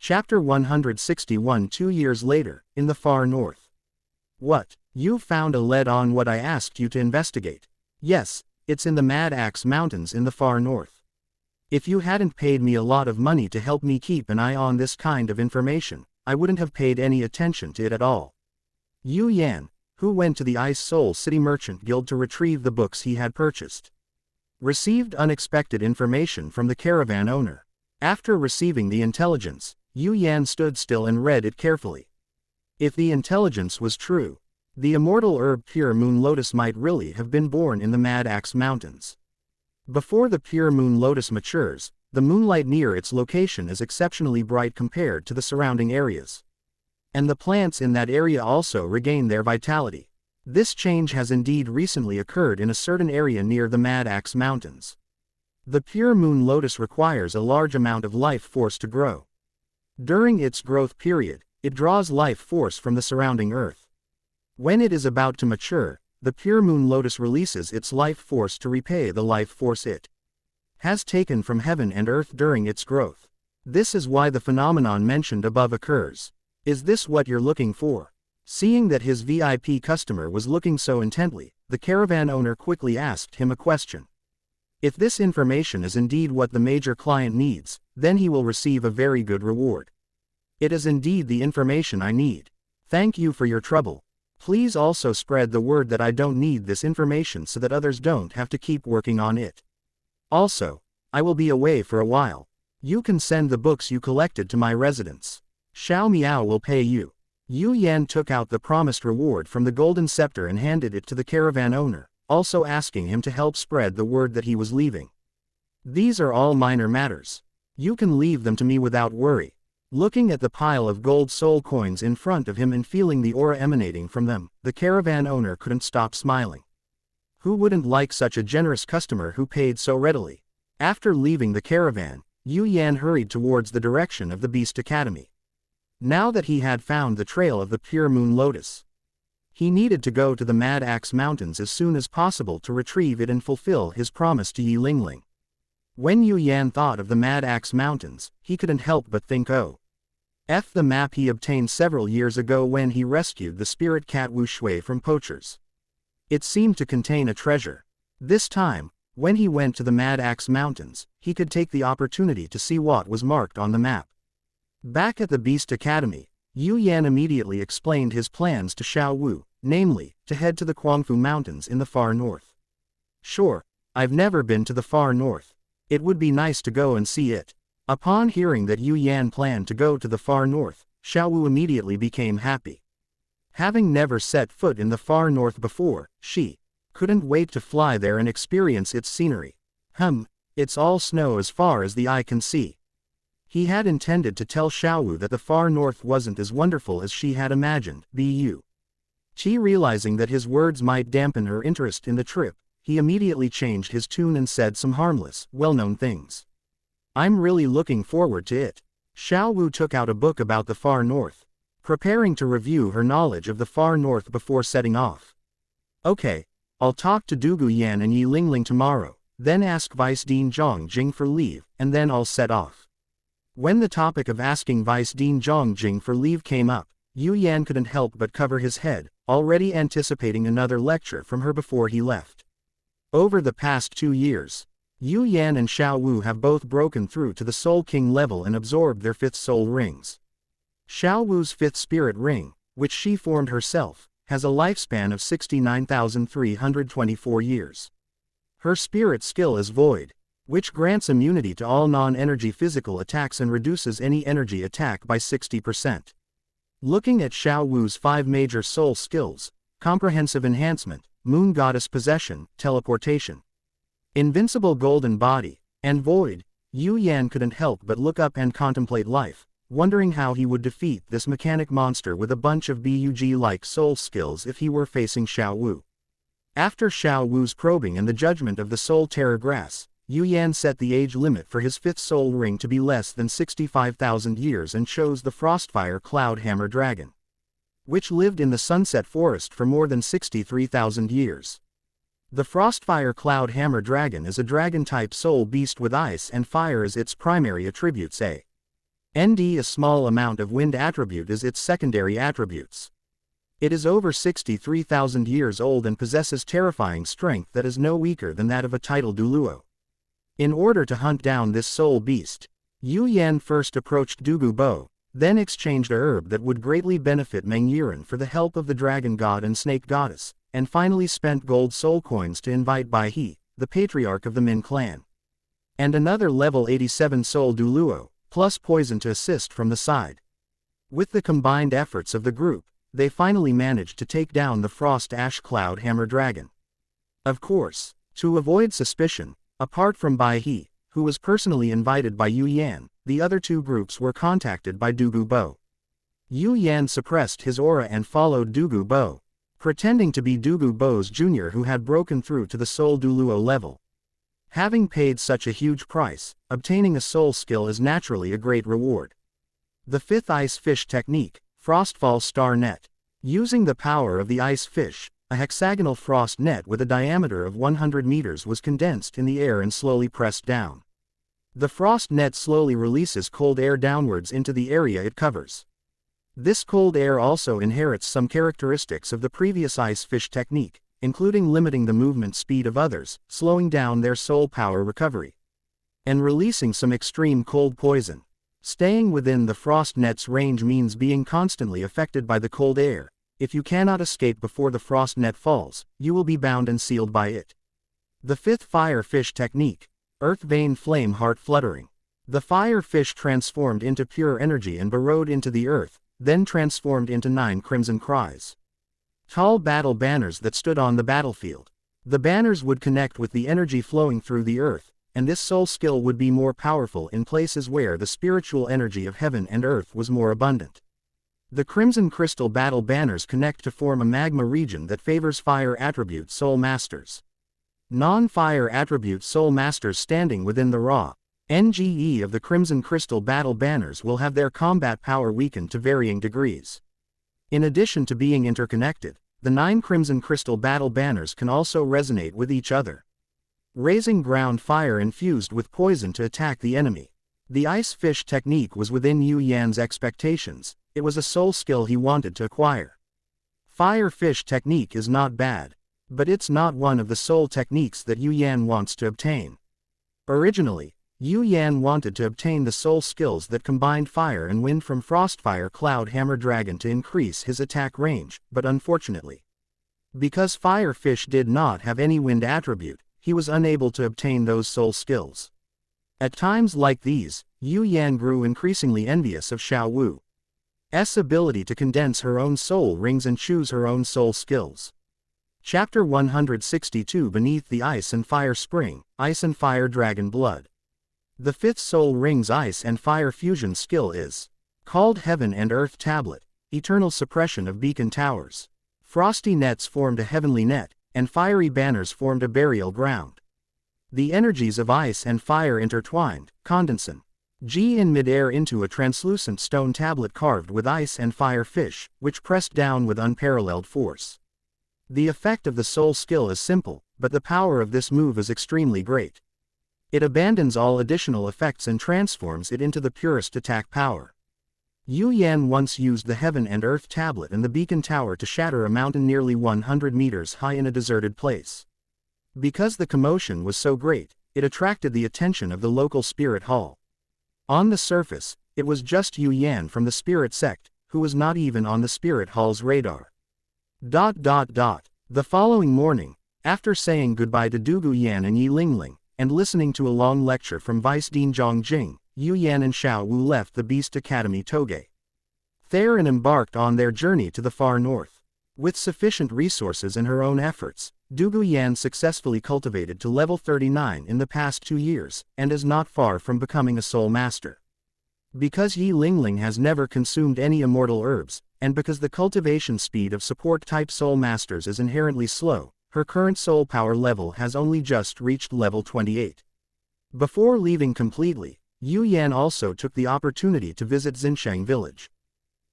Chapter 161 2 years later, in the far north. What? You've found a lead on what I asked you to investigate. Yes, it's in the Mad Axe Mountains in the far north. If you hadn't paid me a lot of money to help me keep an eye on this kind of information, I wouldn't have paid any attention to it at all. Yu Yan, who went to the Ice Soul City Merchant Guild to retrieve the books he had purchased, received unexpected information from the caravan owner. After receiving the intelligence, Yu Yan stood still and read it carefully. If the intelligence was true, the immortal herb Pure Moon Lotus might really have been born in the Mad Axe Mountains. Before the Pure Moon Lotus matures, the moonlight near its location is exceptionally bright compared to the surrounding areas. And the plants in that area also regain their vitality. This change has indeed recently occurred in a certain area near the Mad Axe Mountains. The Pure Moon Lotus requires a large amount of life force to grow. During its growth period, it draws life force from the surrounding earth. When it is about to mature, the Pure Moon Lotus releases its life force to repay the life force it has taken from heaven and earth during its growth. This is why the phenomenon mentioned above occurs. Is this what you're looking for? Seeing that his VIP customer was looking so intently, the caravan owner quickly asked him a question. If this information is indeed what the major client needs, then he will receive a very good reward. It is indeed the information I need. Thank you for your trouble. Please also spread the word that I don't need this information so that others don't have to keep working on it. Also, I will be away for a while. You can send the books you collected to my residence. Xiao Miao will pay you. Yu Yan took out the promised reward from the golden scepter and handed it to the caravan owner, also asking him to help spread the word that he was leaving. These are all minor matters. You can leave them to me without worry. Looking at the pile of gold soul coins in front of him and feeling the aura emanating from them, the caravan owner couldn't stop smiling. Who wouldn't like such a generous customer who paid so readily? After leaving the caravan, Yu Yan hurried towards the direction of the Beast Academy. Now that he had found the trail of the Pure Moon Lotus, he needed to go to the Mad Axe Mountains as soon as possible to retrieve it and fulfill his promise to Yi Lingling. When Yu Yan thought of the Mad Axe Mountains, he couldn't help but think the map he obtained several years ago when he rescued the spirit cat Wu Shui from poachers. It seemed to contain a treasure. This time, when he went to the Mad Axe Mountains, he could take the opportunity to see what was marked on the map. Back at the Beast Academy, Yu Yan immediately explained his plans to Xiao Wu, namely, to head to the Guangfu Mountains in the far north. Sure, I've never been to the far north. It would be nice to go and see it. Upon hearing that Yu Yan planned to go to the far north, Xiao Wu immediately became happy. Having never set foot in the far north before, she couldn't wait to fly there and experience its scenery. It's all snow as far as the eye can see. He had intended to tell Xiao Wu that the far north wasn't as wonderful as she had imagined, She realizing that his words might dampen her interest in the trip, he immediately changed his tune and said some harmless, well-known things. I'm really looking forward to it. Xiao Wu took out a book about the far north, preparing to review her knowledge of the far north before setting off. Okay, I'll talk to Dugu Yan and Yi Lingling tomorrow, then ask Vice Dean Zhang Jing for leave, and then I'll set off. When the topic of asking Vice Dean Zhang Jing for leave came up, Yu Yan couldn't help but cover his head, already anticipating another lecture from her before he left. Over the past 2 years, Yu Yan and Xiao Wu have both broken through to the Soul King level and absorbed their 5th soul rings. Xiao Wu's 5th spirit ring, which she formed herself, has a lifespan of 69,324 years. Her spirit skill is Void, which grants immunity to all non-energy physical attacks and reduces any energy attack by 60%. Looking at Xiao Wu's 5 major soul skills: Comprehensive Enhancement, Moon Goddess Possession, Teleportation, Invincible Golden Body, and Void, Yu Yan couldn't help but look up and contemplate life, wondering how he would defeat this mechanic monster with a bunch of bug-like soul skills if he were facing Xiao Wu. After Xiao Wu's probing and the judgment of the Soul Terror Grass, Yu Yan set the age limit for his 5th soul ring to be less than 65,000 years and chose the Frostfire Cloud Hammer Dragon, which lived in the Sunset Forest for more than 63,000 years. The Frostfire Cloud Hammer Dragon is a dragon-type soul beast with ice and fire as its primary attributes. A small amount of wind attribute is its secondary attributes. It is over 63,000 years old and possesses terrifying strength that is no weaker than that of a tidal Douluo. In order to hunt down this soul beast, Yu Yan first approached Douluo, then exchanged a herb that would greatly benefit Meng Yiren for the help of the dragon god and snake goddess, and finally spent gold soul coins to invite Bai He, the patriarch of the Min clan. And another level 87 soul Douluo, plus poison to assist from the side. With the combined efforts of the group, they finally managed to take down the Frost Ash Cloud Hammer Dragon. Of course, to avoid suspicion, apart from Bai He, who was personally invited by Yu Yan, the other two groups were contacted by Douluo. Yu Yan suppressed his aura and followed Douluo, pretending to be Douluo's junior who had broken through to the soul Douluo level. Having paid such a huge price, obtaining a soul skill is naturally a great reward. The fifth ice fish technique, Frostfall Star Net. Using the power of the ice fish, a hexagonal frost net with a diameter of 100 meters was condensed in the air and slowly pressed down. The frost net slowly releases cold air downwards into the area it covers. This cold air also inherits some characteristics of the previous ice fish technique, including limiting the movement speed of others, slowing down their soul power recovery, and releasing some extreme cold poison. Staying within the frost net's range means being constantly affected by the cold air. If you cannot escape before the frost net falls, you will be bound and sealed by it. The fifth fire fish technique, Earth Vein Flame Heart Fluttering. The fire fish transformed into pure energy and burrowed into the earth, then transformed into 9 crimson cries. Tall battle banners that stood on the battlefield. The banners would connect with the energy flowing through the earth, and this soul skill would be more powerful in places where the spiritual energy of heaven and earth was more abundant. The crimson crystal battle banners connect to form a magma region that favors fire attribute soul masters. Non-fire attribute soul masters standing within the raw NGE of the crimson crystal battle banners will have their combat power weakened to varying degrees. In addition to being interconnected, the 9 crimson crystal battle banners can also resonate with each other, raising ground fire infused with poison to attack the enemy. The ice fish technique was within Yu Yan's expectations. It was a soul skill he wanted to acquire. Fire fish technique is not bad, but it's not one of the soul techniques that Yu Yan wants to obtain. Originally, Yu Yan wanted to obtain the soul skills that combined fire and wind from Frostfire Cloud Hammer Dragon to increase his attack range, but unfortunately, because fire fish did not have any wind attribute, he was unable to obtain those soul skills. At times like these, Yu Yan grew increasingly envious of Xiao Wu's ability to condense her own soul rings and choose her own soul skills. Chapter 162 Beneath the Ice and Fire Spring, Ice and Fire Dragon Blood. The fifth soul ring's ice and fire fusion skill is called Heaven and Earth Tablet, Eternal Suppression of Beacon Towers. Frosty nets formed a heavenly net, and fiery banners formed a burial ground. The energies of ice and fire intertwined, condensing in midair into a translucent stone tablet carved with ice and fire fish, which pressed down with unparalleled force. The effect of the soul skill is simple, but the power of this move is extremely great. It abandons all additional effects and transforms it into the purest attack power. Yu Yan once used the Heaven and Earth Tablet and the Beacon Tower to shatter a mountain nearly 100 meters high in a deserted place. Because the commotion was so great, it attracted the attention of the local spirit hall. On the surface, it was just Yu Yan from the spirit sect, who was not even on the spirit hall's radar. The following morning, after saying goodbye to Dugu Yan and Yi Lingling, and listening to a long lecture from Vice Dean Zhang Jing, Yu Yan and Xiao Wu left the Beast Academy Toge there and embarked on their journey to the far north. With sufficient resources and her own efforts, Dugu Yan successfully cultivated to level 39 in the past 2 years, and is not far from becoming a soul master. Because Yi Lingling has never consumed any immortal herbs, and because the cultivation speed of support-type soul masters is inherently slow, her current soul power level has only just reached level 28. Before leaving completely, Yu Yan also took the opportunity to visit Xinsheng village.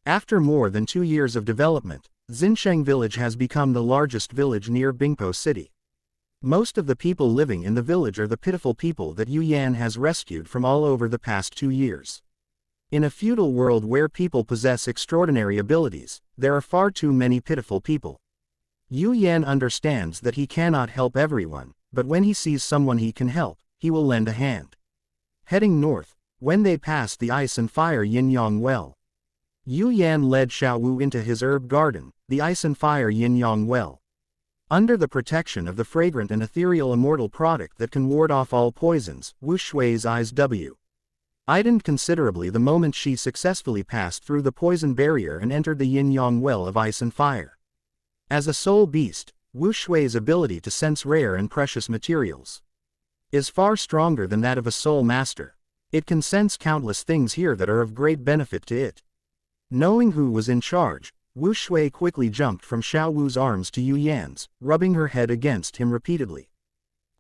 After more than 2 years of development, Xinsheng village has become the largest village near Bingpo city. Most of the people living in the village are the pitiful people that Yu Yan has rescued from all over the past 2 years. In a feudal world where people possess extraordinary abilities, there are far too many pitiful people. Yu Yan understands that he cannot help everyone, but when he sees someone he can help, he will lend a hand. Heading north, when they passed the ice and fire yin-yang well, Yu Yan led Xiao into his herb garden, the ice and fire yin-yang well. Under the protection of the fragrant and ethereal immortal product that can ward off all poisons, Wu Shui's eyes widened considerably the moment she successfully passed through the poison barrier and entered the yin-yang well of ice and fire. As a soul beast, Wu Shui's ability to sense rare and precious materials is far stronger than that of a soul master. It can sense countless things here that are of great benefit to it. Knowing who was in charge, Wu Shui quickly jumped from Xiao Wu's arms to Yu Yan's, rubbing her head against him repeatedly,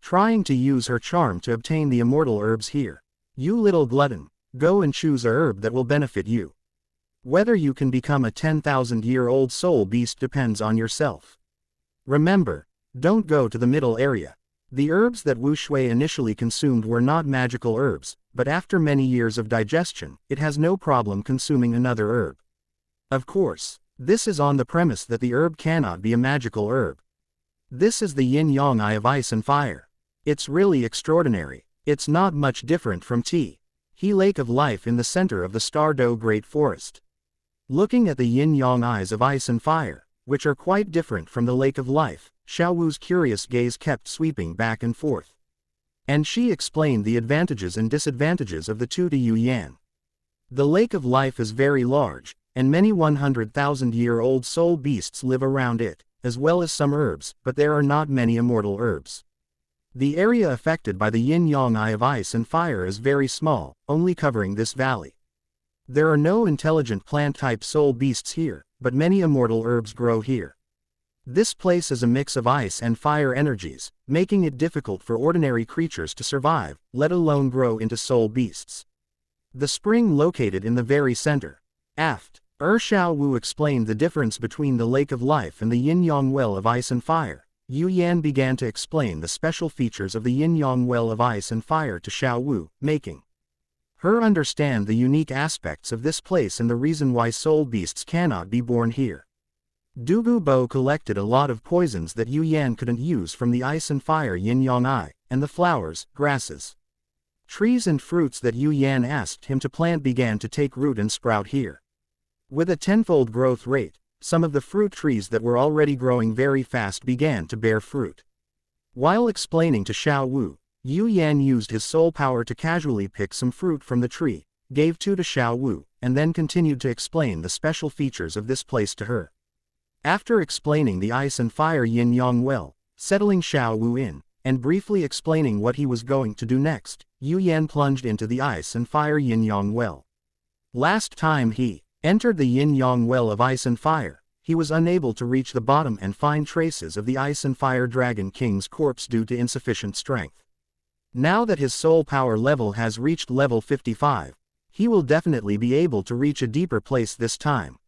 trying to use her charm to obtain the immortal herbs here. You little glutton, go and choose a herb that will benefit you. Whether you can become a 10,000-year-old soul beast depends on yourself. Remember, don't go to the middle area. The herbs that Wu Shui initially consumed were not magical herbs, but after many years of digestion, it has no problem consuming another herb. Of course, this is on the premise that the herb cannot be a magical herb. This is the yin-yang eye of ice and fire. It's really extraordinary. It's not much different from He Lake of Life in the center of the Stardow Great Forest. Looking at the yin-yang eyes of ice and fire, which are quite different from the Lake of Life, Xiao Wu's curious gaze kept sweeping back and forth. And she explained the advantages and disadvantages of the two to Yu Yan. The Lake of Life is very large, and many 100,000-year-old soul beasts live around it, as well as some herbs, but there are not many immortal herbs. The area affected by the yin-yang eye of ice and fire is very small, only covering this valley. There are no intelligent plant-type soul beasts here, but many immortal herbs grow here. This place is a mix of ice and fire energies, making it difficult for ordinary creatures to survive, let alone grow into soul beasts. The spring located in the very center. Aft, Xiao Wu explained the difference between the Lake of Life and the yin-yang well of ice and fire. Yu Yan began to explain the special features of the yin-yang well of ice and fire to Xiao Wu, making her understand the unique aspects of this place and the reason why soul beasts cannot be born here. Douluo collected a lot of poisons that Yu Yan couldn't use from the ice and fire yin-yang eye, and the flowers, grasses, trees and fruits that Yu Yan asked him to plant began to take root and sprout here. With a tenfold growth rate, some of the fruit trees that were already growing very fast began to bear fruit. While explaining to Xiao Wu, Yu Yan used his soul power to casually pick some fruit from the tree, gave two to Xiao Wu, and then continued to explain the special features of this place to her. After explaining the ice and fire yin-yang well, settling Xiao Wu in, and briefly explaining what he was going to do next, Yu Yan plunged into the ice and fire yin-yang well. Last time he entered the yin-yang well of ice and fire, he was unable to reach the bottom and find traces of the ice and fire dragon king's corpse due to insufficient strength. Now that his soul power level has reached level 55, he will definitely be able to reach a deeper place this time.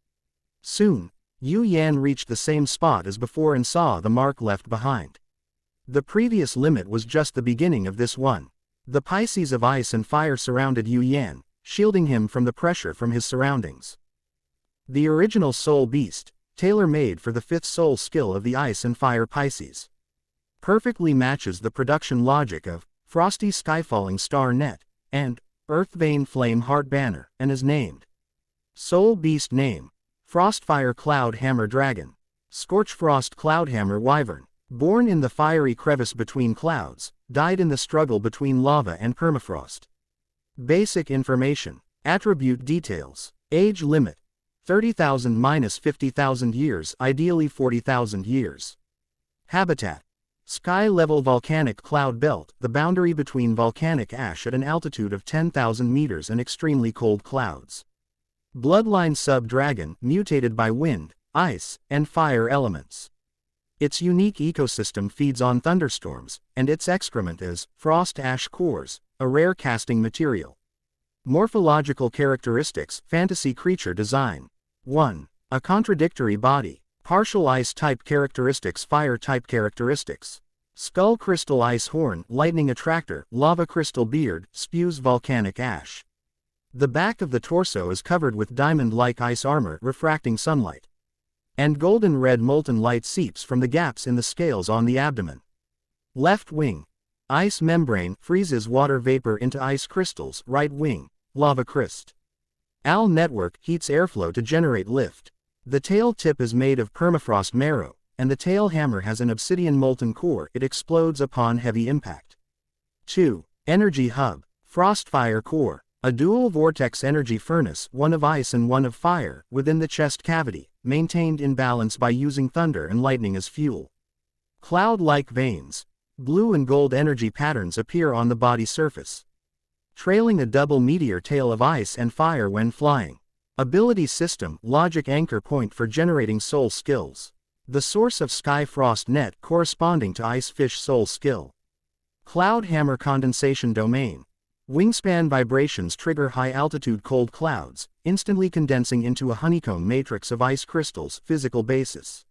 Soon, Yu Yan reached the same spot as before and saw the mark left behind. The previous limit was just the beginning of this one. The Pisces of ice and fire surrounded Yu Yan, shielding him from the pressure from his surroundings. The original soul beast, tailor-made for the fifth soul skill of the ice and fire Pisces, perfectly matches the production logic of Frosty Skyfalling Star Net and Earthbane Flame Heart Banner, and is named Soul Beast Name: Frostfire Cloud Hammer Dragon, Scorchfrost Cloudhammer Wyvern. Born in the fiery crevice between clouds, died in the struggle between lava and permafrost. Basic information. Attribute details. Age limit: 30,000 - 50,000 years, ideally 40,000 years. Habitat: sky-level volcanic cloud belt, the boundary between volcanic ash at an altitude of 10,000 meters and extremely cold clouds. Bloodline sub-dragon, mutated by wind, ice, and fire elements. Its unique ecosystem feeds on thunderstorms, and its excrement is frost ash cores, a rare casting material. Morphological characteristics: fantasy creature design. 1. A contradictory body. Partial ice-type characteristics, fire-type characteristics. Skull crystal ice horn, lightning attractor, lava crystal beard, spews volcanic ash. The back of the torso is covered with diamond-like ice armor refracting sunlight. And golden red molten light seeps from the gaps in the scales on the abdomen. Left wing. Ice membrane freezes water vapor into ice crystals. Right wing. Lava crystal. Al network heats airflow to generate lift. The tail tip is made of permafrost marrow, and the tail hammer has an obsidian molten core. It explodes upon heavy impact. 2. Energy hub. Frostfire core. A dual vortex energy furnace, one of ice and one of fire, within the chest cavity, maintained in balance by using thunder and lightning as fuel. Cloud-like veins. Blue and gold energy patterns appear on the body surface, trailing a double meteor tail of ice and fire when flying. Ability system, logic anchor point for generating soul skills. The source of sky frost net corresponding to ice fish soul skill. Cloud hammer condensation domain. Wingspan vibrations trigger high-altitude cold clouds, instantly condensing into a honeycomb matrix of ice crystals. Physical basis.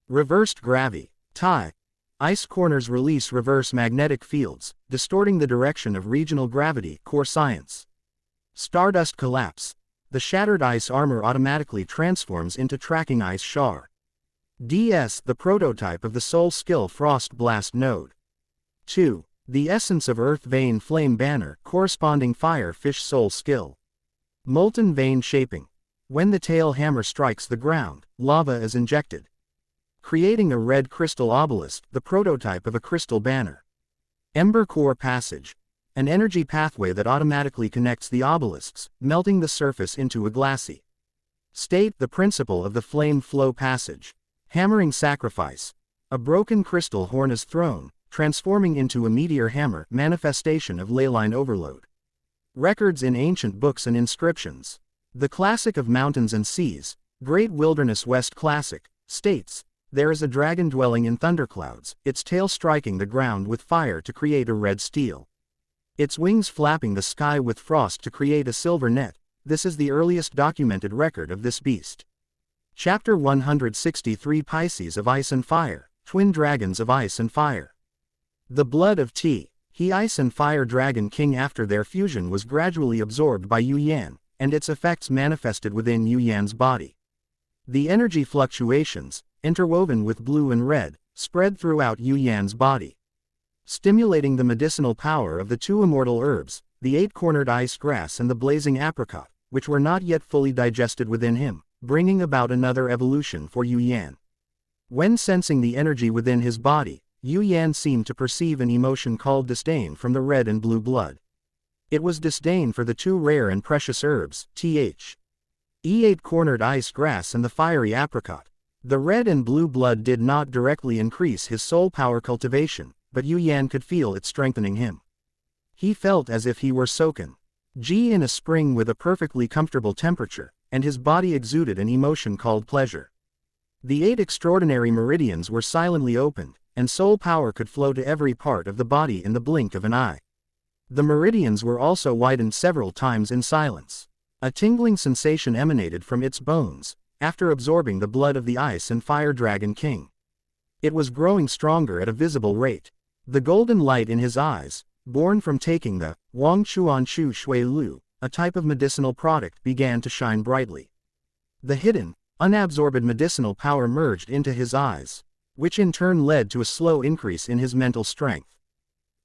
Reversed gravity. Tie. Ice corners release reverse magnetic fields, distorting the direction of regional gravity. Core science. Stardust collapse. The shattered ice armor automatically transforms into tracking ice shard. DS, the prototype of the soul skill Frost Blast node. 2. The essence of Earth Vein Flame Banner, corresponding Fire Fish Soul skill. Molten vein shaping. When the tail hammer strikes the ground, lava is injected, creating a red crystal obelisk, the prototype of a crystal banner. Ember core passage. An energy pathway that automatically connects the obelisks, melting the surface into a glassy state. The principle of the flame flow passage. Hammering sacrifice. A broken crystal horn is thrown, transforming into a meteor hammer, manifestation of leyline overload. Records in ancient books and inscriptions. The Classic of Mountains and Seas, Great Wilderness West Classic, states, there is a dragon dwelling in thunderclouds, its tail striking the ground with fire to create a red steel, its wings flapping the sky with frost to create a silver net. This is the earliest documented record of this beast. Chapter 163 Pisces of Ice and Fire, Twin Dragons of Ice and Fire. The blood of He Ice and Fire Dragon King after their fusion was gradually absorbed by Yu Yan, and its effects manifested within Yu Yan's body. The energy fluctuations, interwoven with blue and red, spread throughout Yu Yan's body, stimulating the medicinal power of the two immortal herbs, the eight-cornered ice grass and the blazing apricot, which were not yet fully digested within him, bringing about another evolution for Yu Yan. When sensing the energy within his body, Yu Yan seemed to perceive an emotion called disdain from the red and blue blood. It was disdain for the two rare and precious herbs, eight-cornered ice grass and the fiery apricot. The red and blue blood did not directly increase his soul power cultivation, but Yu Yan could feel it strengthening him. He felt as if he were soaken in a spring with a perfectly comfortable temperature, and his body exuded an emotion called pleasure. The 8 extraordinary meridians were silently opened, and soul power could flow to every part of the body in the blink of an eye. The meridians were also widened several times in silence. A tingling sensation emanated from its bones, after absorbing the blood of the Ice and Fire Dragon King. It was growing stronger at a visible rate. The golden light in his eyes, born from taking the Wang Chuan Shu Shui Lu, a type of medicinal product, began to shine brightly. The hidden, unabsorbed medicinal power merged into his eyes, which in turn led to a slow increase in his mental strength.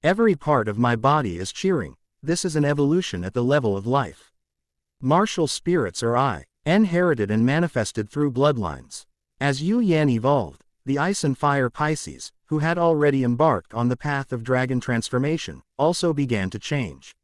Every part of my body is cheering. This is an evolution at the level of life. Martial spirits are inherited and manifested through bloodlines. As Yu Yan evolved, the Ice and Fire Pisces, who had already embarked on the path of dragon transformation, also began to change.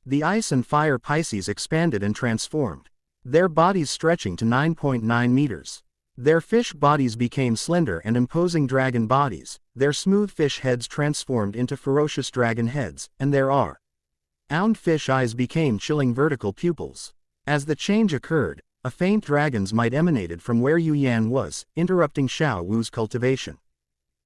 The Ice and Fire Pisces expanded and transformed, their bodies stretching to 9.9 meters. Their fish bodies became slender and imposing dragon bodies, their smooth fish heads transformed into ferocious dragon heads, and their round fish eyes became chilling vertical pupils. As the change occurred, a faint dragon's might emanated from where Yu Yan was, interrupting Xiao Wu's cultivation.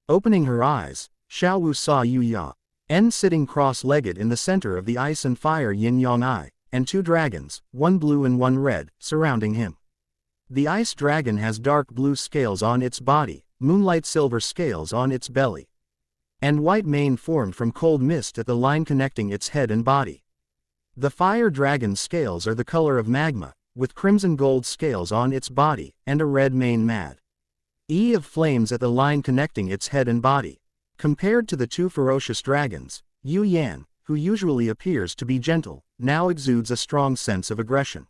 Opening her eyes, Xiao Wu saw Yu Yan sitting cross-legged in the center of the Ice and Fire Yin-Yang Eye, and 2 dragons, one blue and one red, surrounding him. The ice dragon has dark blue scales on its body, moonlight silver scales on its belly, and white mane formed from cold mist at the line connecting its head and body. The fire dragon's scales are the color of magma, with crimson gold scales on its body, and a red mane mat. Of flames at the line connecting its head and body. Compared to the two ferocious dragons, Yu Yan, who usually appears to be gentle, now exudes a strong sense of aggression.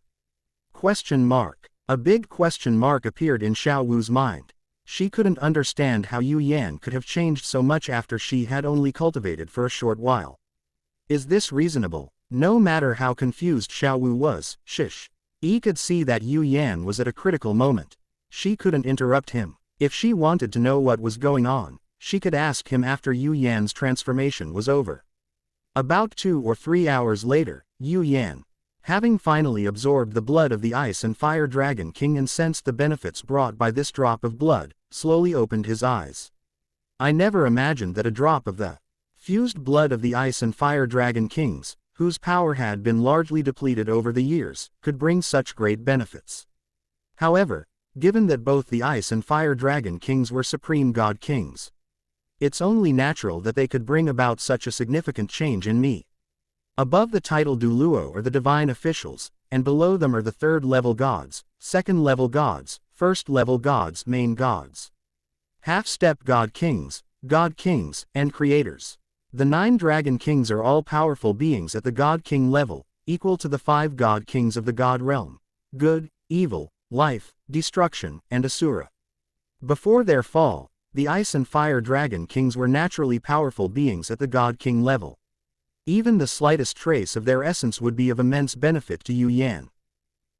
Question mark. A big question mark appeared in Xiao Wu's mind. She couldn't understand how Yu Yan could have changed so much after she had only cultivated for a short while. Is this reasonable? No matter how confused Xiao Wu was, could see that Yu Yan was at a critical moment. She couldn't interrupt him. If she wanted to know what was going on, she could ask him after Yu Yan's transformation was over. About 2 or 3 hours later, Yu Yan, having finally absorbed the blood of the Ice and Fire Dragon King and sensed the benefits brought by this drop of blood, slowly opened his eyes. I never imagined that a drop of the fused blood of the Ice and Fire Dragon Kings, whose power had been largely depleted over the years, could bring such great benefits. However, given that both the Ice and Fire Dragon Kings were supreme god kings, it's only natural that they could bring about such a significant change in me. Above the title Douluo are the divine officials, and below them are the third-level gods, second-level gods, first-level gods, main gods, half-step god kings, and creators. The 9 dragon kings are all powerful beings at the god king level, equal to the 5 god kings of the god realm: good, evil, life, destruction, and asura. Before their fall, the Ice and Fire Dragon Kings were naturally powerful beings at the God King level. Even the slightest trace of their essence would be of immense benefit to Yu Yan.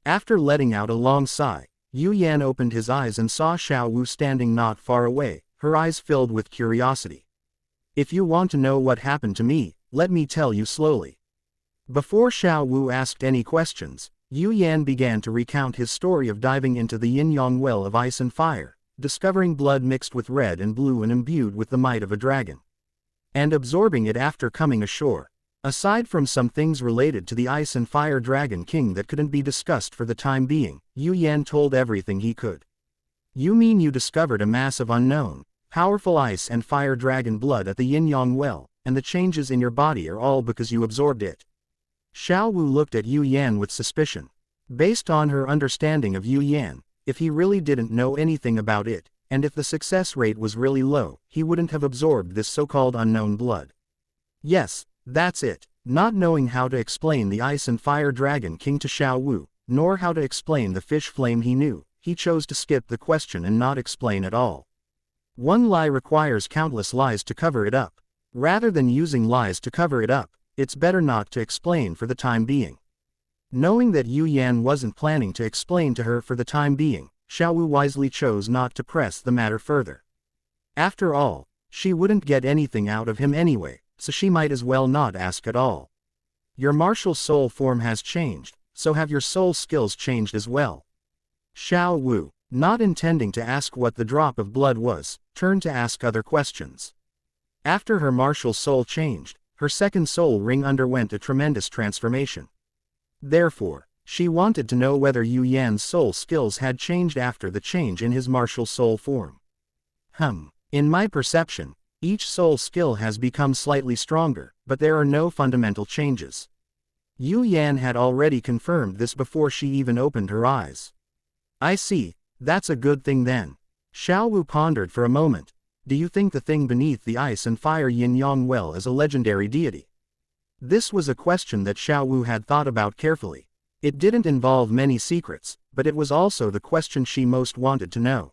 After letting out a long sigh, Yu Yan opened his eyes and saw Xiao Wu standing not far away, her eyes filled with curiosity. If you want to know what happened to me, let me tell you slowly. Before Xiao Wu asked any questions, Yu Yan began to recount his story of diving into the yin-yang well of ice and fire, discovering blood mixed with red and blue and imbued with the might of a dragon, and absorbing it after coming ashore. Aside from some things related to the Ice and Fire Dragon King that couldn't be discussed for the time being, Yu Yan told everything he could. You mean you discovered a mass of unknown, powerful ice and fire dragon blood at the yin-yang well, and the changes in your body are all because you absorbed it? Xiao Wu looked at Yu Yan with suspicion. Based on her understanding of Yu Yan, if he really didn't know anything about it, and if the success rate was really low, he wouldn't have absorbed this so-called unknown blood. Yes, that's it. Not knowing how to explain the Ice and Fire Dragon King to Xiao Wu, nor how to explain the fish flame he knew, he chose to skip the question and not explain at all. One lie requires countless lies to cover it up. Rather than using lies to cover it up, it's better not to explain for the time being. Knowing that Yu Yan wasn't planning to explain to her for the time being, Xiao Wu wisely chose not to press the matter further. After all, she wouldn't get anything out of him anyway, so she might as well not ask at all. Your martial soul form has changed, so have your soul skills changed as well? Xiao Wu, not intending to ask what the drop of blood was, turned to ask other questions. After her martial soul changed, her second soul ring underwent a tremendous transformation. Therefore, she wanted to know whether Yu Yan's soul skills had changed after the change in his martial soul form. In my perception, each soul skill has become slightly stronger, but there are no fundamental changes. Yu Yan had already confirmed this before she even opened her eyes. I see, that's a good thing then. Xiao Wu pondered for a moment. Do you think the thing beneath the ice and fire yin-yang well is a legendary deity? This was a question that Xiao Wu had thought about carefully. It didn't involve many secrets, but it was also the question she most wanted to know.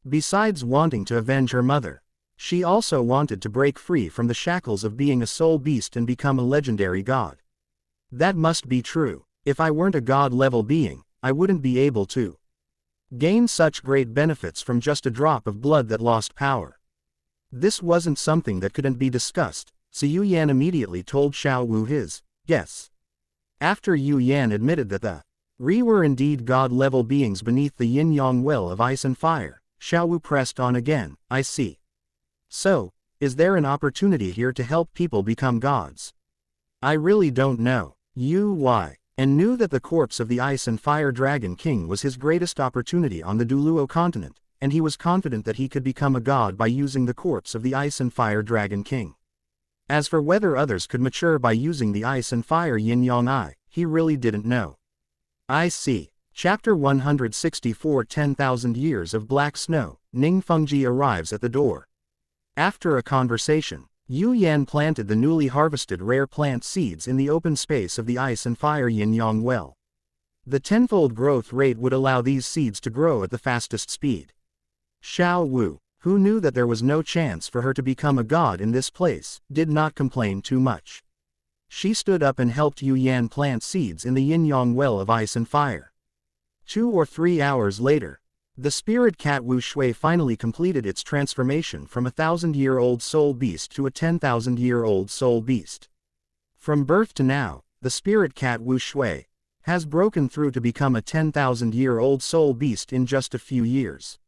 Besides wanting to avenge her mother, she also wanted to break free from the shackles of being a soul beast and become a legendary god. That must be true. If I weren't a god-level being, I wouldn't be able to gain such great benefits from just a drop of blood that lost power. This wasn't something that couldn't be discussed, so Yu Yan immediately told Xiao Wu his guess. After Yu Yan admitted that the were indeed god-level beings beneath the yin-yang well of ice and fire, Xiao Wu pressed on again. I see. So, is there an opportunity here to help people become gods? I really don't know. And knew that the corpse of the Ice and Fire Dragon King was his greatest opportunity on the Douluo continent, and he was confident that he could become a god by using the corpse of the Ice and Fire Dragon King. As for whether others could mature by using the ice and fire yin-yang he really didn't know. I see. Chapter 164 10,000 Years of Black Snow. Ning Fengji arrives at the door. After a conversation, Yu Yan planted the newly harvested rare plant seeds in the open space of the ice and fire yin-yang well. The tenfold growth rate would allow these seeds to grow at the fastest speed. Xiao Wu, who knew that there was no chance for her to become a god in this place, did not complain too much. She stood up and helped Yu Yan plant seeds in the yin-yang well of ice and fire. 2 or 3 hours later, the spirit cat Wu Shui finally completed its transformation from a 1,000-year-old soul beast to a 10,000-year-old soul beast. From birth to now, the spirit cat Wu Shui has broken through to become a 10,000-year-old soul beast in just a few years.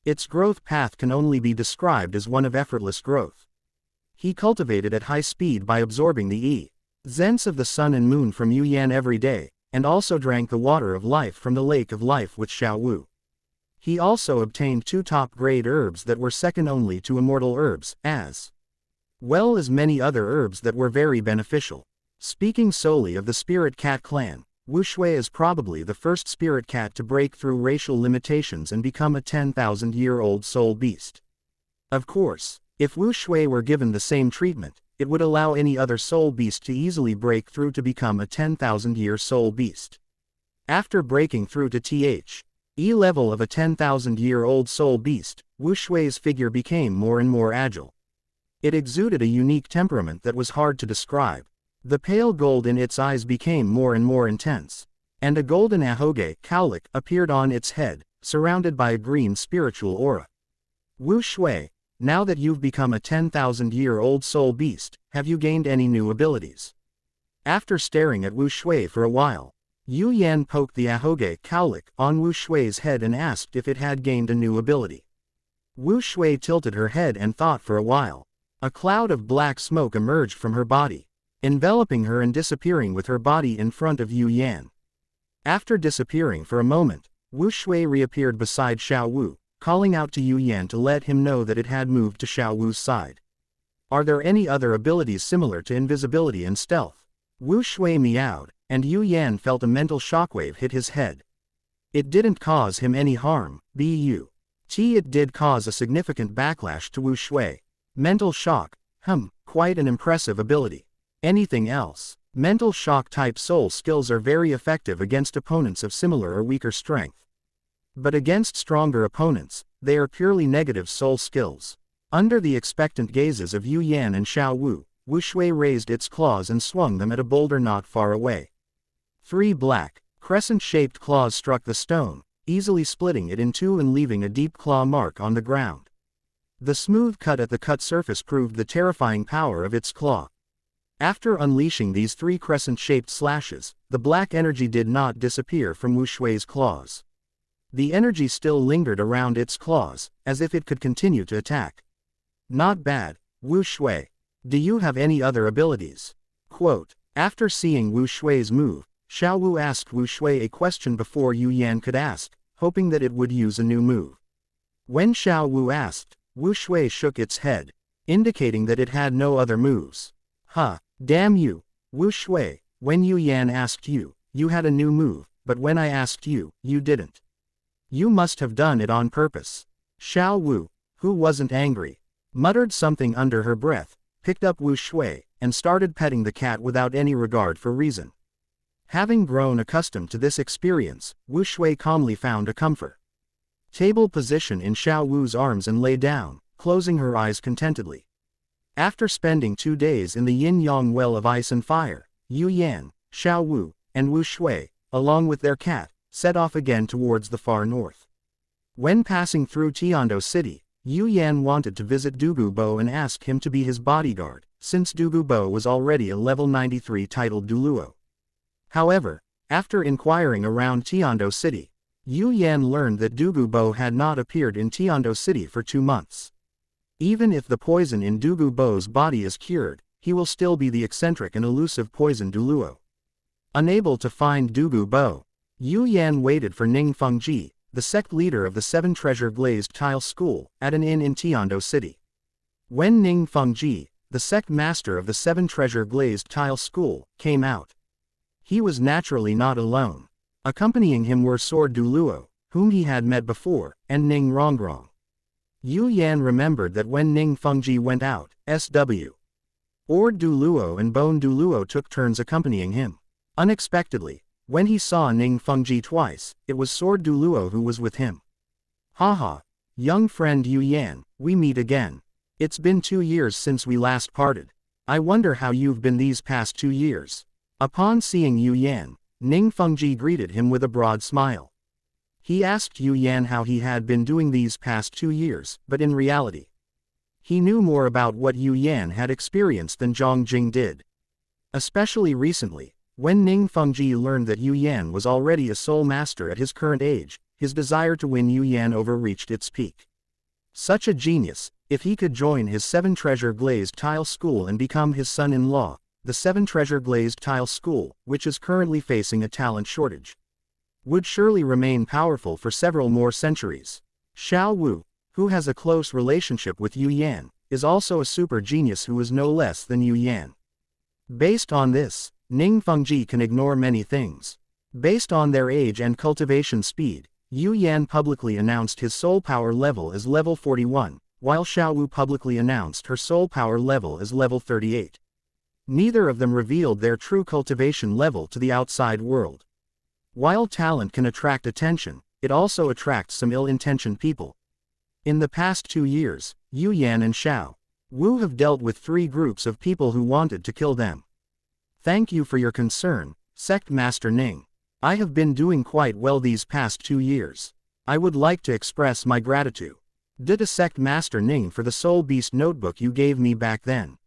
Its growth path can only be described as one of effortless growth. He cultivated at high speed by absorbing the essence of the sun and moon from Yu Yan every day, and also drank the water of life from the lake of life with Xiao Wu. He also obtained 2 top-grade herbs that were second only to immortal herbs, as well as many other herbs that were very beneficial. Speaking solely of the spirit cat clan, Wu Shui is probably the first spirit cat to break through racial limitations and become a 10,000-year-old soul beast. Of course, if Wu Shui were given the same treatment, it would allow any other soul beast to easily break through to become a 10,000-year soul beast. After breaking through to the level of a 10,000-year-old soul beast, Wu Shui's figure became more and more agile. It exuded a unique temperament that was hard to describe. The pale gold in its eyes became more and more intense, and a golden ahoge cowlick appeared on its head, surrounded by a green spiritual aura. Wu Shui, now that you've become a 10,000-year-old soul beast, have you gained any new abilities? After staring at Wu Shui for a while, Yu Yan poked the ahoge cowlick on Wu Shui's head and asked if it had gained a new ability. Wu Shui tilted her head and thought for a while. A cloud of black smoke emerged from her body, enveloping her and disappearing with her body in front of Yu Yan. After disappearing for a moment, Wu Shui reappeared beside Xiao Wu, calling out to Yu Yan to let him know that it had moved to Xiao Wu's side. Are there any other abilities similar to invisibility and stealth? Wu Shui meowed, and Yu Yan felt a mental shockwave hit his head. It didn't cause him any harm, it did cause a significant backlash to Wu Shui. Mental shock, quite an impressive ability. Anything else? Mental shock type soul skills are very effective against opponents of similar or weaker strength. But against stronger opponents, they are purely negative soul skills. Under the expectant gazes of Yu Yan and Xiao Wu, Wu Shui raised its claws and swung them at a boulder not far away. 3 black, crescent-shaped claws struck the stone, easily splitting it in 2 and leaving a deep claw mark on the ground. The smooth cut at the cut surface proved the terrifying power of its claw. After unleashing these 3 crescent-shaped slashes, the black energy did not disappear from Wu Shui's claws. The energy still lingered around its claws, as if it could continue to attack. Not bad, Wu Shui. Do you have any other abilities? Quote, after seeing Wu Shui's move, Xiao Wu asked Wu Shui a question before Yu Yan could ask, hoping that it would use a new move. When Xiao Wu asked, Wu Shui shook its head, indicating that it had no other moves. Damn you, Wu Shui, when Yu Yan asked you, you had a new move, but when I asked you, you didn't. You must have done it on purpose. Xiao Wu, who wasn't angry, muttered something under her breath, picked up Wu Shui, and started petting the cat without any regard for reason. Having grown accustomed to this experience, Wu Shui calmly found a comfort table position in Xiao Wu's arms and lay down, closing her eyes contentedly. After spending 2 days in the yin-yang well of ice and fire, Yu Yan, Xiao Wu, and Wu Shui, along with their cat, set off again towards the far north. When passing through Tiando City, Yu Yan wanted to visit Douluo and ask him to be his bodyguard, since Douluo was already a level 93 titled Douluo. However, after inquiring around Tiando City, Yu Yan learned that Douluo had not appeared in Tiando City for 2 months. Even if the poison in Douluo's body is cured, he will still be the eccentric and elusive poison Douluo. Unable to find Douluo, Yu Yan waited for Ning Fengji, the sect leader of the 7 Treasure Glazed Tile School, at an inn in Tiando City. When Ning Fengji, the sect master of the 7-treasure glazed tile school, came out. He was naturally not alone. Accompanying him were Sword Douluo, whom he had met before, and Ning Rongrong. Yu Yan remembered that when Ning Fengji went out, SW. Ord Douluo and Bone Douluo took turns accompanying him. Unexpectedly, when he saw Ning Fengji twice, it was Sword Douluo who was with him. Haha, young friend Yu Yan, we meet again. It's been 2 years since we last parted. I wonder how you've been these past 2 years. Upon seeing Yu Yan, Ning Fengji greeted him with a broad smile. He asked Yu Yan how he had been doing these past 2 years, but in reality, he knew more about what Yu Yan had experienced than Zhang Jing did. Especially recently, when Ning Fengji learned that Yu Yan was already a soul master at his current age, his desire to win Yu Yan over reached its peak. Such a genius, if he could join his 7-treasure glazed tile school and become his son-in-law, the 7-treasure glazed tile school, which is currently facing a talent shortage, would surely remain powerful for several more centuries. Xiao Wu, who has a close relationship with Yu Yan, is also a super genius who is no less than Yu Yan. Based on this, Ning Fengji can ignore many things. Based on their age and cultivation speed, Yu Yan publicly announced his soul power level as level 41, while Xiao Wu publicly announced her soul power level as level 38. Neither of them revealed their true cultivation level to the outside world. While talent can attract attention, it also attracts some ill-intentioned people. In the past 2 years, Yu Yan and Xiao Wu have dealt with 3 groups of people who wanted to kill them. Thank you for your concern, Sect Master Ning. I have been doing quite well these past 2 years. I would like to express my gratitude to Sect Master Ning for the Soul Beast notebook you gave me back then.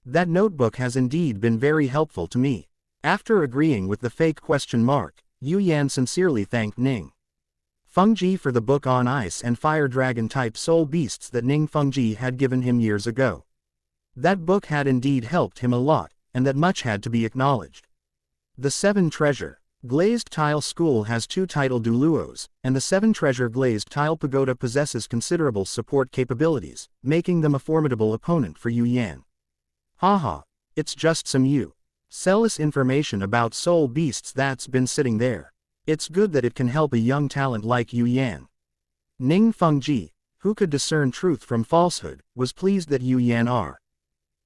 That notebook has indeed been very helpful to me. After agreeing with the fake question mark, Yu Yan sincerely thanked Ning Fengji for the book on ice and fire dragon type soul beasts that Ning Fengji had given him years ago. That book had indeed helped him a lot, and that much had to be acknowledged. The 7-treasure glazed tile school has 2 title Douluos, and the 7-treasure glazed tile pagoda possesses considerable support capabilities, making them a formidable opponent for Yu Yan. Haha, it's just some useless information about soul beasts that's been sitting there. It's good that it can help a young talent like Yu Yan. Ning Fengji, who could discern truth from falsehood, was pleased that Yu Yan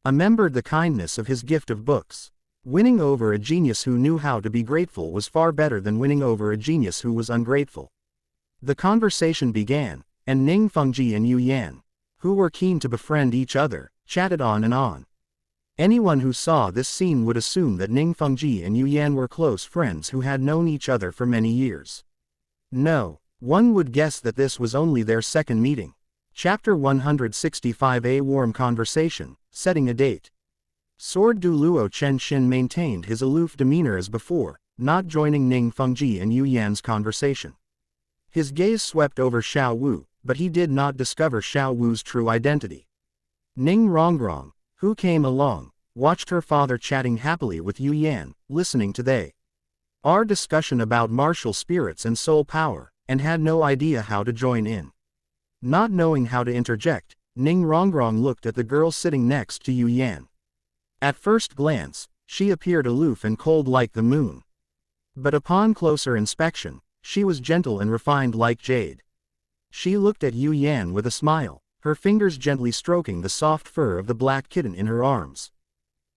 remembered the kindness of his gift of books. Winning over a genius who knew how to be grateful was far better than winning over a genius who was ungrateful. The conversation began, and Ning Fengji and Yu Yan, who were keen to befriend each other, chatted on and on. Anyone who saw this scene would assume that Ning Fengji and Yu Yan were close friends who had known each other for many years. No, one would guess that this was only their second meeting. Chapter 165. A warm conversation, setting a date. Sword Douluo Chen Xin maintained his aloof demeanor as before, not joining Ning Fengji and Yu Yan's conversation. His gaze swept over Xiao Wu, but he did not discover Xiao Wu's true identity. Ning Rongrong, who came along, watched her father chatting happily with Yu Yan, listening to our discussion about martial spirits and soul power, and had no idea how to join in. Not knowing how to interject, Ning Rongrong looked at the girl sitting next to Yu Yan. At first glance, she appeared aloof and cold like the moon. But upon closer inspection, she was gentle and refined like jade. She looked at Yu Yan with a smile, her fingers gently stroking the soft fur of the black kitten in her arms,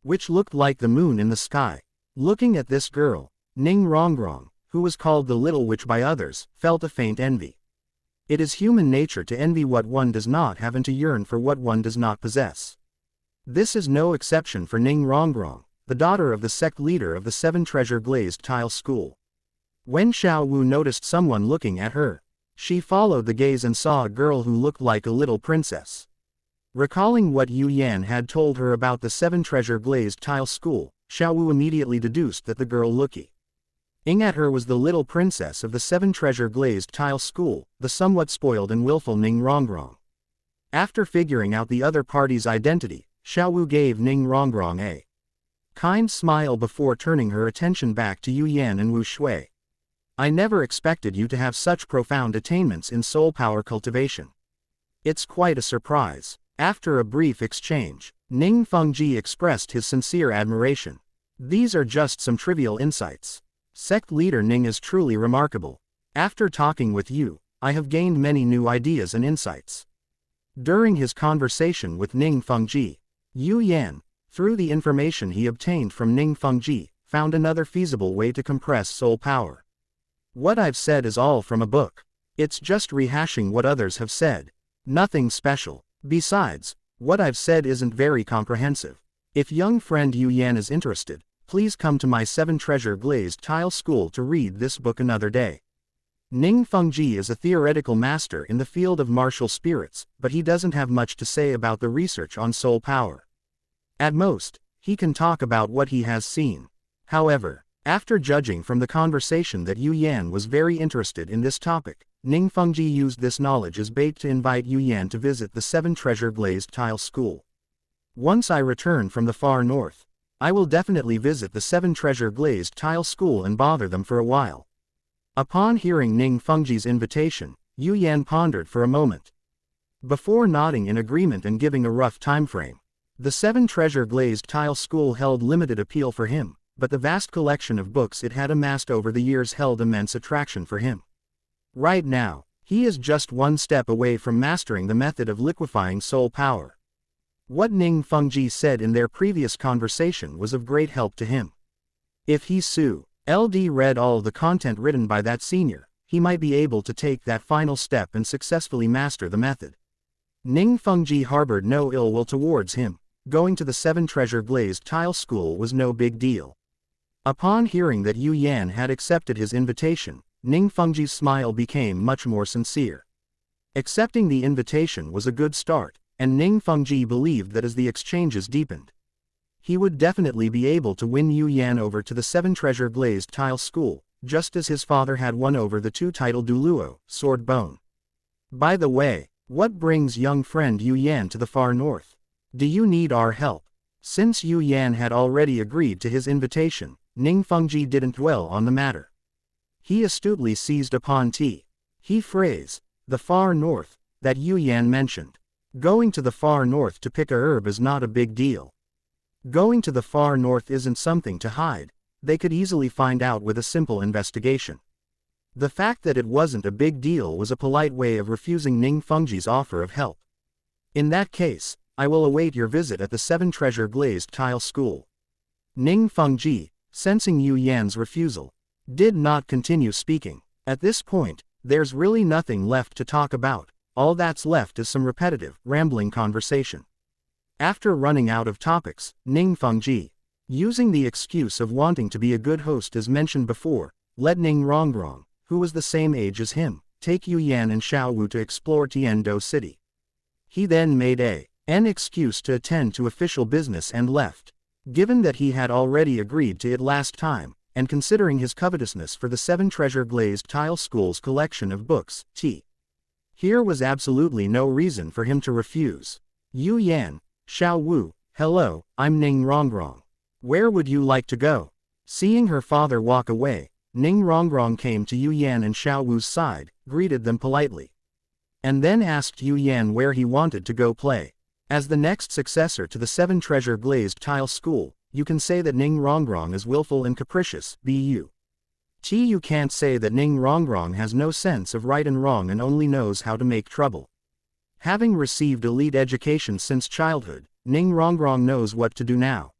which looked like the moon in the sky. Looking at this girl, Ning Rongrong, who was called the Little Witch by others, felt a faint envy. It is human nature to envy what one does not have and to yearn for what one does not possess. This is no exception for Ning Rongrong, the daughter of the sect leader of the 7-treasure glazed tile school. When Xiao Wu noticed someone looking at her, she followed the gaze and saw a girl who looked like a little princess. Recalling what Yu Yan had told her about the 7-treasure glazed tile school, Xiao Wu immediately deduced that the girl looking at her was the little princess of the 7-treasure glazed tile school, the somewhat spoiled and willful Ning Rongrong. After figuring out the other party's identity, Xiao Wu gave Ning Rongrong a kind smile before turning her attention back to Yu Yan and Wu Shui. I never expected you to have such profound attainments in soul power cultivation. It's quite a surprise. After a brief exchange, Ning Fengji expressed his sincere admiration. These are just some trivial insights. Sect leader Ning is truly remarkable. After talking with you, I have gained many new ideas and insights. During his conversation with Ning Fengji, Yu Yan, through the information he obtained from Ning Fengji, found another feasible way to compress soul power. What I've said is all from a book. It's just rehashing what others have said. Nothing special. Besides, what I've said isn't very comprehensive. If young friend Yu Yan is interested, please come to my 7 Treasure Glazed Tile School to read this book another day. Ning Fengji is a theoretical master in the field of martial spirits, but he doesn't have much to say about the research on soul power. At most, he can talk about what he has seen. However, after judging from the conversation that Yu Yan was very interested in this topic, Ning Fengji used this knowledge as bait to invite Yu Yan to visit the 7 Treasure Glazed Tile School. Once I return from the far north, I will definitely visit the 7 Treasure Glazed Tile School and bother them for a while. Upon hearing Ning Fengji's invitation, Yu Yan pondered for a moment. Before nodding in agreement and giving a rough time frame, the 7 Treasure Glazed Tile School held limited appeal for him, but the vast collection of books it had amassed over the years held immense attraction for him. Right now, he is just one step away from mastering the method of liquefying soul power. What Ning Fengji said in their previous conversation was of great help to him. If he LD read all the content written by that senior, he might be able to take that final step and successfully master the method. Ning Fengji harbored no ill will towards him. Going to the 7 Treasure Glazed Tile School was no big deal. Upon hearing that Yu Yan had accepted his invitation, Ning Fengji's smile became much more sincere. Accepting the invitation was a good start, and Ning Fengji believed that as the exchanges deepened, he would definitely be able to win Yu Yan over to the 7 Treasure Glazed Tile School, just as his father had won over the 2-titled Douluo, Sword Bone. By the way, what brings young friend Yu Yan to the far north? Do you need our help? Since Yu Yan had already agreed to his invitation, Ning Fengji didn't dwell on the matter. He astutely seized upon he phrase, the far north, that Yu Yan mentioned. Going to the far north to pick a herb is not a big deal. Going to the far north isn't something to hide, they could easily find out with a simple investigation. The fact that it wasn't a big deal was a polite way of refusing Ning Fengji's offer of help. In that case, I will await your visit at the 7 Treasure Glazed Tile School. Ning Fengji, sensing Yu Yan's refusal, did not continue speaking. At this point, there's really nothing left to talk about, all that's left is some repetitive, rambling conversation. After running out of topics, Ning Fengji, using the excuse of wanting to be a good host as mentioned before, let Ning Rongrong, who was the same age as him, take Yu Yan and Xiao to explore Tiando City. He then made an excuse to attend to official business and left. Given that he had already agreed to it last time, and considering his covetousness for the 7 Treasure Glazed Tile School's collection of books, here was absolutely no reason for him to refuse. Yu Yan, Xiao, hello, I'm Ning Rongrong. Where would you like to go? Seeing her father walk away, Ning Rongrong came to Yu Yan and Xiao's side, greeted them politely, and then asked Yu Yan where he wanted to go play. As the next successor to the 7 Treasure Glazed Tile School, you can say that Ning Rongrong is willful and capricious, you can't say that Ning Rongrong has no sense of right and wrong and only knows how to make trouble. Having received elite education since childhood, Ning Rongrong knows what to do now.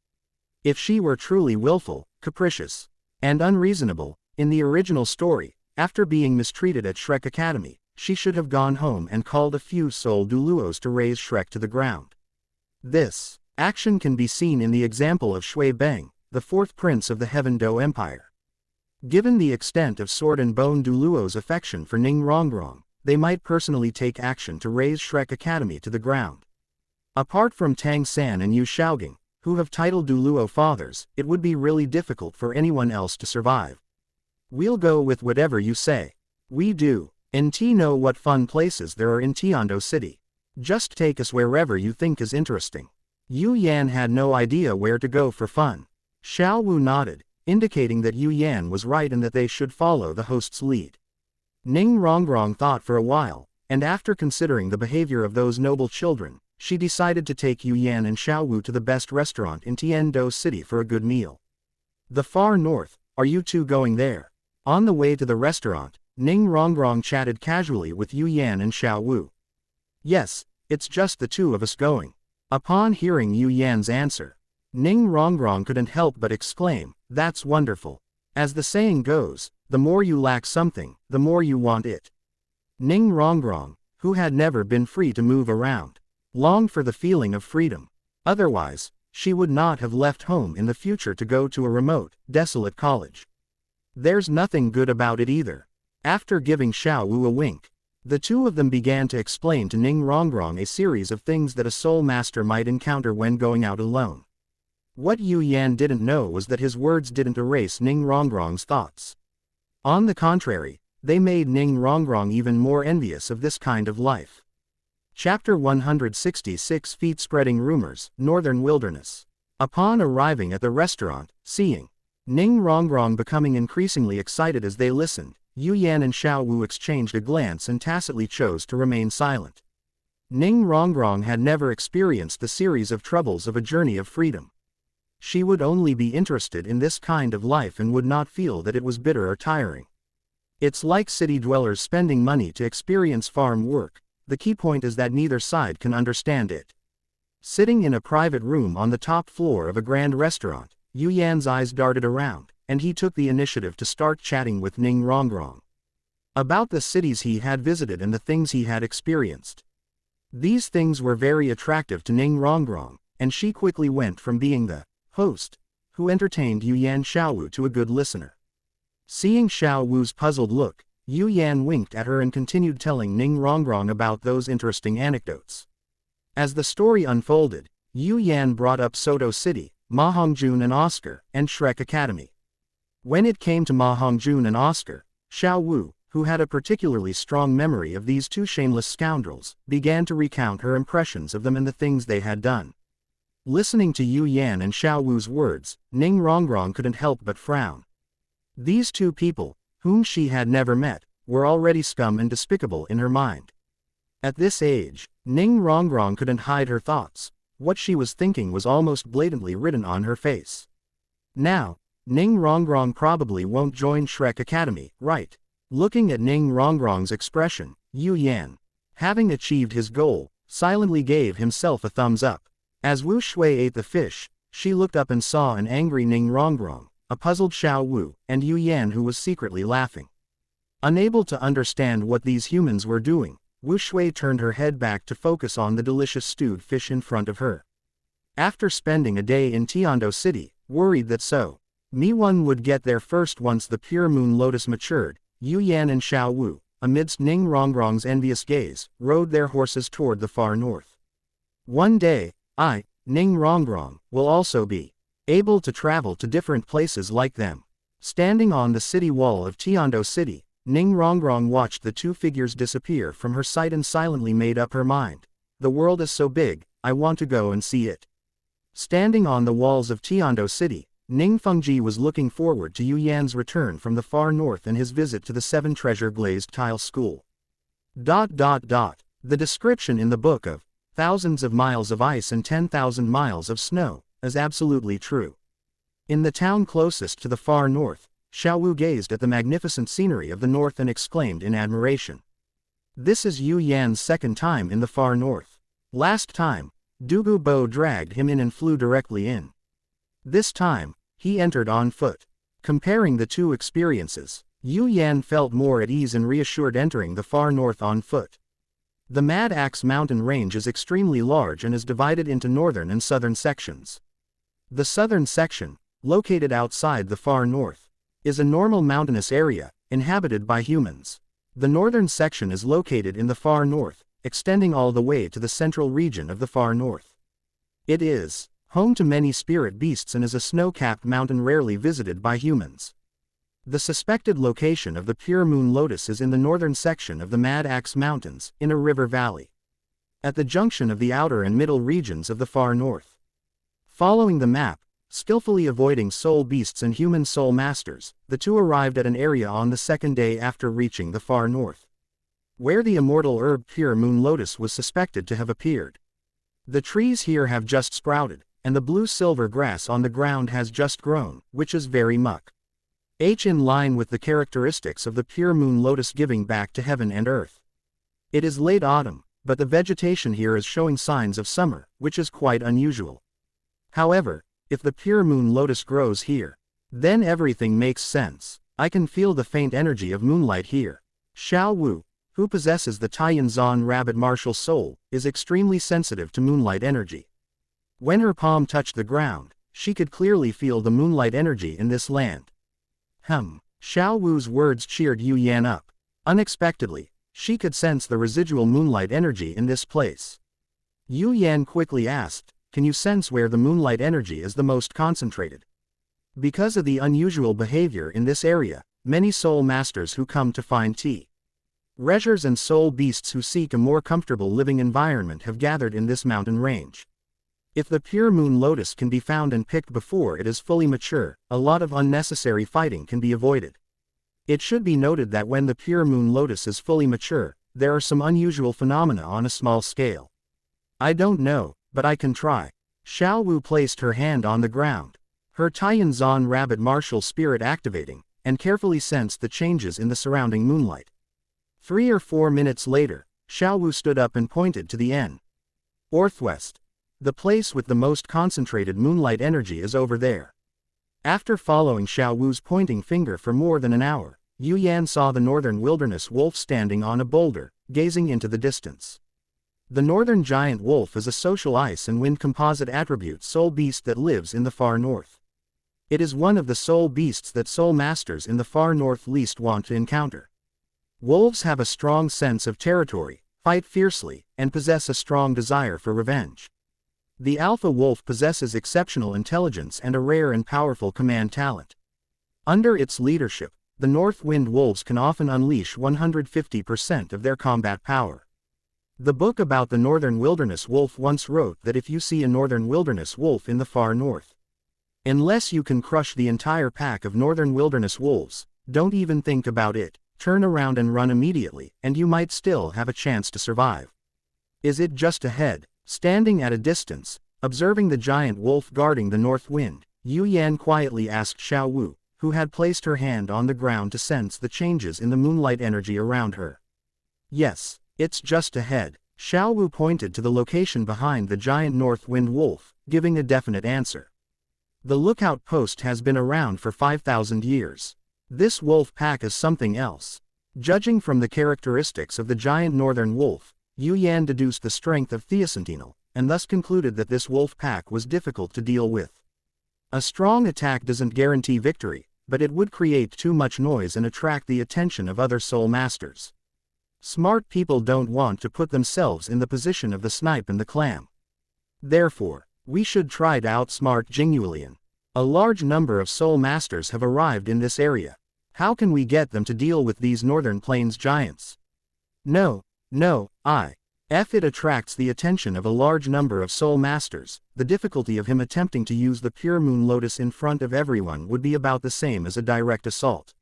If she were truly willful, capricious, and unreasonable, in the original story, after being mistreated at Shrek Academy, she should have gone home and called a few soul Douluos to raise Shrek to the ground. This action can be seen in the example of Shui Beng, the 4th prince of the Heaven Do Empire. Given the extent of Sword and Bone Douluo's affection for Ning Rongrong, they might personally take action to raise Shrek Academy to the ground. Apart from Tang San and Yu Shaogang, who have titled Douluo fathers, it would be really difficult for anyone else to survive. We'll go with whatever you say. We do. Know what fun places there are in Tiando City. Just take us wherever you think is interesting. Yu Yan had no idea where to go for fun. Xiao nodded, indicating that Yu Yan was right and that they should follow the host's lead. Ning Rongrong thought for a while, and after considering the behavior of those noble children, she decided to take Yu Yan and Xiao Wu to the best restaurant in Tiando City for a good meal. The far north, are you two going there? On the way to the restaurant, Ning Rongrong chatted casually with Yu Yan and Xiao Wu. Yes, it's just the two of us going. Upon hearing Yu Yan's answer, Ning Rongrong couldn't help but exclaim, that's wonderful. As the saying goes, the more you lack something, the more you want it. Ning Rongrong, who had never been free to move around, longed for the feeling of freedom. Otherwise, she would not have left home in the future to go to a remote, desolate college. There's nothing good about it either. After giving Xiao Wu a wink, the two of them began to explain to Ning Rongrong a series of things that a soul master might encounter when going out alone. What Yu Yan didn't know was that his words didn't erase Ning Rongrong's thoughts. On the contrary, they made Ning Rongrong even more envious of this kind of life. Chapter 166 Feet Spreading Rumors, Northern Wilderness. Upon arriving at the restaurant, seeing Ning Rongrong becoming increasingly excited as they listened, Yu Yan and Xiao Wu exchanged a glance and tacitly chose to remain silent. Ning Rongrong had never experienced the series of troubles of a journey of freedom. She would only be interested in this kind of life and would not feel that it was bitter or tiring. It's like city dwellers spending money to experience farm work. The key point is that neither side can understand it. Sitting in a private room on the top floor of a grand restaurant, Yu Yan's eyes darted around, and he took the initiative to start chatting with Ning Rongrong about the cities he had visited and the things he had experienced. These things were very attractive to Ning Rongrong, and she quickly went from being the host who entertained Yu Yan Xiao Wu to a good listener. Seeing Xiao Wu's puzzled look, Yu Yan winked at her and continued telling Ning Rongrong about those interesting anecdotes. As the story unfolded, Yu Yan brought up Soto City, Mahongjun and Oscar, and Shrek Academy. When it came to Mahongjun and Oscar, Xiao Wu, who had a particularly strong memory of these two shameless scoundrels, began to recount her impressions of them and the things they had done. Listening to Yu Yan and Xiao Wu's words, Ning Rongrong couldn't help but frown. These two people, whom she had never met, were already scum and despicable in her mind. At this age, Ning Rongrong couldn't hide her thoughts. What she was thinking was almost blatantly written on her face. Now, Ning Rongrong probably won't join Shrek Academy, right? Looking at Ning Rongrong's expression, Yu Yan, having achieved his goal, silently gave himself a thumbs up. As Wu Shui ate the fish, she looked up and saw an angry Ning Rongrong, a puzzled Xiao Wu, and Yu Yan who was secretly laughing. Unable to understand what these humans were doing, Wu Shui turned her head back to focus on the delicious stewed fish in front of her. After spending a day in Tiando City, worried that So Mi-1 would get there first once the pure moon lotus matured, Yu Yan and Xiao Wu, amidst Ning Rongrong's envious gaze, rode their horses toward the far north. One day, Ning Rongrong, will also be able to travel to different places like them. Standing on the city wall of Tiando City, Ning Rongrong watched the two figures disappear from her sight and silently made up her mind. The world is so big, I want to go and see it. Standing on the walls of Tiando City, Ning Fengji was looking forward to Yu Yan's return from the far north and his visit to the 7 treasure glazed tile school. The description in the book of thousands of miles of ice and 10,000 miles of snow is absolutely true. In the town closest to the far north, Xiao Wu gazed at the magnificent scenery of the north and exclaimed in admiration. This is Yu Yan's second time in the far north. Last time, Dugu Bo dragged him in and flew directly in. This time, he entered on foot. Comparing the two experiences, Yu Yan felt more at ease and reassured entering the far north on foot. The Mad Axe mountain range is extremely large and is divided into northern and southern sections. The southern section, located outside the far north, is a normal mountainous area, inhabited by humans. The northern section is located in the far north, extending all the way to the central region of the far north. It is home to many spirit beasts and is a snow-capped mountain rarely visited by humans. The suspected location of the pure moon lotus is in the northern section of the Mad Axe Mountains, in a river valley, at the junction of the outer and middle regions of the far north. Following the map, skillfully avoiding soul beasts and human soul masters, the two arrived at an area on the second day after reaching the far north, where the immortal herb pure moon lotus was suspected to have appeared. The trees here have just sprouted, and the blue-silver grass on the ground has just grown, which is very much in line with the characteristics of the pure moon lotus giving back to heaven and earth. It is late autumn, but the vegetation here is showing signs of summer, which is quite unusual. However, if the pure moon lotus grows here, then everything makes sense. I can feel the faint energy of moonlight here. Xiao Wu, who possesses the Tianzan rabbit martial soul, is extremely sensitive to moonlight energy. When her palm touched the ground, she could clearly feel the moonlight energy in this land. Xiao Wu's words cheered Yu Yan up. Unexpectedly, she could sense the residual moonlight energy in this place. Yu Yan quickly asked, "Can you sense where the moonlight energy is the most concentrated?" Because of the unusual behavior in this area, many soul masters who come to find treasures and soul beasts who seek a more comfortable living environment have gathered in this mountain range. If the pure moon lotus can be found and picked before it is fully mature, a lot of unnecessary fighting can be avoided. It should be noted that when the pure moon lotus is fully mature, there are some unusual phenomena on a small scale. I don't know, but I can try. Xiao Wu placed her hand on the ground, her Tianzan rabbit martial spirit activating, and carefully sensed the changes in the surrounding moonlight. 3 or 4 minutes later, Xiao Wu stood up and pointed to the northwest. The place with the most concentrated moonlight energy is over there. After following Xiao Wu's pointing finger for more than an hour, Yu Yan saw the northern wilderness wolf standing on a boulder, gazing into the distance. The northern giant wolf is a social ice and wind composite attribute soul beast that lives in the far north. It is one of the soul beasts that soul masters in the far north least want to encounter. Wolves have a strong sense of territory, fight fiercely, and possess a strong desire for revenge. The alpha wolf possesses exceptional intelligence and a rare and powerful command talent. Under its leadership, the North Wind wolves can often unleash 150% of their combat power. The book about the northern wilderness wolf once wrote that if you see a northern wilderness wolf in the far north, unless you can crush the entire pack of northern wilderness wolves, don't even think about it, turn around and run immediately, and you might still have a chance to survive. Is it just ahead? Standing at a distance, observing the giant wolf guarding the north wind, Yu Yan quietly asked Xiao Wu, who had placed her hand on the ground to sense the changes in the moonlight energy around her. Yes, it's just ahead. Xiao Wu pointed to the location behind the giant north wind wolf, giving a definite answer. The lookout post has been around for 5,000 years. This wolf pack is something else. Judging from the characteristics of the giant northern wolf, Yu Yan deduced the strength of Theocentinal, and thus concluded that this wolf pack was difficult to deal with. A strong attack doesn't guarantee victory, but it would create too much noise and attract the attention of other soul masters. Smart people don't want to put themselves in the position of the snipe and the clam. Therefore, we should try to outsmart Jingyulian. A large number of soul masters have arrived in this area. How can we get them to deal with these northern plains giants? No, if it attracts the attention of a large number of soul masters, the difficulty of him attempting to use the pure moon lotus in front of everyone would be about the same as a direct assault.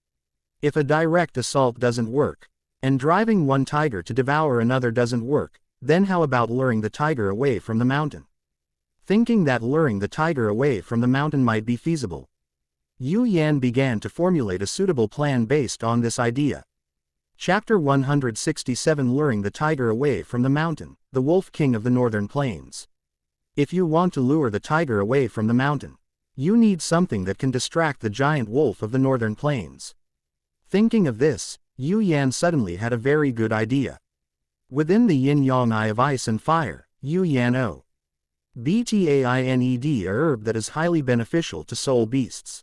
If a direct assault doesn't work, and driving one tiger to devour another doesn't work, then how about luring the tiger away from the mountain? Thinking that luring the tiger away from the mountain might be feasible, Yu Yan began to formulate a suitable plan based on this idea. Chapter 167 Luring the Tiger Away from the Mountain, the Wolf King of the Northern Plains. If you want to lure the tiger away from the mountain, you need something that can distract the giant wolf of the Northern Plains. Thinking of this, Yu Yan suddenly had a very good idea. Within the yin-yang eye of ice and fire, Yu Yan O. Btained, a herb that is highly beneficial to soul beasts.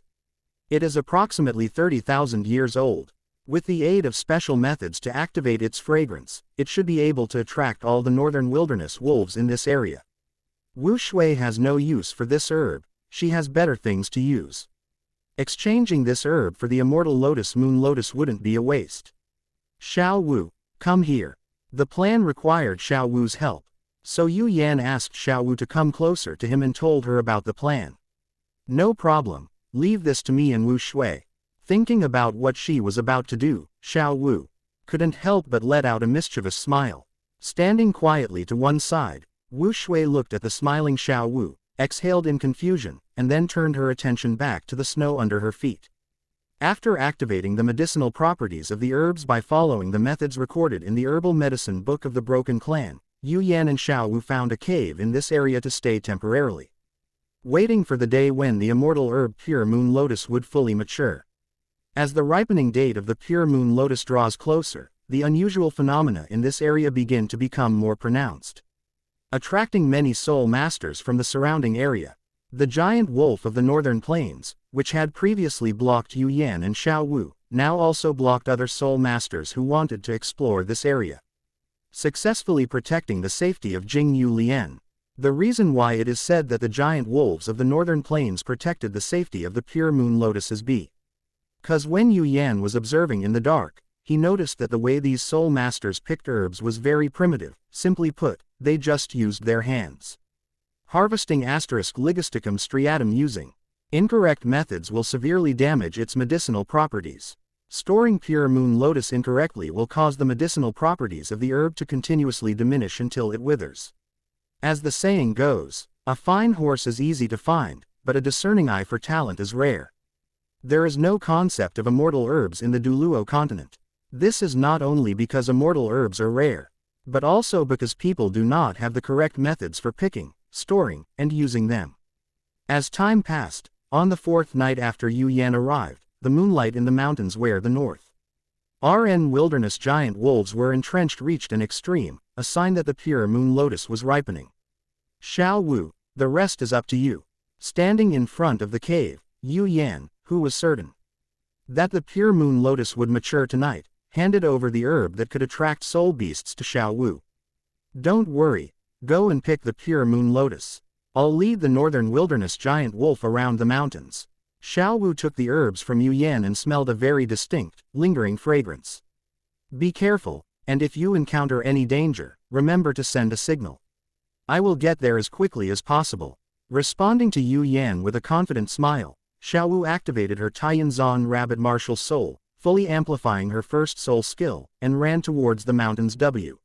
It is approximately 30,000 years old. With the aid of special methods to activate its fragrance, it should be able to attract all the northern wilderness wolves in this area. Wu Shui has no use for this herb, she has better things to use. Exchanging this herb for the immortal lotus moon lotus wouldn't be a waste. Xiao Wu, come here. The plan required Xiao Wu's help, so Yu Yan asked Xiao Wu to come closer to him and told her about the plan. No problem, leave this to me and Wu Shui. Thinking about what she was about to do, Xiao Wu couldn't help but let out a mischievous smile. Standing quietly to one side, Wu Shui looked at the smiling Xiao Wu, exhaled in confusion, and then turned her attention back to the snow under her feet. After activating the medicinal properties of the herbs by following the methods recorded in the Herbal Medicine Book of the Broken Clan, Yu Yan and Xiao Wu found a cave in this area to stay temporarily, waiting for the day when the immortal herb Pure Moon Lotus would fully mature. As the ripening date of the Pure Moon Lotus draws closer, the unusual phenomena in this area begin to become more pronounced, attracting many soul masters from the surrounding area. The giant wolf of the northern plains, which had previously blocked Yu Yan and Xiao Wu, now also blocked other soul masters who wanted to explore this area, successfully protecting the safety of Jingyu Lian. The reason why it is said that the giant wolves of the northern plains protected the safety of the Pure Moon Lotus is because when Yu Yan was observing in the dark, he noticed that the way these soul masters picked herbs was very primitive. Simply put, they just used their hands. Harvesting *Ligusticum striatum using incorrect methods will severely damage its medicinal properties. Storing Pure Moon Lotus incorrectly will cause the medicinal properties of the herb to continuously diminish until it withers. As the saying goes, a fine horse is easy to find, but a discerning eye for talent is rare. There is no concept of immortal herbs in the Douluo continent. This is not only because immortal herbs are rare, but also because people do not have the correct methods for picking, storing, and using them. As time passed, on the fourth night after Yu Yan arrived, the moonlight in the mountains where the north RN wilderness giant wolves were entrenched reached an extreme, a sign that the Pure Moon Lotus was ripening. Xiao Wu, the rest is up to you. Standing in front of the cave, Yu Yan, who was certain that the Pure Moon Lotus would mature tonight, handed over the herb that could attract soul beasts to Xiao Wu. Don't worry, go and pick the Pure Moon Lotus. I'll lead the northern wilderness giant wolf around the mountains. Xiao Wu took the herbs from Yu Yan and smelled a very distinct, lingering fragrance. Be careful, and if you encounter any danger, remember to send a signal. I will get there as quickly as possible. Responding to Yu Yan with a confident smile, Xiao Wu activated her Tianzan rabbit martial soul, fully amplifying her first soul skill, and ran towards the mountains W.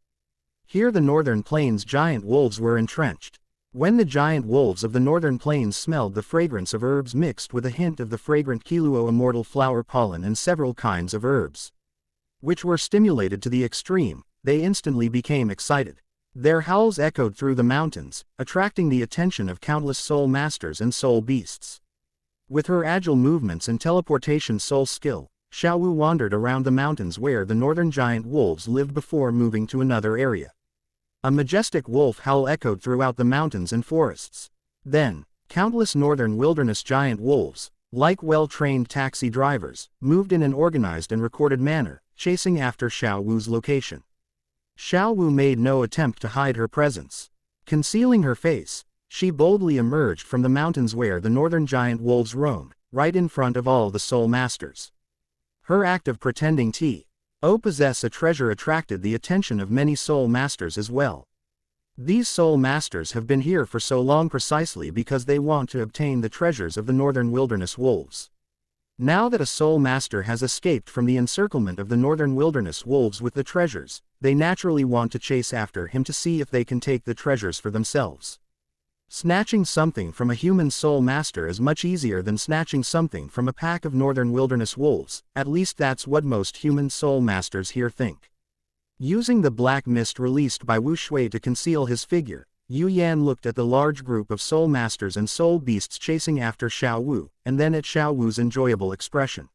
Here the northern plains giant wolves were entrenched. When the giant wolves of the northern plains smelled the fragrance of herbs mixed with a hint of the fragrant Qiluo immortal flower pollen and several kinds of herbs, which were stimulated to the extreme, they instantly became excited. Their howls echoed through the mountains, attracting the attention of countless soul masters and soul beasts. With her agile movements and teleportation soul skill, Xiao Wu wandered around the mountains where the northern giant wolves lived before moving to another area. A majestic wolf howl echoed throughout the mountains and forests. Then, countless northern wilderness giant wolves, like well-trained taxi drivers, moved in an organized and recorded manner, chasing after Xiao Wu's location. Xiao Wu made no attempt to hide her presence. Concealing her face, she boldly emerged from the mountains where the northern giant wolves roamed, right in front of all the soul masters. Her act of pretending to possess a treasure attracted the attention of many soul masters as well. These soul masters have been here for so long precisely because they want to obtain the treasures of the northern wilderness wolves. Now that a soul master has escaped from the encirclement of the northern wilderness wolves with the treasures, they naturally want to chase after him to see if they can take the treasures for themselves. Snatching something from a human soul master is much easier than snatching something from a pack of northern wilderness wolves, at least that's what most human soul masters here think. Using the black mist released by Wu Shui to conceal his figure, Yu Yan looked at the large group of soul masters and soul beasts chasing after Xiao Wu, and then at Xiao Wu's enjoyable expression.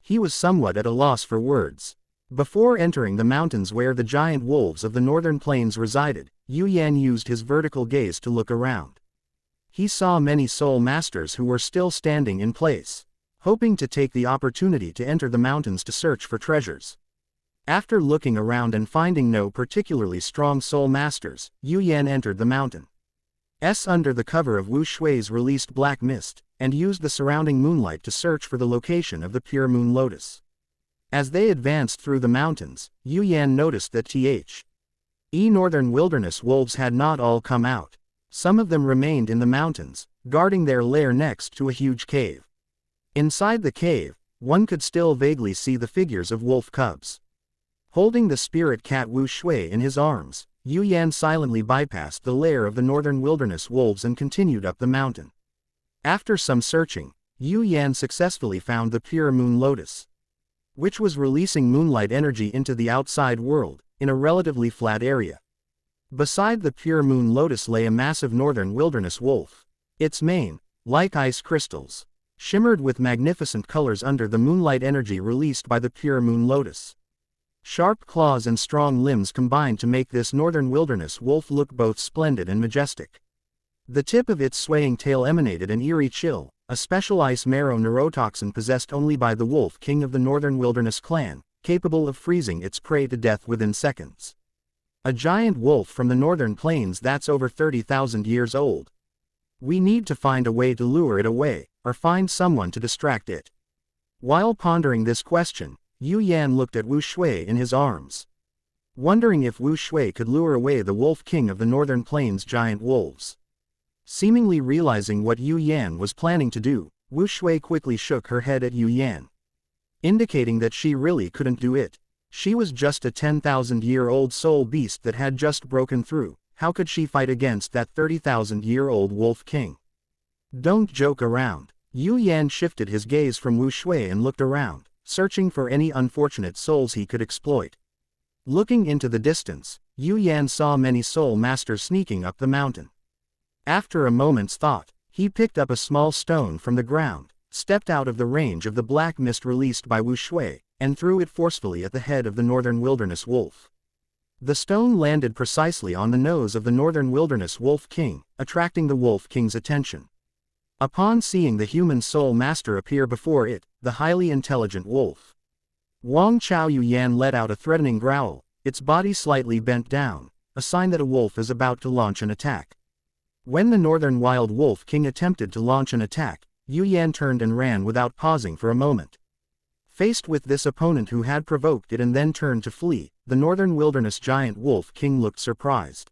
He was somewhat at a loss for words. Before entering the mountains where the giant wolves of the northern plains resided, Yu Yan used his vertical gaze to look around. He saw many soul masters who were still standing in place, hoping to take the opportunity to enter the mountains to search for treasures. After looking around and finding no particularly strong soul masters, Yu Yan entered the mountain under the cover of Wu Shui's released black mist, and used the surrounding moonlight to search for the location of the Pure Moon Lotus. As they advanced through the mountains, Yu Yan noticed that northern wilderness wolves had not all come out. Some of them remained in the mountains, guarding their lair next to a huge cave. Inside the cave, one could still vaguely see the figures of wolf cubs. Holding the spirit cat Wu Shui in his arms, Yu Yan silently bypassed the lair of the northern wilderness wolves and continued up the mountain. After some searching, Yu Yan successfully found the pure moon lotus, which was releasing moonlight energy into the outside world, in a relatively flat area. Beside the pure moon lotus lay a massive northern wilderness wolf. Its mane, like ice crystals, shimmered with magnificent colors under the moonlight energy released by the pure moon lotus. Sharp claws and strong limbs combined to make this northern wilderness wolf look both splendid and majestic. The tip of its swaying tail emanated an eerie chill, a special ice marrow neurotoxin possessed only by the Wolf King of the Northern Wilderness clan, capable of freezing its prey to death within seconds. A giant wolf from the northern plains that's over 30,000 years old. We need to find a way to lure it away, or find someone to distract it. While pondering this question, Yu Yan looked at Wu Shui in his arms, wondering if Wu Shui could lure away the Wolf King of the Northern Plains giant wolves. Seemingly realizing what Yu Yan was planning to do, Wu Shui quickly shook her head at Yu Yan, indicating that she really couldn't do it. She was just a 10,000-year-old soul beast that had just broken through. How could she fight against that 30,000-year-old Wolf King? Don't joke around. Yu Yan shifted his gaze from Wu Shui and looked around, searching for any unfortunate souls he could exploit. Looking into the distance, Yu Yan saw many soul masters sneaking up the mountain. After a moment's thought, he picked up a small stone from the ground, stepped out of the range of the black mist released by Wu Shui, and threw it forcefully at the head of the northern wilderness wolf. The stone landed precisely on the nose of the northern wilderness Wolf King, attracting the Wolf King's attention. Upon seeing the human soul master appear before it, the highly intelligent wolf Wang Chao Yu Yan let out a threatening growl, its body slightly bent down, a sign that a wolf is about to launch an attack. When the northern wild Wolf King attempted to launch an attack, Yu Yan turned and ran without pausing for a moment. Faced with this opponent who had provoked it and then turned to flee, the northern wilderness giant Wolf King looked surprised.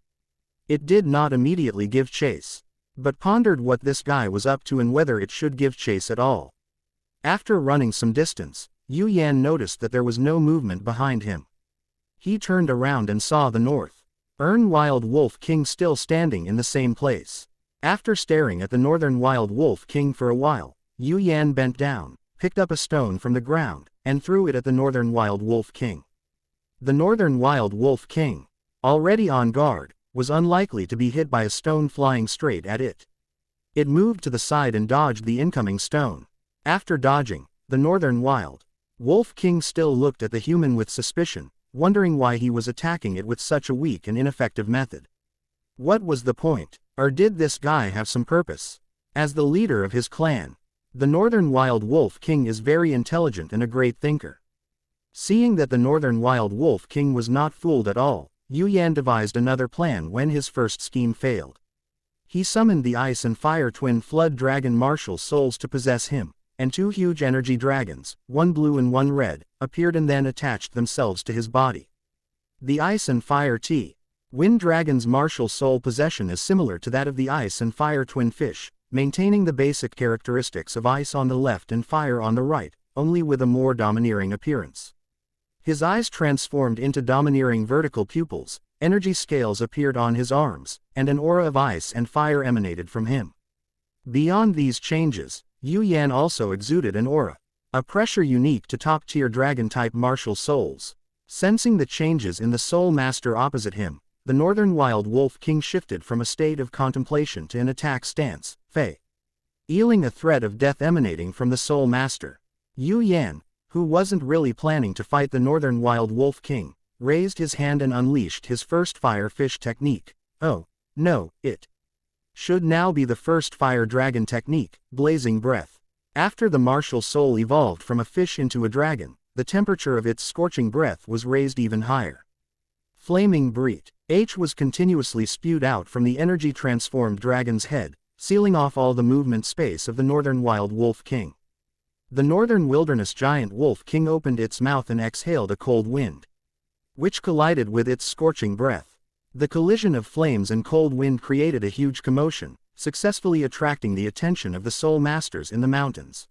It did not immediately give chase, but pondered what this guy was up to and whether it should give chase at all. After running some distance, Yu Yan noticed that there was no movement behind him. He turned around and saw the northern wild Wolf King still standing in the same place. After staring at the northern wild Wolf King for a while, Yu Yan bent down, picked up a stone from the ground, and threw it at the northern wild Wolf King. The northern wild Wolf King, already on guard, was unlikely to be hit by a stone flying straight at it. It moved to the side and dodged the incoming stone. After dodging, the northern wild Wolf King still looked at the human with suspicion, wondering why he was attacking it with such a weak and ineffective method. What was the point? Or did this guy have some purpose? As the leader of his clan, the northern wild Wolf King is very intelligent and a great thinker. Seeing that the northern wild Wolf King was not fooled at all, Yu Yan devised another plan when his first scheme failed. He summoned the ice and fire twin flood dragon martial souls to possess him, and two huge energy dragons, one blue and one red, appeared and then attached themselves to his body. The ice and fire wind dragon's martial soul possession is similar to that of the ice and fire twin fish, maintaining the basic characteristics of ice on the left and fire on the right, only with a more domineering appearance. His eyes transformed into domineering vertical pupils, energy scales appeared on his arms, and an aura of ice and fire emanated from him. Beyond these changes, Yu Yan also exuded an aura, a pressure unique to top-tier dragon-type martial souls. Sensing the changes in the soul master opposite him, the northern wild Wolf King shifted from a state of contemplation to an attack stance, feeling a threat of death emanating from the soul master. Yu Yan, who wasn't really planning to fight the northern wild Wolf King, raised his hand and unleashed his first fire fish technique. Oh, no, it should now be the first fire dragon technique, blazing breath. After the martial soul evolved from a fish into a dragon, the temperature of its scorching breath was raised even higher. Flaming breath was continuously spewed out from the energy-transformed dragon's head, sealing off all the movement space of the northern wild Wolf King. The northern wilderness giant Wolf King opened its mouth and exhaled a cold wind, which collided with its scorching breath. The collision of flames and cold wind created a huge commotion, successfully attracting the attention of the soul masters in the mountains,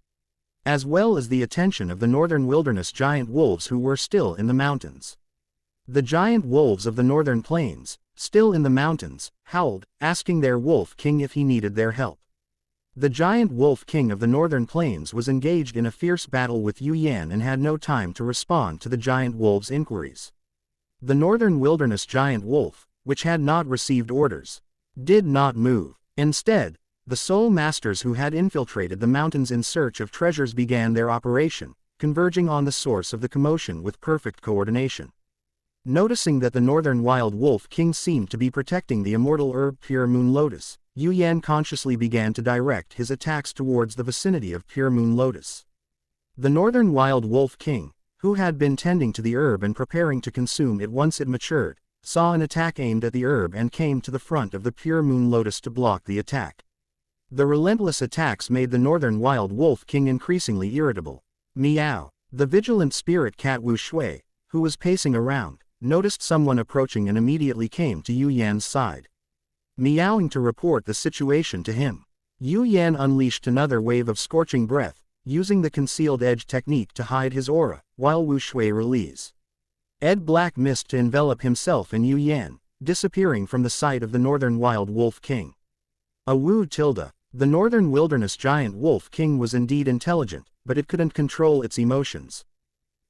as well as the attention of the northern wilderness giant wolves who were still in the mountains. The giant wolves of the northern plains, still in the mountains, howled, asking their wolf king if he needed their help. The giant wolf king of the northern plains was engaged in a fierce battle with Yan and had no time to respond to the giant wolves' inquiries. The northern wilderness giant wolf, which had not received orders, did not move. Instead, the soul masters who had infiltrated the mountains in search of treasures began their operation, converging on the source of the commotion with perfect coordination. Noticing that the northern wild wolf king seemed to be protecting the immortal herb Pure Moon Lotus, Yan consciously began to direct his attacks towards the vicinity of Pure Moon Lotus. The northern wild wolf king, who had been tending to the herb and preparing to consume it once it matured, saw an attack aimed at the herb and came to the front of the Pure Moon Lotus to block the attack. The relentless attacks made the northern wild wolf king increasingly irritable. Meow. The vigilant spirit cat Wu Shui, who was pacing around, noticed someone approaching and immediately came to Yan's side. Meowing to report the situation to him, Yan unleashed another wave of scorching breath, using the concealed edge technique to hide his aura, while Wu Shui released black mist to envelop himself in Yan, disappearing from the sight of the northern wild wolf king. A Wu tilde. The northern wilderness giant wolf king was indeed intelligent, but it couldn't control its emotions.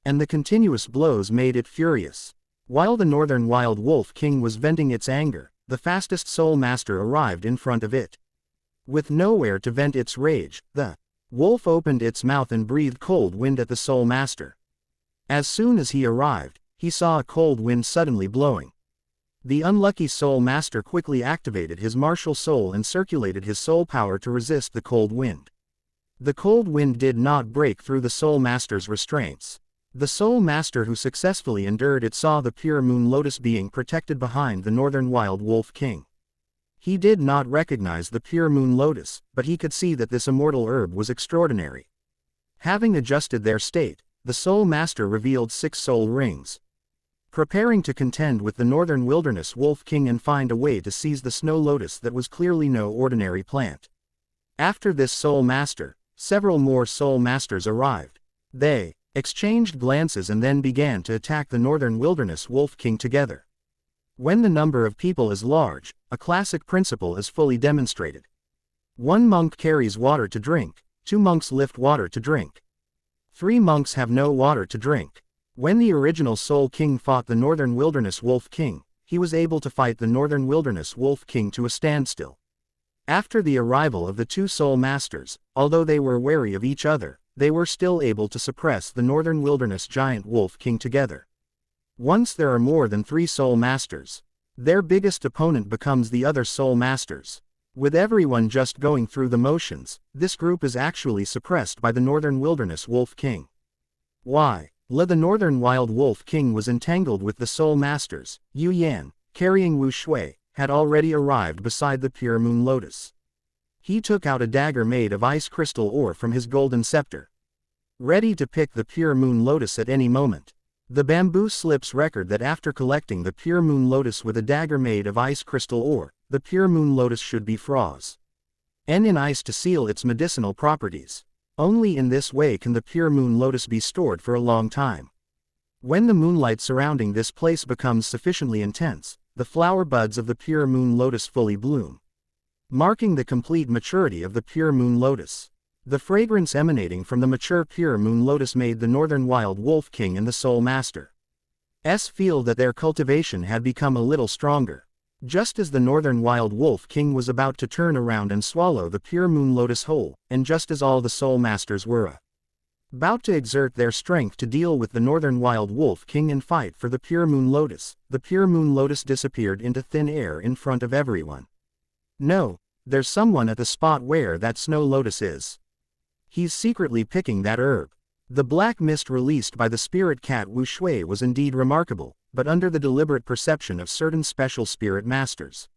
And the continuous blows made it furious. While the northern wild wolf king was venting its anger, the fastest soul master arrived in front of it. With nowhere to vent its rage, the wolf opened its mouth and breathed cold wind at the soul master. As soon as he arrived, he saw a cold wind suddenly blowing. The unlucky soul master quickly activated his martial soul and circulated his soul power to resist the cold wind. The cold wind did not break through the soul master's restraints. The soul master who successfully endured it saw the Pure Moon Lotus being protected behind the northern wild wolf king. He did not recognize the Pure Moon Lotus, but he could see that this immortal herb was extraordinary. Having adjusted their state, the soul master revealed 6 soul rings. Preparing to contend with the northern wilderness wolf king and find a way to seize the snow lotus that was clearly no ordinary plant. After this soul master, several more soul masters arrived. They exchanged glances and then began to attack the northern wilderness wolf king together. When the number of people is large, a classic principle is fully demonstrated. 1 monk carries water to drink, 2 monks lift water to drink. 3 monks have no water to drink. When the original Soul King fought the northern wilderness wolf king, he was able to fight the northern wilderness wolf king to a standstill. After the arrival of the 2 soul masters, although they were wary of each other, they were still able to suppress the northern wilderness giant wolf king together. Once there are more than 3 soul masters, their biggest opponent becomes the other soul masters. With everyone just going through the motions, this group is actually suppressed by the northern wilderness wolf king. Why? The northern wild wolf king was entangled with the soul masters. Yan, carrying Wu Shui, had already arrived beside the Pure Moon Lotus. He took out a dagger made of ice crystal ore from his golden scepter, ready to pick the Pure Moon Lotus at any moment. The bamboo slips record that after collecting the Pure Moon Lotus with a dagger made of ice crystal ore, the Pure Moon Lotus should be frozen in ice to seal its medicinal properties. Only in this way can the Pure Moon Lotus be stored for a long time. When the moonlight surrounding this place becomes sufficiently intense, the flower buds of the Pure Moon Lotus fully bloom, marking the complete maturity of the Pure Moon Lotus. The fragrance emanating from the mature Pure Moon Lotus made the northern wild wolf king and the soul master feel that their cultivation had become a little stronger. Just as the northern wild wolf king was about to turn around and swallow the Pure Moon Lotus whole, and just as all the soul masters were about to exert their strength to deal with the northern wild wolf king and fight for the Pure Moon Lotus, the Pure Moon Lotus disappeared into thin air in front of everyone. No, there's someone at the spot where that snow lotus is. He's secretly picking that herb. The black mist released by the spirit cat Wu Shui was indeed remarkable, but under the deliberate perception of certain special spirit masters.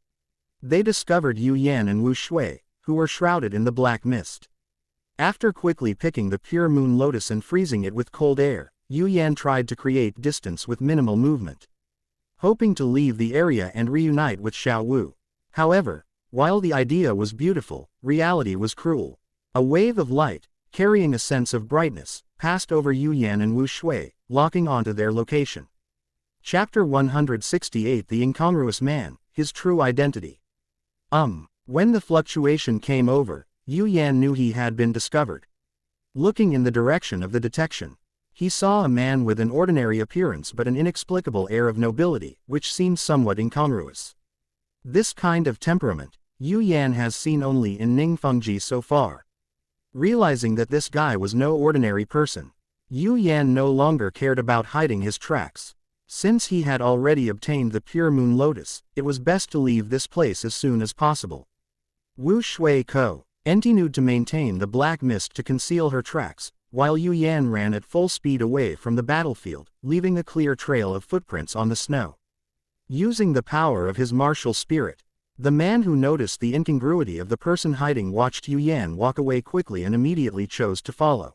They discovered Yan and Wu Shui, who were shrouded in the black mist. After quickly picking the Pure Moon Lotus and freezing it with cold air, Yan tried to create distance with minimal movement, hoping to leave the area and reunite with Xiao Wu. However, while the idea was beautiful, reality was cruel. A wave of light, carrying a sense of brightness, passed over Yan and Wu Shui, locking onto their location. Chapter 168 The Incongruous Man, His True Identity. When the fluctuation came over, Yu Yan knew he had been discovered. Looking in the direction of the detection, he saw a man with an ordinary appearance but an inexplicable air of nobility, which seemed somewhat incongruous. This kind of temperament, Yu Yan has seen only in Ningfengji so far. Realizing that this guy was no ordinary person, Yu Yan no longer cared about hiding his tracks. Since he had already obtained the pure moon lotus, it was best to leave this place as soon as possible. Wu Shui Ko continued to maintain the black mist to conceal her tracks, while Yu Yan ran at full speed away from the battlefield, leaving a clear trail of footprints on the snow. Using the power of his martial spirit, the man who noticed the incongruity of the person hiding watched Yu Yan walk away quickly and immediately chose to follow.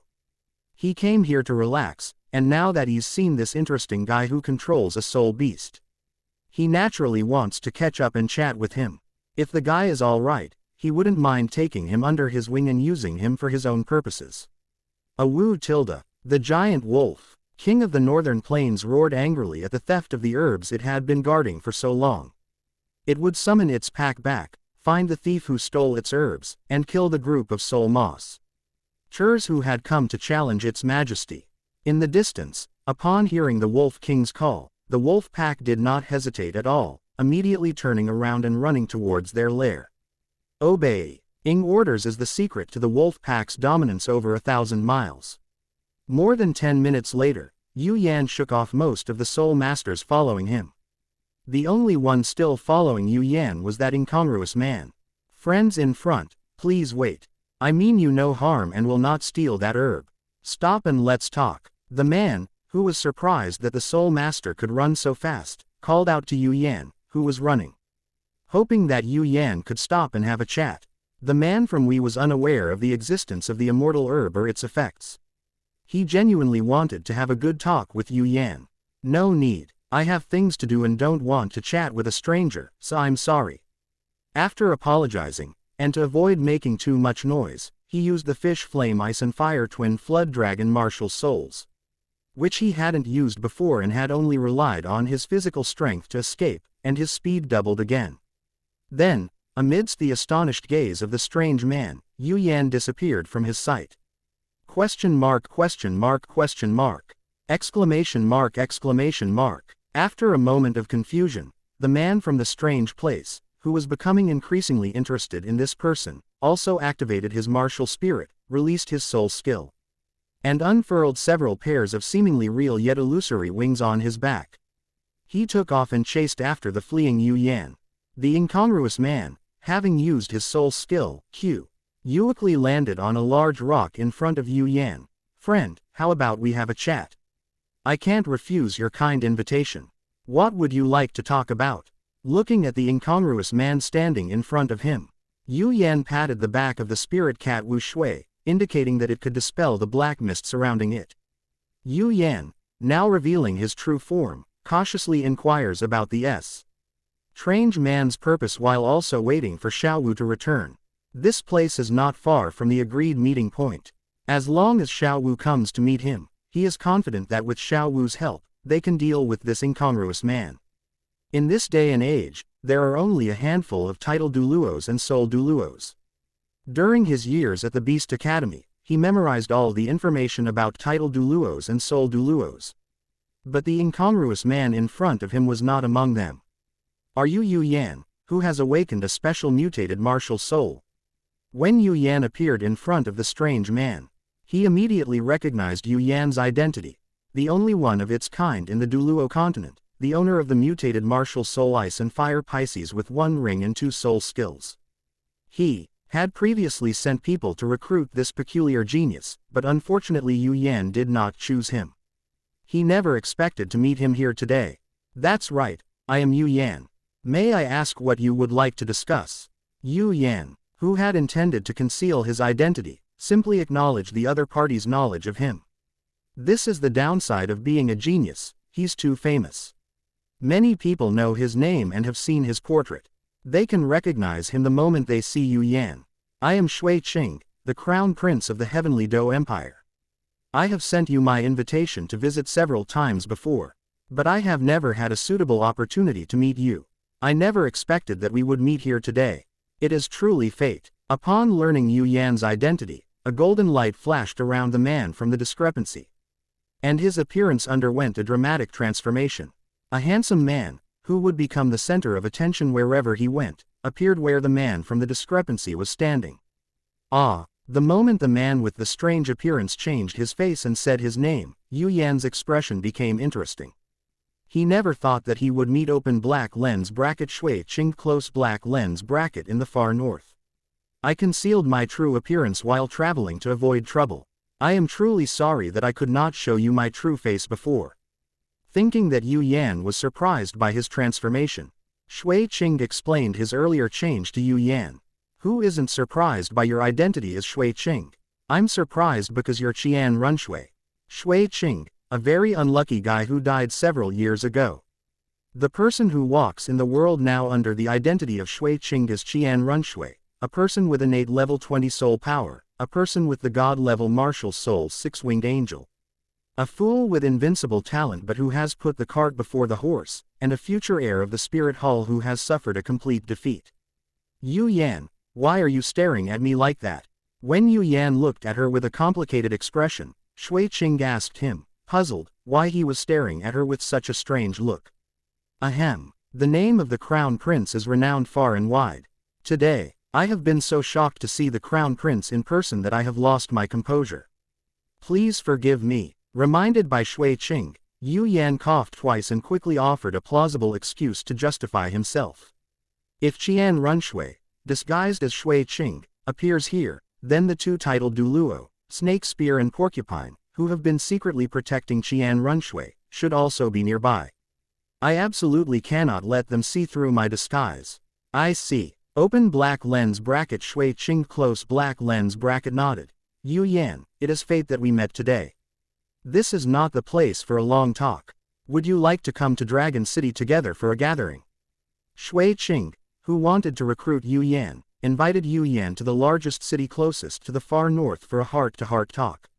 He came here to relax, and now that he's seen this interesting guy who controls a soul beast, he naturally wants to catch up and chat with him. If the guy is alright, he wouldn't mind taking him under his wing and using him for his own purposes. A Wu Tilda, the giant wolf, king of the northern plains, roared angrily at the theft of the herbs it had been guarding for so long. It would summon its pack back, find the thief who stole its herbs, and kill the group of soul moss churs who had come to challenge its majesty. In the distance, upon hearing the Wolf King's call, the wolf pack did not hesitate at all, immediately turning around and running towards their lair. Obeying orders is the secret to the wolf pack's dominance over 1,000 miles. More than 10 minutes later, Yu Yan shook off most of the soul masters following him. The only one still following Yu Yan was that incongruous man. Friends in front, please wait. I mean you no harm and will not steal that herb. Stop and let's talk. The man, who was surprised that the soul master could run so fast, called out to Yu Yan, who was running. Hoping that Yu Yan could stop and have a chat, the man from Wei was unaware of the existence of the immortal herb or its effects. He genuinely wanted to have a good talk with Yu Yan. No need, I have things to do and don't want to chat with a stranger, so I'm sorry. After apologizing, and to avoid making too much noise, he used the fish flame ice and fire twin flood dragon martial souls, which he hadn't used before and had only relied on his physical strength to escape, and his speed doubled again. Then, amidst the astonished gaze of the strange man, Yu Yan disappeared from his sight. Question mark question mark question mark. Exclamation mark exclamation mark. After a moment of confusion, the man from the strange place, who was becoming increasingly interested in this person, also activated his martial spirit, released his soul skill, and unfurled several pairs of seemingly real yet illusory wings on his back. He took off and chased after the fleeing Yu Yan. The incongruous man, having used his soul skill, quickly landed on a large rock in front of Yu Yan. Friend, how about we have a chat? I can't refuse your kind invitation. What would you like to talk about? Looking at the incongruous man standing in front of him, Yu Yan patted the back of the spirit cat Wu Shui, indicating that it could dispel the black mist surrounding it. Yu Yan, now revealing his true form, cautiously inquires about the strange man's purpose while also waiting for Xiao to return. This place is not far from the agreed meeting point. As long as Xiao comes to meet him, he is confident that with Xiao's help, they can deal with this incongruous man. In this day and age, there are only a handful of title Douluos and soul Douluos. During his years at the Beast Academy, he memorized all the information about title Douluos and soul Douluos. But the incongruous man in front of him was not among them. Are you Yu Yan, who has awakened a special mutated martial soul? When Yu Yan appeared in front of the strange man, he immediately recognized Yu Yan's identity, the only one of its kind in the Douluo continent, the owner of the mutated martial soul ice and fire Pisces with 1 ring and 2 soul skills. He had previously sent people to recruit this peculiar genius, but unfortunately Yu Yan did not choose him. He never expected to meet him here today. That's right, I am Yu Yan. May I ask what you would like to discuss? Yu Yan, who had intended to conceal his identity, simply acknowledged the other party's knowledge of him. This is the downside of being a genius, he's too famous. Many people know his name and have seen his portrait. They can recognize him the moment they see Yu Yan. I am Shui Qing, the crown prince of the heavenly Dou Empire. I have sent you my invitation to visit several times before. But I have never had a suitable opportunity to meet you. I never expected that we would meet here today. It is truly fate. Upon learning Yu Yan's identity, a golden light flashed around the man from the discrepancy. And his appearance underwent a dramatic transformation. A handsome man, who would become the center of attention wherever he went, appeared where the man from the discrepancy was standing. Ah! The moment the man with the strange appearance changed his face and said his name, Yu Yan's expression became interesting. He never thought that he would meet open black lens bracket Shui Qing close black lens bracket in the far north. I concealed my true appearance while traveling to avoid trouble. I am truly sorry that I could not show you my true face before. Thinking that Yu Yan was surprised by his transformation, Shui Qing explained his earlier change to Yu Yan. Who isn't surprised by your identity as Shui Qing? I'm surprised because you're Qian Runshui. Shui Qing, a very unlucky guy who died several years ago. The person who walks in the world now under the identity of Shui Qing is Qian Runshui, a person with innate level 20 soul power, a person with the god level martial soul 6-winged angel. A fool with invincible talent but who has put the cart before the horse, and a future heir of the spirit hall who has suffered a complete defeat. Yu Yan, why are you staring at me like that? When Yu Yan looked at her with a complicated expression, Shui Qing asked him, puzzled, why he was staring at her with such a strange look. Ahem. The name of the crown prince is renowned far and wide. Today, I have been so shocked to see the crown prince in person that I have lost my composure. Please forgive me. Reminded by Shui Qing, Yu Yan coughed twice and quickly offered a plausible excuse to justify himself. If Qian Runshui, disguised as Shui Qing, appears here, then the two titled Douluo, Snake Spear and Porcupine, who have been secretly protecting Qian Runshui, should also be nearby. I absolutely cannot let them see through my disguise. I see. Open black lens bracket Shui Qing close black lens bracket nodded. Yu Yan, it is fate that we met today. This is not the place for a long talk. Would you like to come to Dragon City together for a gathering? Shui Qing, who wanted to recruit Yu Yan, invited Yu Yan to the largest city closest to the far north for a heart-to-heart talk.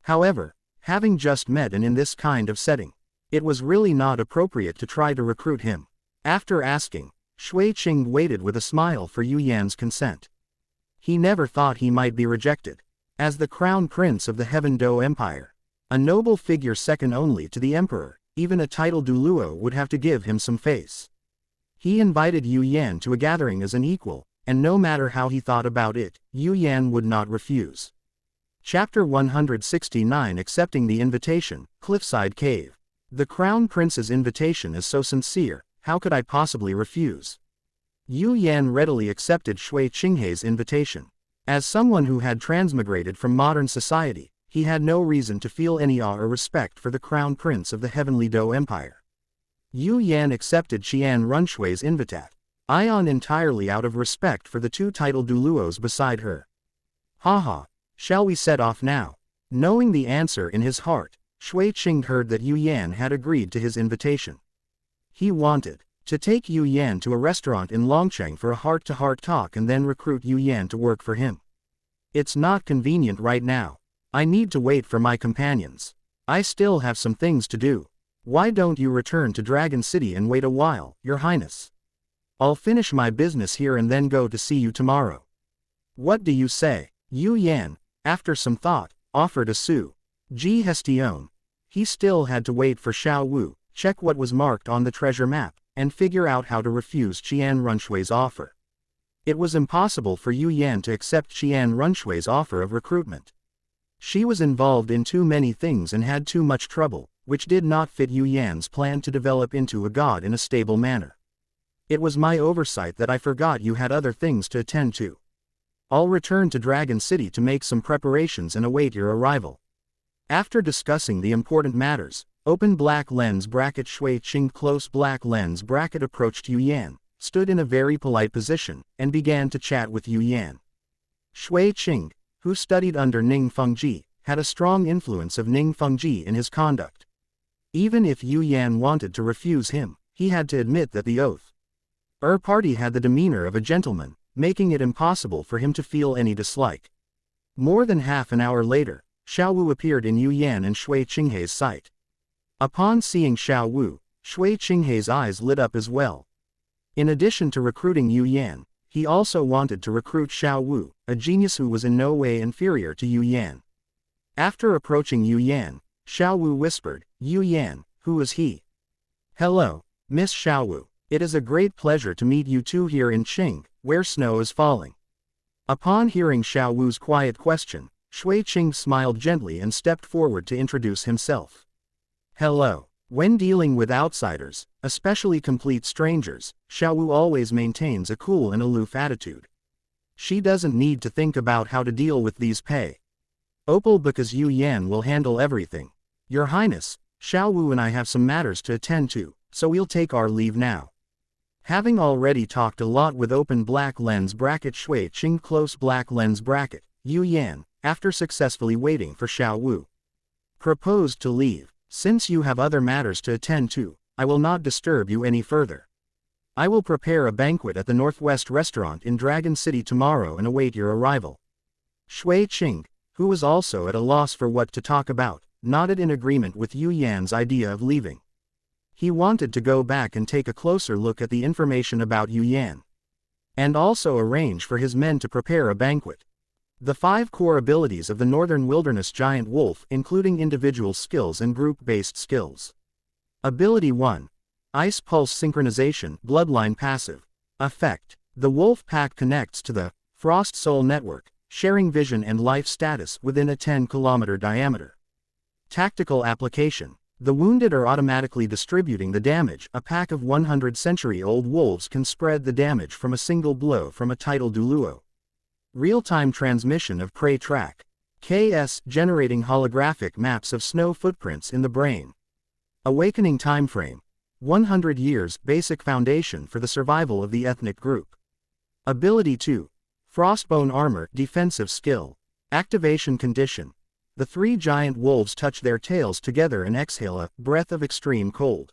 However, having just met and in this kind of setting, it was really not appropriate to try to recruit him. After asking, Shui Qing waited with a smile for Yu Yan's consent. He never thought he might be rejected. As the crown prince of the Heaven Do Empire, a noble figure second only to the emperor, even a titled Douluo would have to give him some face. He invited Yu Yan to a gathering as an equal, and no matter how he thought about it, Yu Yan would not refuse. Chapter 169 Accepting the Invitation, Cliffside Cave. The Crown Prince's invitation is so sincere, how could I possibly refuse? Yu Yan readily accepted Shui Qinghei's invitation. As someone who had transmigrated from modern society, he had no reason to feel any awe or respect for the Crown Prince of the Heavenly Do Empire. Yu Yan accepted Qian Runshui's invitation entirely out of respect for the two titled Douluos beside her. Haha, shall we set off now? Knowing the answer in his heart, Shui Qing heard that Yu Yan had agreed to his invitation. He wanted to take Yu Yan to a restaurant in Longcheng for a heart-to-heart talk and then recruit Yu Yan to work for him. It's not convenient right now. I need to wait for my companions. I still have some things to do. Why don't you return to Dragon City and wait a while, Your Highness? I'll finish my business here and then go to see you tomorrow. What do you say? Yu Yan, after some thought, offered a suggestion. He still had to wait for Xiao Wu, check what was marked on the treasure map, and figure out how to refuse Qian Runshui's offer. It was impossible for Yu Yan to accept Qian Runshui's offer of recruitment. She was involved in too many things and had too much trouble, which did not fit Yu Yan's plan to develop into a god in a stable manner. It was my oversight that I forgot you had other things to attend to. I'll return to Dragon City to make some preparations and await your arrival. After discussing the important matters, open black lens bracket Shui Qing close black lens bracket approached Yu Yan, stood in a very polite position, and began to chat with Yu Yan. Shui Qing, who studied under Ning Fengji, had a strong influence of Ning Fengji in his conduct. Even if Yu Yan wanted to refuse him, he had to admit that the oath party had the demeanor of a gentleman, making it impossible for him to feel any dislike. More than half an hour later, Xiao Wu appeared in Yu Yan and Shui Qinghei's sight. Upon seeing Xiao Wu, Shui Qinghei's eyes lit up as well. In addition to recruiting Yu Yan, he also wanted to recruit Xiao Wu, a genius who was in no way inferior to Yu Yan. After approaching Yu Yan, Xiao Wu whispered, "Yu Yan, who is he?" "Hello, Miss Xiao Wu. It is a great pleasure to meet you two here in Qing, where snow is falling." Upon hearing Xiao Wu's quiet question, Shui Qing smiled gently and stepped forward to introduce himself. "Hello." When dealing with outsiders, especially complete strangers, Xiao Wu always maintains a cool and aloof attitude. She doesn't need to think about how to deal with these opal because Yu Yan will handle everything. "Your Highness, Xiao Wu and I have some matters to attend to, so we'll take our leave now." Having already talked a lot with open black lens bracket Shui Qing close black lens bracket, Yu Yan, after successfully waiting for Xiao Wu, proposed to leave. "Since you have other matters to attend to, I will not disturb you any further. I will prepare a banquet at the Northwest Restaurant in Dragon City tomorrow and await your arrival." Shui Qing, who was also at a loss for what to talk about, nodded in agreement with Yu Yan's idea of leaving. He wanted to go back and take a closer look at the information about Yu Yan, and also arrange for his men to prepare a banquet. The 5 core abilities of the Northern Wilderness Giant Wolf including individual skills and group-based skills. Ability 1. Ice Pulse Synchronization Bloodline Passive. Effect. The Wolf Pack connects to the Frost Soul Network, sharing vision and life status within a 10-kilometer diameter. Tactical application. The wounded are automatically distributing the damage. A pack of 100-century-old wolves can spread the damage from a single blow from a tidal Douluo. Real-time transmission of prey track. KS generating holographic maps of snow footprints in the brain. Awakening timeframe. 100 years, basic foundation for the survival of the ethnic group. Ability 2. Frostbone Armor, defensive skill. Activation condition. The 3 giant wolves touch their tails together and exhale a breath of extreme cold.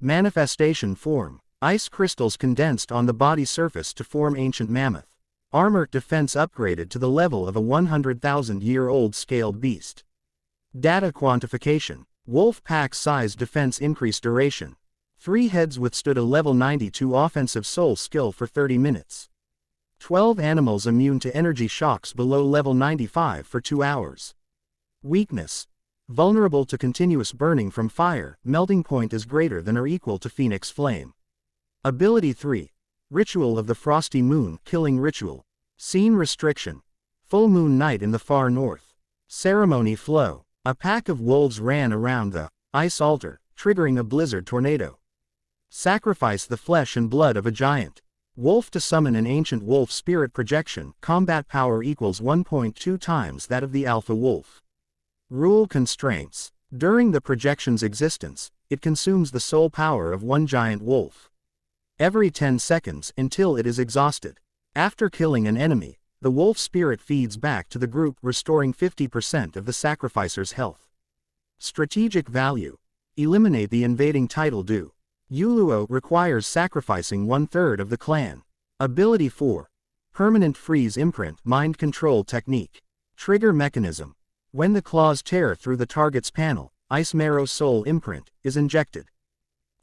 Manifestation form. Ice crystals condensed on the body surface to form ancient mammoth. Armor defense upgraded to the level of a 100,000-year-old scaled beast. Data quantification. Wolf pack size defense increase duration. 3 heads withstood a level 92 offensive soul skill for 30 minutes. 12 animals immune to energy shocks below level 95 for 2 hours. Weakness. Vulnerable to continuous burning from fire, melting point is greater than or equal to Phoenix Flame. Ability 3. Ritual of the Frosty Moon, Killing Ritual. Scene restriction. Full moon night in the far north. Ceremony flow. A pack of wolves ran around the ice altar, triggering a blizzard tornado. Sacrifice the flesh and blood of a giant wolf to summon an ancient wolf spirit projection. Combat power equals 1.2 times that of the alpha wolf. Rule constraints. During the projection's existence, it consumes the soul power of 1 giant wolf every 10 seconds until it is exhausted. After killing an enemy, the wolf spirit feeds back to the group, restoring 50% of the sacrificer's health. Strategic value. Eliminate the invading tidal dew. Douluo requires sacrificing 1/3 of the clan. Ability 4. Permanent freeze imprint mind control technique. Trigger mechanism. When the claws tear through the target's panel, Ice Marrow Soul imprint is injected.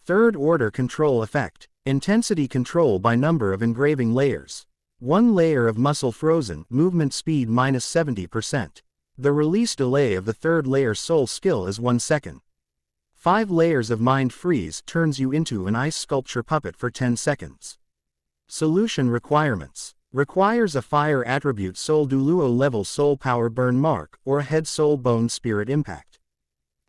Third order control effect. Intensity control by number of engraving layers. 1 layer of muscle frozen, movement speed minus 70%. The release delay of the 3rd layer soul skill is 1 second. 5 layers of mind freeze turns you into an ice sculpture puppet for 10 seconds. Solution requirements. Requires a fire attribute soul Douluo level soul power burn mark or a head soul bone spirit impact.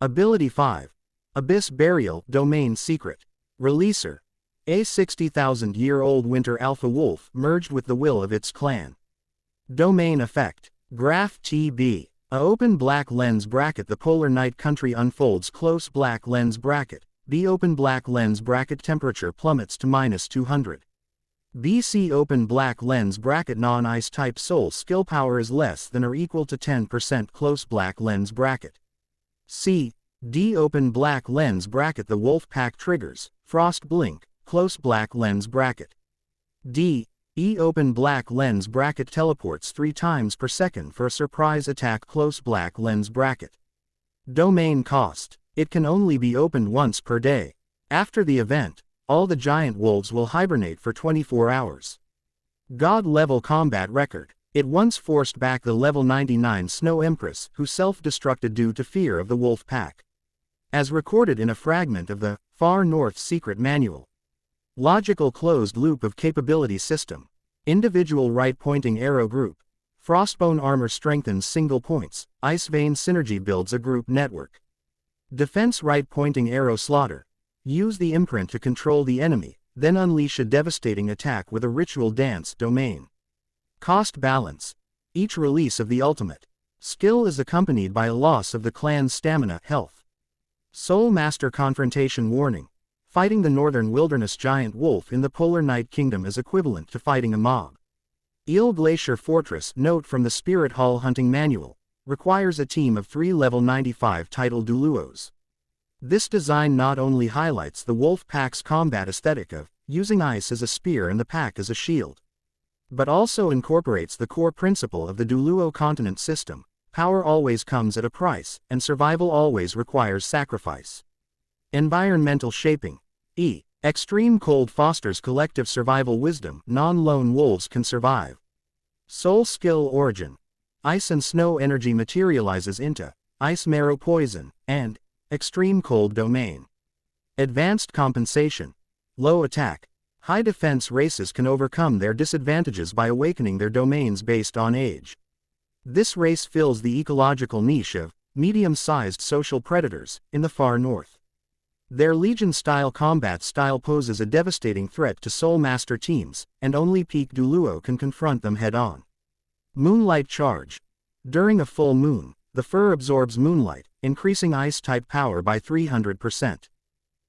Ability 5. Abyss Burial Domain Secret. Releaser. A 60,000-year-old winter alpha wolf merged with the will of its clan. Domain effect. Graph TB. A open black lens bracket. The polar night country unfolds close black lens bracket. The open black lens bracket temperature plummets to minus 200. BC open black lens bracket non-ice type soul skill power is less than or equal to 10% close black lens bracket. C. D open black lens bracket. The wolf pack triggers frost blink close black lens bracket. D. E open black lens bracket teleports 3 times per second for a surprise attack close black lens bracket. Domain cost. It can only be opened once per day. After the event, all the giant wolves will hibernate for 24 hours. God-level combat record. It once forced back the level 99 Snow Empress who self-destructed due to fear of the wolf pack. As recorded in a fragment of the Far North Secret Manual. Logical closed loop of capability system. Individual right-pointing arrow group. Frostbone armor strengthens single points. Ice vein synergy builds a group network. Defense right-pointing arrow slaughter. Use the imprint to control the enemy, then unleash a devastating attack with a ritual dance domain. Cost balance. Each release of the ultimate skill is accompanied by a loss of the clan's stamina health. Soul Master confrontation warning. Fighting the northern wilderness giant wolf in the Polar Night Kingdom is equivalent to fighting a mob. Eel Glacier Fortress note from the Spirit Hall Hunting Manual. Requires a team of 3 level 95 title Douluos. This design not only highlights the wolf pack's combat aesthetic of using ice as a spear and the pack as a shield, but also incorporates the core principle of the Douluo continent system. Power always comes at a price, and survival always requires sacrifice. Environmental shaping. Extreme cold fosters collective survival wisdom. Non-lone wolves can survive. Soul skill origin. Ice and snow energy materializes into ice marrow poison and extreme cold domain. Advanced compensation. Low attack. High defense races can overcome their disadvantages by awakening their domains based on age. This race fills the ecological niche of medium-sized social predators in the far north. Their Legion-style combat style poses a devastating threat to Soul Master teams, and only peak Douluo can confront them head-on. Moonlight charge. During a full moon, the fur absorbs moonlight, increasing ice-type power by 300%.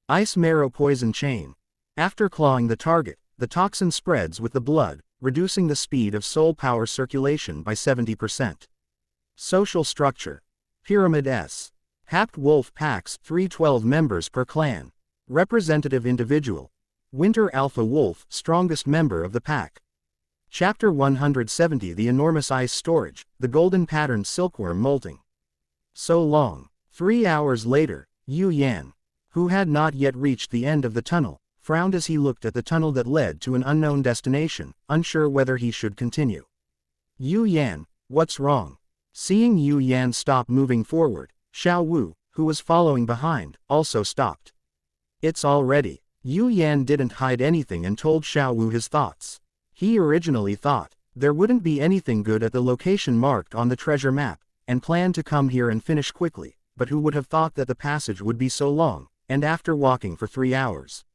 Ice marrow poison chain. After clawing the target, the toxin spreads with the blood, reducing the speed of soul power circulation by 70%. Social structure. Pyramid S. Hapt wolf packs 312 members per clan. Representative individual. Winter alpha wolf, strongest member of the pack. Chapter 170. The enormous ice storage, the golden patterned silkworm molting. So long. 3 hours later, Yu Yan, who had not yet reached the end of the tunnel, frowned as he looked at the tunnel that led to an unknown destination, unsure whether he should continue. Yu Yan, what's wrong? Seeing Yu Yan stop moving forward, Xiao Wu, who was following behind, also stopped. It's all ready. Yu Yan didn't hide anything and told Xiao Wu his thoughts. He originally thought there wouldn't be anything good at the location marked on the treasure map, and planned to come here and finish quickly, but who would have thought that the passage would be so long, and after walking for 3 hours.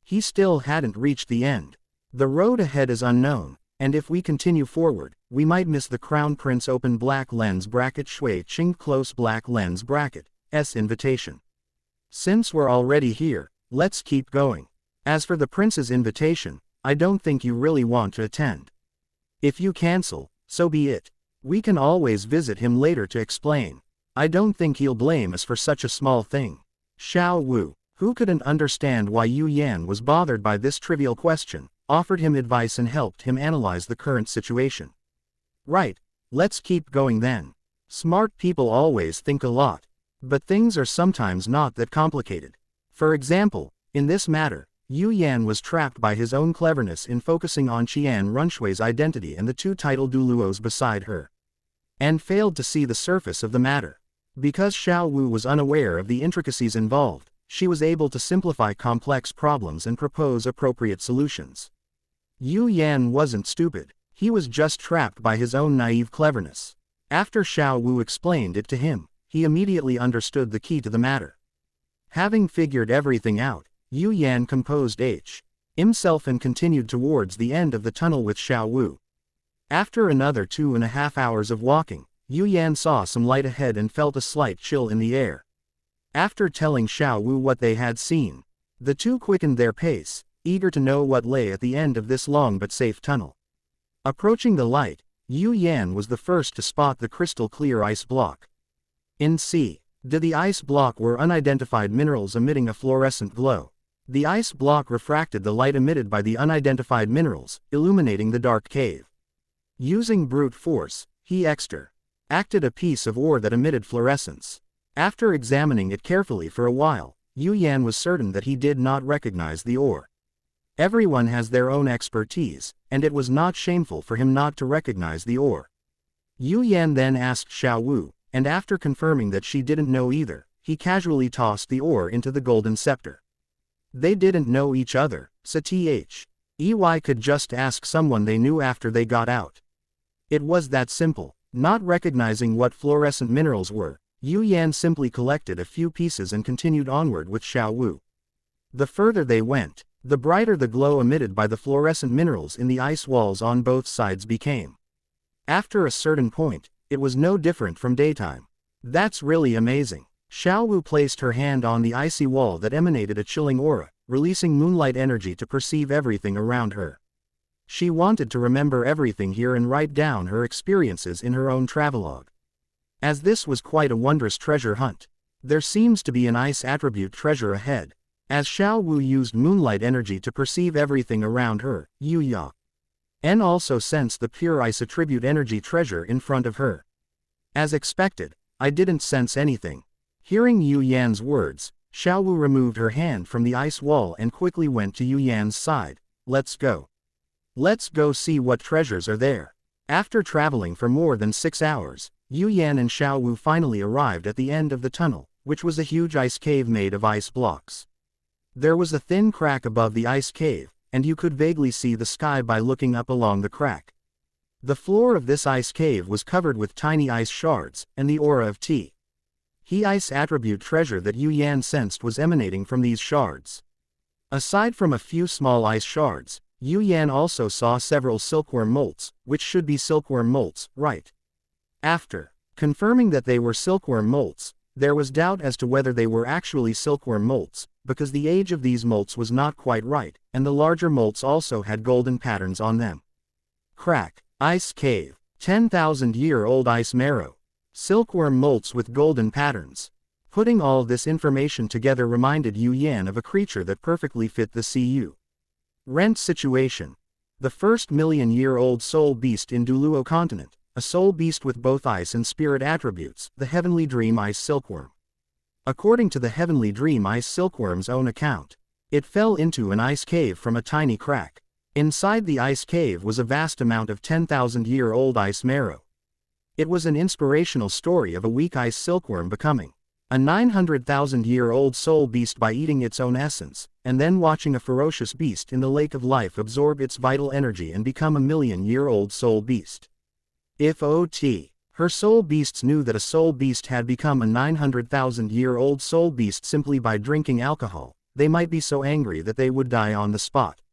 He still hadn't reached the end. The road ahead is unknown, and if we continue forward, we might miss the Crown Prince open black lens bracket Shui Qing close black lens bracket S invitation. Since we're already here, let's keep going. As for the prince's invitation, I don't think you really want to attend. If you cancel, so be it. We can always visit him later to explain. I don't think he'll blame us for such a small thing. Xiao Wu, who couldn't understand why Yu Yan was bothered by this trivial question, offered him advice and helped him analyze the current situation. Right, let's keep going then. Smart people always think a lot. But things are sometimes not that complicated. For example, in this matter, Yu Yan was trapped by his own cleverness in focusing on Qian Runshui's identity and the 2 title Douluos beside her, and failed to see the surface of the matter. Because Xiao Wu was unaware of the intricacies involved, she was able to simplify complex problems and propose appropriate solutions. Yu Yan wasn't stupid, he was just trapped by his own naive cleverness. After Xiao Wu explained it to him, he immediately understood the key to the matter. Having figured everything out, Yu Yan composed himself and continued towards the end of the tunnel with Xiao Wu. After another 2.5 hours of walking, Yu Yan saw some light ahead and felt a slight chill in the air. After telling Xiao Wu what they had seen, the two quickened their pace, eager to know what lay at the end of this long but safe tunnel. Approaching the light, Yu Yan was the first to spot the crystal-clear ice block. In the ice block were unidentified minerals emitting a fluorescent glow. The ice block refracted the light emitted by the unidentified minerals, illuminating the dark cave. Using brute force, he acted a piece of ore that emitted fluorescence. After examining it carefully for a while, Yu Yan was certain that he did not recognize the ore. Everyone has their own expertise, and it was not shameful for him not to recognize the ore. Yu Yan then asked Xiao Wu, and after confirming that she didn't know either, he casually tossed the ore into the golden scepter. They didn't know each other, so Ey could just ask someone they knew after they got out. It was that simple. Not recognizing what fluorescent minerals were, Yu Yan simply collected a few pieces and continued onward with Xiao Wu. The further they went, the brighter the glow emitted by the fluorescent minerals in the ice walls on both sides became. After a certain point, it was no different from daytime. That's really amazing. Xiao Wu placed her hand on the icy wall that emanated a chilling aura, releasing moonlight energy to perceive everything around her. She wanted to remember everything here and write down her experiences in her own travelogue. As this was quite a wondrous treasure hunt, there seems to be an ice attribute treasure ahead. As Xiao Wu used moonlight energy to perceive everything around her, Yu Yan also sensed the pure ice attribute energy treasure in front of her. As expected, I didn't sense anything. Hearing Yu Yan's words, Xiao Wu removed her hand from the ice wall and quickly went to Yu Yan's side. Let's go. Let's go see what treasures are there. After traveling for more than 6 hours, Yu Yan and Xiao Wu finally arrived at the end of the tunnel, which was a huge ice cave made of ice blocks. There was a thin crack above the ice cave, and you could vaguely see the sky by looking up along the crack. The floor of this ice cave was covered with tiny ice shards, and the aura of He ice attribute treasure that Yu Yan sensed was emanating from these shards. Aside from a few small ice shards, Yu Yan also saw several silkworm molts, which should be silkworm molts, right? After confirming that they were silkworm molts, there was doubt as to whether they were actually silkworm molts, because the age of these molts was not quite right, and the larger molts also had golden patterns on them. Crack, ice cave, 10,000-year-old ice marrow, silkworm molts with golden patterns. Putting all this information together reminded Yu Yan of a creature that perfectly fit the Cu Rent situation. The first million-year-old soul beast in Douluo continent, a soul beast with both ice and spirit attributes, the Heavenly Dream Ice Silkworm. According to the Heavenly Dream Ice Silkworm's own account, it fell into an ice cave from a tiny crack. Inside the ice cave was a vast amount of 10,000-year-old ice marrow. It was an inspirational story of a weak ice silkworm becoming a 900,000-year-old soul beast by eating its own essence, and then watching a ferocious beast in the lake of life absorb its vital energy and become a million-year-old soul beast. If her soul beasts knew that a soul beast had become a 900,000-year-old soul beast simply by drinking alcohol, they might be so angry that they would die on the spot.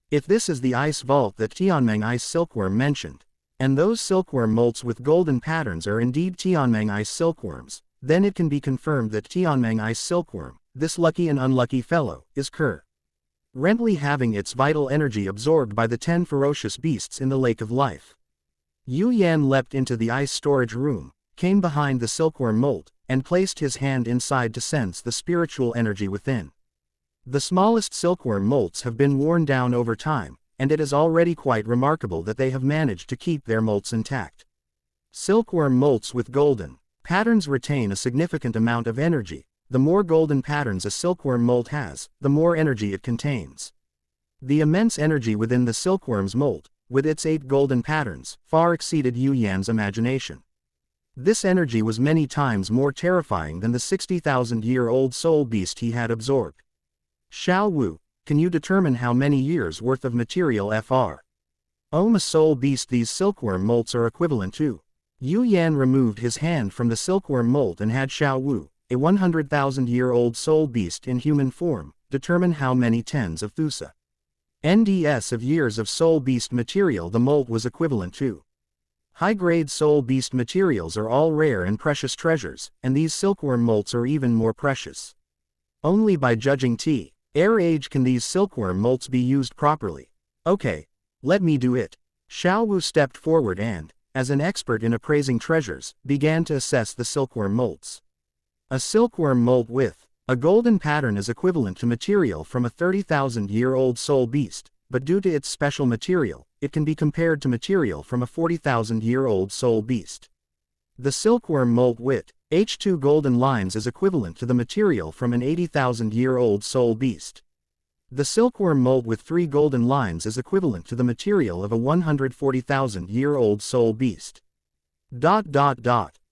If this is the ice vault that Tianmeng Ice Silkworm mentioned, and those silkworm molts with golden patterns are indeed Tianmeng Ice Silkworms, then it can be confirmed that Tianmeng Ice Silkworm, this lucky and unlucky fellow, is currently having its vital energy absorbed by the 10 ferocious beasts in the lake of life. Yu Yan leapt into the ice storage room, came behind the silkworm mold, and placed his hand inside to sense the spiritual energy within. The smallest silkworm molts have been worn down over time, and it is already quite remarkable that they have managed to keep their molts intact. Silkworm molts with golden patterns retain a significant amount of energy. The more golden patterns a silkworm mold has, the more energy it contains. The immense energy within the silkworm's mold, with its 8 golden patterns, far exceeded Yu Yan's imagination. This energy was many times more terrifying than the 60,000-year-old soul beast he had absorbed. Xiao Wu, can you determine how many years worth of material Fr. A soul beast these silkworm molts are equivalent to? Yu Yan removed his hand from the silkworm mold and had Xiao Wu, a 100,000-year-old soul beast in human form, determine how many tens of thusa NDS of years of soul beast material the mold was equivalent to. High-grade soul beast materials are all rare and precious treasures, and these silkworm molts are even more precious. Only by judging air age can these silkworm molts be used properly. Okay, let me do it. Xiao Wu stepped forward and, as an expert in appraising treasures, began to assess the silkworm molts. A silkworm mold with a golden pattern is equivalent to material from a 30,000-year-old soul beast, but due to its special material, it can be compared to material from a 40,000-year-old soul beast. The silkworm mold with H2 golden lines is equivalent to the material from an 80,000-year-old soul beast. The silkworm molt with 3 golden lines is equivalent to the material of a 140,000-year-old soul beast.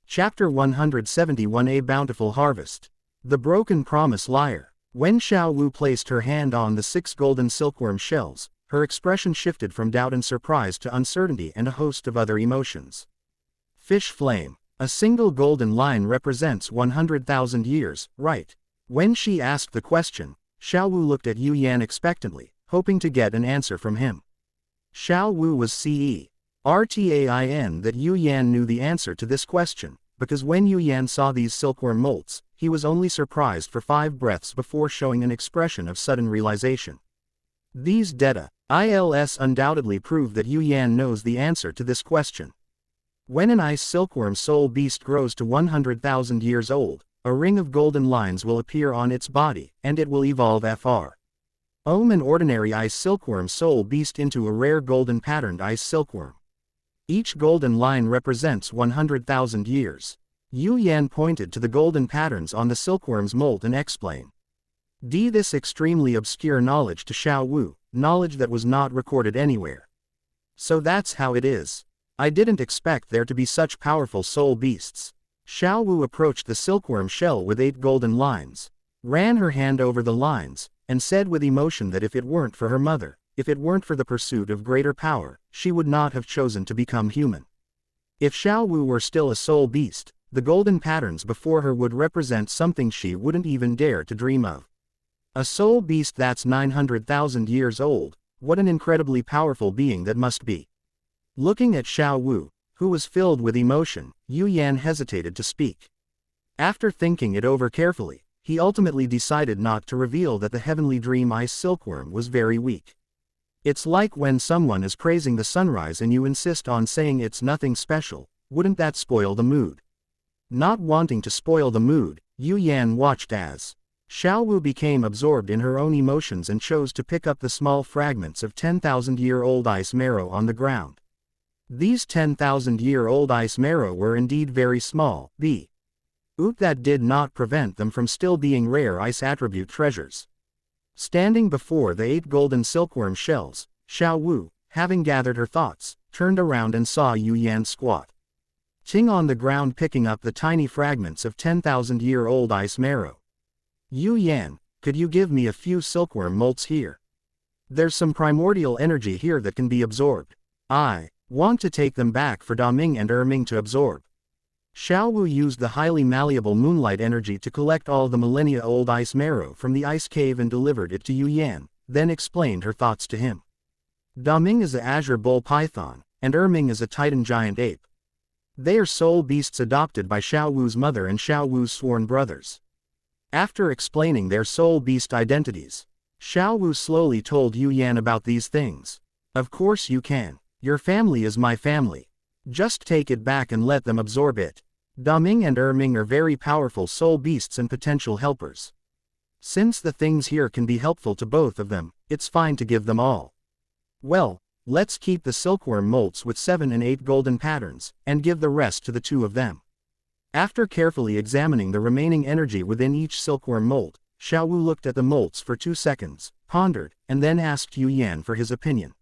Chapter 171, A Bountiful Harvest. The Broken Promise Liar. When Xiao Wu placed her hand on the 6 golden silkworm shells, her expression shifted from doubt and surprise to uncertainty and a host of other emotions. Fish flame. A single golden line represents 100,000 years, right? When she asked the question, Xiao Wu looked at Yu Yan expectantly, hoping to get an answer from him. Xiao Wu was certain that Yu Yan knew the answer to this question, because when Yu Yan saw these silkworm molts, he was only surprised for 5 breaths before showing an expression of sudden realization. These data undoubtedly prove that Yu Yan knows the answer to this question. When an ice silkworm soul beast grows to 100,000 years old, a ring of golden lines will appear on its body, and it will evolve an ordinary ice silkworm soul beast into a rare golden patterned ice silkworm. Each golden line represents 100,000 years. Yu Yan pointed to the golden patterns on the silkworm's molt and explained. This extremely obscure knowledge to Xiao Wu, knowledge that was not recorded anywhere. So that's how it is. I didn't expect there to be such powerful soul beasts. Xiao Wu approached the silkworm shell with 8 golden lines, ran her hand over the lines, and said with emotion that if it weren't for her mother, if it weren't for the pursuit of greater power, she would not have chosen to become human. If Xiao Wu were still a soul beast, the golden patterns before her would represent something she wouldn't even dare to dream of. A soul beast that's 900,000 years old, what an incredibly powerful being that must be. Looking at Xiao Wu, who was filled with emotion, Yu Yan hesitated to speak. After thinking it over carefully, he ultimately decided not to reveal that the heavenly dream ice silkworm was very weak. It's like when someone is praising the sunrise and you insist on saying it's nothing special, wouldn't that spoil the mood? Not wanting to spoil the mood, Yu Yan watched as Xiao Wu became absorbed in her own emotions and chose to pick up the small fragments of 10,000-year-old ice marrow on the ground. These 10,000-year-old ice marrow were indeed very small, but that did not prevent them from still being rare ice attribute treasures. Standing before the 8 golden silkworm shells, Xiao Wu, having gathered her thoughts, turned around and saw Yu Yan squat on the ground picking up the tiny fragments of 10,000-year-old ice marrow. Yu Yan, could you give me a few silkworm molts here? There's some primordial energy here that can be absorbed. I want to take them back for Daming and Erming to absorb. Xiao Wu used the highly malleable moonlight energy to collect all the millennia-old ice marrow from the ice cave and delivered it to Yu Yan, then explained her thoughts to him. Daming is a azure bull python, and Erming is a titan giant ape. They are soul beasts adopted by Xiao Wu's mother and Xiao Wu's sworn brothers. After explaining their soul beast identities, Xiao Wu slowly told Yu Yan about these things. Of course you can. Your family is my family. Just take it back and let them absorb it. Daming and Erming are very powerful soul beasts and potential helpers. Since the things here can be helpful to both of them, it's fine to give them all. Well, let's keep the silkworm molts with 7 and 8 golden patterns, and give the rest to the 2 of them. After carefully examining the remaining energy within each silkworm molt, Xiao Wu looked at the molts for 2 seconds, pondered, and then asked Yu Yan for his opinion.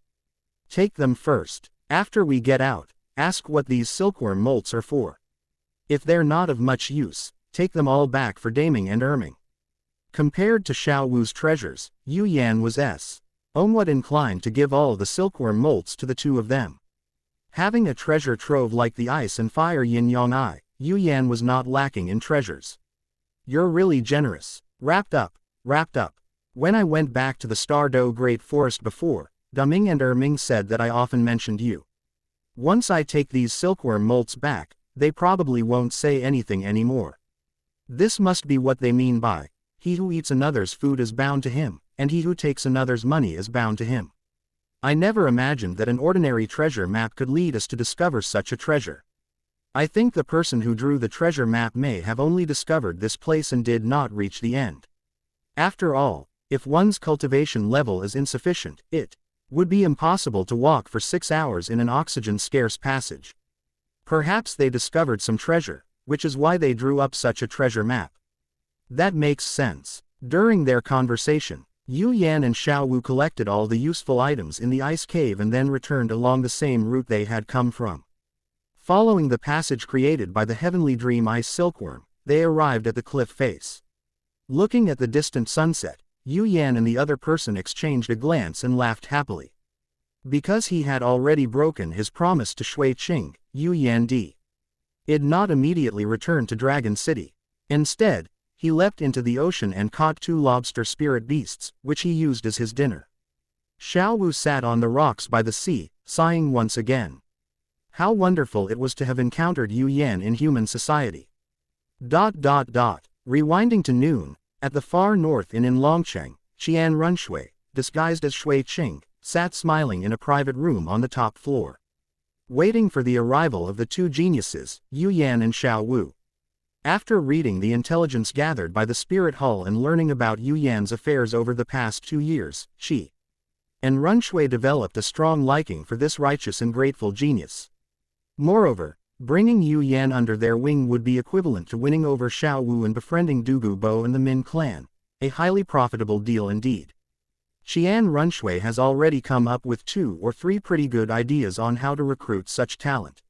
Take them first. After we get out, ask what these silkworm molts are for. If they're not of much use, take them all back for Daming and Erming. Compared to Xiao Wu's treasures, Yu Yan was somewhat inclined to give all the silkworm molts to the 2 of them. Having a treasure trove like the ice and fire yin-yang eye, Yu Yan was not lacking in treasures. You're really generous. Wrapped up. When I went back to the Stardow Great Forest before, Daming and Erming said that I often mentioned you. Once I take these silkworm molts back, they probably won't say anything anymore. This must be what they mean by, he who eats another's food is bound to him, and he who takes another's money is bound to him. I never imagined that an ordinary treasure map could lead us to discover such a treasure. I think the person who drew the treasure map may have only discovered this place and did not reach the end. After all, if one's cultivation level is insufficient, it would be impossible to walk for 6 hours in an oxygen-scarce passage. Perhaps they discovered some treasure, which is why they drew up such a treasure map. That makes sense. During their conversation, Yu Yan and Xiao Wu collected all the useful items in the ice cave and then returned along the same route they had come from. Following the passage created by the heavenly dream ice silkworm, they arrived at the cliff face. Looking at the distant sunset, Yu Yan and the other person exchanged a glance and laughed happily. Because he had already broken his promise to Shui Qing, Yu Yan did not immediately return to Dragon City. Instead, he leapt into the ocean and caught 2 lobster spirit beasts, which he used as his dinner. Xiao Wu sat on the rocks by the sea, sighing once again. How wonderful it was to have encountered Yu Yan in human society. Rewinding to noon, at the far north in Longcheng, Qian Runshui, disguised as Shui Qing, sat smiling in a private room on the top floor. Waiting for the arrival of the 2 geniuses, Yu Yan and Xiao Wu. After reading the intelligence gathered by the Spirit Hull and learning about Yu Yan's affairs over the past 2 years, Qian Runshui developed a strong liking for this righteous and grateful genius. Moreover, bringing Yu Yan under their wing would be equivalent to winning over Xiao Wu and befriending Dugu Bo and the Min clan, a highly profitable deal indeed. Qian Runshui has already come up with 2 or 3 pretty good ideas on how to recruit such talent.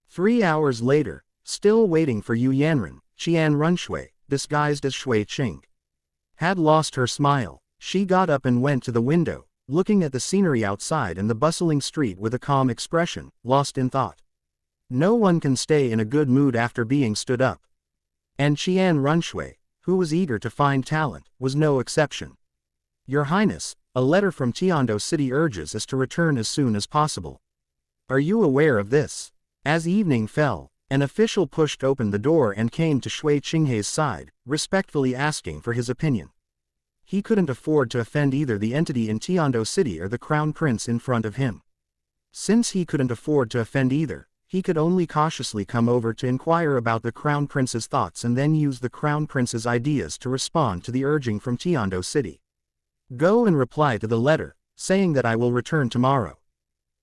3 hours later, still waiting for Yu Yanren, Qian Runshui, disguised as Shui Qing, had lost her smile. She got up and went to the window, looking at the scenery outside and the bustling street with a calm expression, lost in thought. No one can stay in a good mood after being stood up. And Qian Runshui, who was eager to find talent, was no exception. Your Highness, a letter from Tiando City urges us to return as soon as possible. Are you aware of this? As evening fell, an official pushed open the door and came to Shui Qinghei's side, respectfully asking for his opinion. He couldn't afford to offend either the entity in Tiando City or the Crown Prince in front of him. Since he couldn't afford to offend either, he could only cautiously come over to inquire about the Crown Prince's thoughts and then use the Crown Prince's ideas to respond to the urging from Tiando City. Go and reply to the letter, saying that I will return tomorrow.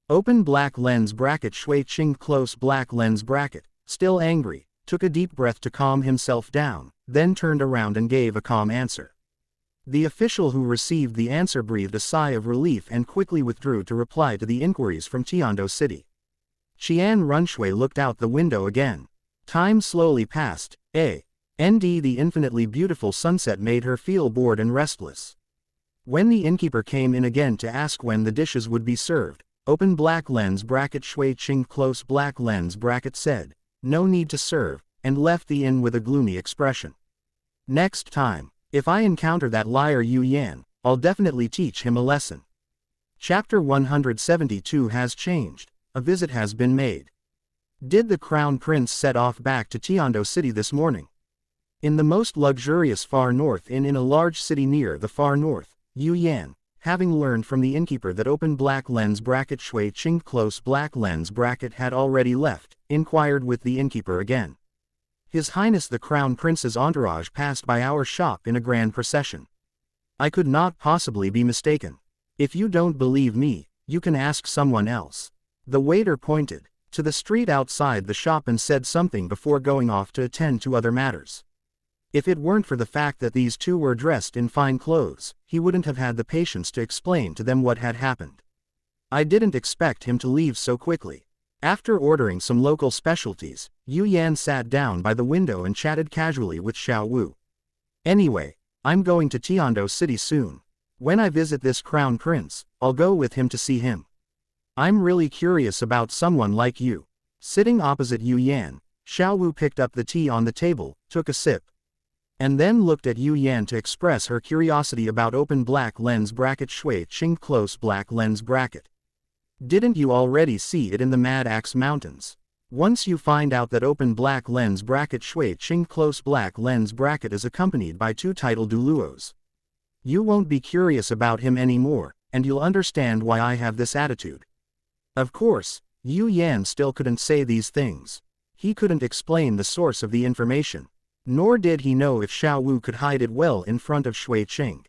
Open black lens bracket Shui Qing close black lens bracket, still angry, took a deep breath to calm himself down, then turned around and gave a calm answer. The official who received the answer breathed a sigh of relief and quickly withdrew to reply to the inquiries from Tiando City. Qian Runshui looked out the window again. Time slowly passed. The infinitely beautiful sunset made her feel bored and restless. When the innkeeper came in again to ask when the dishes would be served, open black lens bracket Shui Qing close black lens bracket said, no need to serve, and left the inn with a gloomy expression. Next time, if I encounter that liar Yu Yan, I'll definitely teach him a lesson. Chapter 172 has changed. A visit has been made. Did the Crown Prince set off back to Tiando City this morning? In the most luxurious Far North Inn in a large city near the Far North, Yu Yan, having learned from the innkeeper that open black lens bracket Shui Qing close black lens bracket had already left, inquired with the innkeeper again. His Highness the Crown Prince's entourage passed by our shop in a grand procession. I could not possibly be mistaken. If you don't believe me, you can ask someone else. The waiter pointed to the street outside the shop and said something before going off to attend to other matters. If it weren't for the fact that these 2 were dressed in fine clothes, he wouldn't have had the patience to explain to them what had happened. I didn't expect him to leave so quickly. After ordering some local specialties, Yu Yan sat down by the window and chatted casually with Xiao Wu. Anyway, I'm going to Tiando City soon. When I visit this Crown Prince, I'll go with him to see him. I'm really curious about someone like you. Sitting opposite Yu Yan, Xiao Wu picked up the tea on the table, took a sip, and then looked at Yu Yan to express her curiosity about open black lens bracket Shui Qing close black lens bracket. Didn't you already see it in the Mad Axe Mountains? Once you find out that open black lens bracket Shui Qing close black lens bracket is accompanied by 2 titled Douluos, you won't be curious about him anymore, and you'll understand why I have this attitude. Of course, Yu Yan still couldn't say these things. He couldn't explain the source of the information. Nor did he know if Xiao Wu could hide it well in front of Shui Qing.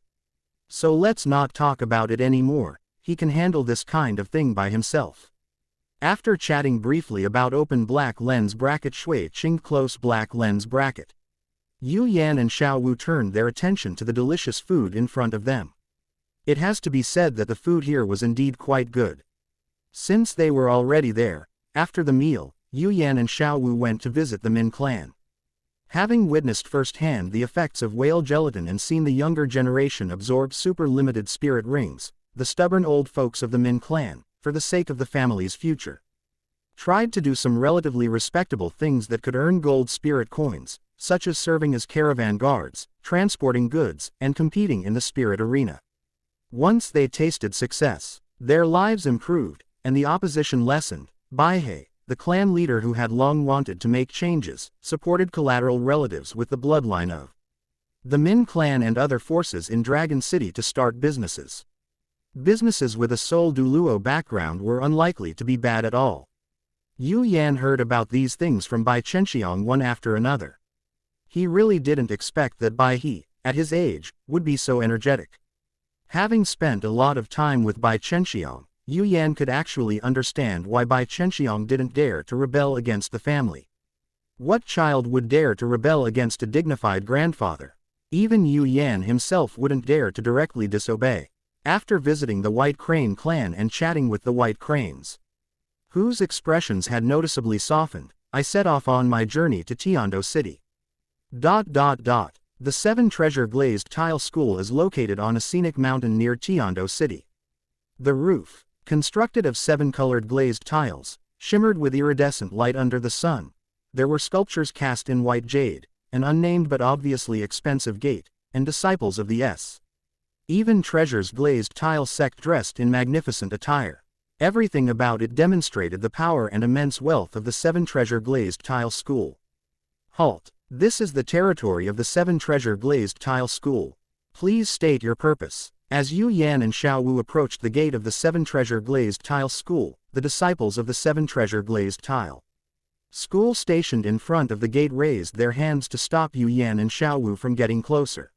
So let's not talk about it anymore, he can handle this kind of thing by himself. After chatting briefly about open black lens bracket shui ching close black lens bracket, Yu Yan and Xiao Wu turned their attention to the delicious food in front of them. It has to be said that the food here was indeed quite good. Since they were already there, after the meal, Yu Yan and Xiao Wu went to visit the Min clan. Having witnessed firsthand the effects of whale gelatin and seen the younger generation absorb super-limited spirit rings, the stubborn old folks of the Min clan, for the sake of the family's future, tried to do some relatively respectable things that could earn gold spirit coins, such as serving as caravan guards, transporting goods, and competing in the spirit arena. Once they tasted success, their lives improved, and the opposition lessened. Baihei, the clan leader who had long wanted to make changes, supported collateral relatives with the bloodline of the Min clan and other forces in Dragon City to start businesses. Businesses with a sole Douluo background were unlikely to be bad at all. Yu Yan heard about these things from Bai Chenxiang one after another. He really didn't expect that Bai He, at his age, would be so energetic. Having spent a lot of time with Bai Chenxiang, Yu Yan could actually understand why Bai Chenxiang didn't dare to rebel against the family. What child would dare to rebel against a dignified grandfather? Even Yu Yan himself wouldn't dare to directly disobey. After visiting the White Crane clan and chatting with the White Cranes, whose expressions had noticeably softened, I set off on my journey to Tiando City. The Seven Treasure Glazed Tile School is located on a scenic mountain near Tiando City. The roof, constructed of 7 colored glazed tiles, shimmered with iridescent light under the sun. There were sculptures cast in white jade, an unnamed but obviously expensive gate, and disciples of the S. Even Treasure's glazed tile sect dressed in magnificent attire. Everything about it demonstrated the power and immense wealth of the Seven Treasure Glazed Tile School. Halt. This is the territory of the Seven Treasure Glazed Tile School. Please state your purpose. As Yu Yan and Xiao Wu approached the gate of the Seven Treasure Glazed Tile School, the disciples of the Seven Treasure Glazed Tile School stationed in front of the gate raised their hands to stop Yu Yan and Xiao Wu from getting closer.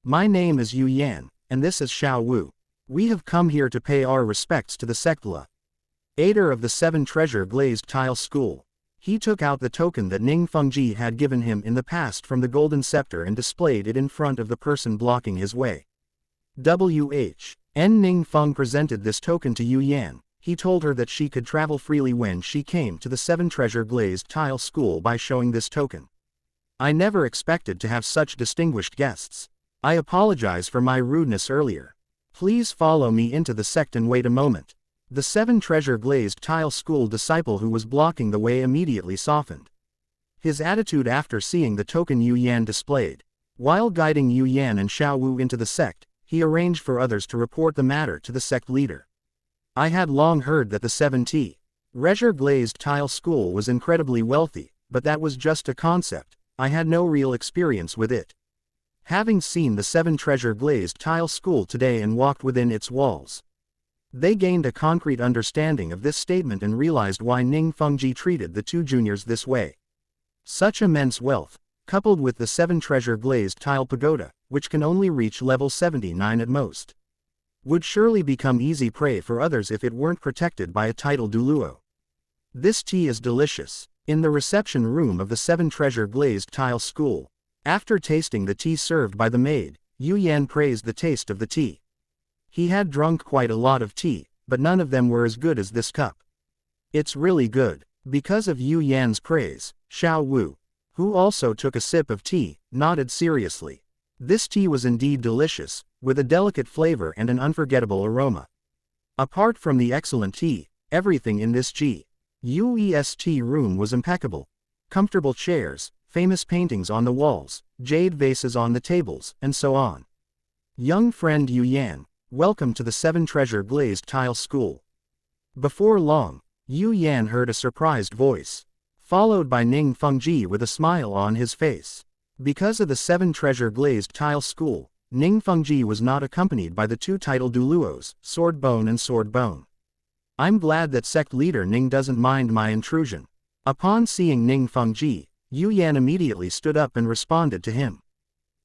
My name is Yu Yan, and this is Xiao Wu. We have come here to pay our respects to the Sektla Aider of the Seven Treasure Glazed Tile School. He took out the token that Ning Fengji had given him in the past from the Golden Scepter and displayed it in front of the person blocking his way. Ning Feng presented this token to Yu Yan. He told her that she could travel freely when she came to the Seven Treasure Glazed Tile School by showing this token. I never expected to have such distinguished guests. I apologize for my rudeness earlier. Please follow me into the sect and wait a moment. The Seven Treasure Glazed Tile School disciple who was blocking the way immediately softened his attitude after seeing the token Yu Yan displayed. While guiding Yu Yan and Xiao Wu into the sect, he arranged for others to report the matter to the sect leader. I had long heard that the 7T Treasure Glazed Tile School was incredibly wealthy, but that was just a concept. I had no real experience with it. Having seen the Seven Treasure Glazed Tile School today and walked within its walls, they gained a concrete understanding of this statement and realized why Ning Fengji treated the two juniors this way. Such immense wealth, coupled with the Seven Treasure Glazed Tile Pagoda, which can only reach level 79 at most, would surely become easy prey for others if it weren't protected by a title Douluo. This tea is delicious. In the reception room of the Seven Treasure Glazed Tile School, after tasting the tea served by the maid, Yu Yan praised the taste of the tea. He had drunk quite a lot of tea, but none of them were as good as this cup. It's really good. Because of Yu Yan's praise, Xiao Wu, who also took a sip of tea, nodded seriously. This tea was indeed delicious, with a delicate flavor and an unforgettable aroma. Apart from the excellent tea, everything in this Yuest room was impeccable. Comfortable chairs, famous paintings on the walls, jade vases on the tables, and so on. Young friend Yu Yan, welcome to the Seven Treasure Glazed Tile School. Before long, Yu Yan heard a surprised voice, followed by Ning Fengji with a smile on his face. Because of the Seven Treasure Glazed Tile School, Ning Fengji was not accompanied by the two title Douluos, Swordbone and Swordbone. I'm glad that sect leader Ning doesn't mind my intrusion. Upon seeing Ning Fengji, Yu Yan immediately stood up and responded to him.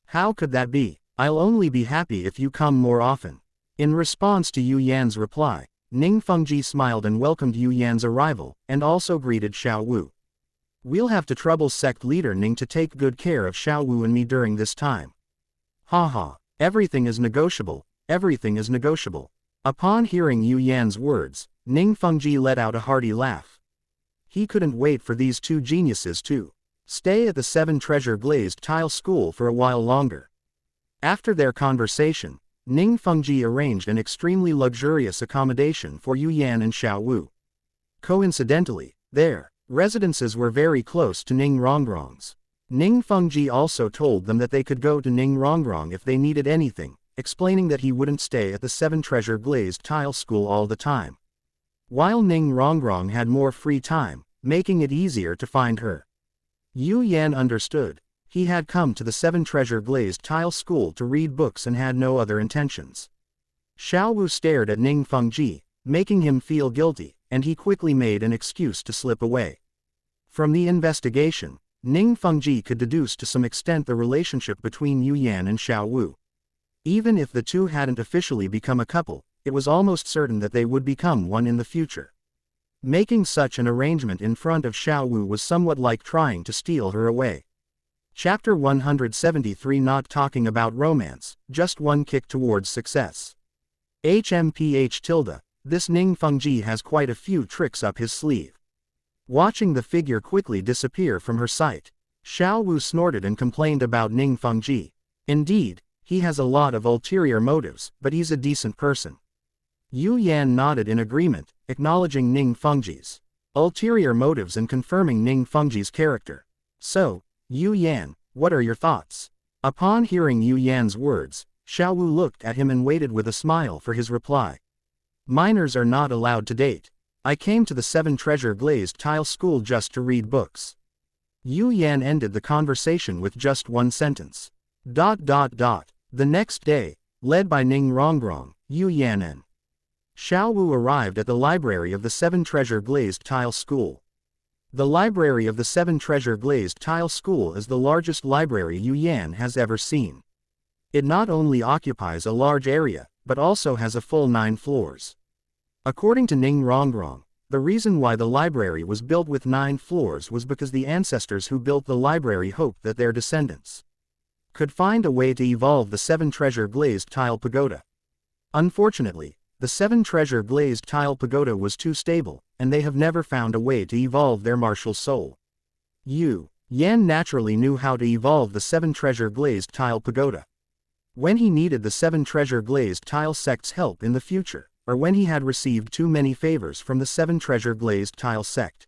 How could that be? I'll only be happy if you come more often. In response to Yu Yan's reply, Ning Fengji smiled and welcomed Yu Yan's arrival, and also greeted Xiao Wu. We'll have to trouble sect leader Ning to take good care of Xiao Wu and me during this time. Haha, everything is negotiable, everything is negotiable. Upon hearing Yu Yan's words, Ning Fengji let out a hearty laugh. He couldn't wait for these two geniuses to stay at the 7 Treasure Glazed Tile School for a while longer. After their conversation, Ning Fengji arranged an extremely luxurious accommodation for Yu Yan and Xiao Wu. Coincidentally, their residences were very close to Ning Rongrong's. Ning Fengji also told them that they could go to Ning Rongrong if they needed anything, explaining that he wouldn't stay at the 7 Treasure Glazed Tile School all the time. While Ning Rongrong had more free time, making it easier to find her. Yu Yan understood. He had come to the 7 Treasure Glazed Tile School to read books and had no other intentions. Xiao Wu stared at Ning Fengji, making him feel guilty, and he quickly made an excuse to slip away. From the investigation, Ning Fengji could deduce to some extent the relationship between Yu Yan and Xiao Wu. Even if the two hadn't officially become a couple, it was almost certain that they would become one in the future. Making such an arrangement in front of Xiao Wu was somewhat like trying to steal her away. Chapter 173 Not talking about romance, just one kick towards success. HMPH. This Ning Fengji has quite a few tricks up his sleeve. Watching the figure quickly disappear from her sight, Xiao Wu snorted and complained about Ning Fengji. Indeed, he has a lot of ulterior motives, but he's a decent person. Yu Yan nodded in agreement, acknowledging Ning Fengji's ulterior motives and confirming Ning Fengji's character. So, Yu Yan, what are your thoughts? Upon hearing Yu Yan's words, Xiao Wu looked at him and waited with a smile for his reply. Minors are not allowed to date. I came to the 7 Treasure Glazed Tile School just to read books. Yu Yan ended the conversation with just one sentence. The next day, led by Ning Rongrong, Yu Yan and Xiao Wu arrived at the library of the 7 Treasure Glazed Tile School. The library of the 7 Treasure Glazed Tile School is the largest library Yu Yan has ever seen. It not only occupies a large area, but also has a full 9 floors. According to Ning Rongrong, the reason why the library was built with 9 floors was because the ancestors who built the library hoped that their descendants could find a way to evolve the 7 Treasure Glazed Tile Pagoda. Unfortunately, the 7 Treasure Glazed Tile Pagoda was too stable, and they have never found a way to evolve their martial soul. Yu Yan naturally knew how to evolve the 7 Treasure Glazed Tile Pagoda. When he needed the 7 Treasure Glazed Tile sect's help in the future, or when he had received too many favors from the 7 Treasure Glazed Tile sect,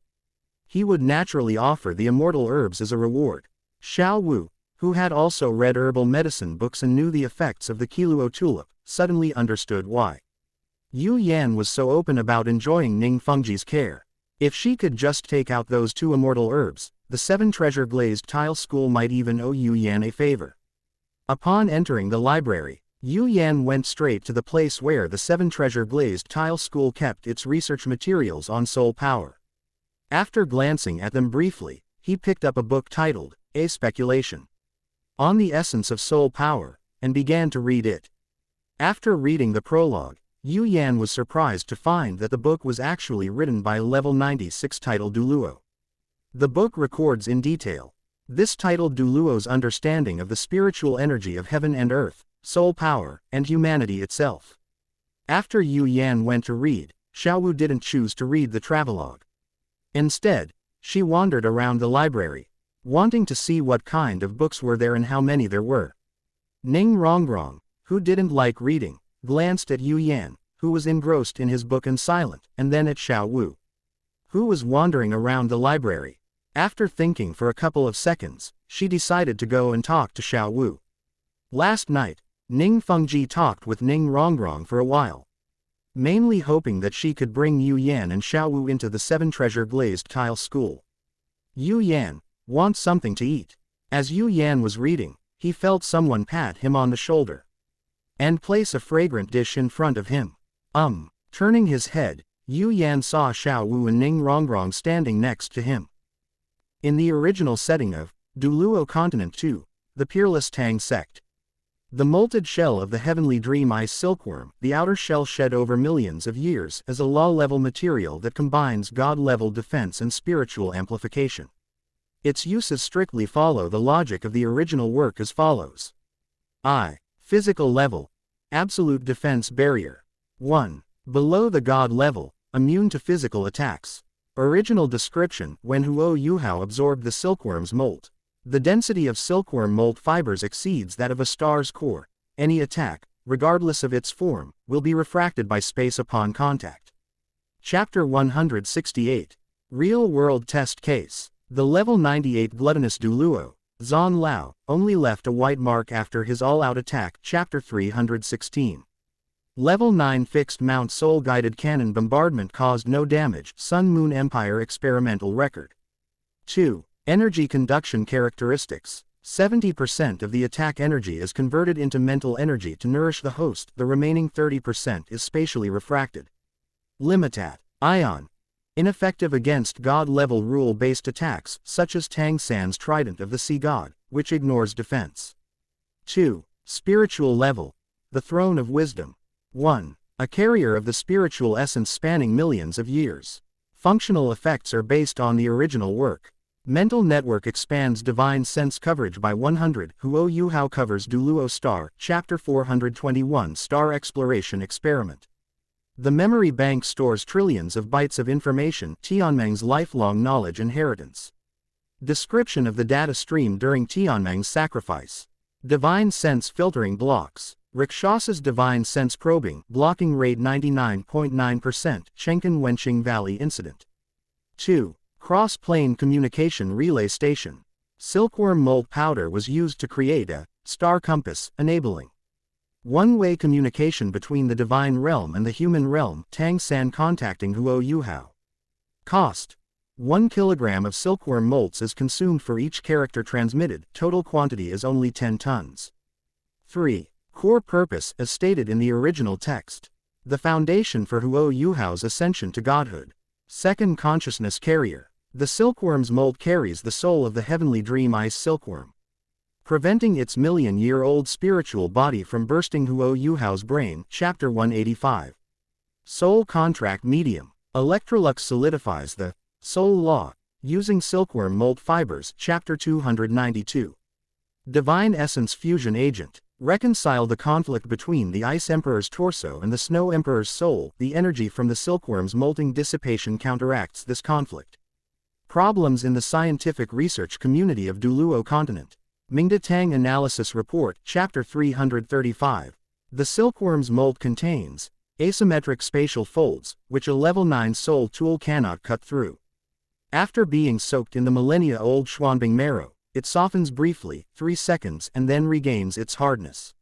he would naturally offer the immortal herbs as a reward. Xiao Wu, who had also read herbal medicine books and knew the effects of the Qiluo tulip, suddenly understood why Yu Yan was so open about enjoying Ning Fengji's care. If she could just take out those 2 immortal herbs, the 7 Treasure Glazed Tile School might even owe Yu Yan a favor. Upon entering the library, Yu Yan went straight to the place where the 7 Treasure Glazed Tile School kept its research materials on soul power. After glancing at them briefly, he picked up a book titled, A Speculation on the Essence of Soul Power, and began to read it. After reading the prologue, Yu Yan was surprised to find that the book was actually written by level 96 titled Douluo. The book records in detail this titled Douluo's understanding of the spiritual energy of heaven and earth, soul power, and humanity itself. After Yu Yan went to read, Xiao Wu didn't choose to read the travelogue. Instead, she wandered around the library, wanting to see what kind of books were there and how many there were. Ning Rongrong, who didn't like reading, glanced at Yu Yan, who was engrossed in his book and silent, and then at Xiao Wu, who was wandering around the library. After thinking for a couple of seconds, she decided to go and talk to Xiao Wu. Last night, Ning Fengji talked with Ning Rongrong for a while, mainly hoping that she could bring Yu Yan and Xiao Wu into the 7 Treasure Glazed Tile School. Yu Yan, want something to eat? As Yu Yan was reading, he felt someone pat him on the shoulder and place a fragrant dish in front of him. Turning his head, Yu Yan saw Xiao Wu and Ning Rongrong standing next to him. In the original setting of Douluo Continent 2, the Peerless Tang Sect, The molted shell of the heavenly dream ice silkworm, the outer shell shed over millions of years, is a law-level material that combines God-level defense and spiritual amplification. Its uses strictly follow the logic of the original work as follows. I. Physical level. Absolute defense barrier. 1. Below the God level, immune to physical attacks. Original description: when Huo Yuhao absorbed the silkworm's molt, the density of silkworm molt fibers exceeds that of a star's core. Any attack, regardless of its form, will be refracted by space upon contact. Chapter 168. Real-world test case. The level 98 gluttonous Douluo, Zhuan Lao, only left a white mark after his all-out attack. Chapter 316. Level 9 fixed mount soul-guided cannon bombardment caused no damage. Sun-Moon Empire experimental record. 2. Energy conduction characteristics. 70% of the attack energy is converted into mental energy to nourish the host, the remaining 30% is spatially refracted. Limitat. Ion. Ineffective against God-level rule-based attacks, such as Tang San's Trident of the Sea God, which ignores defense. 2. Spiritual level. The Throne of Wisdom. 1. A carrier of the spiritual essence spanning millions of years. Functional effects are based on the original work. Mental network expands divine sense coverage by 100. Huo Yuhao covers Douluo star. Chapter 421 Star exploration experiment. The memory bank stores trillions of bytes of information. Tianmeng's lifelong knowledge inheritance. Description of the data stream during Tianmeng's sacrifice. Divine sense filtering blocks. Rakshasa's divine sense probing, blocking rate 99.9%. Shenkan Wenqing Valley incident. 2. Cross-plane communication relay station. Silkworm molt powder was used to create a star compass, enabling one-way communication between the divine realm and the human realm. Tang San contacting Huo Yuhao. Cost. 1 kilogram of silkworm molts is consumed for each character transmitted. Total quantity is only 10 tons. 3. Core purpose as stated in the original text. The foundation for Huo Yuhao's ascension to godhood. Second consciousness carrier. The silkworm's molt carries the soul of the heavenly dream ice silkworm, preventing its million-year-old spiritual body from bursting Huo Yuhao's brain. Chapter 185. Soul contract medium. Electrolux solidifies the soul law, using silkworm molt fibers. Chapter 292. Divine essence fusion agent. Reconcile the conflict between the Ice Emperor's torso and the Snow Emperor's soul. The energy from the silkworm's molting dissipation counteracts this conflict. Problems in the scientific research community of Douluo continent. Mingda Tang Analysis Report. Chapter 335. The silkworm's molt contains asymmetric spatial folds, which a level 9 soul tool cannot cut through. After being soaked in the millennia-old Xuanbing marrow, it softens briefly, 3 seconds, and then regains its hardness.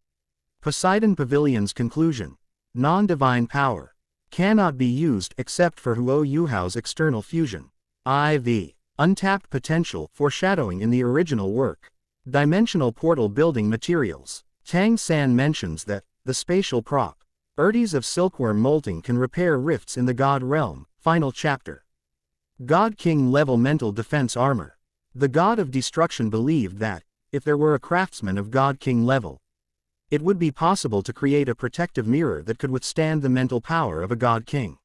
Poseidon Pavilion's conclusion. Non-divine power cannot be used except for Huo Yuhao's external fusion. IV. Untapped potential foreshadowing in the original work. Dimensional portal building materials. Tang San mentions that the spatial properties of silkworm molting can repair rifts in the God realm. Final chapter. God King level mental defense armor. The god of destruction believed that, if there were a craftsman of God King level, it would be possible to create a protective mirror that could withstand the mental power of a God King.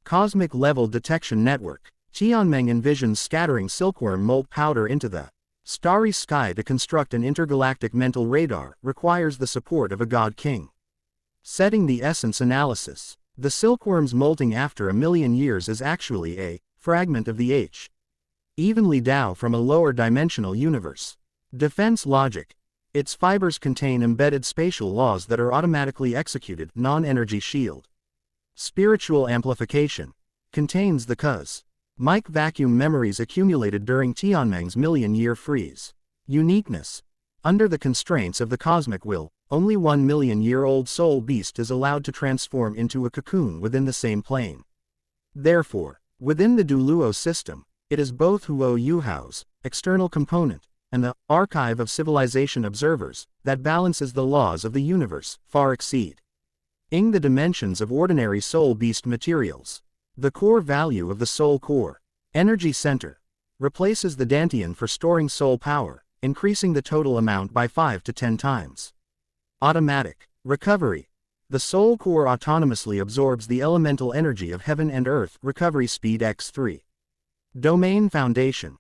Cosmic level detection network. Tianmeng envisions scattering silkworm molt powder into the starry sky to construct an intergalactic mental radar. Requires the support of a God King. Setting the essence analysis. The silkworm's molting after a million years is actually a fragment of the evenly Dao from a lower dimensional universe. Defense logic. Its fibers contain embedded spatial laws that are automatically executed. Non-energy shield. Spiritual amplification. Contains the cosmic vacuum memories accumulated during Tianmeng's million-year freeze. Uniqueness. Under the constraints of the cosmic will, only 1 million-year-old soul beast is allowed to transform into a cocoon within the same plane. Therefore, within the Douluo system, it is both Huo Yuhao's external component and the archive of civilization observers that balances the laws of the universe, far exceeding the dimensions of ordinary soul beast materials. The core value of the soul core energy center replaces the Dantian for storing soul power, increasing the total amount by 5 to 10 times. Automatic. Recovery. The soul core autonomously absorbs the elemental energy of heaven and earth. Recovery speed x3. Domain foundation.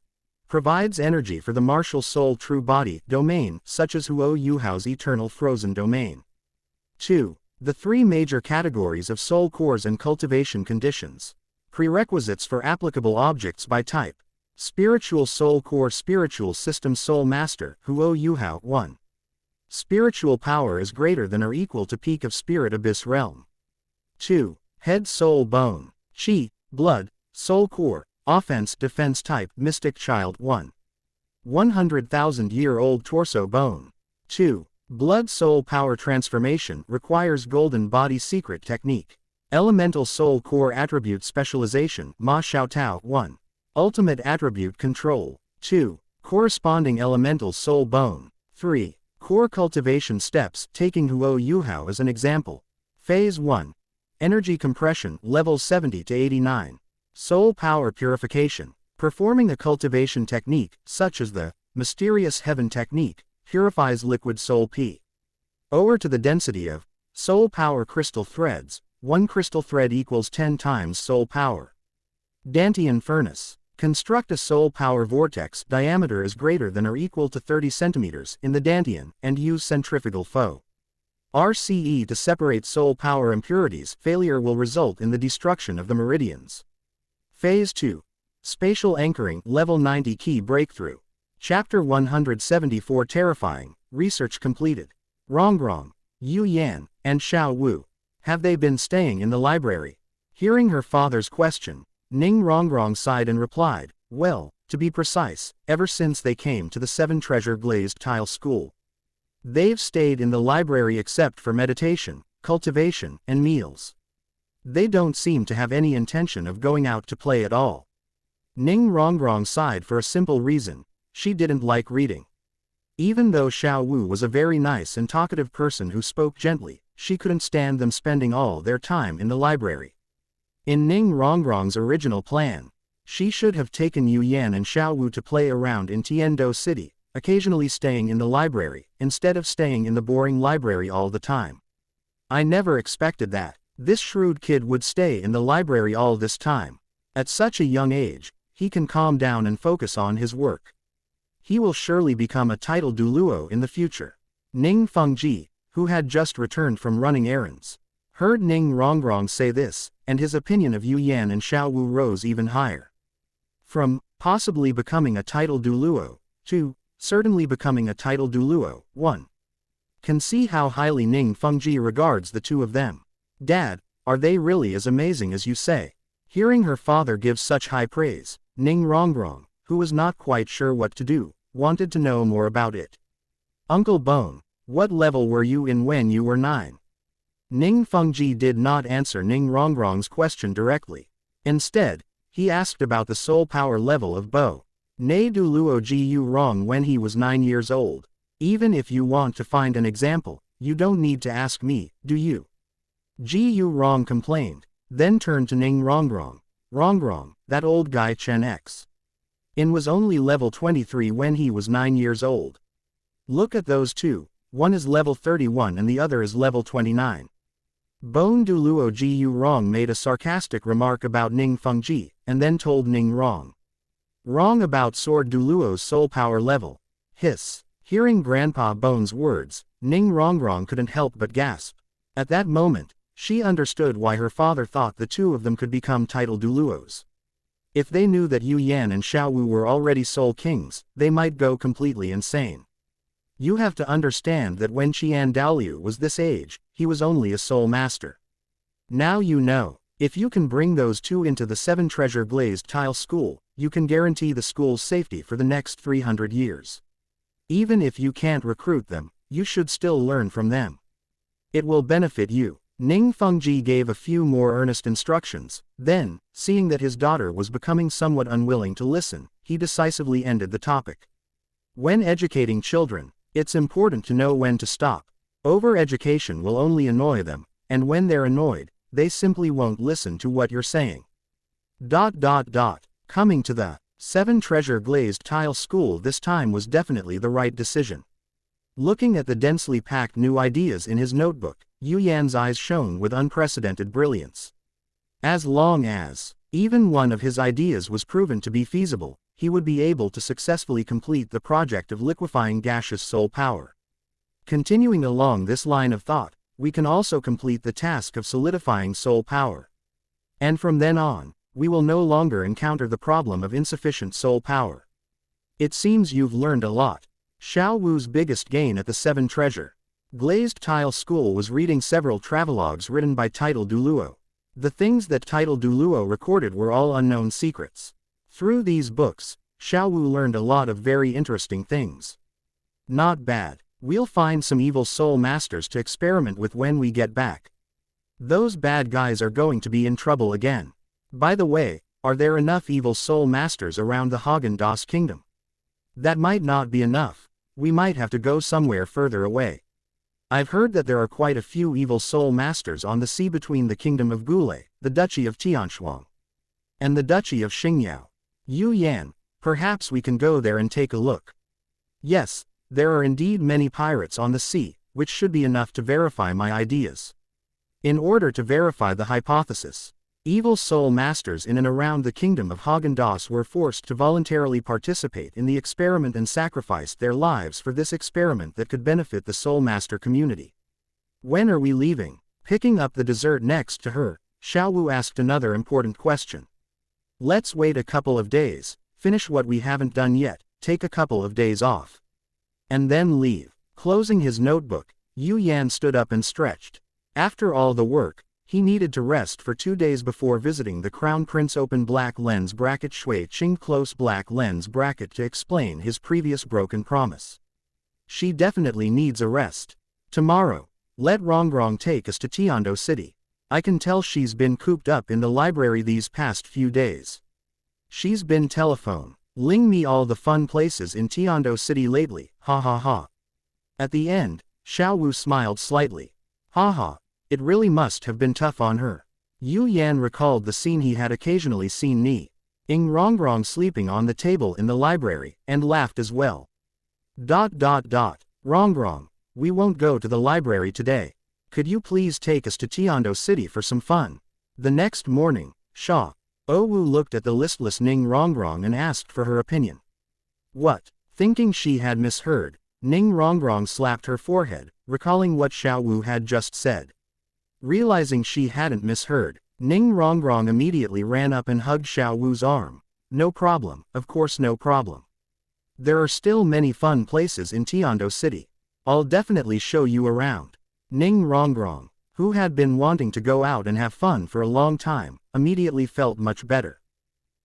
Provides energy for the martial soul true body domain, such as Huo Yuhao's eternal frozen domain. 2. The three major categories of soul cores and cultivation conditions. Prerequisites for applicable objects by type. Spiritual soul core. Spiritual system soul master Huo Yuhao 1. Spiritual power is greater than or equal to peak of spirit abyss realm. 2. Head soul bone. Qi, blood, soul core, offense defense type mystic child 1. 100,000-year-old torso bone. 2. Blood soul power transformation requires golden body secret technique. Elemental soul core attribute specialization Ma Xiao Tao 1. Ultimate attribute control. 2. Corresponding elemental soul bone. 3. Core cultivation steps taking Huo Yuhao as an example. Phase 1. Energy compression levels 70 to 89. Soul power purification. Performing a cultivation technique, such as the mysterious heaven technique, purifies liquid soul P. Over to the density of soul power crystal threads. 1 crystal thread equals 10 times soul power. Dantian furnace. Construct a soul power vortex diameter is greater than or equal to 30 centimeters in the Dantian and use centrifugal flow. RCE to separate soul power impurities. Failure will result in the destruction of the meridians. Phase 2. Spatial anchoring level 90 key breakthrough. Chapter 174 terrifying. Research completed. Rongrong, Yu Yan, and Xiao Wu. Have they been staying in the library? Hearing her father's question, Ning Rongrong sighed and replied, well, to be precise, ever since they came to the 7 treasure glazed tile school. They've stayed in the library except for meditation, cultivation, and meals. They don't seem to have any intention of going out to play at all. Ning Rongrong sighed for a simple reason. She didn't like reading. Even though Xiao Wu was a very nice and talkative person who spoke gently, she couldn't stand them spending all their time in the library. In Ning Rongrong's original plan, she should have taken Yu Yan and Xiao Wu to play around in Tiando City, occasionally staying in the library, instead of staying in the boring library all the time. I never expected that. This shrewd kid would stay in the library all this time. At such a young age, he can calm down and focus on his work. He will surely become a titled Douluo in the future. Ning Fengji, who had just returned from running errands, heard Ning Rongrong say this, and his opinion of Yu Yan and Xiao Wu rose even higher. From possibly becoming a titled Douluo to certainly becoming a titled Douluo. 1. Can see how highly Ning Fengji regards the two of them. Dad, are they really as amazing as you say? Hearing her father give such high praise, Ning Rongrong, who was not quite sure what to do, wanted to know more about it. Uncle Bone, what level were you in when you were 9? Ning Fengji did not answer Ning Rongrong's question directly. Instead, he asked about the soul power level of Bo. Ne Douluo Gu Rong when he was 9 years old. Even if you want to find an example, you don't need to ask me, do you? Gu Rong complained, then turned to Ning Rongrong. Rongrong, that old guy Chen X. In was only level 23 when he was 9 years old. Look at those two, one is level 31 and the other is level 29. Bone Douluo Gu Rong made a sarcastic remark about Ning Fengji, and then told Ning Rong. Wrong about Sword Douluo's soul power level. Hiss. Hearing Grandpa Bone's words, Ning Rongrong couldn't help but gasp. At that moment, she understood why her father thought the two of them could become titled Douluos. If they knew that Yu Yan and Xiao Wu were already soul kings, they might go completely insane. You have to understand that when Qian Douluo was this age, he was only a soul master. Now you know, if you can bring those two into the 7 treasure glazed tile school, you can guarantee the school's safety for the next 300 years. Even if you can't recruit them, you should still learn from them. It will benefit you. Ning Fengji gave a few more earnest instructions, then, seeing that his daughter was becoming somewhat unwilling to listen, he decisively ended the topic. When educating children, it's important to know when to stop. Over-education will only annoy them, and when they're annoyed, they simply won't listen to what you're saying. Coming to the 7 treasure glazed tile school this time was definitely the right decision. Looking at the densely packed new ideas in his notebook, Yu Yan's eyes shone with unprecedented brilliance. As long as even one of his ideas was proven to be feasible, he would be able to successfully complete the project of liquefying gaseous soul power. Continuing along this line of thought, we can also complete the task of solidifying soul power. And from then on, we will no longer encounter the problem of insufficient soul power. It seems you've learned a lot. Xiao Wu's biggest gain at the Seven Treasure Glazed Tile School was reading several travelogues written by Title Douluo. The things that Title Douluo recorded were all unknown secrets. Through these books, Xiao Wu learned a lot of very interesting things. Not bad. We'll find some evil soul masters to experiment with when we get back. Those bad guys are going to be in trouble again. By the way, are there enough evil soul masters around the Haagen-Dazs kingdom? That might not be enough. We might have to go somewhere further away. I've heard that there are quite a few evil soul masters on the sea between the kingdom of Gulei, the duchy of Tianshuang, and the duchy of Xingyao. Yu Yan, perhaps we can go there and take a look. Yes, there are indeed many pirates on the sea, which should be enough to verify my ideas. In order to verify the hypothesis, evil soul masters in and around the kingdom of Haagen-Dazs were forced to voluntarily participate in the experiment and sacrificed their lives for this experiment that could benefit the soul master community. When are we leaving? Picking up the dessert next to her, Xiao Wu asked another important question. Let's wait a couple of days, finish what we haven't done yet, take a couple of days off. And then leave. Closing his notebook, Yu Yan stood up and stretched. After all the work, he needed to rest for 2 days before visiting the Crown Prince Open Black Lens Bracket Shui Qing Close Black Lens Bracket to explain his previous broken promise. She definitely needs a rest. Tomorrow, let Rongrong take us to Tiando City. I can tell she's been cooped up in the library these past few days. She's been ling me all the fun places in Tiando City lately, ha ha ha. At the end, Xiao Wu smiled slightly. Ha ha. It really must have been tough on her. Yu Yan recalled the scene he had occasionally seen Rongrong sleeping on the table in the library, and laughed as well. Rongrong, we won't go to the library today. Could you please take us to Tiando City for some fun? The next morning, Xiao Wu looked at the listless Rongrong and asked for her opinion. What? Thinking she had misheard, Rongrong slapped her forehead, recalling what Xiao Wu had just said. Realizing she hadn't misheard, Rongrong immediately ran up and hugged Xiao Wu's arm. No problem, of course no problem. There are still many fun places in Tiando City. I'll definitely show you around. Rongrong, who had been wanting to go out and have fun for a long time, immediately felt much better.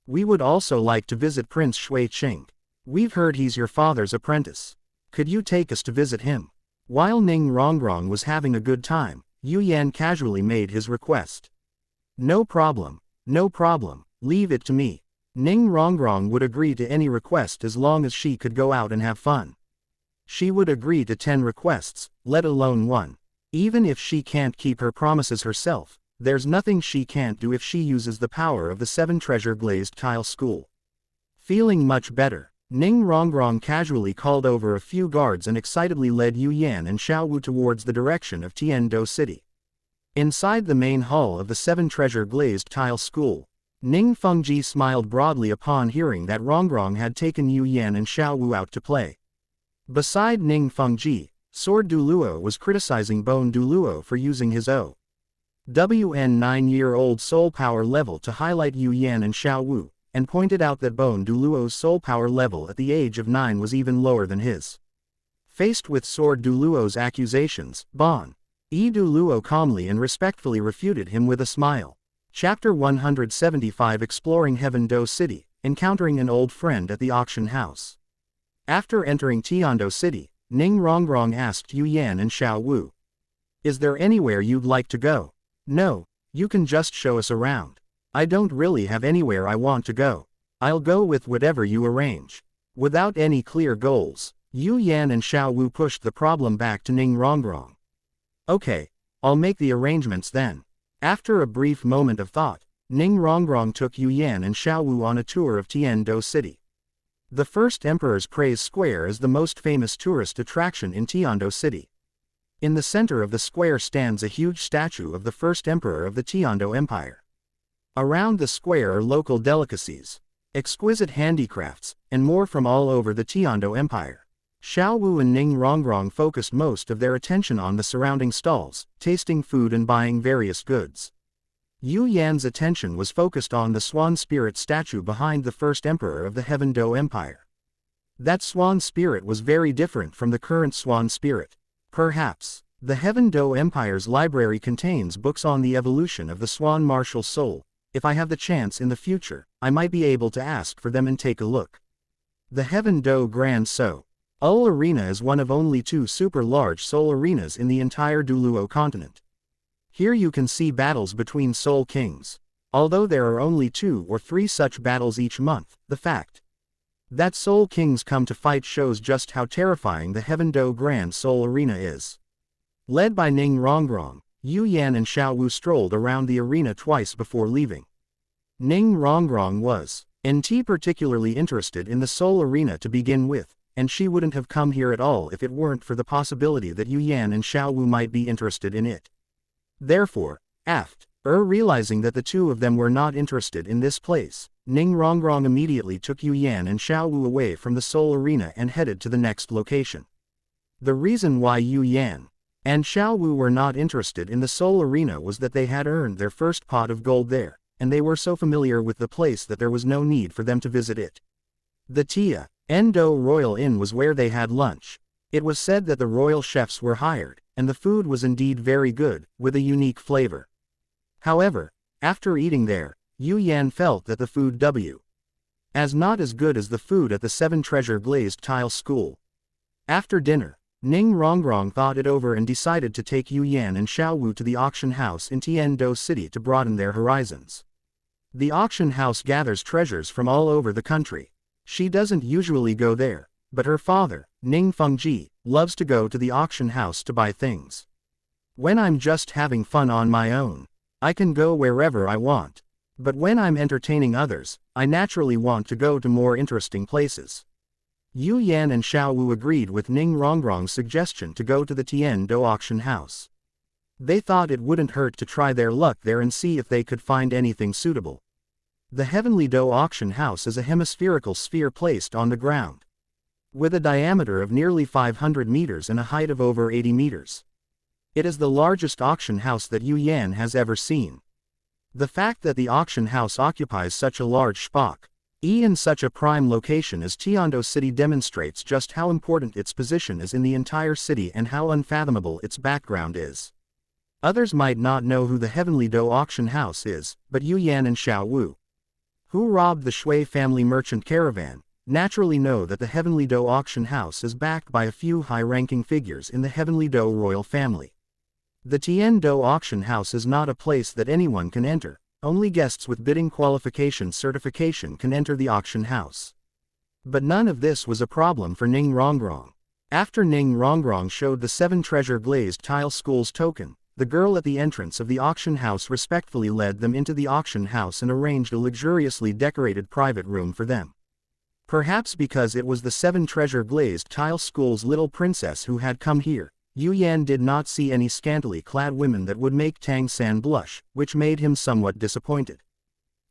We would also like to visit Prince Shui Qing. We've heard he's your father's apprentice. Could you take us to visit him? While Rongrong was having a good time, Yu Yan casually made his request. No problem, leave it to me. Rongrong would agree to any request as long as she could go out and have fun. She would agree to 10 requests, let alone 1. Even if she can't keep her promises herself, there's nothing she can't do if she uses the power of the 7 Treasure Glazed Tile School. Feeling much better, Rongrong casually called over a few guards and excitedly led Yu Yan and Xiao Wu towards the direction of Tiando City. Inside the main hall of the 7 Treasure Glazed Tile School, Fengji smiled broadly upon hearing that Rongrong had taken Yu Yan and Xiao Wu out to play. Beside Fengji, Sword Douluo was criticizing Bone Douluo for using his OWN 9-year-old soul power level to highlight Yu Yan and Xiao Wu, and pointed out that Bone Douluo's soul power level at the age of 9 was even lower than his. Faced with Sword Douluo's accusations, Bon Douluo calmly and respectfully refuted him with a smile. Chapter 175 Exploring Heaven Do City, Encountering an Old Friend at the Auction House. After entering Tiando City, Rongrong asked Yu Yan and Xiao Wu. Is there anywhere you'd like to go? No, you can just show us around. I don't really have anywhere I want to go. I'll go with whatever you arrange. Without any clear goals, Yu Yan and Xiao Wu pushed the problem back to Rongrong. Okay, I'll make the arrangements then. After a brief moment of thought, Rongrong took Yu Yan and Xiao Wu on a tour of Tiando City. The first Emperor's Praise Square is the most famous tourist attraction in Tiando City. In the center of the square stands a huge statue of the first emperor of the Tiando Empire. Around the square are local delicacies, exquisite handicrafts, and more from all over the Tiando Empire. Xiao Wu and Ning Rongrong focused most of their attention on the surrounding stalls, tasting food and buying various goods. Yu Yan's attention was focused on the swan spirit statue behind the first emperor of the Heaven Do Empire. That swan spirit was very different from the current swan spirit. Perhaps, the Heaven Do Empire's library contains books on the evolution of the swan martial soul. If I have the chance in the future, I might be able to ask for them and take a look. The Heaven Do Grand Soul Arena is one of only 2 super large soul arenas in the entire Douluo continent. Here you can see battles between soul kings. Although there are only 2 or 3 such battles each month, the fact that soul kings come to fight shows just how terrifying the Heaven Do Grand Soul Arena is. Led by Ning Rongrong, Yu Yan and Xiao Wu strolled around the arena twice before leaving. Ning Rongrong was particularly interested in the soul arena to begin with, and she wouldn't have come here at all if it weren't for the possibility that Yu Yan and Xiao Wu might be interested in it. Therefore, after realizing that the 2 of them were not interested in this place, Ning Rongrong immediately took Yu Yan and Xiao Wu away from the Soul Arena and headed to the next location. The reason why Yu Yan and Xiao Wu were not interested in the Soul Arena was that they had earned their first pot of gold there, and they were so familiar with the place that there was no need for them to visit it. The Tiando Royal Inn was where they had lunch. It was said that the royal chefs were hired, and the food was indeed very good, with a unique flavor. However, after eating there, Yu Yan felt that the food was not as good as the food at the 7 Treasure Glazed Tile School. After dinner, Ning Rongrong thought it over and decided to take Yu Yan and Xiao Wu to the auction house in Tiando City to broaden their horizons. The auction house gathers treasures from all over the country. She doesn't usually go there, but her father, Ning Fengji, loves to go to the auction house to buy things. When I'm just having fun on my own, I can go wherever I want. But when I'm entertaining others, I naturally want to go to more interesting places. Yu Yan and Xiao Wu agreed with Ning Rongrong's suggestion to go to the Tiando auction house. They thought it wouldn't hurt to try their luck there and see if they could find anything suitable. The Heavenly Do auction house is a hemispherical sphere placed on the ground, with a diameter of nearly 500 meters and a height of over 80 meters. It is the largest auction house that Yu Yan has ever seen. The fact that the auction house occupies such a large spot in such a prime location as Tiando City demonstrates just how important its position is in the entire city and how unfathomable its background is. Others might not know who the Heavenly Do auction house is, but Yu Yan and Xiao Wu, who robbed the Shui family merchant caravan, naturally know that the Heavenly Do auction house is backed by a few high-ranking figures in the Heavenly Do royal family. The Tiando auction house is not a place that anyone can enter. Only guests with bidding qualification certification can enter the auction house. But none of this was a problem for Ning Rongrong. After Ning Rongrong showed the 7 Treasure Glazed Tile School's token, the girl at the entrance of the auction house respectfully led them into the auction house and arranged a luxuriously decorated private room for them. Perhaps because it was the 7 Treasure Glazed Tile School's little princess who had come here, Yu Yan did not see any scantily clad women that would make Tang San blush, which made him somewhat disappointed.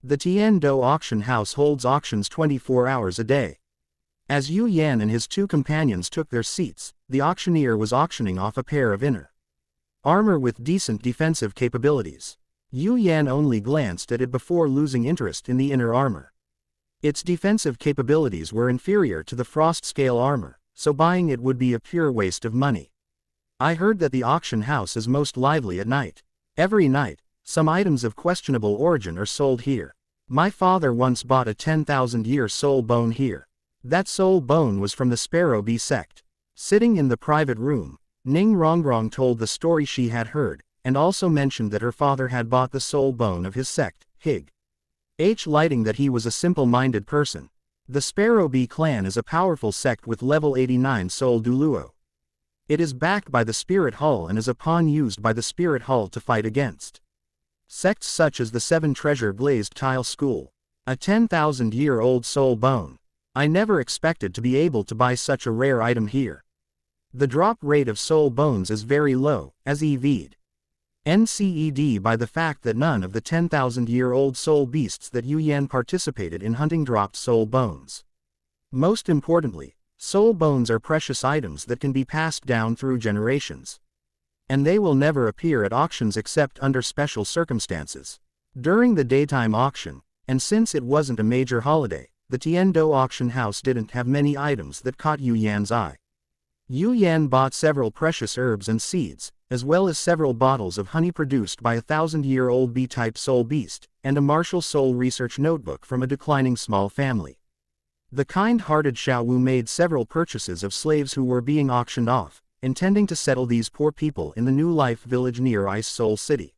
The Tiando auction house holds auctions 24 hours a day. As Yu Yan and his 2 companions took their seats, the auctioneer was auctioning off a pair of inner armor with decent defensive capabilities. Yu Yan only glanced at it before losing interest in the inner armor. Its defensive capabilities were inferior to the frost scale armor, so buying it would be a pure waste of money. I heard that the auction house is most lively at night. Every night, some items of questionable origin are sold here. My father once bought a 10,000-year soul bone here. That soul bone was from the Sparrow Bee sect. Sitting in the private room, Ning Rongrong told the story she had heard, and also mentioned that her father had bought the soul bone of his sect, lighting that he was a simple-minded person. The Sparrow Bee clan is a powerful sect with level 89 soul Douluo. It is backed by the Spirit Hall and is a pawn used by the Spirit Hall to fight against sects such as the 7 Treasure Glazed Tile School. A 10,000-year-old soul bone. I never expected to be able to buy such a rare item here. The drop rate of soul bones is very low, as EV'd. NCED by the fact that none of the 10,000-year-old soul beasts that Yu Yan participated in hunting dropped soul bones. Most importantly, soul bones are precious items that can be passed down through generations. And they will never appear at auctions except under special circumstances. During the daytime auction, and since it wasn't a major holiday, the Tiando auction house didn't have many items that caught Yu Yan's eye. Yu Yan bought several precious herbs and seeds, as well as several bottles of honey produced by a 1,000-year-old bee-type soul beast, and a martial soul research notebook from a declining small family. The kind-hearted Xiao made several purchases of slaves who were being auctioned off, intending to settle these poor people in the New Life village near Ice Soul City.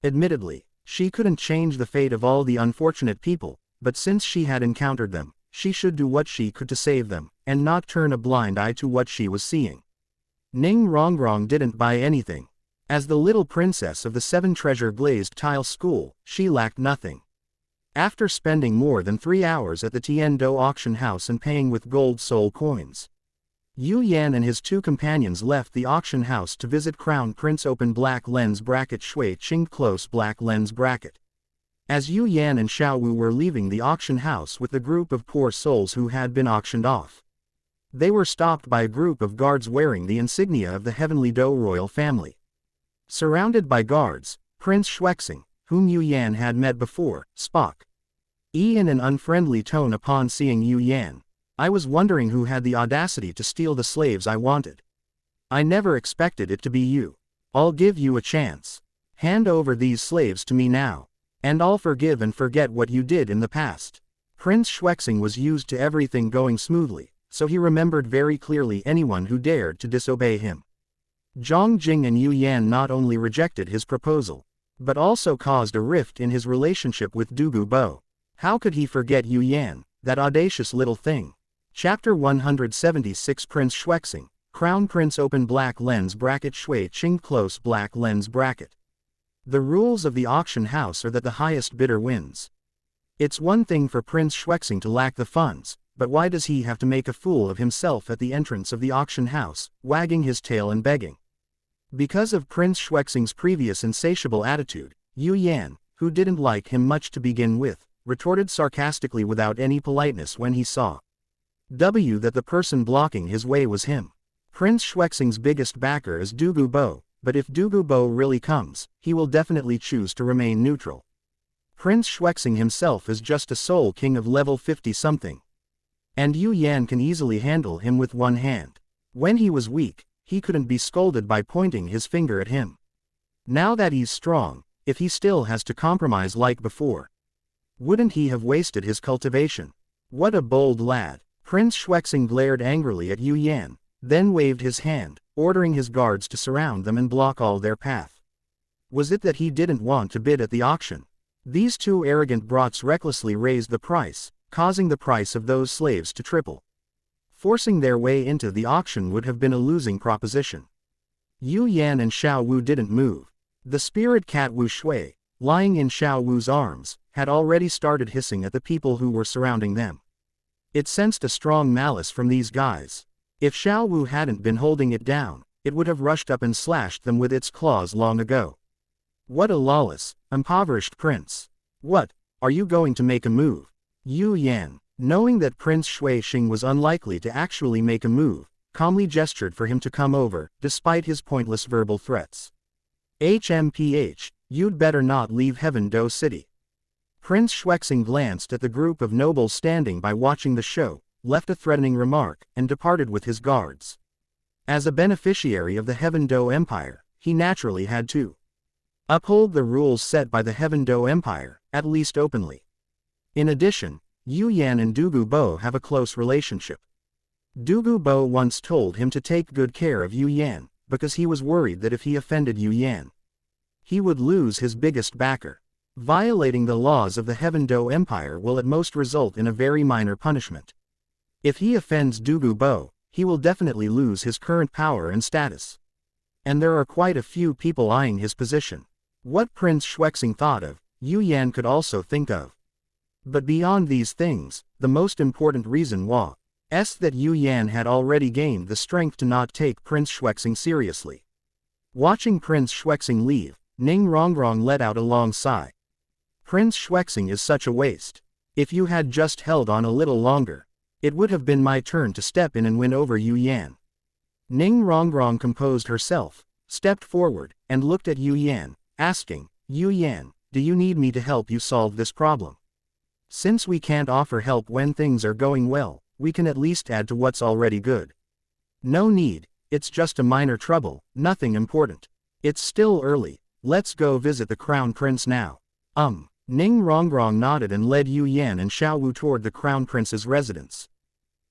Admittedly, she couldn't change the fate of all the unfortunate people, but since she had encountered them, she should do what she could to save them, and not turn a blind eye to what she was seeing. Ning Rongrong didn't buy anything. As the little princess of the 7 treasure glazed tile school, she lacked nothing. After spending more than 3 hours at the Tiando auction house and paying with gold soul coins, Yu Yan and his 2 companions left the auction house to visit Crown Prince Open Black Lens Bracket Shui Qing Close Black Lens Bracket. As Yu Yan and Xiao were leaving the auction house with the group of poor souls who had been auctioned off, they were stopped by a group of guards wearing the insignia of the Heavenly Dou royal family. Surrounded by guards, Prince Shuexing, whom Yu Yan had met before, spoke in an unfriendly tone upon seeing Yu Yan. I was wondering who had the audacity to steal the slaves I wanted. I never expected it to be you. I'll give you a chance. Hand over these slaves to me now, and I'll forgive and forget what you did in the past. Prince Shuexing was used to everything going smoothly, so he remembered very clearly anyone who dared to disobey him. Zhang Jing and Yu Yan not only rejected his proposal, but also caused a rift in his relationship with Douluo. How could he forget Yu Yan, that audacious little thing? Chapter 176 Prince Shuexing, Crown Prince Open Black Lens Bracket Shui Qing Close Black Lens Bracket. The rules of the auction house are that the highest bidder wins. It's one thing for Prince Shuexing to lack the funds, but why does he have to make a fool of himself at the entrance of the auction house, wagging his tail and begging? Because of Prince Shuexing's previous insatiable attitude, Yu Yan, who didn't like him much to begin with, retorted sarcastically without any politeness when he saw that the person blocking his way was him. Prince Shuexing's biggest backer is Douluo, but if Douluo really comes, he will definitely choose to remain neutral. Prince Shuexing himself is just a soul king of level 50-something. And Yu Yan can easily handle him with one hand. When he was weak, he couldn't be scolded by pointing his finger at him. Now that he's strong, if he still has to compromise like before, wouldn't he have wasted his cultivation? What a bold lad. Prince Shuexing glared angrily at Yu Yan, then waved his hand, ordering his guards to surround them and block all their path. Was it that he didn't want to bid at the auction? These 2 arrogant brats recklessly raised the price, causing the price of those slaves to triple. Forcing their way into the auction would have been a losing proposition. Yu Yan and Xiao didn't move. The spirit cat Wu Shui, lying in Xiao's arms, had already started hissing at the people who were surrounding them. It sensed a strong malice from these guys. If Xiao hadn't been holding it down, it would have rushed up and slashed them with its claws long ago. What a lawless, impoverished prince. What, are you going to make a move? Yu Yan, knowing that Prince Shuexing was unlikely to actually make a move, calmly gestured for him to come over, despite his pointless verbal threats. HMPH, you'd better not leave Heaven Dou City. Prince Shuexing glanced at the group of nobles standing by watching the show, left a threatening remark, and departed with his guards. As a beneficiary of the Heaven Dou Empire, he naturally had to uphold the rules set by the Heaven Dou Empire, at least openly. In addition, Yu Yan and Douluo have a close relationship. Douluo once told him to take good care of Yu Yan, because he was worried that if he offended Yu Yan, he would lose his biggest backer. Violating the laws of the Heaven Dou Empire will at most result in a very minor punishment. If he offends Douluo, he will definitely lose his current power and status. And there are quite a few people eyeing his position. What Prince Shuexing thought of, Yu Yan could also think of. But beyond these things, the most important reason was that Yu Yan had already gained the strength to not take Prince Shuexing seriously. Watching Prince Shuexing leave, Ning Rongrong let out a long sigh. Prince Shuexing is such a waste. If you had just held on a little longer, it would have been my turn to step in and win over Yu Yan. Ning Rongrong composed herself, stepped forward, and looked at Yu Yan, asking, Yu Yan, do you need me to help you solve this problem? Since we can't offer help when things are going well, we can at least add to what's already good. No need, it's just a minor trouble, nothing important. It's still early, let's go visit the Crown Prince now. Ning Rongrong nodded and led Yu Yan and Xiao toward the Crown Prince's residence.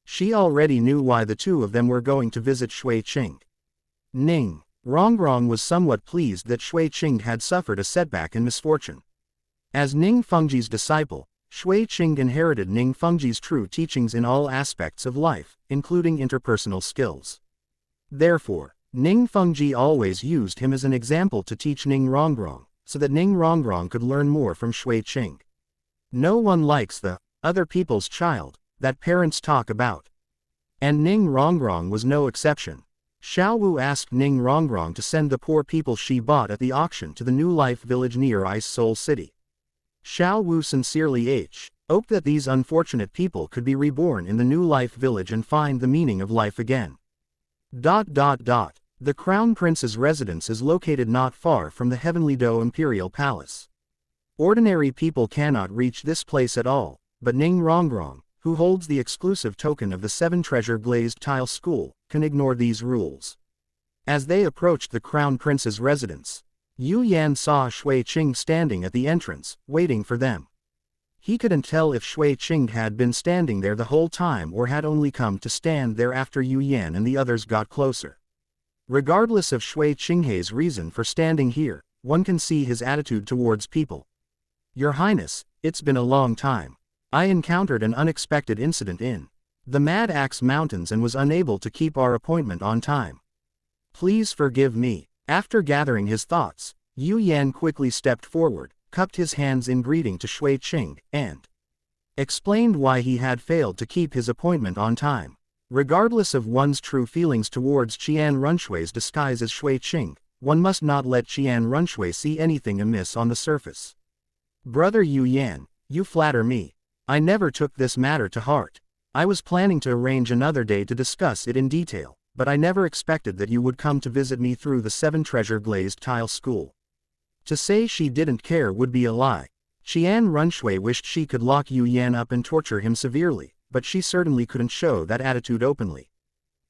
She already knew why the two of them were going to visit Shui Qing. Ning Rongrong was somewhat pleased that Shui Qing had suffered a setback in misfortune. As Ning Fengji's disciple, Shui Qing inherited Ning Fengji's true teachings in all aspects of life, including interpersonal skills. Therefore, Ning Fengji always used him as an example to teach Ning Rongrong, so that Ning Rongrong could learn more from Shui Qing. No one likes the other people's child that parents talk about. And Ning Rongrong was no exception. Xiao asked Ning Rongrong to send the poor people she bought at the auction to the New Life village near Ice Soul City. Xiao sincerely hoped that these unfortunate people could be reborn in the New Life village and find the meaning of life again. The Crown Prince's residence is located not far from the Heavenly Do Imperial Palace. Ordinary people cannot reach this place at all, but Ning Rongrong, who holds the exclusive token of the 7 treasure glazed tile school, can ignore these rules. As they approached the Crown Prince's residence, Yu Yan saw Shui Qing standing at the entrance, waiting for them. He couldn't tell if Shui Qing had been standing there the whole time or had only come to stand there after Yu Yan and the others got closer. Regardless of Shui Qinghe's reason for standing here, one can see his attitude towards people. Your Highness, it's been a long time. I encountered an unexpected incident in the Mad Axe Mountains and was unable to keep our appointment on time. Please forgive me. After gathering his thoughts, Yu Yan quickly stepped forward, cupped his hands in greeting to Shui Qing, and explained why he had failed to keep his appointment on time. Regardless of one's true feelings towards Qian Runshui's disguise as Shui Qing, one must not let Qian Runshui see anything amiss on the surface. Brother Yu Yan, you flatter me. I never took this matter to heart. I was planning to arrange another day to discuss it in detail, but I never expected that you would come to visit me through the 7 treasure glazed tile school. To say she didn't care would be a lie. Qian Runshui wished she could lock Yu Yan up and torture him severely, but she certainly couldn't show that attitude openly.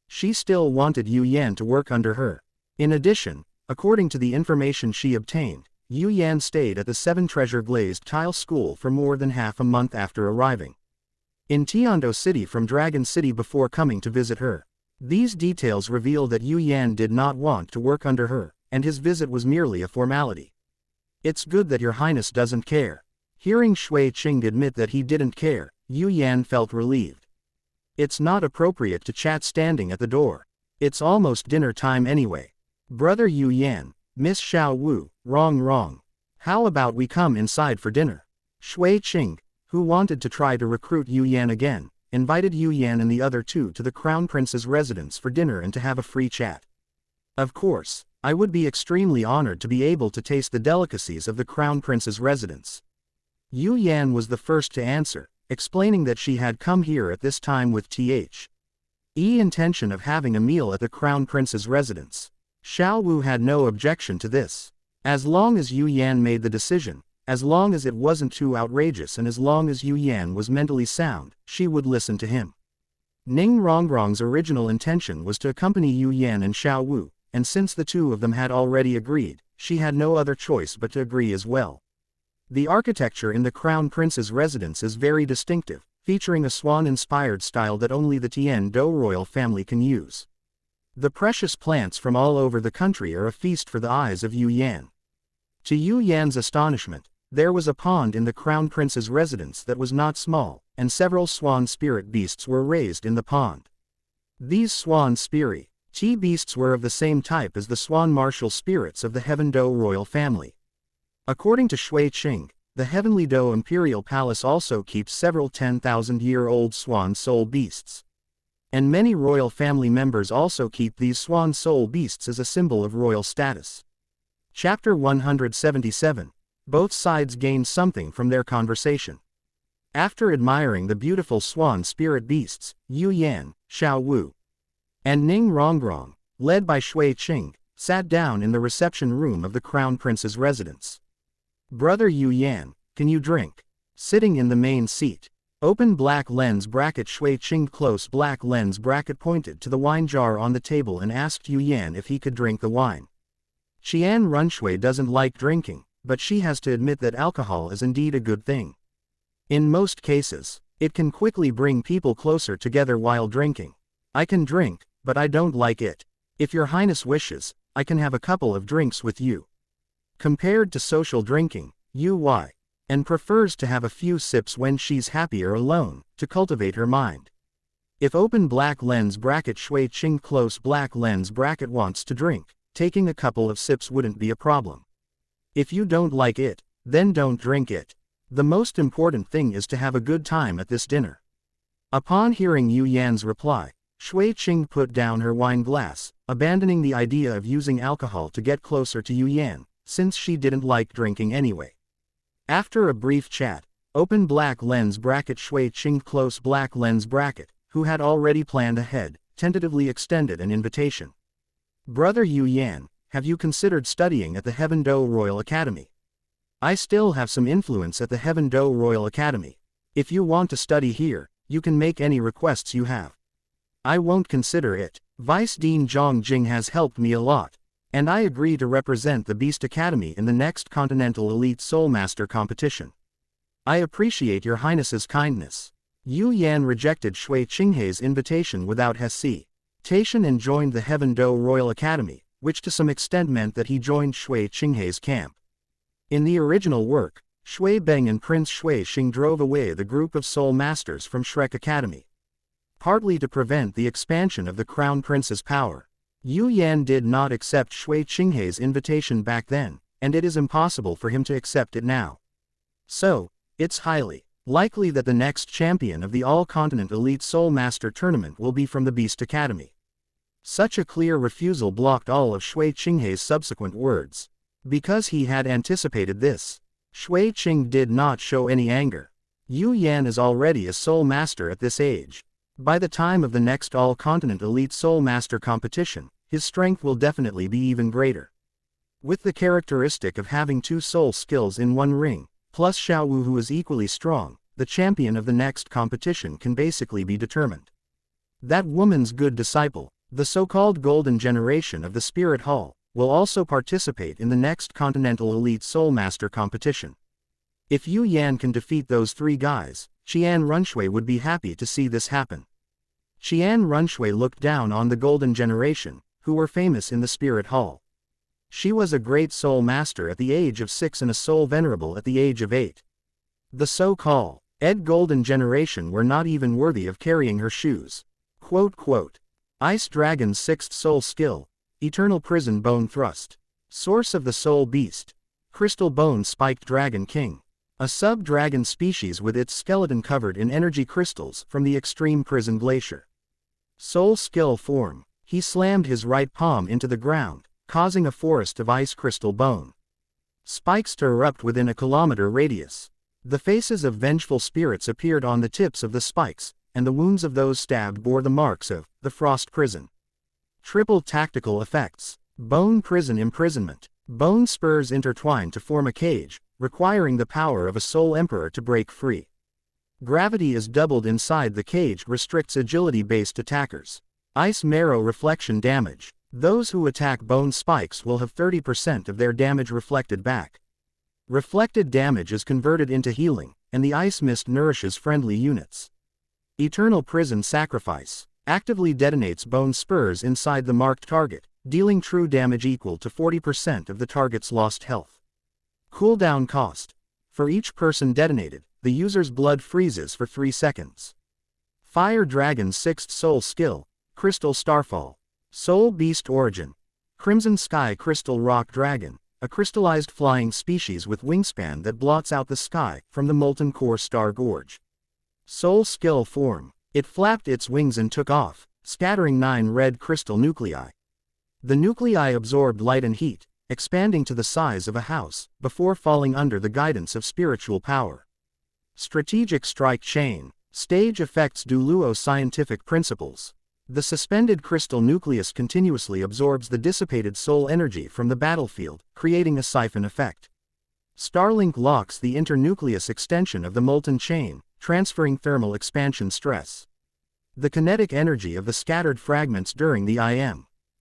She still wanted Yu Yan to work under her. In addition, according to the information she obtained, Yu Yan stayed at the 7 treasure glazed tile school for more than half a month after arriving in Tiando City from Dragon City before coming to visit her. These details reveal that Yu Yan did not want to work under her, and his visit was merely a formality. It's good that Your Highness doesn't care. Hearing Shui Qing admit that he didn't care, Yu Yan felt relieved. It's not appropriate to chat standing at the door. It's almost dinner time anyway. Brother Yu Yan, Miss Xiao, wrong. How about we come inside for dinner? Shui Qing, who wanted to try to recruit Yu Yan again, invited Yu Yan and the other two to the Crown Prince's residence for dinner and to have a free chat. Of course, I would be extremely honored to be able to taste the delicacies of the Crown Prince's residence. Yu Yan was the first to answer, explaining that she had come here at this time with intention of having a meal at the Crown Prince's residence. Xiao had no objection to this. As long as Yu Yan made the decision, as long as it wasn't too outrageous and as long as Yu Yan was mentally sound, she would listen to him. Ning Rongrong's original intention was to accompany Yu Yan and Xiao, and since the two of them had already agreed, she had no other choice but to agree as well. The architecture in the Crown Prince's residence is very distinctive, featuring a swan-inspired style that only the Tiando royal family can use. The precious plants from all over the country are a feast for the eyes of Yu Yan. To Yu Yan's astonishment, there was a pond in the Crown Prince's residence that was not small, and several swan spirit beasts were raised in the pond. These swan spirit beasts were of the same type as the swan martial spirits of the Heaven Do royal family. According to Shui Qing, The Heavenly Do Imperial Palace also keeps several 10,000-year-old swan soul beasts. And many royal family members also keep these swan soul beasts as a symbol of royal status. Chapter 177. Both sides gained something from their conversation. After admiring the beautiful swan spirit beasts, Yu Yan, Xiao Wu, and Ning Rongrong, led by Shui Qing, sat down in the reception room of the Crown Prince's residence. Brother Yu Yan, can you drink? Sitting in the main seat. Open black lens bracket Shui Qing close black lens bracket pointed to the wine jar on the table and asked Yu Yan if he could drink the wine. Qian Runshui doesn't like drinking, but she has to admit that alcohol is indeed a good thing. In most cases, it can quickly bring people closer together while drinking. I can drink, but I don't like it. If your highness wishes, I can have a couple of drinks with you. Compared to social drinking, Yu and prefers to have a few sips when she's happy or alone, to cultivate her mind. If open black lens bracket Shui Qing close black lens bracket wants to drink, taking a couple of sips wouldn't be a problem. If you don't like it, then don't drink it. The most important thing is to have a good time at this dinner. Upon hearing Yu Yan's reply, Shui Qing put down her wine glass, abandoning the idea of using alcohol to get closer to Yu Yan, since she didn't like drinking anyway. After a brief chat, open black lens bracket Shui Qing close black lens bracket, who had already planned ahead, tentatively extended an invitation. Brother Yu Yan, have you considered studying at the Heaven Do Royal Academy? I still have some influence at the Heaven Do Royal Academy. If you want to study here, you can make any requests you have. I won't consider it. Vice Dean Zhang Jing has helped me a lot, and I agree to represent the Beast Academy in the next Continental Elite Soul Master competition. I appreciate your highness's kindness. Yu Yan rejected Shui Qinghei's invitation without hesitation and joined the Heaven Do Royal Academy, which to some extent meant that he joined Shui Qinghei's camp. In the original work, Shui Beng and Prince Shui Xing drove away the group of soul masters from Shrek Academy, partly to prevent the expansion of the Crown Prince's power. Yu Yan did not accept Shui Qinghei's invitation back then, and it is impossible for him to accept it now. So, it's highly likely that the next champion of the All-Continent Elite Soul Master Tournament will be from the Beast Academy. Such a clear refusal blocked all of Shui Qinghei's subsequent words. Because he had anticipated this, Shui Qing did not show any anger. Yu Yan is already a Soul Master at this age. By the time of the next All-Continent Elite Soul Master competition, his strength will definitely be even greater. With the characteristic of having two soul skills in one ring, plus Xiao Wu who is equally strong, the champion of the next competition can basically be determined. That woman's good disciple, the so-called Golden Generation of the Spirit Hall, will also participate in the next Continental Elite Soul Master competition. If Yu Yan can defeat those three guys, Qian Runshui would be happy to see this happen. Qian Runshui looked down on the Golden Generation, who were famous in the Spirit Hall. She was a great soul master at the age of 6 and a soul venerable at the age of 8. The so-called Golden Generation were not even worthy of carrying her shoes. Ice Dragon's 6th soul skill, Eternal Prison Bone Thrust. Source of the Soul Beast, Crystal Bone Spiked Dragon King. A sub-dragon species with its skeleton covered in energy crystals from the extreme prison glacier. Soul skill form. He slammed his right palm into the ground, causing a forest of ice crystal bone spikes to erupt within a kilometer radius. The faces of vengeful spirits appeared on the tips of the spikes, and the wounds of those stabbed bore the marks of the Frost Prison. Triple tactical effects. Bone Prison Imprisonment. Bone spurs intertwine to form a cage, requiring the power of a Soul Emperor to break free. Gravity is doubled inside the cage, restricts agility-based attackers. Ice Marrow Reflection Damage. Those who attack bone spikes will have 30% of their damage reflected back. Reflected damage is converted into healing, and the ice mist nourishes friendly units. Eternal Prison Sacrifice. Actively detonates bone spurs inside the marked target, dealing true damage equal to 40% of the target's lost health. Cooldown cost. For each person detonated, the user's blood freezes for 3 seconds. Fire Dragon's 6th soul skill, Crystal Starfall. Soul Beast Origin. Crimson Sky Crystal Rock Dragon. a crystallized flying species with wingspan that blots out the sky from the molten core star gorge. Soul skill form. It flapped its wings and took off, scattering 9 red crystal nuclei. The nuclei absorbed light and heat, expanding to the size of a house, before falling under the guidance of spiritual power. Strategic strike chain. Stage effects. Douluo scientific principles. The suspended crystal nucleus continuously absorbs the dissipated soul energy from the battlefield, creating a siphon effect. Starlink locks the internucleus extension of the molten chain, transferring thermal expansion stress. The kinetic energy of the scattered fragments during the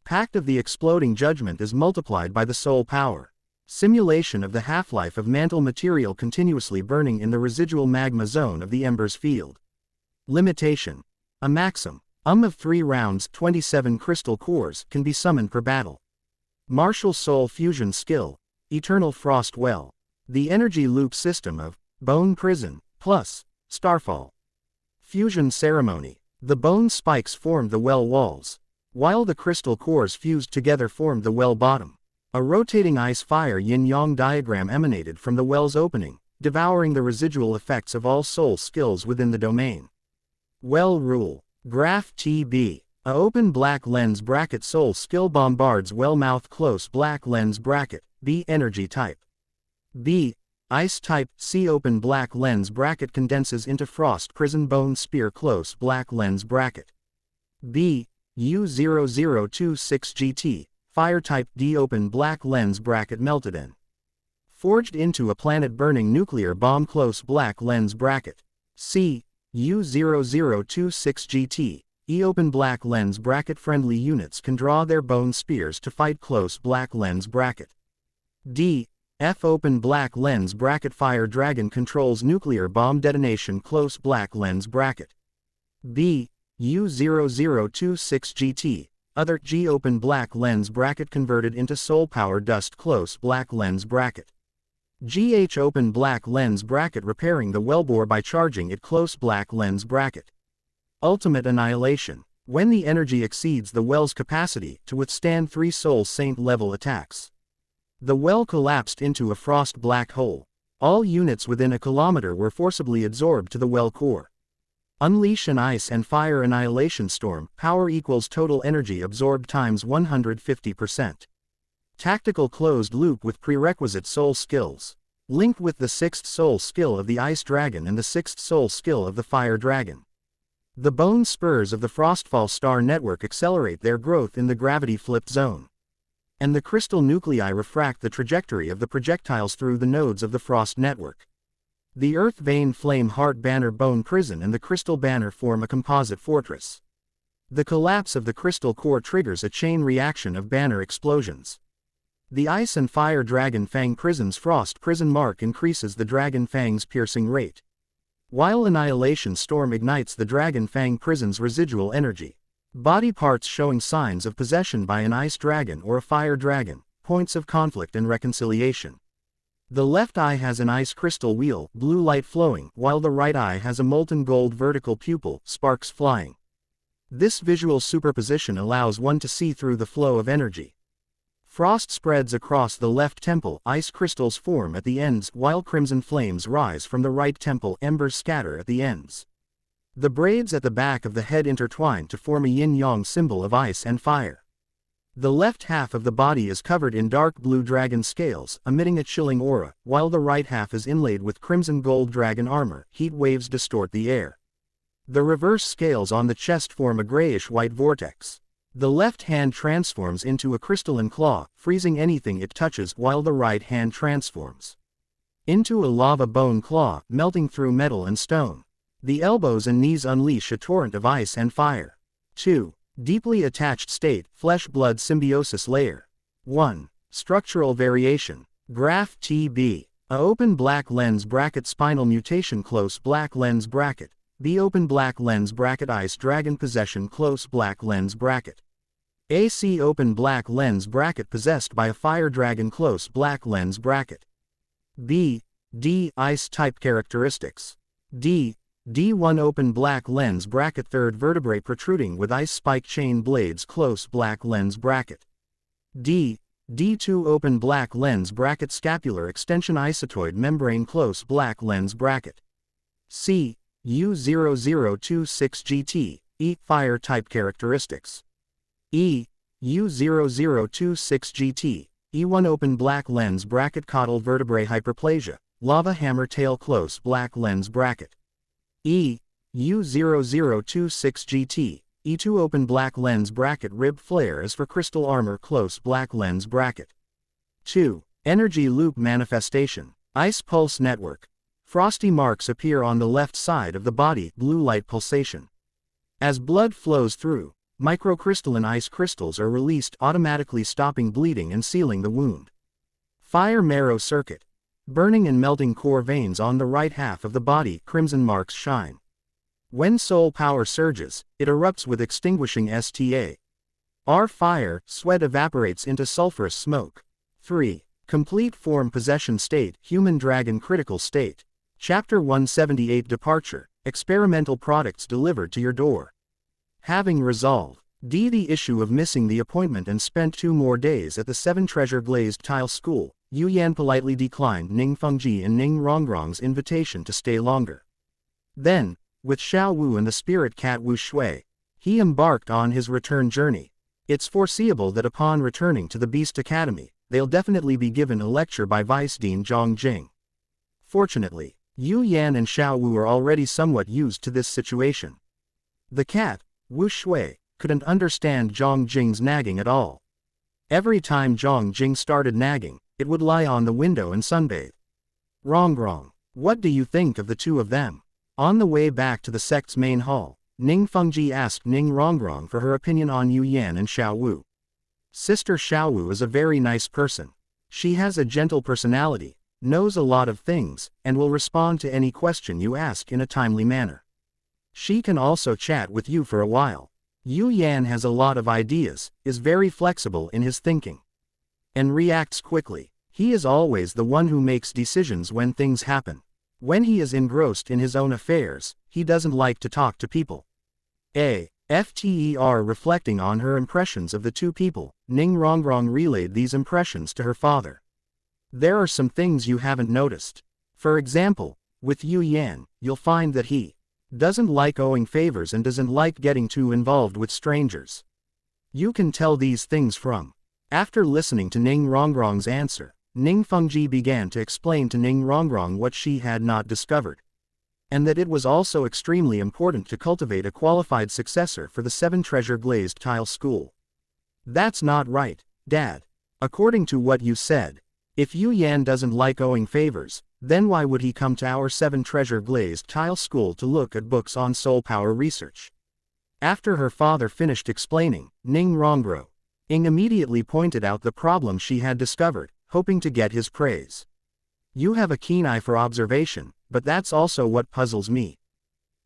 Pact of the exploding judgment is multiplied by the soul power. Simulation of the half-life of mantle material continuously burning in the residual magma zone of the embers field. Limitation. A maximum of 3 rounds 27 crystal cores can be summoned per battle. Martial Soul Fusion Skill. Eternal Frost Well. The energy loop system of Bone Prison plus Starfall. Fusion Ceremony. The bone spikes formed the well walls, while the crystal cores fused together formed the well bottom. A rotating ice-fire yin-yang diagram emanated from the well's opening, devouring the residual effects of all soul skills within the domain. Well Rule. Graph TB. A open black lens bracket soul skill bombards well mouth close black lens bracket, B energy type. B. Ice type, C open black lens bracket condenses into frost prison bone spear close black lens bracket. B. U0026GT, fire type, D open black lens bracket melted in. Forged into a planet burning nuclear bomb close black lens bracket. C. U0026GT, E open black lens bracket friendly units can draw their bone spears to fight close black lens bracket. D. F open black lens bracket fire dragon controls nuclear bomb detonation close black lens bracket. B. U0026GT, other G open black lens bracket converted into soul power dust close black lens bracket. GH open black lens bracket repairing the wellbore by charging it close black lens bracket. Ultimate annihilation. When the energy exceeds the well's capacity to withstand 3 soul saint level attacks. The well collapsed into a frost black hole. All units within a kilometer were forcibly absorbed to the well core. Unleash an ice and fire annihilation storm. Power equals total energy absorbed times 150%. Tactical closed loop with prerequisite soul skills. Linked with the 6th soul skill of the ice dragon and the 6th soul skill of the fire dragon. The bone spurs of the Frostfall star network accelerate their growth in the gravity-flipped zone. And the crystal nuclei refract the trajectory of the projectiles through the nodes of the frost network. The Earth Vein Flame Heart Banner Bone Prison and the Crystal Banner form a composite fortress. The collapse of the crystal core triggers a chain reaction of banner explosions. The Ice and Fire Dragon Fang Prison's Frost Prison Mark increases the Dragon Fang's piercing rate, while Annihilation Storm ignites the Dragon Fang Prison's residual energy. Body parts showing signs of possession by an ice dragon or a fire dragon, points of conflict and reconciliation. The left eye has an ice crystal wheel, blue light flowing, while the right eye has a molten gold vertical pupil, sparks flying. This visual superposition allows one to see through the flow of energy. Frost spreads across the left temple, ice crystals form at the ends, while crimson flames rise from the right temple, embers scatter at the ends. The braids at the back of the head intertwine to form a yin-yang symbol of ice and fire. The left half of the body is covered in dark blue dragon scales, emitting a chilling aura, while the right half is inlaid with crimson gold dragon armor, heat waves distort the air. The reverse scales on the chest form a grayish-white vortex. The left hand transforms into a crystalline claw, freezing anything it touches, while the right hand transforms into a lava bone claw, melting through metal and stone. The elbows and knees unleash a torrent of ice and fire. 2. Deeply attached state, flesh-blood symbiosis layer. 1. Structural variation. Graph TB. A open black lens bracket spinal mutation close black lens bracket. B open black lens bracket ice dragon possession close black lens bracket. AC open black lens bracket possessed by a fire dragon close black lens bracket. B. D ice type characteristics. D1 open black lens bracket third vertebrae protruding with ice spike chain blades close black lens bracket. D. D2 open black lens bracket scapular extension isotoid membrane close black lens bracket. C. U0026GT, E. Fire type characteristics. E. U0026GT, E1 open black lens bracket caudal vertebrae hyperplasia, lava hammer tail close black lens bracket. E. U0026GT, E2 open black lens bracket rib flare is for crystal armor close black lens bracket. 2. Energy loop manifestation, ice pulse network. Frosty marks appear on the left side of the body, blue light pulsation. As blood flows through, microcrystalline ice crystals are released, automatically stopping bleeding and sealing the wound. Fire marrow circuit. Burning and melting core veins on the right half of the body, crimson marks shine. When soul power surges, it erupts with extinguishing STA. R fire, sweat evaporates into sulfurous smoke. 3. Complete form possession state, human dragon critical state. Chapter 178 Departure, experimental products delivered to your door. Having resolved D. the issue of missing the appointment and spent 2 more days at the 7 Treasure Glazed Tile School, Yu Yan politely declined Ning Fengji and Ning Rongrong's invitation to stay longer. Then, with Xiao Wu and the spirit cat Wu Shui, he embarked on his return journey. It's foreseeable that upon returning to the Beast Academy, they'll definitely be given a lecture by Vice Dean Zhang Jing. Fortunately, Yu Yan and Xiao Wu are already somewhat used to this situation. The cat, Wu Shui, couldn't understand Zhang Jing's nagging at all. Every time Zhang Jing started nagging, it would lie on the window and sunbathe. Rongrong, what do you think of the 2 of them? On the way back to the sect's main hall, Ning Fengji asked Ning Rongrong for her opinion on Yu Yan and Xiao Wu. Sister Xiao Wu is a very nice person. She has a gentle personality, knows a lot of things, and will respond to any question you ask in a timely manner. She can also chat with you for a while. Yu Yan has a lot of ideas, is very flexible in his thinking, and reacts quickly. He is always the one who makes decisions when things happen. When he is engrossed in his own affairs, he doesn't like to talk to people. FTER reflecting on her impressions of the 2 people, Ning Rongrong relayed these impressions to her father. There are some things you haven't noticed. For example, with Yu Yan, you'll find that he doesn't like owing favors and doesn't like getting too involved with strangers. You can tell these things from. After listening to Ning Rongrong's answer, Ning Fengji began to explain to Ning Rongrong what she had not discovered, and that it was also extremely important to cultivate a qualified successor for the 7 Treasure Glazed Tile School. That's not right, Dad. According to what you said, if Yu Yan doesn't like owing favors, then why would he come to our 7 Treasure Glazed Tile School to look at books on soul power research? After her father finished explaining, Ning Rongrong immediately pointed out the problem she had discovered, hoping to get his praise. You have a keen eye for observation, but that's also what puzzles me.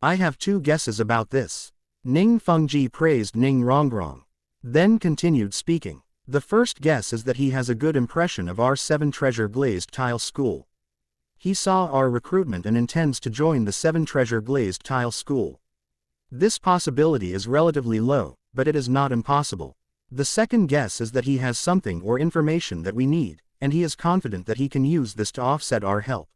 I have 2 guesses about this. Ning Fengji praised Ning Rongrong, then continued speaking. The first guess is that he has a good impression of our 7 Treasure Glazed Tile School. He saw our recruitment and intends to join the 7 Treasure Glazed Tile School. This possibility is relatively low, but it is not impossible. The second guess is that he has something or information that we need, and he is confident that he can use this to offset our help.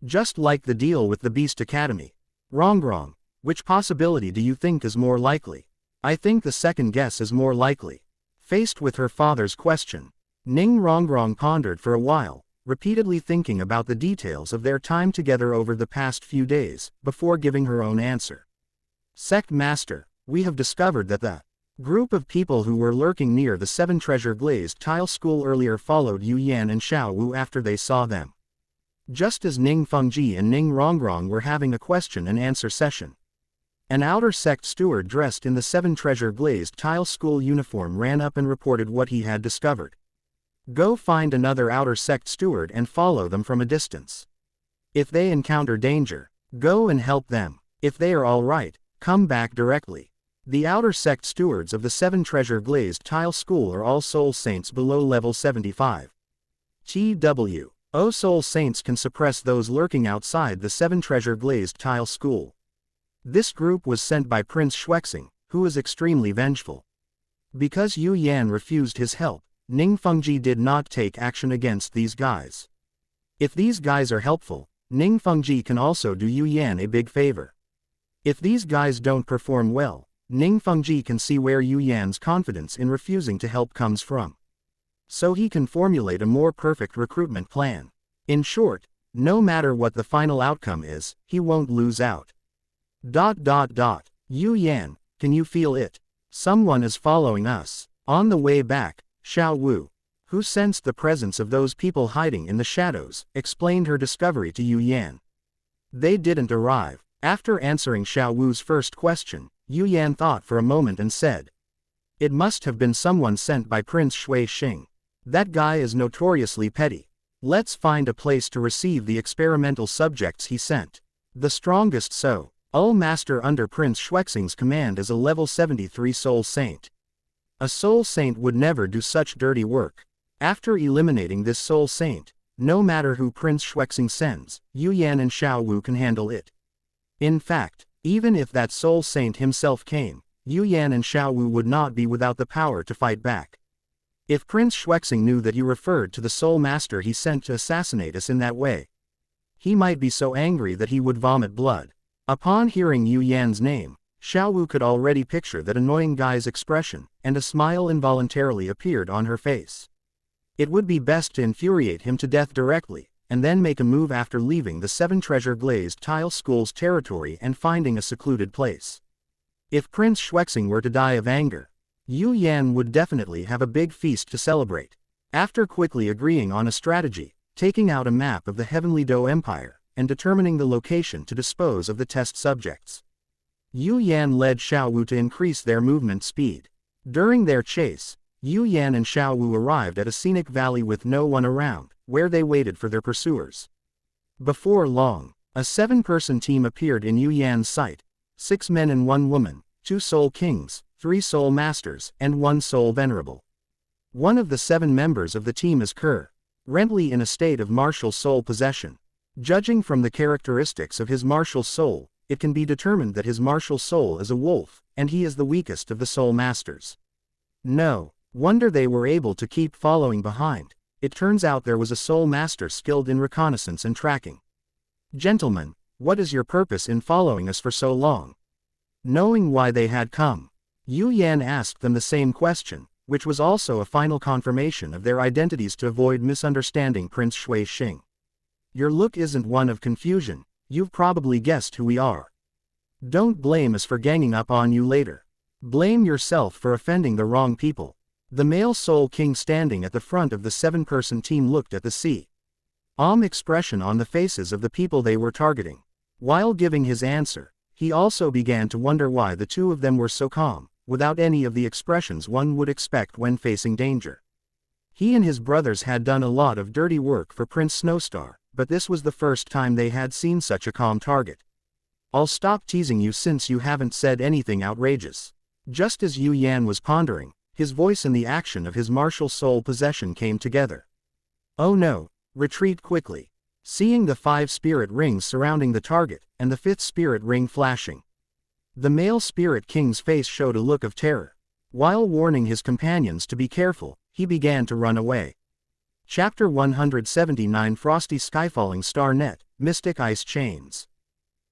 Just like the deal with the Beast Academy. Rongrong, which possibility do you think is more likely? I think the second guess is more likely. Faced with her father's question, Ning Rongrong pondered for a while, repeatedly thinking about the details of their time together over the past few days, before giving her own answer. Sect Master, we have discovered that the group of people who were lurking near the 7 Treasure Glazed Tile School earlier followed Yu Yan and Xiao Wu after they saw them. Just as Ning Fengji and Ning Rongrong were having a question and answer session, an outer sect steward dressed in the 7 Treasure Glazed Tile School uniform ran up and reported what he had discovered. Go find another outer sect steward and follow them from a distance. If they encounter danger, go and help them. If they are all right, come back directly. The outer sect stewards of the 7 Treasure Glazed Tile School are all soul saints below level 75. TW. Soul saints can suppress those lurking outside the 7 Treasure Glazed Tile School. This group was sent by Prince Shuexing, who is extremely vengeful. Because Yu Yan refused his help, Ning Fengji did not take action against these guys. If these guys are helpful, Ning Fengji can also do Yu Yan a big favor. If these guys don't perform well, Ning Fengji can see where Yu Yan's confidence in refusing to help comes from. So he can formulate a more perfect recruitment plan. In short, no matter what the final outcome is, he won't lose out. Yu Yan, can you feel it? Someone is following us. On the way back, Xiao Wu, who sensed the presence of those people hiding in the shadows, explained her discovery to Yu Yan. They didn't arrive. After answering Xiao Wu's first question, Yu Yan thought for a moment and said, "It must have been someone sent by Prince Shui Xing. That guy is notoriously petty. Let's find a place to receive the experimental subjects he sent." The strongest Soul Master under Prince Shuexing's command is a level 73 Soul Saint. A Soul Saint would never do such dirty work. After eliminating this Soul Saint, no matter who Prince Shuexing sends, Yu Yan and Xiao Wu can handle it. In fact, even if that Soul Saint himself came, Yu Yan and Xiao Wu would not be without the power to fight back. If Prince Shuexing knew that you referred to the Soul Master he sent to assassinate us in that way, he might be so angry that he would vomit blood. Upon hearing Yu Yan's name, Xiao Wu could already picture that annoying guy's expression, and a smile involuntarily appeared on her face. It would be best to infuriate him to death directly, and then make a move after leaving the 7 treasure glazed tile school's territory and finding a secluded place. If Prince Shuexing were to die of anger, Yu Yan would definitely have a big feast to celebrate. After quickly agreeing on a strategy, taking out a map of the Heavenly Dou Empire, and determining the location to dispose of the test subjects, Yu Yan led Xiao Wu to increase their movement speed. During their chase, Yu Yan and Xiao Wu arrived at a scenic valley with no one around, where they waited for their pursuers. Before long, a 7-person team appeared in Yu Yan's sight: 6 men and 1 woman, 2 Soul Kings, 3 Soul Masters, and 1 Soul Venerable. One of the 7 members of the team is currently in a state of martial soul possession. Judging from the characteristics of his martial soul, it can be determined that his martial soul is a wolf, and he is the weakest of the Soul Masters. No wonder they were able to keep following behind. It turns out there was a Soul Master skilled in reconnaissance and tracking. "Gentlemen, what is your purpose in following us for so long?" Knowing why they had come, Yu Yan asked them the same question, which was also a final confirmation of their identities to avoid misunderstanding Prince Shui Xing. "Your look isn't one of confusion. You've probably guessed who we are. Don't blame us for ganging up on you later. Blame yourself for offending the wrong people." The male Soul King standing at the front of the 7-person team looked at the expression on the faces of the people they were targeting. While giving his answer, he also began to wonder why the 2 of them were so calm, without any of the expressions one would expect when facing danger. He and his brothers had done a lot of dirty work for Prince Snowstar, but this was the first time they had seen such a calm target. "I'll stop teasing you since you haven't said anything outrageous." Just as Yu Yan was pondering, his voice and the action of his martial soul possession came together. "Oh no, retreat quickly." Seeing the 5 spirit rings surrounding the target, and the 5th spirit ring flashing, the male Spirit King's face showed a look of terror. While warning his companions to be careful, he began to run away. Chapter 179 Frosty Skyfalling Star Net, Mystic Ice Chains.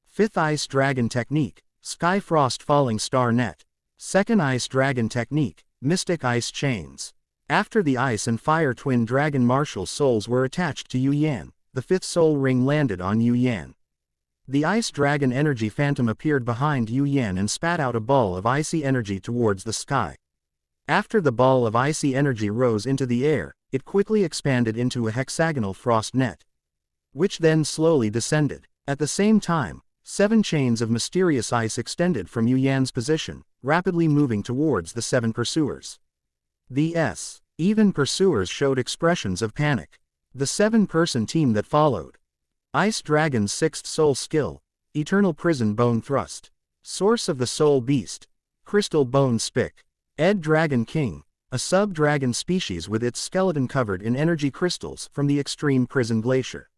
5th Ice Dragon Technique, Sky Frost Falling Star Net. 2nd Ice Dragon Technique, Mystic Ice Chains. After the Ice and Fire Twin Dragon martial souls were attached to Yu Yan, the 5th soul ring landed on Yu Yan. The Ice Dragon Energy Phantom appeared behind Yu Yan and spat out a ball of icy energy towards the sky. After the ball of icy energy rose into the air, it quickly expanded into a hexagonal frost net, which then slowly descended. At the same time, 7 chains of mysterious ice extended from Yu Yan's position, rapidly moving towards the 7 pursuers. Even pursuers showed expressions of panic. The 7-person team that followed: Ice Dragon's 6th soul skill, Eternal Prison Bone Thrust. Source of the Soul Beast, Crystal Bone Spick. Ed Dragon King, a sub-dragon species with its skeleton covered in energy crystals from the Extreme Prison Glacier.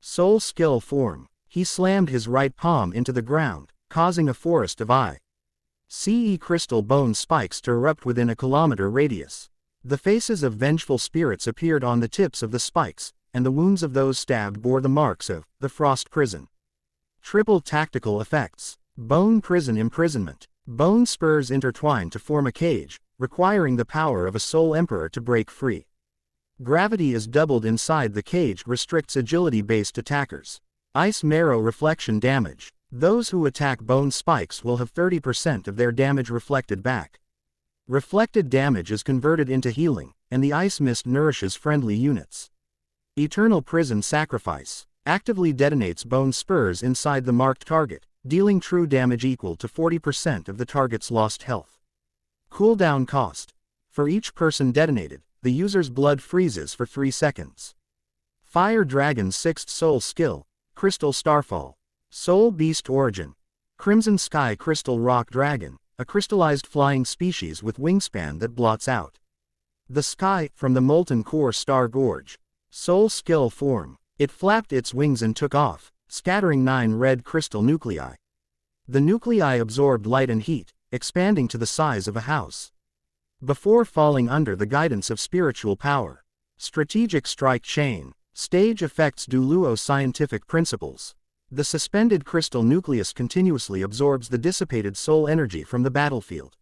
Soul Skill Form: he slammed his right palm into the ground, causing a forest of ICE crystal bone spikes to erupt within a kilometer radius. The faces of vengeful spirits appeared on the tips of the spikes, and the wounds of those stabbed bore the marks of the frost prison. Triple tactical effects. Bone prison imprisonment. Bone spurs intertwine to form a cage, requiring the power of a soul emperor to break free. Gravity is doubled inside the cage, restricts agility-based attackers. Ice marrow reflection damage. Those who attack bone spikes will have 30% of their damage reflected back. Reflected damage is converted into healing, and the ice mist nourishes friendly units. Eternal prison sacrifice. Actively detonates bone spurs inside the marked target, dealing true damage equal to 40% of the target's lost health. Cooldown cost. For each person detonated, the user's blood freezes for 3 seconds. Fire Dragon's 6th Soul Skill, Crystal Starfall. Soul Beast Origin. Crimson Sky Crystal Rock Dragon, a crystallized flying species with wingspan that blots out the sky from the molten core Star Gorge. Soul Skill Form. It flapped its wings and took off, scattering 9 red crystal nuclei. The nuclei absorbed light and heat, expanding to the size of a house. Before falling under the guidance of spiritual power. Strategic Strike Chain. Stage effects. Douluo scientific principles. The suspended crystal nucleus continuously absorbs the dissipated soul energy from the battlefield,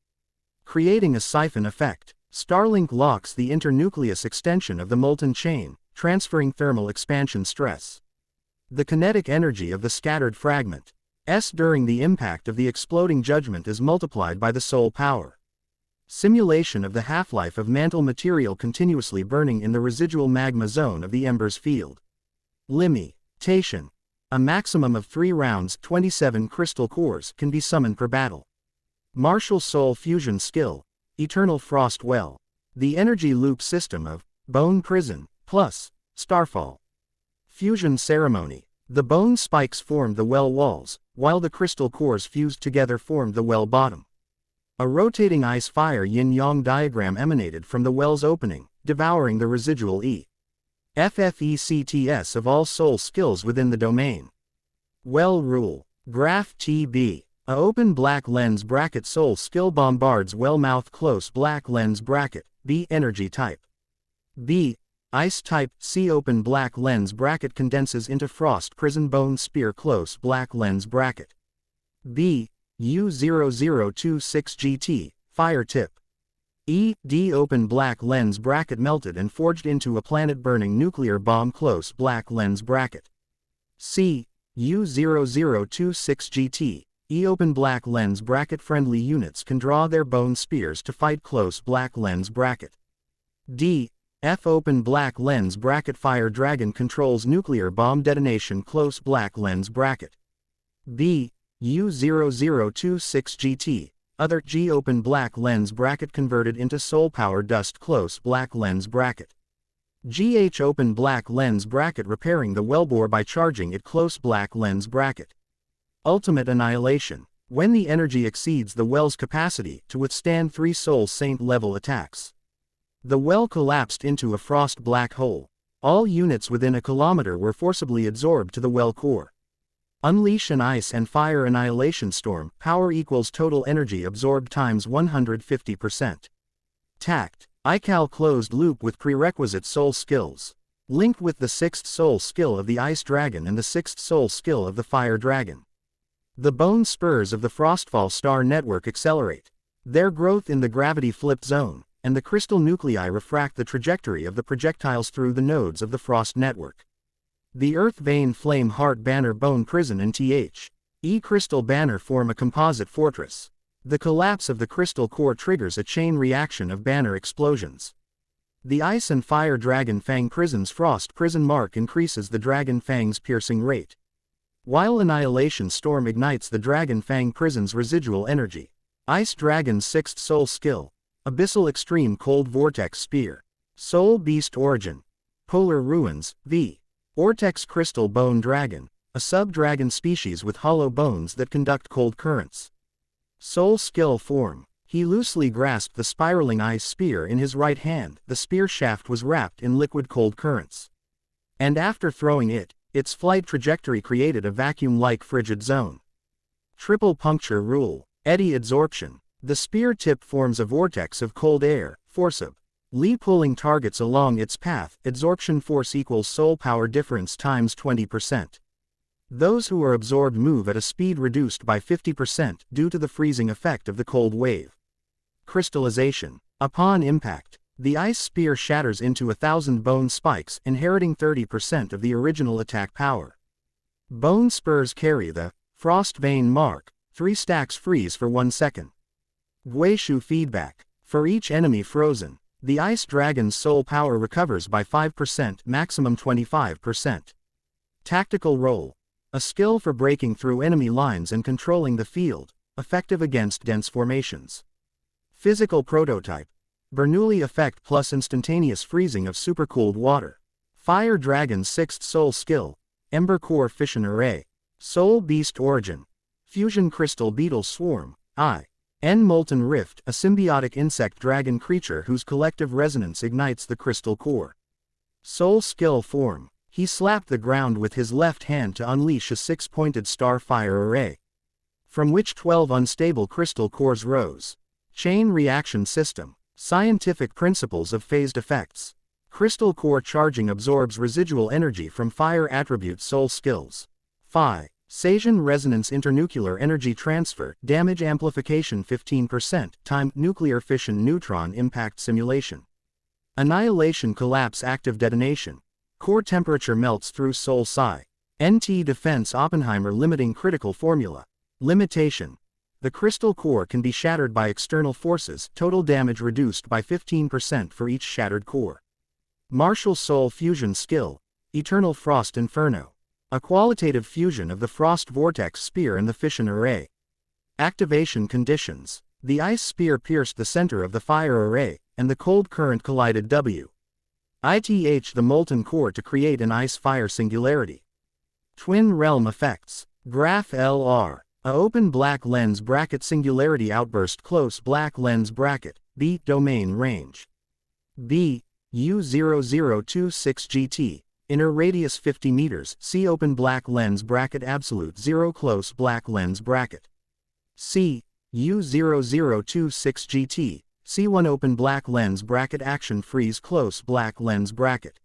creating a siphon effect. Starlink locks the internucleus extension of the molten chain, transferring thermal expansion stress. The kinetic energy of the scattered fragment S during the impact of the exploding judgment is multiplied by the soul power. Simulation of the half-life of mantle material continuously burning in the residual magma zone of the embers field. Limitation. A maximum of 3 rounds, 27 crystal cores can be summoned per battle. Martial Soul Fusion Skill, Eternal Frost Well. The energy loop system of Bone Prison plus Starfall. Fusion Ceremony. The bone spikes formed the well walls, while the crystal cores fused together formed the well bottom. A rotating ice fire yin-yang diagram emanated from the well's opening, devouring the residual FFECTS of all soul skills within the domain. Well Rule. Graph TB. A open black lens bracket soul skill bombards well mouth close black lens bracket, B energy type. B. Ice type, C open black lens bracket condenses into frost prison bone spear close black lens bracket. B. U0026GT, fire tip. E. D open black lens bracket melted and forged into a planet-burning nuclear bomb close black lens bracket. C. U0026GT, E open black lens bracket friendly units can draw their bone spears to fight close black lens bracket. D. F open black lens bracket fire dragon controls nuclear bomb detonation close black lens bracket. B. U0026GT, other G open black lens bracket converted into soul power dust close black lens bracket. GH open black lens bracket repairing the wellbore by charging it close black lens bracket. Ultimate Annihilation. When the energy exceeds the well's capacity to withstand 3 soul saint level attacks. The well collapsed into a frost black hole. All units within a kilometer were forcibly absorbed to the well core. Unleash an ice and fire annihilation storm, power equals total energy absorbed times 150%. Tact. ICAL closed loop with prerequisite soul skills. Linked with the 6th soul skill of the ice dragon and the 6th soul skill of the fire dragon. The bone spurs of the Frostfall star network accelerate their growth in the gravity-flipped zone, and the crystal nuclei refract the trajectory of the projectiles through the nodes of the frost network. The Earth Vein Flame Heart Banner Bone Prison and THE Crystal Banner form a composite fortress. The collapse of the crystal core triggers a chain reaction of banner explosions. The Ice and Fire Dragon Fang Prison's Frost Prison Mark increases the Dragon Fang's piercing rate, while Annihilation Storm ignites the Dragon Fang Prison's residual energy. Ice Dragon's 6th Soul Skill, Abyssal Extreme Cold Vortex Spear. Soul Beast Origin. Polar Ruins, V. Ortex Crystal Bone Dragon, a sub-dragon species with hollow bones that conduct cold currents. Soul Skill Form. He loosely grasped the spiraling ice spear in his right hand. The spear shaft was wrapped in liquid cold currents. And after throwing it, its flight trajectory created a vacuum-like frigid zone. Triple Puncture Rule. Eddy Adsorption. The spear tip forms a vortex of cold air, forcib, Li pulling targets along its path, absorption force equals soul power difference times 20%. Those who are absorbed move at a speed reduced by 50% due to the freezing effect of the cold wave. Crystallization. Upon impact, the ice spear shatters into 1,000 bone spikes, inheriting 30% of the original attack power. Bone spurs carry the frost vein mark. 3 stacks freeze for 1 second. Guishu feedback. For each enemy frozen, the ice dragon's soul power recovers by 5%, maximum 25%. Tactical role. A skill for breaking through enemy lines and controlling the field, effective against dense formations. Physical prototype. Bernoulli effect plus instantaneous freezing of supercooled water. Fire Dragon's 6th soul skill, Ember Core Fission Array. Soul Beast Origin. Fusion Crystal Beetle Swarm, I.N. Molten Rift, a symbiotic insect dragon creature whose collective resonance ignites the crystal core. Soul Skill Form. He slapped the ground with his left hand to unleash a 6-pointed star fire array, from which 12 unstable crystal cores rose. Chain Reaction System. Scientific principles of phased effects. Crystal core charging absorbs residual energy from fire attribute soul skills. Phi. Seijan Resonance Internuclear Energy Transfer, Damage Amplification 15%, Timed Nuclear Fission Neutron Impact Simulation. Annihilation Collapse Active Detonation. Core temperature melts through soul psi. NT Defense Oppenheimer Limiting Critical Formula. Limitation. The crystal core can be shattered by external forces, total damage reduced by 15% for each shattered core. Martial Soul Fusion Skill, Eternal Frost Inferno. A qualitative fusion of the Frost Vortex Spear and the Fission Array. Activation Conditions. The ice spear pierced the center of the fire array, and the cold current collided the molten core to create an ice-fire singularity. Twin Realm Effects. Graph LR. A open black lens bracket singularity outburst close black lens bracket, B, domain range. B, U0026GT, inner radius 50 meters, C open black lens bracket absolute 0 close black lens bracket. C, U0026GT, C1 open black lens bracket action freeze close black lens bracket.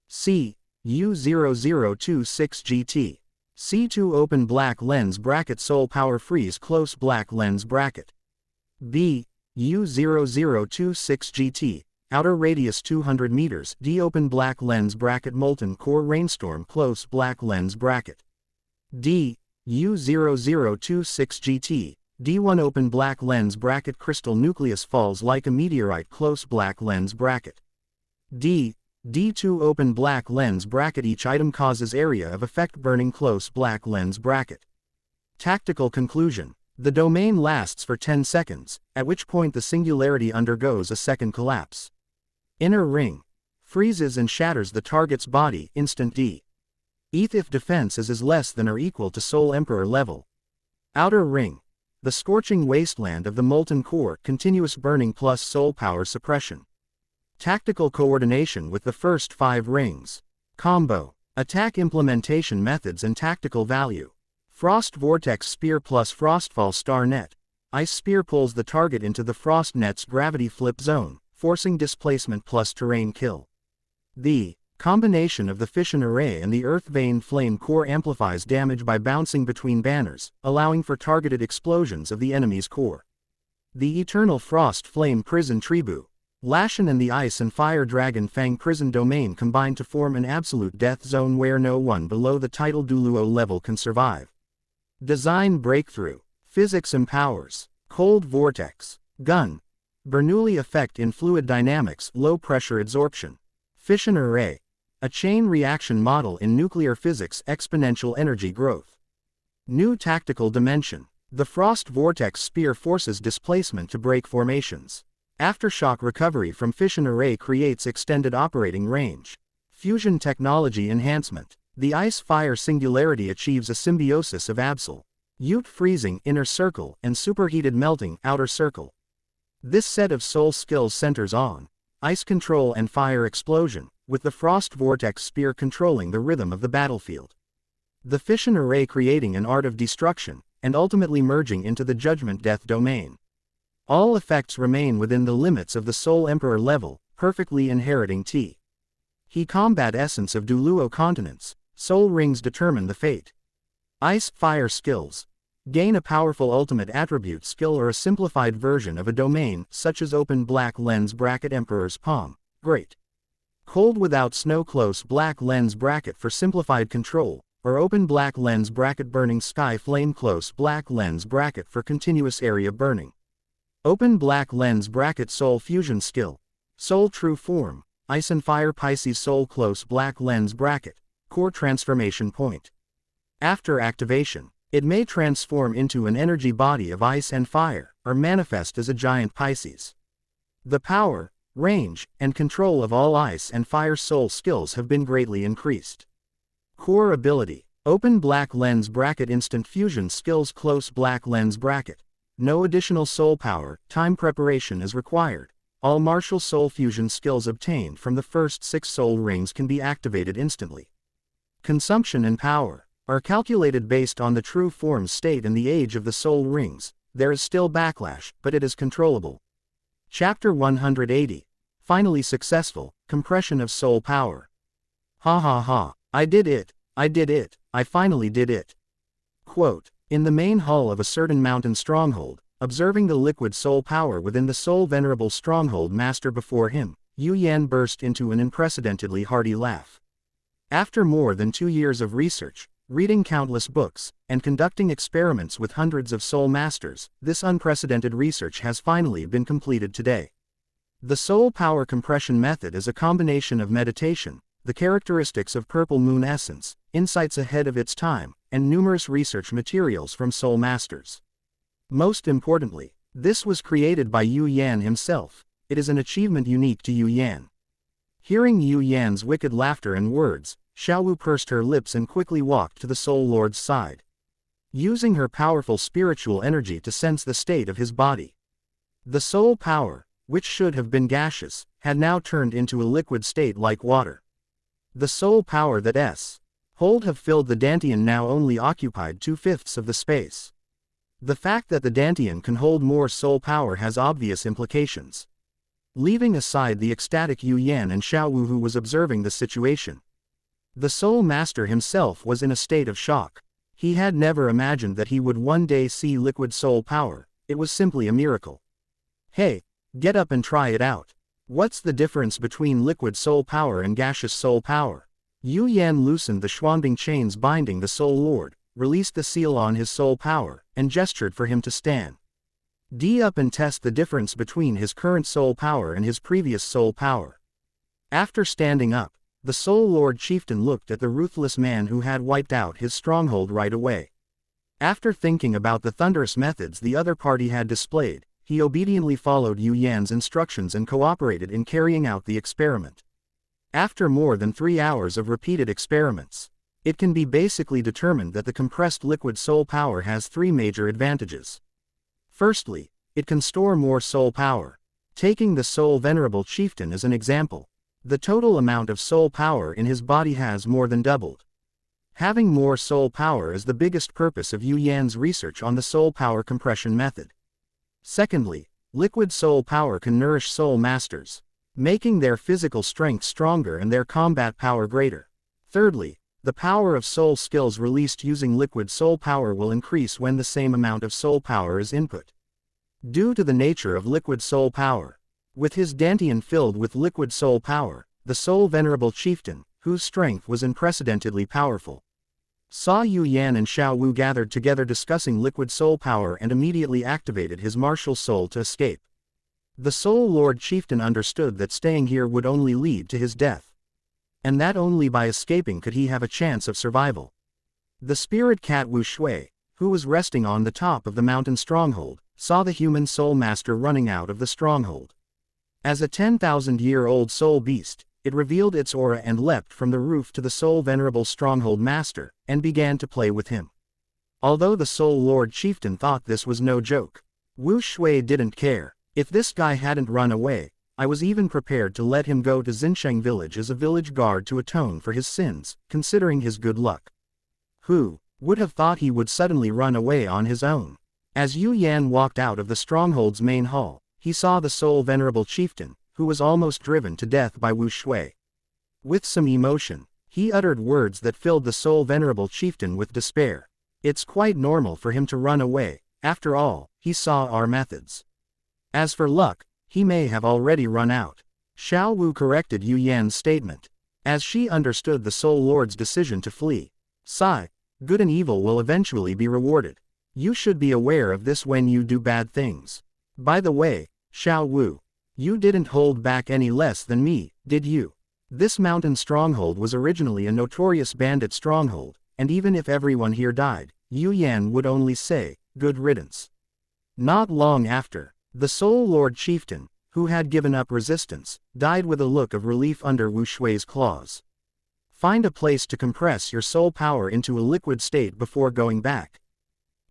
C, U0026GT. C2 open black lens bracket soul power freeze close black lens bracket. B, U0026GT, outer radius 200 meters, D open black lens bracket molten core rainstorm close black lens bracket. D, U0026GT, D1 open black lens bracket crystal nucleus falls like a meteorite close black lens bracket. D, D2 open black lens bracket each item causes area of effect burning close black lens bracket. Tactical conclusion. The domain lasts for 10 seconds, at which point the singularity undergoes a second collapse. Inner ring. Freezes and shatters the target's body, instant D. ETH if defense is less than or equal to Soul Emperor level. Outer ring. The scorching wasteland of the molten core, continuous burning plus soul power suppression. Tactical coordination with the first 5 rings. Combo. Attack implementation methods and tactical value. Frost Vortex Spear plus Frostfall Star Net. Ice Spear pulls the target into the Frost Net's gravity flip zone, forcing displacement plus terrain kill. The combination of the Fission Array and the Earth Vein Flame Core amplifies damage by bouncing between banners, allowing for targeted explosions of the enemy's core. The Eternal Frost Flame Prison Tribu. Lashin and the Ice and Fire Dragon Fang Prison Domain combine to form an absolute death zone where no one below the title Douluo level can survive. Design Breakthrough. Physics empowers. Cold Vortex. Gun. Bernoulli effect in fluid dynamics, low pressure adsorption. Fission Array. A chain reaction model in nuclear physics, exponential energy growth. New tactical dimension. The Frost Vortex Spear forces displacement to break formations. Aftershock recovery from Fission Array creates extended operating range. Fusion technology enhancement. The ice-fire singularity achieves a symbiosis of absolute freezing, inner circle, and superheated melting, outer circle. This set of soul skills centers on ice control and fire explosion, with the Frost Vortex Spear controlling the rhythm of the battlefield. The Fission Array creating an art of destruction, and ultimately merging into the Judgment Death domain. All effects remain within the limits of the Soul Emperor level, perfectly inheriting T. He combat essence of Douluo continents. Soul rings determine the fate. Ice Fire skills. Gain a powerful ultimate attribute skill or a simplified version of a domain, such as Open Black Lens Bracket Emperor's Palm. Great. Cold Without Snow Close Black Lens Bracket for simplified control, or Open Black Lens Bracket Burning Sky Flame Close Black Lens Bracket for continuous area burning. Open Black Lens Bracket Soul Fusion Skill. Soul True Form. Ice and Fire Pisces Soul Close Black Lens Bracket. Core Transformation Point. After activation, it may transform into an energy body of ice and fire, or manifest as a giant Pisces. The power, range, and control of all ice and fire soul skills have been greatly increased. Core ability. Open Black Lens Bracket Instant Fusion Skills Close Black Lens Bracket. No additional soul power, time preparation is required. All martial soul fusion skills obtained from the first 6 soul rings can be activated instantly. Consumption and power are calculated based on the true form state and the age of the soul rings. There is still backlash, but it is controllable. Chapter 180. Finally successful, compression of soul power. Ha ha ha, I did it, I finally did it. Quote, in the main hall of a certain mountain stronghold, observing the liquid soul power within the soul venerable stronghold master before him, Yu Yan burst into an unprecedentedly hearty laugh. After more than 2 years of research, reading countless books, and conducting experiments with hundreds of soul masters, this unprecedented research has finally been completed today. The soul power compression method is a combination of meditation, the characteristics of purple moon essence, insights ahead of its time, and numerous research materials from soul masters. Most importantly, this was created by Yu Yan himself. It is an achievement unique to Yu Yan. Hearing Yu Yan's wicked laughter and words, Xiao pursed her lips and quickly walked to the Soul Lord's side, using her powerful spiritual energy to sense the state of his body. The soul power, which should have been gaseous, had now turned into a liquid state like water. The soul power that hold have filled the Dantian now only occupied 2/5 of the space. The fact that the Dantian can hold more soul power has obvious implications. Leaving aside the ecstatic Yu Yan and Xiao who was observing the situation, the soul master himself was in a state of shock. He had never imagined that he would one day see liquid soul power. It was simply a miracle. Hey, get up and try it out. What's the difference between liquid soul power and gaseous soul power? Yu Yan loosened the Xuanbing chains binding the Soul Lord, released the seal on his soul power, and gestured for him to stand. Up and test the difference between his current soul power and his previous soul power. After standing up, the Soul Lord chieftain looked at the ruthless man who had wiped out his stronghold right away. After thinking about the thunderous methods the other party had displayed, he obediently followed Yu Yan's instructions and cooperated in carrying out the experiment. After more than 3 hours of repeated experiments, it can be basically determined that the compressed liquid soul power has 3 major advantages. Firstly, it can store more soul power. Taking the Soul Venerable Chieftain as an example, the total amount of soul power in his body has more than doubled. Having more soul power is the biggest purpose of Yu Yan's research on the soul power compression method. Secondly, liquid soul power can nourish soul masters, making their physical strength stronger and their combat power greater. Thirdly, the power of soul skills released using liquid soul power will increase when the same amount of soul power is input. Due to the nature of liquid soul power, with his Dantian filled with liquid soul power, the Soul Venerable Chieftain, whose strength was unprecedentedly powerful, saw Yu Yan and Xiao gathered together discussing liquid soul power and immediately activated his martial soul to escape. The Soul Lord Chieftain understood that staying here would only lead to his death, and that only by escaping could he have a chance of survival. The spirit cat Wu Shui, who was resting on the top of the mountain stronghold, saw the human soul master running out of the stronghold. As a 10,000-year-old soul beast, it revealed its aura and leapt from the roof to the Soul Venerable Stronghold Master, and began to play with him. Although the Soul Lord Chieftain thought this was no joke, Wu Shui didn't care. If this guy hadn't run away, I was even prepared to let him go to Xinsheng village as a village guard to atone for his sins, considering his good luck. Who would have thought he would suddenly run away on his own? As Yu Yan walked out of the stronghold's main hall, he saw the Soul Venerable Chieftain, who was almost driven to death by Wu Shui. With some emotion, he uttered words that filled the soul venerable chieftain with despair. It's quite normal for him to run away, after all, he saw our methods. As for luck, he may have already run out. Xiao Wu corrected Yu Yan's statement, as she understood the Soul Lord's decision to flee. Sigh, good and evil will eventually be rewarded. You should be aware of this when you do bad things. By the way, Xiao Wu, you didn't hold back any less than me, did you? This mountain stronghold was originally a notorious bandit stronghold, and even if everyone here died, Yu Yan would only say, good riddance. Not long after, the Soul Lord chieftain, who had given up resistance, died with a look of relief under Wu Shui's claws. Find a place to compress your soul power into a liquid state before going back.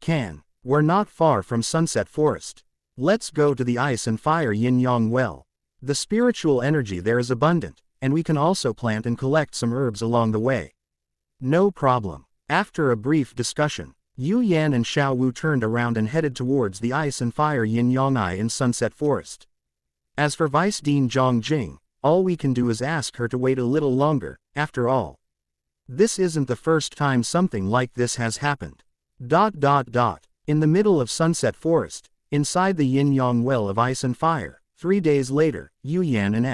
Qian, we're not far from Sunset Forest. Let's go to the Ice and Fire Yin-Yang Well. The spiritual energy there is abundant, and we can also plant and collect some herbs along the way. No problem. After a brief discussion, Yu Yan and Xiao Wu turned around and headed towards the Ice and Fire Yin-Yang in Sunset Forest. As for Vice Dean Zhang Jing, all we can do is ask her to wait a little longer, after all. This isn't the first time something like this has happened. In the middle of Sunset Forest, inside the Yin-Yang Well of Ice and Fire, 3 days later, Yu Yan and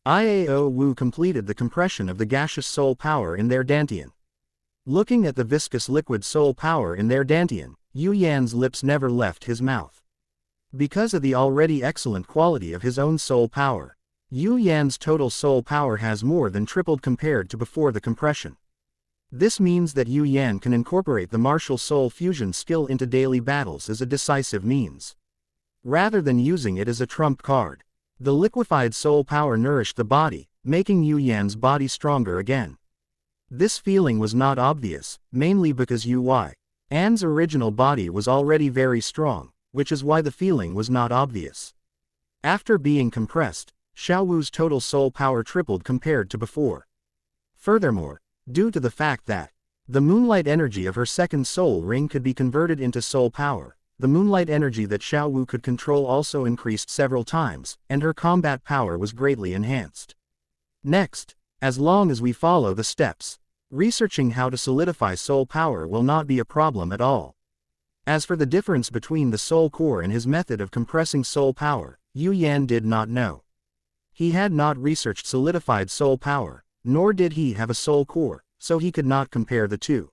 Xiao Wu completed the compression of the gaseous soul power in their dantian. Looking at the viscous liquid soul power in their dantian, Yu Yan's lips never left his mouth. Because of the already excellent quality of his own soul power, Yu Yan's total soul power has more than tripled compared to before the compression. This means that Yu Yan can incorporate the martial soul fusion skill into daily battles as a decisive means, rather than using it as a trump card. The liquefied soul power nourished the body, making Yu Yan's body stronger again. This feeling was not obvious, mainly because Yu Yan's original body was already very strong, which is why the feeling was not obvious. After being compressed, Xiao Wu's total soul power tripled compared to before. Furthermore, due to the fact that the moonlight energy of her second soul ring could be converted into soul power, the moonlight energy that Xiao Wu could control also increased several times, and her combat power was greatly enhanced. Next, as long as we follow the steps, researching how to solidify soul power will not be a problem at all. As for the difference between the soul core and his method of compressing soul power, Yu Yan did not know. He had not researched solidified soul power, nor did he have a soul core, so he could not compare the two.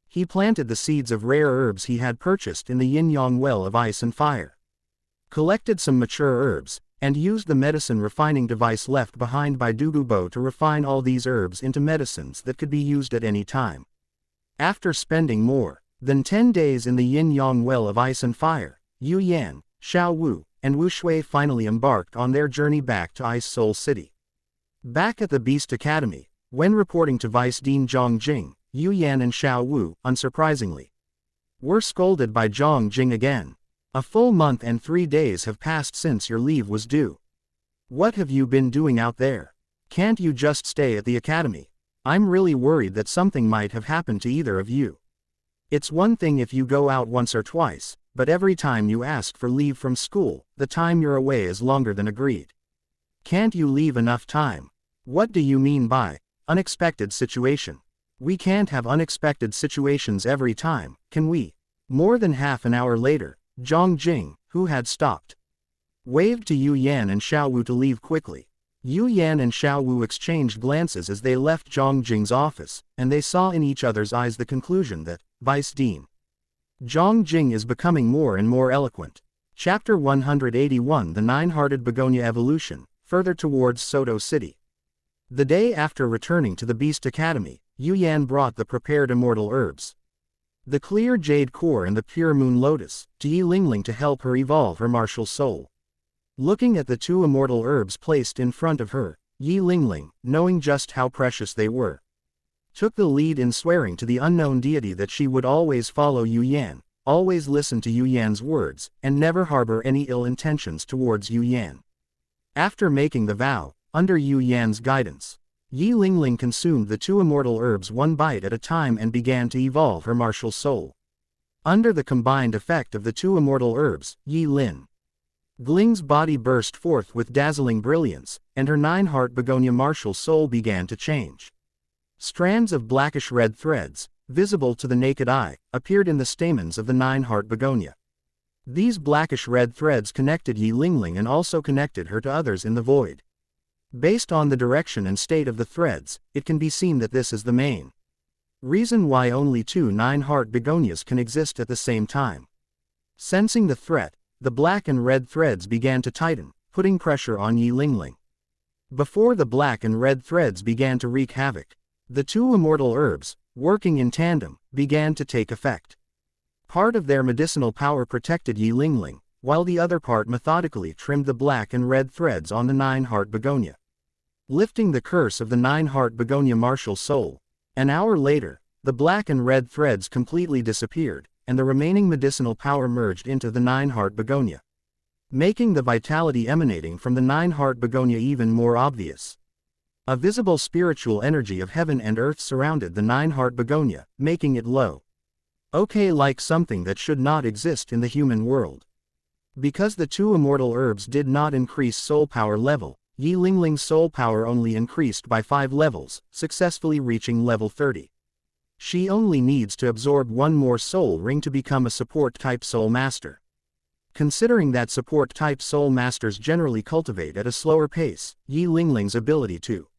He planted the seeds of rare herbs he had purchased in the Yin-Yang Well of Ice and Fire, collected some mature herbs, and used the medicine refining device left behind by Douluo to refine all these herbs into medicines that could be used at any time. After spending more than 10 days in the Yin-Yang Well of Ice and Fire, Yu Yan, Xiao Wu, and Wu Shui finally embarked on their journey back to Ice Soul City. Back at the Beast Academy, when reporting to Vice Dean Zhang Jing, Yu Yan and Xiao Wu, unsurprisingly, were scolded by Zhang Jing again. A full month and 3 days have passed since your leave was due. What have you been doing out there? Can't you just stay at the academy? I'm really worried that something might have happened to either of you. It's one thing if you go out once or twice, but every time you ask for leave from school, the time you're away is longer than agreed. Can't you leave enough time? What do you mean by unexpected situation? We can't have unexpected situations every time, can we? More than half an hour later, Zhang Jing, who had stopped, waved to Yu Yan and Xiao Wu to leave quickly. Yu Yan and Xiao Wu exchanged glances as they left Zhang Jing's office, and they saw in each other's eyes the conclusion that Vice Dean Zhang Jing is becoming more and more eloquent. Chapter 181 The Nine-Hearted Begonia Evolution, further towards Soto City. The day after returning to the Beast Academy, Yu Yan brought the prepared immortal herbs, the clear jade core and the pure moon lotus, to Yi Lingling to help her evolve her martial soul. Looking at the 2 immortal herbs placed in front of her, Yi Lingling, knowing just how precious they were, took the lead in swearing to the unknown deity that she would always follow Yu Yan, always listen to Yu Yan's words, and never harbor any ill intentions towards Yu Yan. After making the vow, under Yu Yan's guidance, Yi Lingling consumed the 2 immortal herbs one bite at a time and began to evolve her martial soul. Under the combined effect of the 2 immortal herbs, Yi Lin Gling's body burst forth with dazzling brilliance, and her 9-heart begonia martial soul began to change. Strands of blackish-red threads, visible to the naked eye, appeared in the stamens of the 9-heart begonia. These blackish-red threads connected Yi Lingling and also connected her to others in the void. Based on the direction and state of the threads, it can be seen that this is the main reason why only 2 9-heart begonias can exist at the same time. Sensing the threat, the black and red threads began to tighten, putting pressure on Yi Lingling. Before the black and red threads began to wreak havoc, the 2 immortal herbs, working in tandem, began to take effect. Part of their medicinal power protected Yi Lingling, while the other part methodically trimmed the black and red threads on the 9-heart begonia, lifting the curse of the 9-heart begonia martial soul. An hour later, the black and red threads completely disappeared, and the remaining medicinal power merged into the 9-heart begonia, making the vitality emanating from the 9-heart begonia even more obvious. A visible spiritual energy of heaven and earth surrounded the 9-heart begonia, making it like something that should not exist in the human world. Because the 2 immortal herbs did not increase soul power level, Yi Lingling's soul power only increased by 5 levels, successfully reaching level 30. She only needs to absorb 1 more soul ring to become a support-type soul master. Considering that support-type soul masters generally cultivate at a slower pace, Yi Lingling's ability to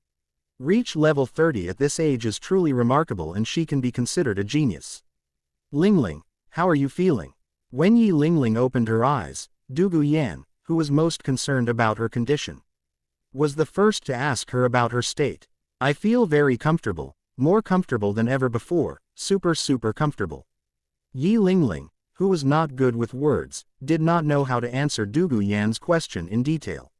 reach level 30 at this age is truly remarkable, and she can be considered a genius. Lingling, how are you feeling? When Yi Lingling opened her eyes, Dugu Yan, who was most concerned about her condition, was the first to ask her about her state. I feel very comfortable, more comfortable than ever before, super comfortable. Yi Lingling, who was not good with words, did not know how to answer Dugu Yan's question in detail,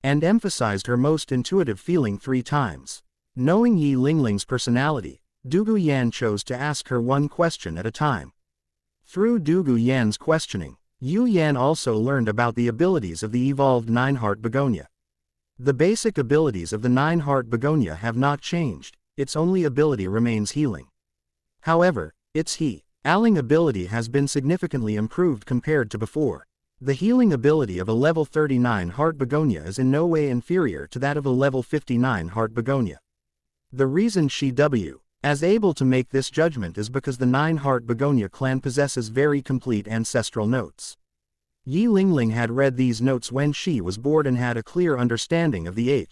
and emphasized her most intuitive feeling 3 times. Knowing Yi Lingling's personality, Dugu Yan chose to ask her 1 question at a time. Through Dugu Yan's questioning, Yu Yan also learned about the abilities of the evolved 9-heart begonia. The basic abilities of the 9-heart begonia have not changed, its only ability remains healing. However, its healing ability has been significantly improved compared to before. The healing ability of a level 39 heart begonia is in no way inferior to that of a level 59 heart begonia. The reason she is able to make this judgment is because the 9-heart begonia clan possesses very complete ancestral notes. Yi Lingling had read these notes when she was born and had a clear understanding of the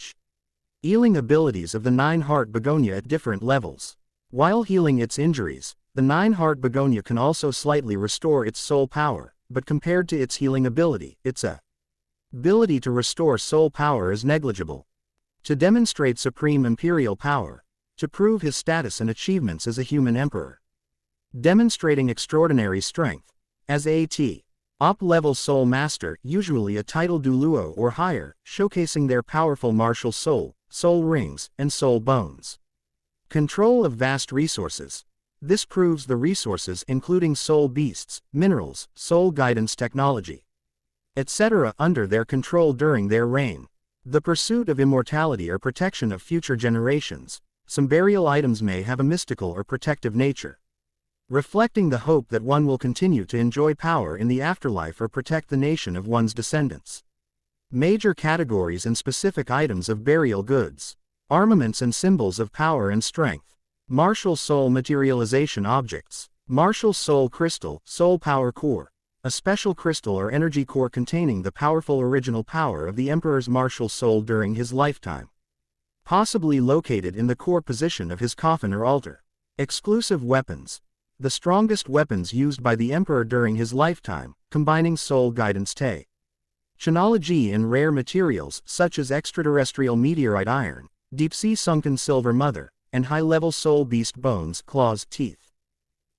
healing abilities of the 9-heart begonia at different levels. While healing its injuries, the 9-heart begonia can also slightly restore its soul power, but compared to its healing ability, its ability to restore soul power is negligible. To demonstrate supreme imperial power, to prove his status and achievements as a human emperor, demonstrating extraordinary strength, as a top-level soul master, usually a title Douluo or higher, showcasing their powerful martial soul, soul rings, and soul bones. Control of vast resources. This proves the resources including soul beasts, minerals, soul guidance technology, etc. under their control during their reign. The pursuit of immortality or protection of future generations. Some burial items may have a mystical or protective nature, reflecting the hope that one will continue to enjoy power in the afterlife or protect the nation of one's descendants. Major categories and specific items of burial goods. Armaments and symbols of power and strength. Martial soul materialization objects. Martial soul crystal, soul power core. A special crystal or energy core containing the powerful original power of the Emperor's martial soul during his lifetime, possibly located in the core position of his coffin or altar. Exclusive weapons. The strongest weapons used by the Emperor during his lifetime, combining soul guidance technology in rare materials such as extraterrestrial meteorite iron, deep-sea sunken silver mother, and high-level soul beast bones, claws, teeth.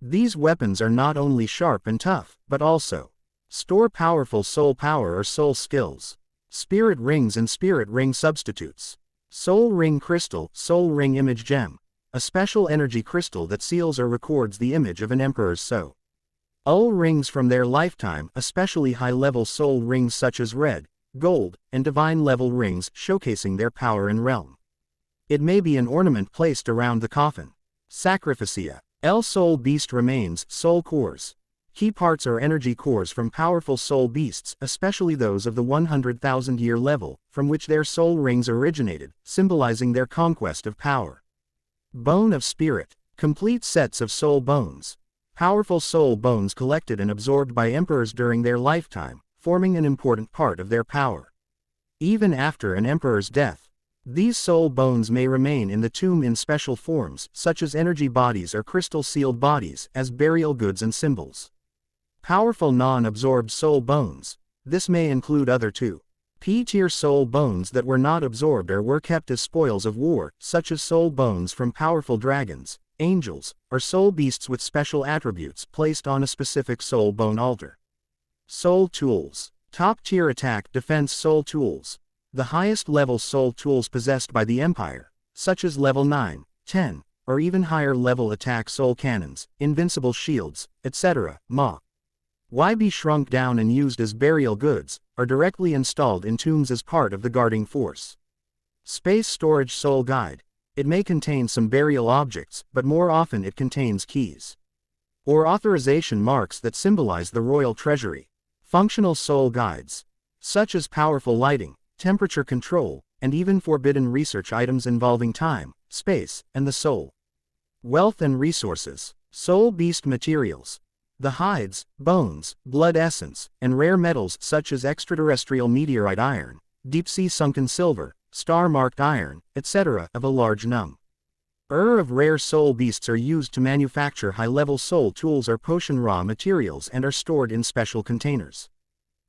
These weapons are not only sharp and tough, but also store powerful soul power or soul skills. Spirit rings and spirit ring substitutes. Soul ring crystal, soul ring image gem. A special energy crystal that seals or records the image of an emperor's soul rings from their lifetime, especially high-level soul rings such as red, gold, and divine-level rings showcasing their power and realm. It may be an ornament placed around the coffin. Sacrificia. El soul beast remains, soul cores. Key parts are energy cores from powerful soul beasts, especially those of the 100,000-year level, from which their soul rings originated, symbolizing their conquest of power. Bone of Spirit. Complete sets of soul bones. Powerful soul bones collected and absorbed by emperors during their lifetime, forming an important part of their power. Even after an emperor's death, these soul bones may remain in the tomb in special forms, such as energy bodies or crystal-sealed bodies, as burial goods and symbols. Powerful non-absorbed soul bones. This may include other 2P-tier soul bones that were not absorbed or were kept as spoils of war, such as soul bones from powerful dragons, angels, or soul beasts with special attributes placed on a specific soul bone altar. Soul tools. Top-tier attack defense soul tools. The highest level soul tools possessed by the Empire, such as level 9, 10, or even higher level attack soul cannons, invincible shields, etc., be shrunk down and used as burial goods, are directly installed in tombs as part of the guarding force. Space storage soul guide. It may contain some burial objects, but more often it contains keys or authorization marks that symbolize the royal treasury. Functional soul guides, such as powerful lighting, temperature control, and even forbidden research items involving time, space, and the soul. Wealth and resources. Soul beast materials. The hides, bones, blood essence, and rare metals such as extraterrestrial meteorite iron, deep-sea sunken silver, star-marked iron, etc. of a large number of rare soul beasts are used to manufacture high-level soul tools or potion raw materials and are stored in special containers.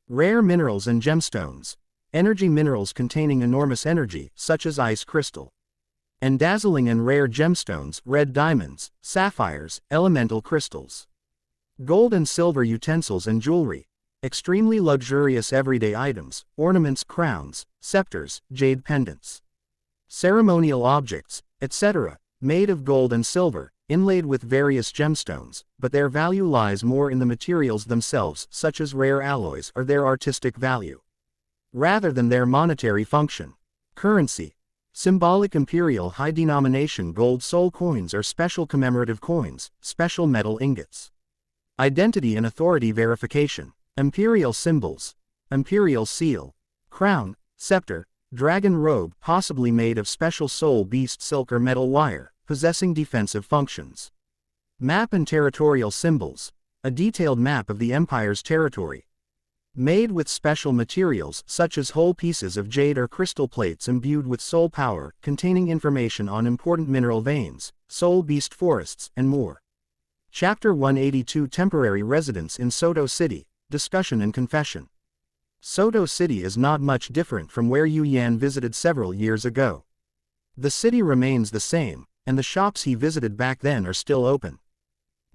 Rare minerals and gemstones. Energy minerals containing enormous energy, such as ice crystal. And dazzling and rare gemstones, red diamonds, sapphires, elemental crystals. Gold and silver utensils and jewelry. Extremely luxurious everyday items, ornaments, crowns, scepters, jade pendants. Ceremonial objects, etc., made of gold and silver, inlaid with various gemstones, but their value lies more in the materials themselves, such as rare alloys, or their artistic value, rather than their monetary function. Currency. Symbolic imperial high denomination gold soul coins or special commemorative coins, special metal ingots. Identity and authority verification. Imperial symbols. Imperial seal. Crown, scepter, dragon robe possibly made of special soul beast silk or metal wire, possessing defensive functions. Map and territorial symbols. A detailed map of the Empire's territory. Made with special materials such as whole pieces of jade or crystal plates imbued with soul power, containing information on important mineral veins, soul beast forests, and more. Chapter 182 Temporary Residence in Soto City, Discussion and Confession. Soto City is not much different from where Qian visited several years ago. The city remains the same, and the shops he visited back then are still open.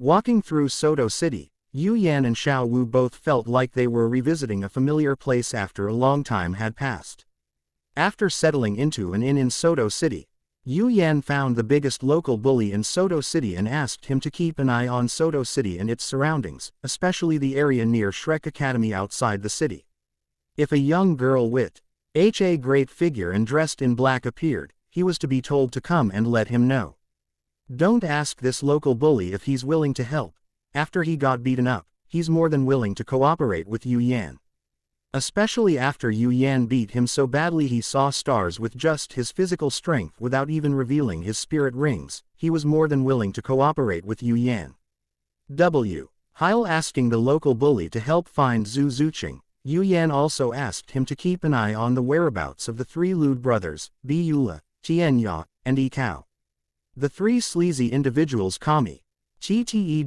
Walking through Soto City, Qian and Xiao both felt like they were revisiting a familiar place after a long time had passed. After settling into an inn in Soto City, Qian found the biggest local bully in Soto City and asked him to keep an eye on Soto City and its surroundings, especially the area near Shrek Academy outside the city. If a young girl with a great figure and dressed in black appeared, he was to be told to come and let him know. Don't ask this local bully if he's willing to help. After he got beaten up, he's more than willing to cooperate with Qian. Especially after Qian beat him so badly he saw stars with just his physical strength without even revealing his spirit rings, he was more than willing to cooperate with Qian. While asking the local bully to help find Zhu Zuqing, Qian also asked him to keep an eye on the whereabouts of the three lewd brothers, Biyula, Tianya, and Ikao. The three sleazy individuals committed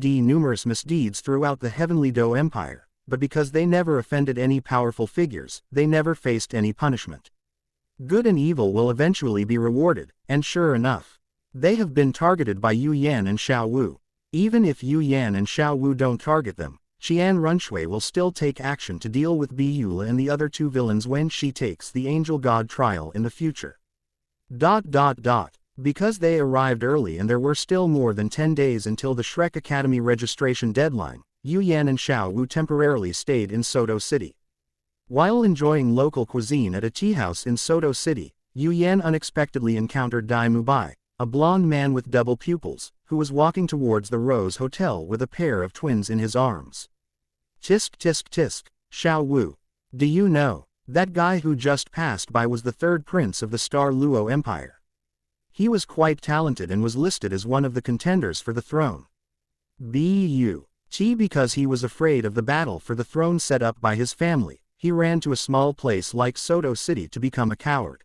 numerous misdeeds throughout the Heavenly Do Empire, but because they never offended any powerful figures, they never faced any punishment. Good and evil will eventually be rewarded, and sure enough, they have been targeted by Qian and Xiao. Even if Qian and Xiao don't target them, Qian Runshui will still take action to deal with Biyula and the other two villains when she takes the Angel God trial in the future. Because they arrived early and there were still more than 10 days until the Shrek Academy registration deadline, Qian and Xiao temporarily stayed in Soto City. While enjoying local cuisine at a tea house in Soto City, Qian unexpectedly encountered Dai Mubai, a blonde man with double pupils, who was walking towards the Rose Hotel with a pair of twins in his arms. Tisk tisk tisk, Xiao Wu. Do you know, that guy who just passed by was the third prince of the Star Luo Empire. He was quite talented and was listed as one of the contenders for the throne. Because he was afraid of the battle for the throne set up by his family, he ran to a small place like Soto City to become a coward.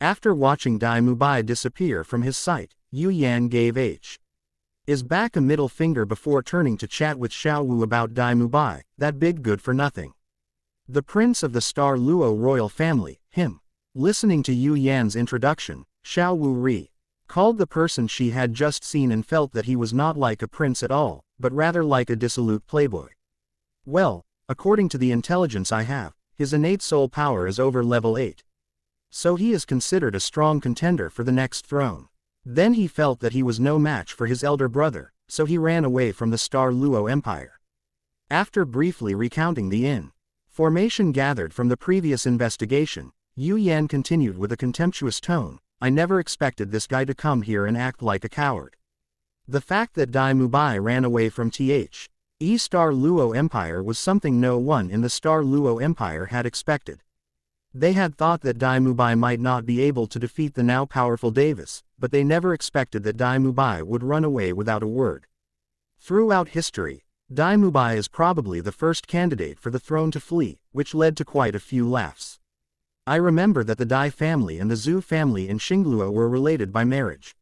After watching Dai Mubai disappear from his sight, Yu Yan gave his back a middle finger before turning to chat with Xiao Wu about Dai Mubai, that big good-for-nothing. The prince of the Star Luo royal family, him. Listening to Yu Yan's introduction, Xiao Wu recalled the person she had just seen and felt that he was not like a prince at all, but rather like a dissolute playboy. Well, according to the intelligence I have, his innate soul power is over level 8. So he is considered a strong contender for the next throne. Then he felt that he was no match for his elder brother, so he ran away from the Star Luo Empire. After briefly recounting the information gathered from the previous investigation, Yu Yan continued with a contemptuous tone, I never expected this guy to come here and act like a coward. The fact that Dai Mubai ran away from the Star Luo Empire was something no one in the Star Luo Empire had expected. They had thought that Dai Mubai might not be able to defeat the now powerful Davis, but they never expected that Dai Mubai would run away without a word. Throughout history, Dai Mubai is probably the first candidate for the throne to flee, which led to quite a few laughs. I remember that the Dai family and the Zhu family in Xingluo were related by marriage.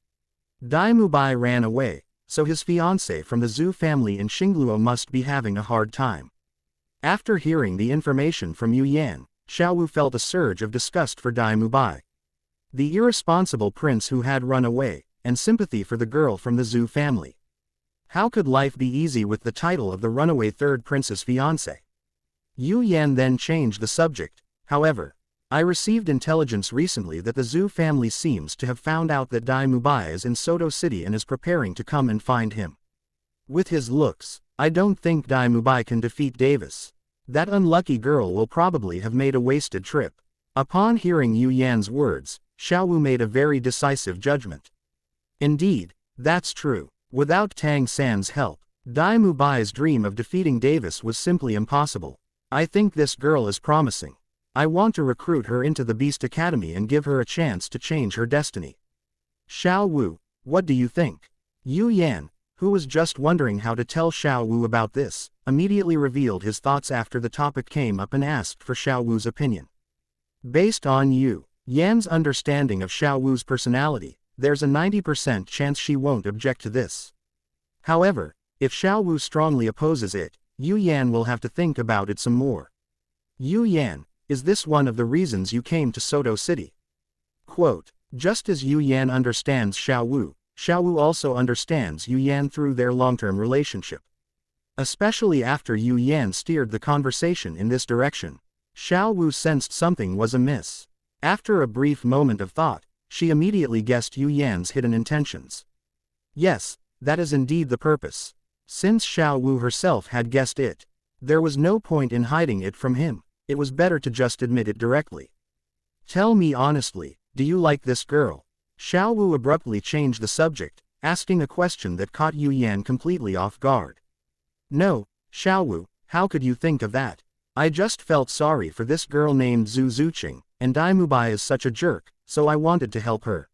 Dai Mubai ran away, so his fiancée from the Zhu family in Xingluo must be having a hard time. After hearing the information from Yu Yan, Xiao Wu felt a surge of disgust for Dai Mubai, the irresponsible prince who had run away, and sympathy for the girl from the Zhu family. How could life be easy with the title of the runaway third prince's fiancé? Yu Yan then changed the subject. However, I received intelligence recently that the Zhu family seems to have found out that Dai Mubai is in Soto City and is preparing to come and find him. With his looks, I don't think Dai Mubai can defeat Davis. That unlucky girl will probably have made a wasted trip. Upon hearing Yu Yan's words, Xiao Wu made a very decisive judgment. Indeed, that's true. Without Tang San's help, Dai Mubai's dream of defeating Davis was simply impossible. I think this girl is promising. I want to recruit her into the Beast Academy and give her a chance to change her destiny. Xiao Wu, what do you think? Yu Yan, who was just wondering how to tell Xiao Wu about this, immediately revealed his thoughts after the topic came up and asked for Xiao Wu's opinion. Based on Yu Yan's understanding of Xiao Wu's personality, there's a 90% chance she won't object to this. However, if Xiao Wu strongly opposes it, Yu Yan will have to think about it some more. Yu Yan, is this one of the reasons you came to Soto City? Quote, just as Yu Yan understands Xiao Wu also understands Yu Yan through their long-term relationship. Especially after Yu Yan steered the conversation in this direction, Xiao Wu sensed something was amiss. After a brief moment of thought, she immediately guessed Yu Yan's hidden intentions. Yes, that is indeed the purpose. Since Xiao Wu herself had guessed it, there was no point in hiding it from him. It was better to just admit it directly. Tell me honestly, do you like this girl? Xiao Wu abruptly changed the subject, asking a question that caught Yu Yan completely off guard. No, Xiao Wu, how could you think of that? I just felt sorry for this girl named Zhu Zuqing, and Dai Mubai is such a jerk, so I wanted to help her.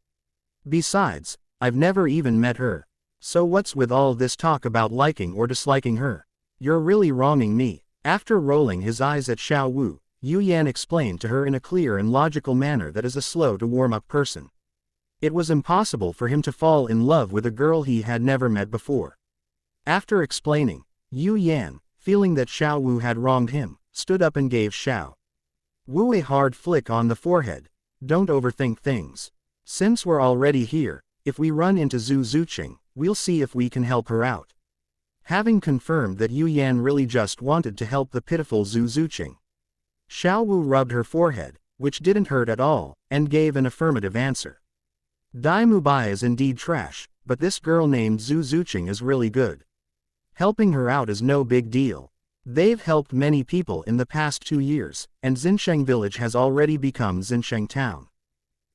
Besides, I've never even met her. So what's with all this talk about liking or disliking her? You're really wronging me. After rolling his eyes at Xiao Wu, Yu Yan explained to her in a clear and logical manner that as a slow-to-warm-up person, it was impossible for him to fall in love with a girl he had never met before. After explaining, Yu Yan, feeling that Xiao Wu had wronged him, stood up and gave Xiao Wu a hard flick on the forehead. Don't overthink things. Since we're already here, if we run into Zhu Zuqing, we'll see if we can help her out. Having confirmed that Yu Yan really just wanted to help the pitiful Zhu Zuqing, Xiao Wu rubbed her forehead, which didn't hurt at all, and gave an affirmative answer. Dai Mubai is indeed trash, but this girl named Zhu Zuqing is really good. Helping her out is no big deal. They've helped many people in the past 2 years, and Xinsheng village has already become Xinsheng town.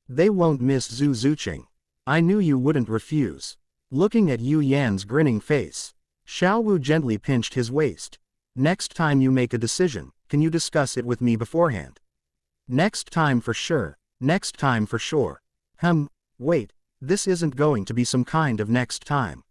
They won't miss Zhu Zuqing. I knew you wouldn't refuse. Looking at Yu Yan's grinning face, Xiao Wu gently pinched his waist. Next time you make a decision, can you discuss it with me beforehand? Next time for sure, next time for sure. Wait, this isn't going to be some kind of next time.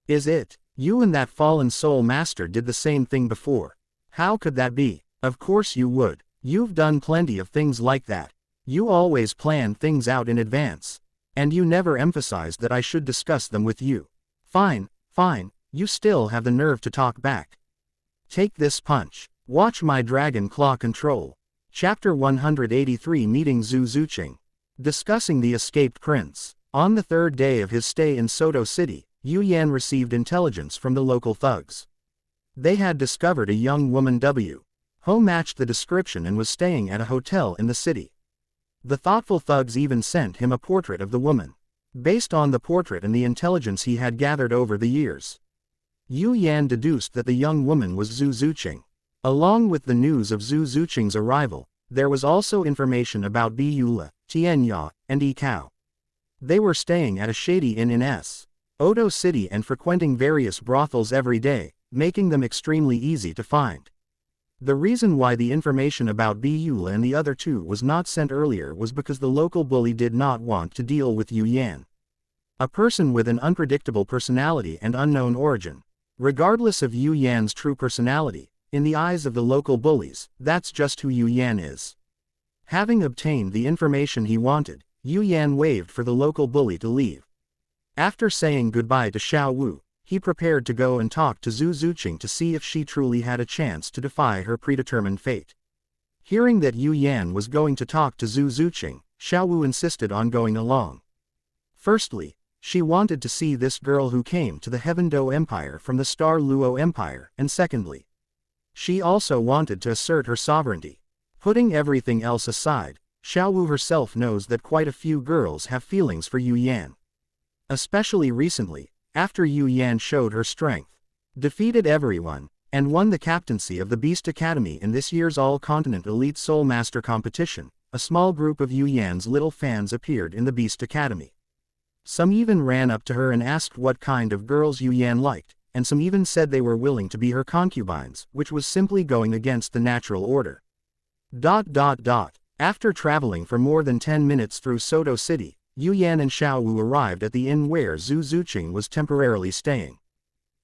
Is it? You and that fallen soul master did the same thing before. How could that be? Of course you would. You've done plenty of things like that. You always plan things out in advance. And you never emphasized that I should discuss them with you. Fine, you still have the nerve to talk back. Take this punch. Watch my dragon claw control. Chapter 183 Meeting Zhu Zuqing. Discussing the escaped prince. On the third day of his stay in Soto City, Yu Yan received intelligence from the local thugs. They had discovered a young woman who matched the description and was staying at a hotel in the city. The thoughtful thugs even sent him a portrait of the woman. Based on the portrait and the intelligence he had gathered over the years, Yu Yan deduced that the young woman was Zhu Zuqing. Along with the news of Zhu Zuqing's arrival, there was also information about Bi Yule, Tianya, and Yi Kao. They were staying at a shady inn in Oto City and frequenting various brothels every day, making them extremely easy to find. The reason why the information about Bi Yule and the other two was not sent earlier was because the local bully did not want to deal with Yu Yan, a person with an unpredictable personality and unknown origin. Regardless of Yu Yan's true personality, in the eyes of the local bullies, that's just who Yu Yan is. Having obtained the information he wanted, Yu Yan waved for the local bully to leave. After saying goodbye to Xiao Wu, he prepared to go and talk to Zhu Zuqing to see if she truly had a chance to defy her predetermined fate. Hearing that Yu Yan was going to talk to Zhu Zuqing, Xiao Wu insisted on going along. Firstly, she wanted to see this girl who came to the Heaven Do Empire from the Star Luo Empire, and secondly, she also wanted to assert her sovereignty. Putting everything else aside, Xiao Wu herself knows that quite a few girls have feelings for Yu Yan. Especially recently, after Yu Yan showed her strength, defeated everyone, and won the captaincy of the Beast Academy in this year's All-Continent Elite Soul Master competition, a small group of Yu Yan's little fans appeared in the Beast Academy. Some even ran up to her and asked what kind of girls Yu Yan liked, and some even said they were willing to be her concubines, which was simply going against the natural order. After traveling for more than 10 minutes through Soto City, Yu Yan and Xiao Wu arrived at the inn where Zhu Zuqing was temporarily staying.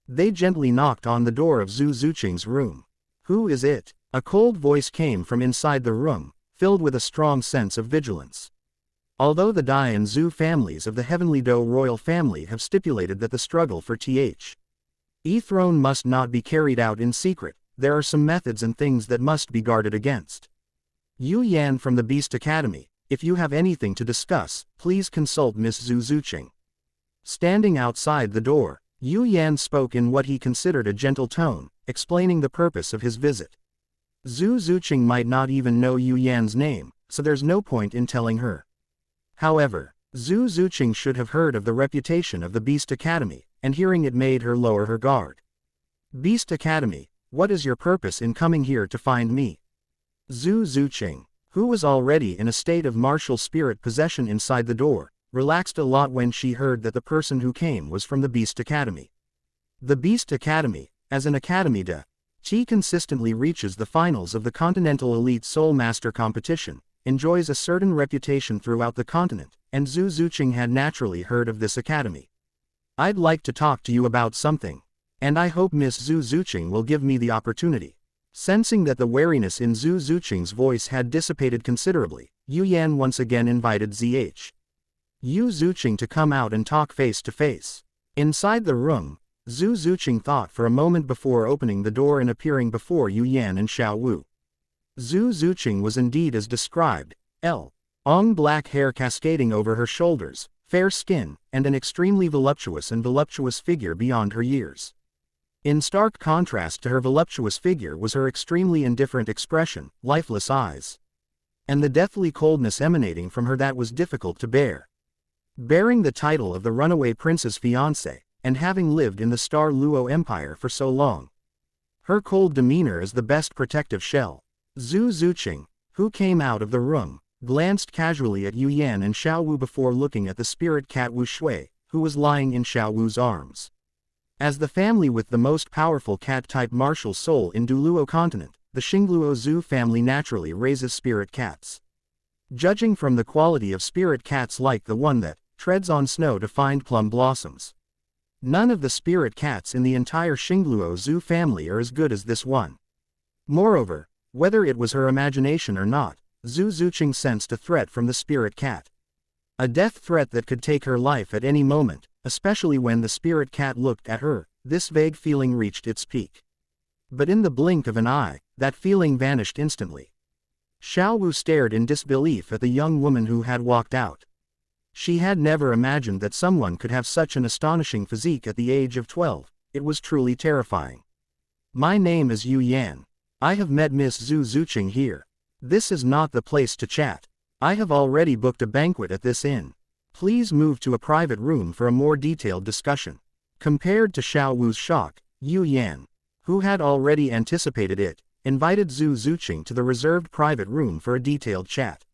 They gently knocked on the door of Zhu Zuqing's room. "Who is it?" A cold voice came from inside the room, filled with a strong sense of vigilance. Although the Dai and Zhu families of the Heavenly Do royal family have stipulated that the struggle for the throne must not be carried out in secret, there are some methods and things that must be guarded against. Yu Yan from the Beast Academy, if you have anything to discuss, please consult Miss Zhu Zuqing. Standing outside the door, Yu Yan spoke in what he considered a gentle tone, explaining the purpose of his visit. Zhu Zuqing might not even know Yu Yan's name, so there's no point in telling her. However, Zhu Zuqing should have heard of the reputation of the Beast Academy, and hearing it made her lower her guard. "Beast Academy, what is your purpose in coming here to find me?" Zhu Zuqing, who was already in a state of martial spirit possession inside the door, relaxed a lot when she heard that the person who came was from the Beast Academy. The Beast Academy, as an academy consistently reaches the finals of the Continental Elite Soul Master competition, enjoys a certain reputation throughout the continent, and Zhu Zuqing had naturally heard of this academy. "I'd like to talk to you about something, and I hope Miss Zhu Zuqing will give me the opportunity." Sensing that the wariness in Zhu Zuqing's voice had dissipated considerably, Yu Yan once again invited Yu Zuqing to come out and talk face to face. Inside the room, Zhu Zuqing thought for a moment before opening the door and appearing before Yu Yan and Xiao Wu. Zhu Zuqing was indeed as described, long black hair cascading over her shoulders, fair skin, and an extremely voluptuous figure beyond her years. In stark contrast to her voluptuous figure was her extremely indifferent expression, lifeless eyes, and the deathly coldness emanating from her that was difficult to bear. Bearing the title of the runaway prince's fiancée, and having lived in the Star Luo Empire for so long, her cold demeanor is the best protective shell. Zhu Zuqing, who came out of the room, glanced casually at Yu Yan and Xiao Wu before looking at the spirit cat Wu Shui, who was lying in Xiao Wu's arms. As the family with the most powerful cat-type martial soul in Douluo continent, the Xingluo Zhu family naturally raises spirit cats. Judging from the quality of spirit cats like the one that treads on snow to find plum blossoms, none of the spirit cats in the entire Xingluo Zhu family are as good as this one. Moreover, whether it was her imagination or not, Zhu Zuqing sensed a threat from the spirit cat. A death threat that could take her life at any moment, especially when the spirit cat looked at her. This vague feeling reached its peak. But in the blink of an eye, that feeling vanished instantly. Xiao Wu stared in disbelief at the young woman who had walked out. She had never imagined that someone could have such an astonishing physique at the age of 12, it was truly terrifying. My name is Yu Yan. I have met Miss Zhu Zuqing here. This is not the place to chat. I have already booked a banquet at this inn. Please move to a private room for a more detailed discussion. Compared to Xiao Wu's shock, Yu Yan, who had already anticipated it, invited Zhu Zuqing to the reserved private room for a detailed chat.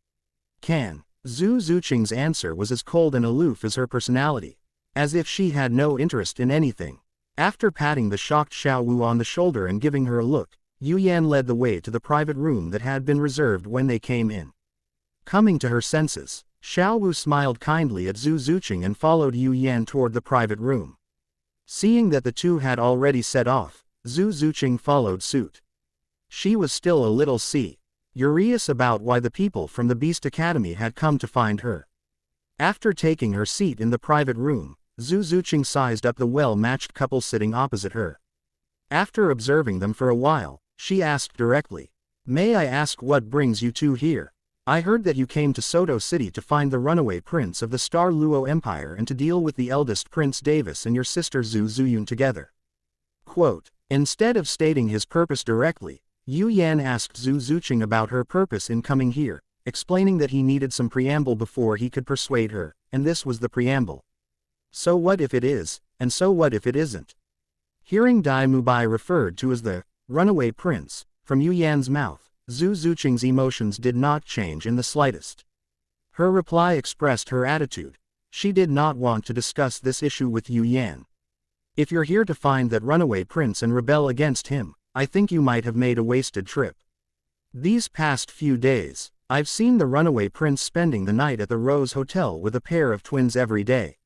Zhu Zuqing's answer was as cold and aloof as her personality, as if she had no interest in anything. After patting the shocked Xiao Wu on the shoulder and giving her a look, Yu Yan led the way to the private room that had been reserved when they came in. Coming to her senses, Xiao Wu smiled kindly at Zhu Zuqing and followed Yu Yan toward the private room. Seeing that the two had already set off, Zhu Zuqing followed suit. She was still a little curious about why the people from the Beast Academy had come to find her. After taking her seat in the private room, Zhu Zuqing sized up the well-matched couple sitting opposite her. After observing them for a while, she asked directly, "May I ask what brings you two here? I heard that you came to Soto City to find the runaway prince of the Star Luo Empire and to deal with the eldest Prince Davis and your sister Zhu Zuyun together." Quote, instead of stating his purpose directly, Yu Yan asked Zhu Zuqing about her purpose in coming here, explaining that he needed some preamble before he could persuade her, and this was the preamble. So what if it is, and so what if it isn't? Hearing Dai Mubai referred to as the runaway prince from Yu Yan's mouth, Zhu Zuqing's emotions did not change in the slightest. Her reply expressed her attitude. She did not want to discuss this issue with Yu Yan. If you're here to find that runaway prince and rebel against him, I think you might have made a wasted trip. These past few days, I've seen the runaway prince spending the night at the Rose Hotel with a pair of twins every day.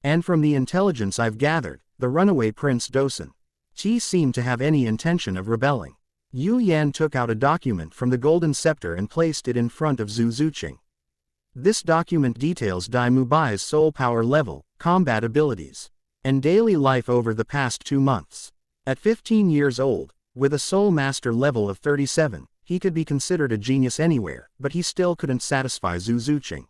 And from the intelligence I've gathered, the runaway prince Dosun seemed to have any intention of rebelling. Yu Yan took out a document from the golden scepter and placed it in front of Zhu Zuqing. This document details Dai Mubai's soul power level, combat abilities, and daily life over the past 2 months. At 15 years old, with a soul master level of 37, he could be considered a genius anywhere, but he still couldn't satisfy Zhu Zuqing.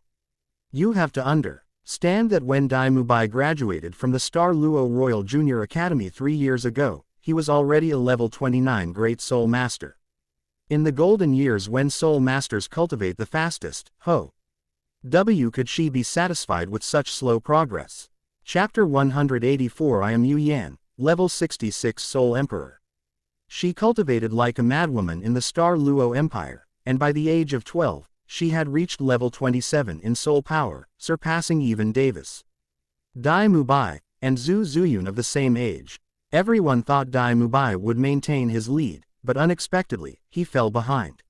You have to understand that when Dai Mubai graduated from the Star Luo Royal Junior Academy 3 years ago, he was already a level 29 Great Soul Master. In the golden years when Soul Masters cultivate the fastest, could she be satisfied with such slow progress? Chapter 184 I am Yu Yan, level 66 Soul Emperor. She cultivated like a madwoman in the Star Luo Empire, and by the age of 12, she had reached level 27 in soul power, surpassing even Davis, Dai Mubai, and Zhu Zuyun of the same age. Everyone thought Dai Mubai would maintain his lead, but unexpectedly, he fell behind.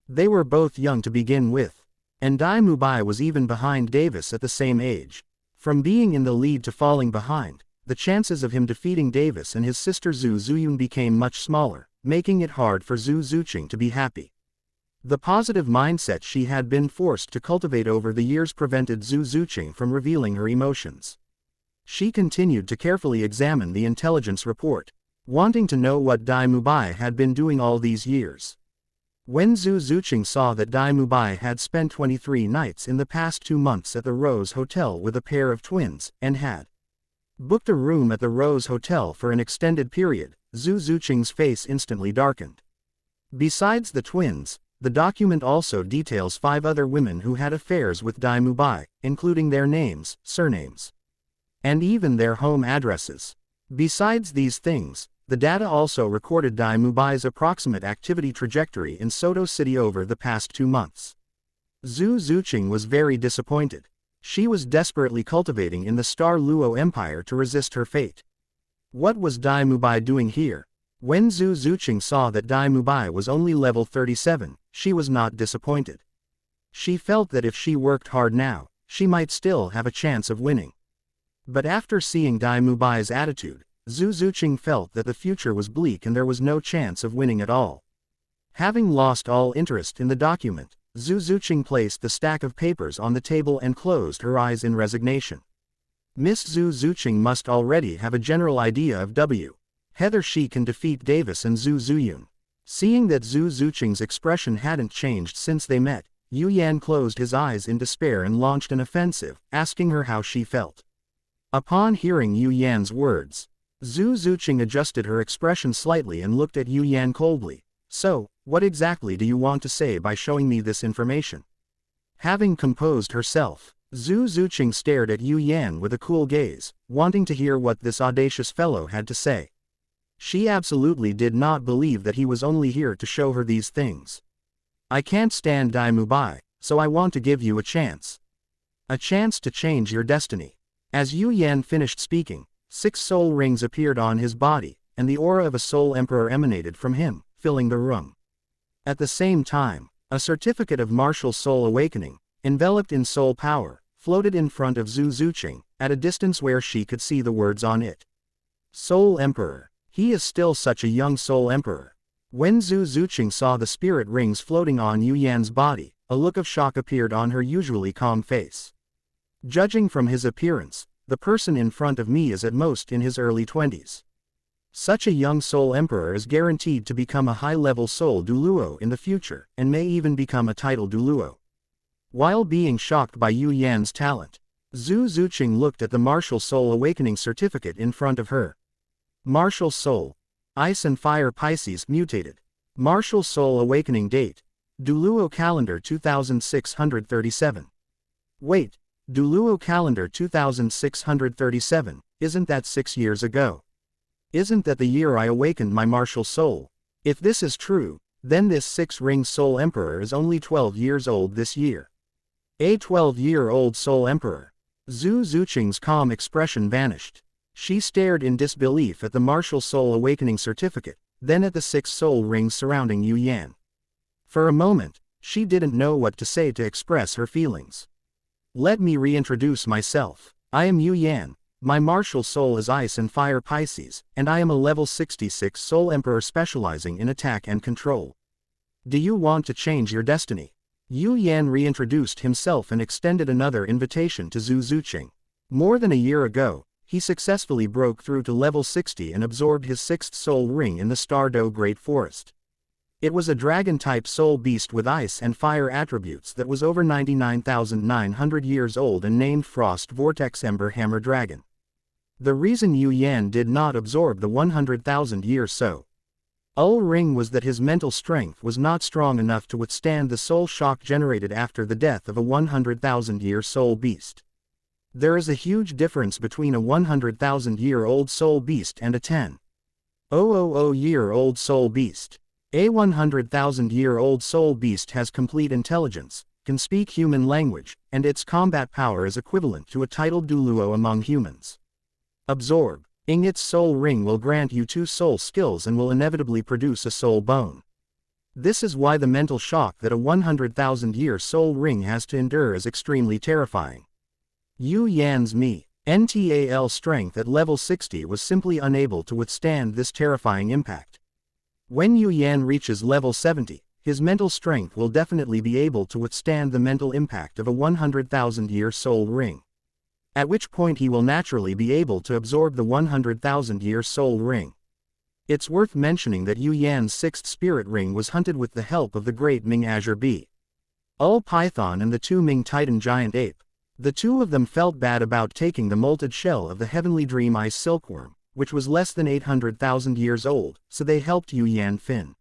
They were both young to begin with, and Dai Mubai was even behind Davis at the same age. From being in the lead to falling behind, the chances of him defeating Davis and his sister Zhu Zuyun became much smaller, making it hard for Zhu Zuqing to be happy. The positive mindset she had been forced to cultivate over the years prevented Zhu Zuqing from revealing her emotions. She continued to carefully examine the intelligence report, wanting to know what Dai Mubai had been doing all these years. When Zhu Zuqing saw that Dai Mubai had spent 23 nights in the past 2 months at the Rose Hotel with a pair of twins, and had booked a room at the Rose Hotel for an extended period, Zhu Zuqing's face instantly darkened. Besides the twins, the document also details 5 other women who had affairs with Dai Mubai, including their names, surnames, and even their home addresses. Besides these things, the data also recorded Dai Mubai's approximate activity trajectory in Soto City over the past 2 months. Zhu Zuqing was very disappointed. She was desperately cultivating in the Star Luo Empire to resist her fate. What was Dai Mubai doing here? When Zhu Zuqing saw that Dai Mubai was only level 37, she was not disappointed. She felt that if she worked hard now, she might still have a chance of winning. But after seeing Dai Mubai's attitude, Zhu Zuqing felt that the future was bleak and there was no chance of winning at all. Having lost all interest in the document, Zhu Zuqing placed the stack of papers on the table and closed her eyes in resignation. Miss Zhu Zuqing must already have a general idea of whether she can defeat Davis and Zhu Zuyun. Seeing that Zhu Zuqing's expression hadn't changed since they met, Yu Yan closed his eyes in despair and launched an offensive, asking her how she felt. Upon hearing Yu Yan's words, Zhu Zuqing adjusted her expression slightly and looked at Yu Yan coldly. So, what exactly do you want to say by showing me this information? Having composed herself, Zhu Zuqing stared at Yu Yan with a cool gaze, wanting to hear what this audacious fellow had to say. She absolutely did not believe that he was only here to show her these things. I can't stand Dai Mubai, so I want to give you a chance. A chance to change your destiny. As Yu Yan finished speaking, 6 soul rings appeared on his body, and the aura of a soul emperor emanated from him, filling the room. At the same time, a certificate of martial soul awakening, enveloped in soul power, floated in front of Zhu Zuqing, at a distance where she could see the words on it. Soul Emperor. He is still such a young soul emperor. When Zhu Zuqing saw the spirit rings floating on Yu Yan's body, a look of shock appeared on her usually calm face. Judging from his appearance, the person in front of me is at most in his early 20s. Such a young soul emperor is guaranteed to become a high-level soul Douluo in the future, and may even become a title Douluo. While being shocked by Yu Yan's talent, Zhu Zuqing looked at the martial soul awakening certificate in front of her. Martial soul. Ice and Fire Pisces mutated. Martial soul awakening date. Douluo calendar 2637. Wait, Douluo calendar 2637, isn't that 6 years ago? Isn't that the year I awakened my martial soul? If this is true, then this 6-ring soul emperor is only 12 years old this year. A 12-year-old soul emperor. Zhu Zuqing's calm expression vanished. She stared in disbelief at the martial soul awakening certificate, then at the 6 soul rings surrounding Yu Yan. For a moment, she didn't know what to say to express her feelings. Let me reintroduce myself. I am Yu Yan. My martial soul is Ice and Fire Pisces, and I am a level 66 soul emperor specializing in attack and control. Do you want to change your destiny? Yu Yan reintroduced himself and extended another invitation to Zhu Zuqing. More than a year ago, he successfully broke through to level 60 and absorbed his 6th soul ring in the Stardo Great Forest. It was a dragon-type soul beast with ice and fire attributes that was over 99,900 years old and named Frost Vortex Ember Hammer Dragon. The reason Yu Yan did not absorb the 100,000-year soul ring was that his mental strength was not strong enough to withstand the soul shock generated after the death of a 100,000-year soul beast. There is a huge difference between a 100,000-year-old soul beast and a 10,000-year-old soul beast. A 100,000-year-old soul beast has complete intelligence, can speak human language, and its combat power is equivalent to a titled Douluo among humans. Absorbing its soul ring will grant you 2 soul skills and will inevitably produce a soul bone. This is why the mental shock that a 100,000-year soul ring has to endure is extremely terrifying. Yu Yan's mental strength at level 60 was simply unable to withstand this terrifying impact. When Yu Yan reaches level 70, his mental strength will definitely be able to withstand the mental impact of a 100,000-year soul ring. At which point he will naturally be able to absorb the 100,000-year soul ring. It's worth mentioning that Yu Yan's 6th spirit ring was hunted with the help of the great Ming Azure Bee, Python and the 2 Ming Titan Giant Ape. The 2 of them felt bad about taking the molted shell of the Heavenly Dream Ice Silkworm, which was less than 800,000 years old, so they helped Yu Yan fin.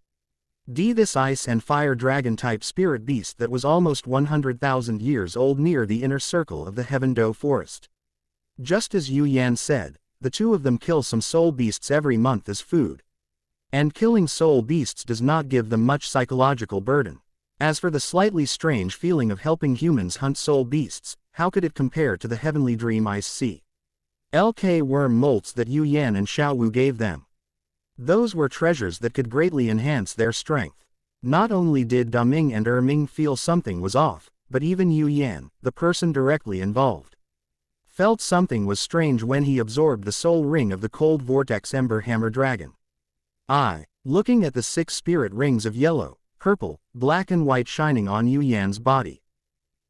This ice and fire dragon-type spirit beast that was almost 100,000 years old near the inner circle of the Heaven Do Forest. Just as Yu Yan said, the 2 of them kill some soul beasts every month as food. And killing soul beasts does not give them much psychological burden. As for the slightly strange feeling of helping humans hunt soul beasts, how could it compare to the heavenly dream ice sea? LK worm molts that Yu Yan and Xiao Wu gave them. Those were treasures that could greatly enhance their strength. Not only did Da Ming and Ming feel something was off, but even Yu Yan, the person directly involved, felt something was strange when he absorbed the soul ring of the cold vortex ember hammer dragon. Looking at the 6 spirit rings of yellow, purple, black and white shining on Yu Yan's body.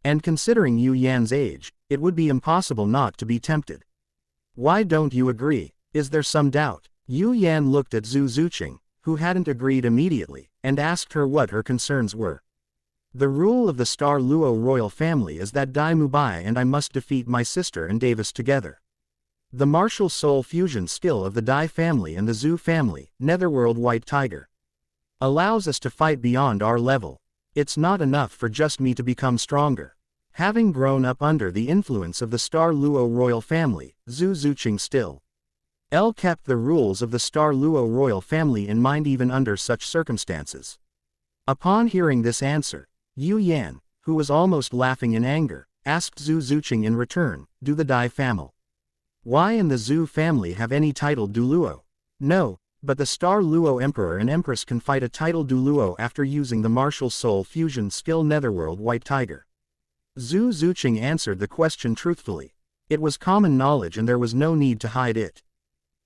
And considering Yu Yan's age, it would be impossible not to be tempted. Why don't you agree? Is there some doubt? Yu Yan looked at Zhu Zuqing, who hadn't agreed immediately, and asked her what her concerns were. The rule of the Star Luo royal family is that Dai Mubai and I must defeat my sister and Davis together. The martial soul fusion skill of the Dai family and the Zhu family, Netherworld White Tiger, allows us to fight beyond our level. It's not enough for just me to become stronger. Having grown up under the influence of the Star Luo royal family, Zhu Zuqing still kept the rules of the Star Luo royal family in mind even under such circumstances. Upon hearing this answer, Yu Yan, who was almost laughing in anger, asked Zhu Zuqing in return, do the Dai family Why and the Zhu family have any title Douluo? No, but the Star Luo Emperor and Empress can fight a title Douluo after using the martial soul fusion skill Netherworld White Tiger. Zhu Zuqing answered the question truthfully. It was common knowledge and there was no need to hide it.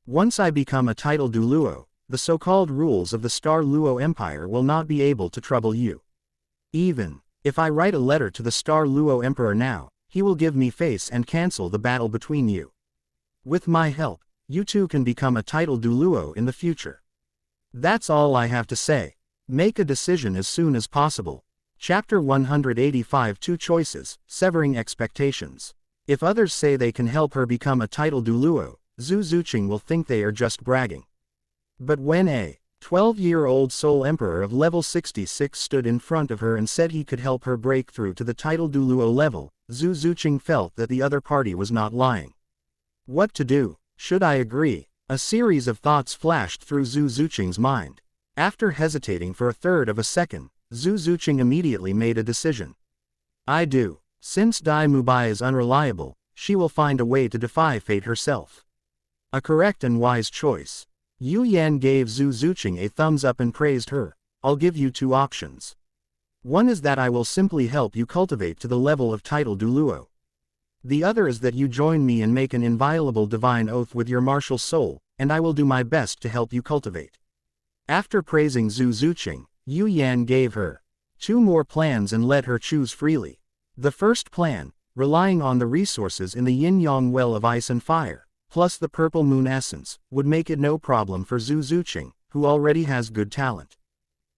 Once I become a title Douluo, the so-called rules of the Star Luo Empire will not be able to trouble you. Even if I write a letter to the Star Luo Emperor now, he will give me face and cancel the battle between you. With my help, you too can become a title Douluo in the future. That's all I have to say. Make a decision as soon as possible. Chapter 185 Two Choices, Severing Expectations. If others say they can help her become a title Douluo, Zhu Zuqing will think they are just bragging. But when a 12-year-old soul emperor of level 66 stood in front of her and said he could help her break through to the title Douluo level, Zhu Zuqing felt that the other party was not lying. What to do? Should I agree? A series of thoughts flashed through Zhu Zuqing's mind. After hesitating for a third of a second, Zhu Zuqing immediately made a decision. I do. Since Dai Mubai is unreliable, she will find a way to defy fate herself. A correct and wise choice. Yu Yan gave Zhu Zuqing a thumbs up and praised her. I'll give you 2 options. One is that I will simply help you cultivate to the level of title Douluo. The other is that you join me and make an inviolable divine oath with your martial soul, and I will do my best to help you cultivate. After praising Zhu Zuqing, Yu Yan gave her 2 more plans and let her choose freely. The first plan, relying on the resources in the yin-yang well of ice and fire, plus the purple moon essence, would make it no problem for Zhu Zuqing, who already has good talent,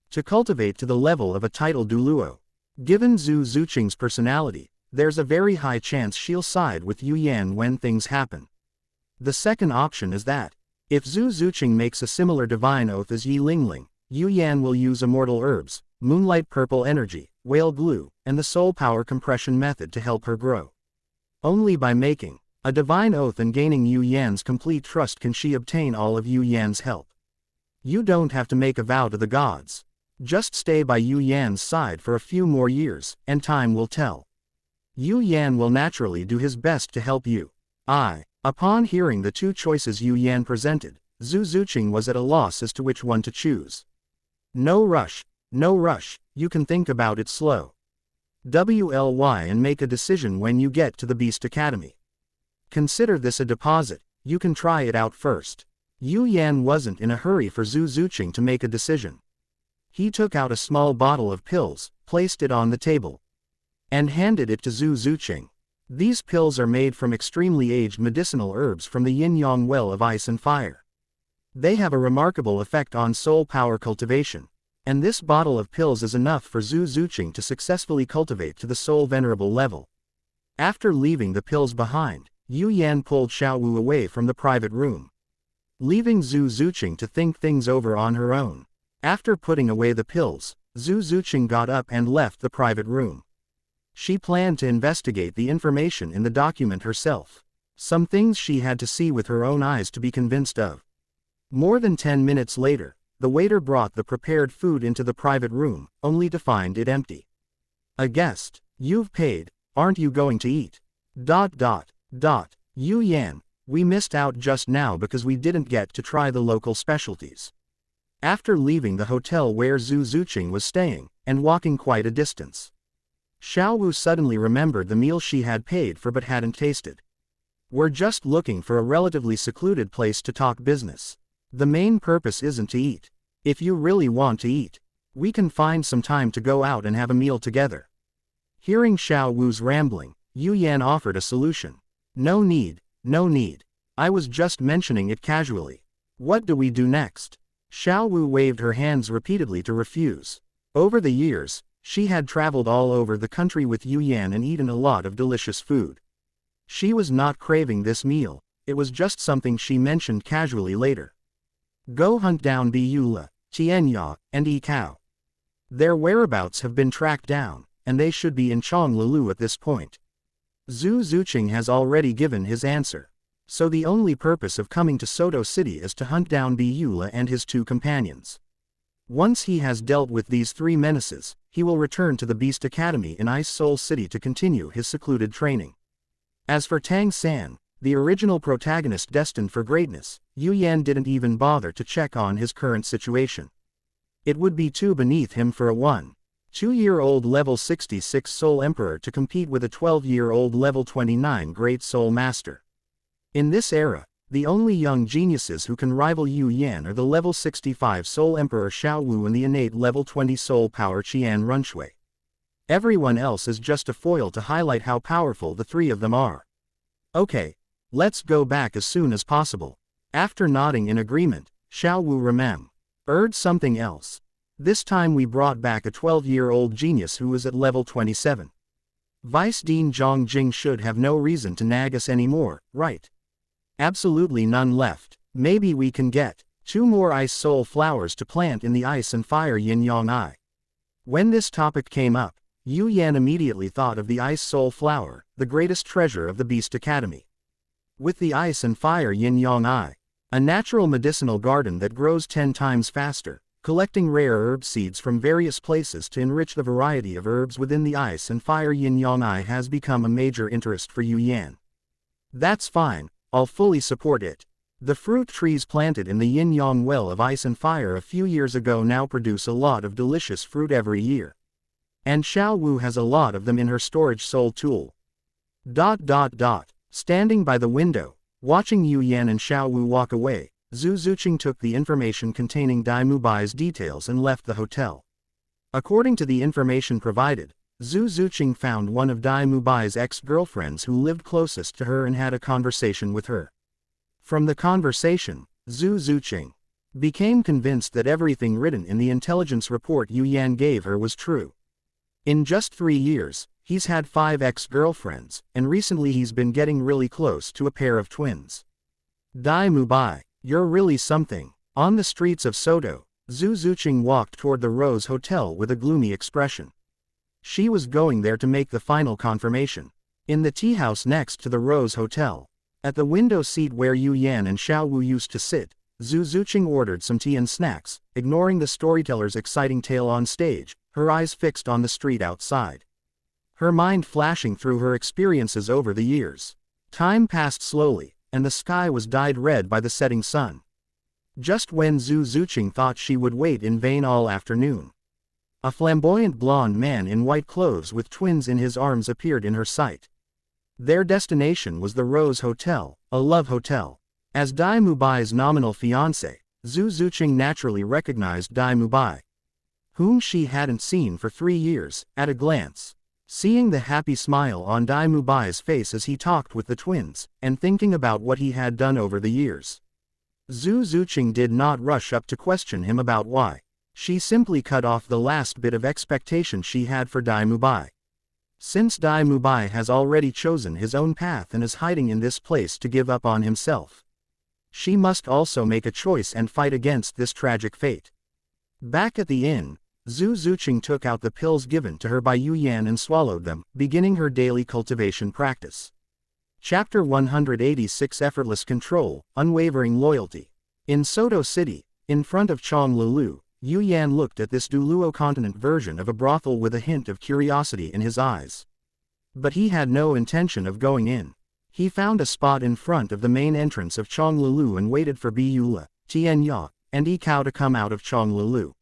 to cultivate to the level of a title Douluo. Given Zhu Zuqing's personality, there's a very high chance she'll side with Yu Yan when things happen. The second option is that, if Zhu Zuqing makes a similar divine oath as Yi Lingling, Yu Yan will use immortal herbs, moonlight purple energy, whale glue, and the soul power compression method to help her grow. Only by making a divine oath and gaining Yu Yan's complete trust can she obtain all of Yu Yan's help. You don't have to make a vow to the gods. Just stay by Yu Yan's side for a few more years, and time will tell. Yu Yan will naturally do his best to help you. Upon hearing the 2 choices Yu Yan presented, Zhu Zuqing was at a loss as to which one to choose. No rush, you can think about it slow. WLY and make a decision when you get to the Beast Academy. Consider this a deposit, you can try it out first. Yu Yan wasn't in a hurry for Zhu Zuqing to make a decision. He took out a small bottle of pills, placed it on the table, and handed it to Zhu Zuqing. These pills are made from extremely aged medicinal herbs from the yin-yang well of ice and fire. They have a remarkable effect on soul power cultivation, and this bottle of pills is enough for Zhu Zuqing to successfully cultivate to the soul venerable level. After leaving the pills behind, Yu Yan pulled Xiao Wu away from the private room, leaving Zhu Zuqing to think things over on her own. After putting away the pills, Zhu Zuqing got up and left the private room. She planned to investigate the information in the document herself. Some things she had to see with her own eyes to be convinced of. More than 10 minutes later, the waiter brought the prepared food into the private room, only to find it empty. A guest. You've paid, aren't you going to eat? Dot dot dot. Yu Yan, we missed out just now because we didn't get to try the local specialties. After leaving the hotel where Zhu Zuqing was staying, and walking quite a distance, Xiao suddenly remembered the meal she had paid for but hadn't tasted. We're just looking for a relatively secluded place to talk business. The main purpose isn't to eat. If you really want to eat, we can find some time to go out and have a meal together. Hearing Xiao Wu's rambling, Yu Yan offered a solution. No need, no need. I was just mentioning it casually. What do we do next? Xiao Wu waved her hands repeatedly to refuse. Over the years, she had traveled all over the country with Yu Yan and eaten a lot of delicious food. She was not craving this meal, it was just something she mentioned casually later. Go hunt down Biyula, Qian and Yi Kao. Their whereabouts have been tracked down, and they should be in Chonglilu at this point. Zhu Zuqing has already given his answer. So the only purpose of coming to Soto City is to hunt down Biyula and his two companions. Once he has dealt with these three menaces, he will return to the Beast Academy in Ice Soul City to continue his secluded training. As for Tang San, the original protagonist destined for greatness, Yu Yan didn't even bother to check on his current situation. It would be too beneath him for a 1-2-year-old level 66 Soul Emperor to compete with a 12-year-old level 29 Great Soul Master. In this era, the only young geniuses who can rival Yu Yan are the level 65 Soul Emperor Xiao Wu and the innate level 20 Soul Power Qian Runshui. Everyone else is just a foil to highlight how powerful the three of them are. Okay, let's go back as soon as possible. After nodding in agreement, Xiao Wu remembered something else. This time we brought back a 12-year-old genius who was at level 27. Vice Dean Zhang Jing should have no reason to nag us anymore, right? Absolutely none left. Maybe we can get 2 more Ice Soul flowers to plant in the Ice and Fire Yin Yang Eye. When this topic came up, Yu Yan immediately thought of the Ice Soul flower, the greatest treasure of the Beast Academy. With the Ice and Fire Yin Yang Eye, a natural medicinal garden that grows 10 times faster, collecting rare herb seeds from various places to enrich the variety of herbs within the Ice and Fire Yin Yang Eye has become a major interest for Yu Yan. That's fine. I'll fully support it. The fruit trees planted in the yin-yang well of Ice and Fire a few years ago now produce a lot of delicious fruit every year. And Xiao Wu has a lot of them in her storage soul tool. Standing by the window, watching Yu Yan and Xiao Wu walk away, Zhu Zuqing took the information containing Dai Mubai's details and left the hotel. According to the information provided, Zhu Zuqing found one of Dai Mubai's ex-girlfriends who lived closest to her and had a conversation with her. From the conversation, Zhu Zuqing became convinced that everything written in the intelligence report Yu Yan gave her was true. In just 3 years, he's had 5 ex-girlfriends, and recently he's been getting really close to a pair of twins. Dai Mubai, you're really something. On the streets of Soto, Zhu Zuqing walked toward the Rose Hotel with a gloomy expression. She was going there to make the final confirmation. In the tea house next to the Rose Hotel, at the window seat where Yu Yan and Xiao Wu used to sit, Zhu Zuqing ordered some tea and snacks, ignoring the storyteller's exciting tale on stage, her eyes fixed on the street outside. Her mind flashing through her experiences over the years. Time passed slowly, and the sky was dyed red by the setting sun. Just when Zhu Zuqing thought she would wait in vain all afternoon, a flamboyant blonde man in white clothes with twins in his arms appeared in her sight. Their destination was the Rose Hotel, a love hotel. As Dai Mubai's nominal fiancé, Zhu Zuqing naturally recognized Dai Mubai, whom she hadn't seen for 3 years, at a glance. Seeing the happy smile on Dai Mubai's face as he talked with the twins, and thinking about what he had done over the years, Zhu Zuqing did not rush up to question him about why. She simply cut off the last bit of expectation she had for Dai Mubai. Since Dai Mubai has already chosen his own path and is hiding in this place to give up on himself, she must also make a choice and fight against this tragic fate. Back at the inn, Zhu Zuqing took out the pills given to her by Yu Yan and swallowed them, beginning her daily cultivation practice. Chapter 186 Effortless Control, Unwavering Loyalty. In Soto City, in front of Chonglilu, Yu Yan looked at this Douluo continent version of a brothel with a hint of curiosity in his eyes. But he had no intention of going in. He found a spot in front of the main entrance of Chonglilu and waited for Biyula, Tianya, and Ikao to come out of Chonglilu.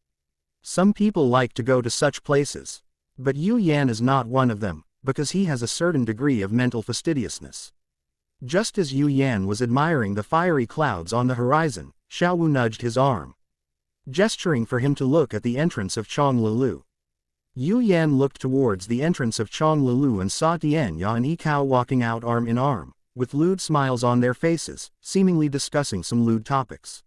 Some people like to go to such places. But Yu Yan is not one of them, because he has a certain degree of mental fastidiousness. Just as Yu Yan was admiring the fiery clouds on the horizon, Xiao nudged his arm, gesturing for him to look at the entrance of Chonglilu. Yu Yan looked towards the entrance of Chonglilu and saw Tianya and Ikao walking out arm in arm, with lewd smiles on their faces, seemingly discussing some lewd topics.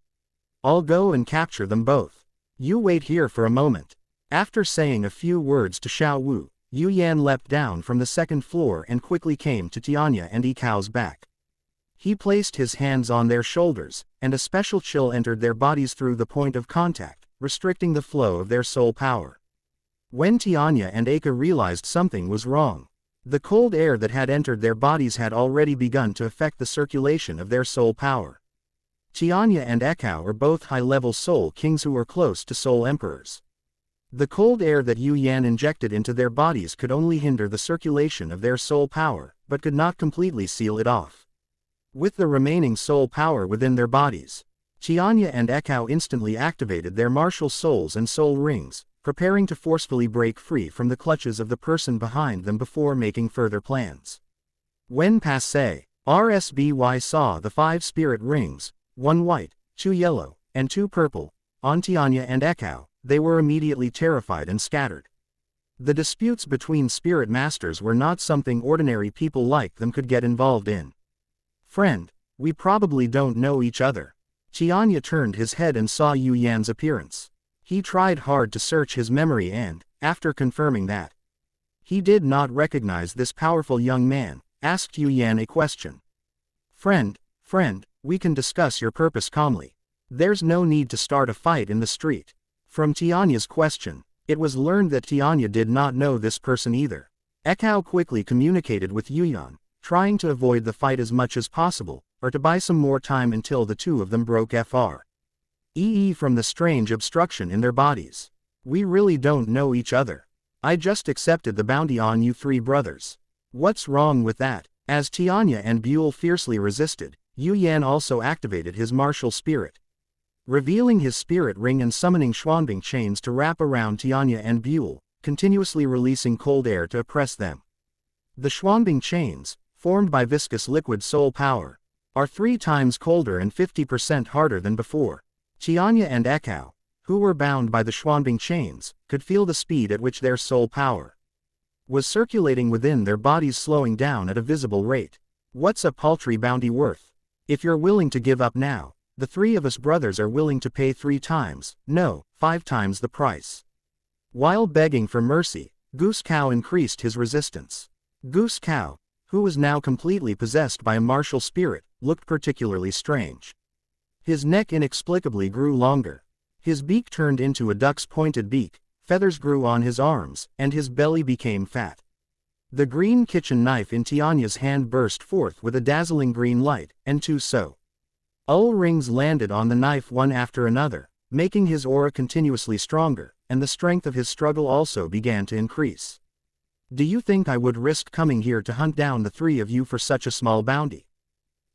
I'll go and capture them both. You wait here for a moment. After saying a few words to Xiao Wu, Yu Yan leapt down from the second floor and quickly came to Tianya and Ikao's back. He placed his hands on their shoulders, and a special chill entered their bodies through the point of contact, restricting the flow of their soul power. When Tianya and Aka realized something was wrong, the cold air that had entered their bodies had already begun to affect the circulation of their soul power. Tianya and Ekao are both high-level soul kings who are close to soul emperors. The cold air that Yu Yan injected into their bodies could only hinder the circulation of their soul power, but could not completely seal it off. With the remaining soul power within their bodies, Tianya and Ekao instantly activated their martial souls and soul rings, preparing to forcefully break free from the clutches of the person behind them before making further plans. When Passé, RSBY saw the 5 spirit rings, 1 white, 2 yellow, and 2 purple, on Tianya and Ekao, they were immediately terrified and scattered. The disputes between spirit masters were not something ordinary people like them could get involved in. Friend, we probably don't know each other. Tianya turned his head and saw Yu Yan's appearance. He tried hard to search his memory and, after confirming that he did not recognize this powerful young man, asked Yu Yan a question. Friend, we can discuss your purpose calmly. There's no need to start a fight in the street. From Tianya's question, it was learned that Tianya did not know this person either. Ekao quickly communicated with Yu Yan, trying to avoid the fight as much as possible, or to buy some more time until the two of them broke free from the strange obstruction in their bodies. We really don't know each other. I just accepted the bounty on you 3 brothers. What's wrong with that? As Tianya and Buell fiercely resisted, Yu Yan also activated his martial spirit, revealing his spirit ring and summoning Xuanbing chains to wrap around Tianya and Buell, continuously releasing cold air to oppress them. The Xuanbing chains, formed by viscous liquid soul power, are 3 times colder and 50% harder than before. Tianya and Ekao, who were bound by the Xuanbing chains, could feel the speed at which their soul power was circulating within their bodies slowing down at a visible rate. What's a paltry bounty worth? If you're willing to give up now, the 3 of us brothers are willing to pay 3 times, no, 5 times the price. While begging for mercy, Goose Cow increased his resistance. Goose Cow, who was now completely possessed by a martial spirit, looked particularly strange. His neck inexplicably grew longer. His beak turned into a duck's pointed beak, feathers grew on his arms, and his belly became fat. The green kitchen knife in Tianya's hand burst forth with a dazzling green light, and 2 rings landed on the knife one after another, making his aura continuously stronger, and the strength of his struggle also began to increase. Do you think I would risk coming here to hunt down the 3 of you for such a small bounty?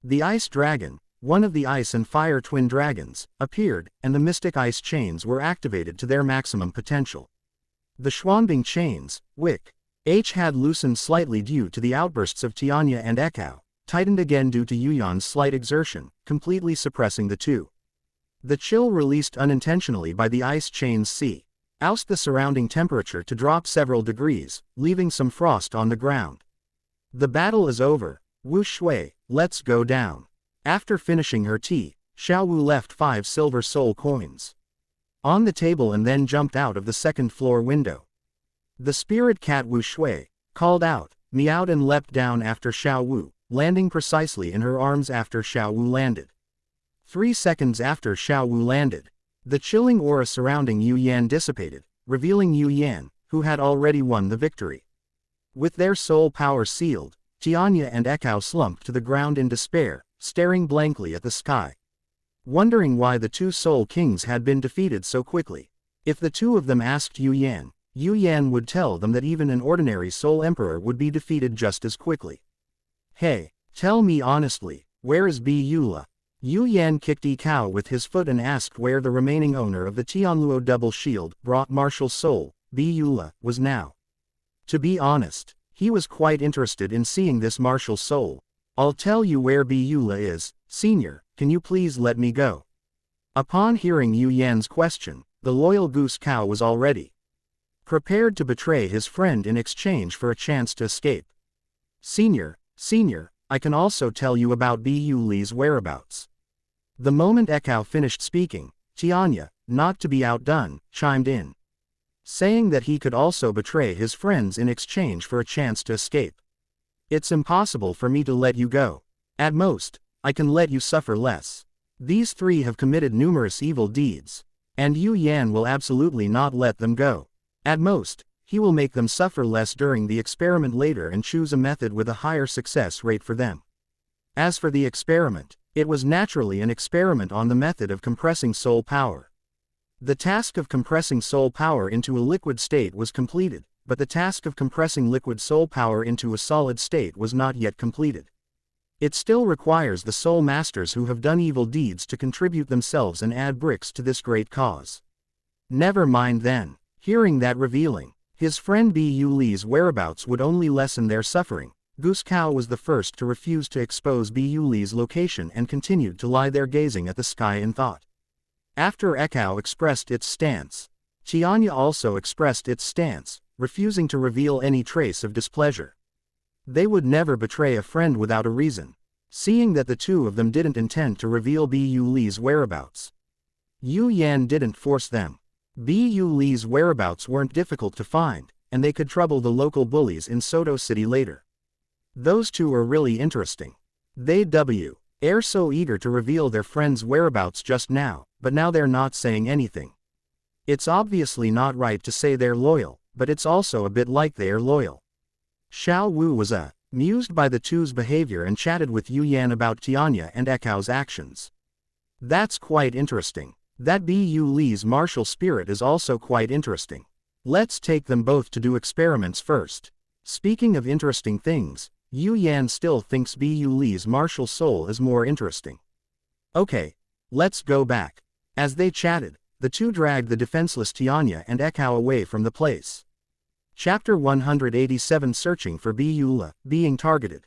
The ice dragon, one of the ice and fire twin dragons, appeared, and the mystic ice chains were activated to their maximum potential. The Xuanbing chains, which had loosened slightly due to the outbursts of Tianya and Ekao, tightened again due to Yu Yan's slight exertion, completely suppressing the 2. The chill released unintentionally by the ice chains caused the surrounding temperature to drop several degrees, leaving some frost on the ground. The battle is over. Wu Shui, let's go down. After finishing her tea, Xiao Wu left 5 silver soul coins on the table and then jumped out of the second-floor window. The spirit cat Wu Shui called out, meowed and leapt down after Xiao Wu, landing precisely in her arms after Xiao Wu landed. 3 seconds after Xiao Wu landed, the chilling aura surrounding Yu Yan dissipated, revealing Yu Yan, who had already won the victory. With their soul power sealed, Tianya and Ekao slumped to the ground in despair, staring blankly at the sky, wondering why the 2 soul kings had been defeated so quickly. If the 2 of them asked Yu Yan, Yu Yan would tell them that even an ordinary Soul Emperor would be defeated just as quickly. Hey, tell me honestly, where is Biyula? Yu Yan kicked Cao with his foot and asked where the remaining owner of the Tianluo double shield, brought martial soul, Biyula, was now. To be honest, he was quite interested in seeing this martial soul. I'll tell you where Biyula is, senior, can you please let me go? Upon hearing Yu Yan's question, the loyal goose cow was already prepared to betray his friend in exchange for a chance to escape. Senior, I can also tell you about Biyuli's whereabouts. The moment Cao finished speaking, Tianya, not to be outdone, chimed in, saying that he could also betray his friends in exchange for a chance to escape. It's impossible for me to let you go. At most, I can let you suffer less. These three have committed numerous evil deeds, and Yu Yan will absolutely not let them go. At most, he will make them suffer less during the experiment later and choose a method with a higher success rate for them. As for the experiment, it was naturally an experiment on the method of compressing soul power. The task of compressing soul power into a liquid state was completed, but the task of compressing liquid soul power into a solid state was not yet completed. It still requires the soul masters who have done evil deeds to contribute themselves and add bricks to this great cause. Never mind then. Hearing that revealing, his friend Biyuli's whereabouts would only lessen their suffering, Goose Cow was the first to refuse to expose Biyuli's location and continued to lie there gazing at the sky in thought. After Cao expressed its stance, Tianya also expressed its stance, refusing to reveal any trace of displeasure. They would never betray a friend without a reason, seeing that the two of them didn't intend to reveal Biyuli's whereabouts. Yu Yan didn't force them. Biyuli's whereabouts weren't difficult to find, and they could trouble the local bullies in Soto City later. Those two are really interesting. They are so eager to reveal their friend's whereabouts just now, but now they're not saying anything. It's obviously not right to say they're loyal, but it's also a bit like they're loyal. Xiao Wu was amused by the two's behavior and chatted with Yu Yan about Tianya and Cao's actions. That's quite interesting. That Biyuli's martial spirit is also quite interesting. Let's take them both to do experiments first. Speaking of interesting things, Yu Yan still thinks Biyuli's martial soul is more interesting. Okay, let's go back. As they chatted, the two dragged the defenseless Tianya and Cao away from the place. Chapter 187 Searching for Biyula, being targeted.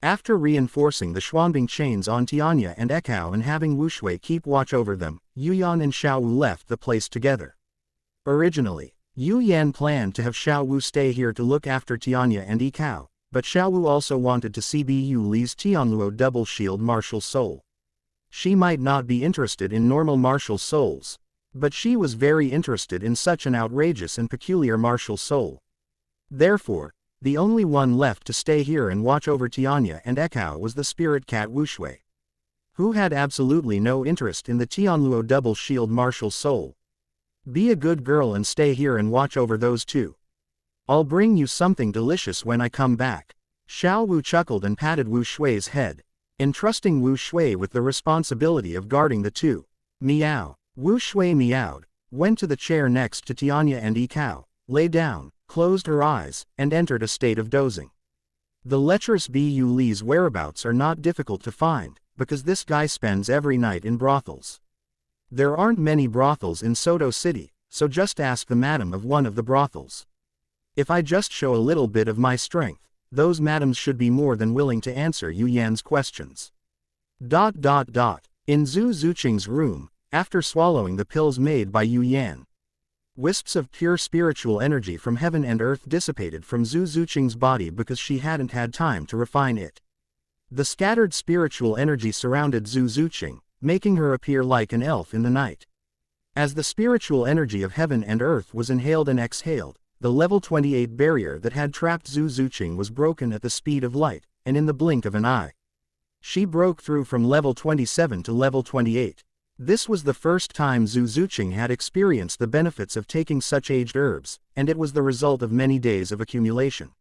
After reinforcing the Xuanbing chains on Tianya and Cao and having Wu Shui keep watch over them, Yu Yan and Xiao Wu left the place together. Originally, Yu Yan planned to have Xiao Wu stay here to look after Tianya and Cao, but Xiao Wu also wanted to see Biyuli's Tianluo double shield martial soul. She might not be interested in normal martial souls, but she was very interested in such an outrageous and peculiar martial soul. Therefore, the only one left to stay here and watch over Tianya and Cao was the spirit cat Wu Shui, who had absolutely no interest in the Tianluo double shield martial soul. Be a good girl and stay here and watch over those two. I'll bring you something delicious when I come back. Xiao Wu chuckled and patted Wu Shui's head, entrusting Wu Shui with the responsibility of guarding the two. Meow. Wu Shui meowed, went to the chair next to Tianya and Cao, lay down, closed her eyes, and entered a state of dozing. The lecherous Biyuli's whereabouts are not difficult to find, because this guy spends every night in brothels. There aren't many brothels in Soto City, so just ask the madam of one of the brothels. If I just show a little bit of my strength, those madams should be more than willing to answer Yu Yan's questions. In Zhu Zuqing's room, after swallowing the pills made by Yu Yan, wisps of pure spiritual energy from heaven and earth dissipated from Zhu Zuqing's body because she hadn't had time to refine it. The scattered spiritual energy surrounded Zhu Zuqing, making her appear like an elf in the night. As the spiritual energy of heaven and earth was inhaled and exhaled, the level 28 barrier that had trapped Zhu Zuqing was broken at the speed of light, and in the blink of an eye, she broke through from level 27 to level 28. This was the first time Zhu Zuqing had experienced the benefits of taking such aged herbs, and it was the result of many days of accumulation.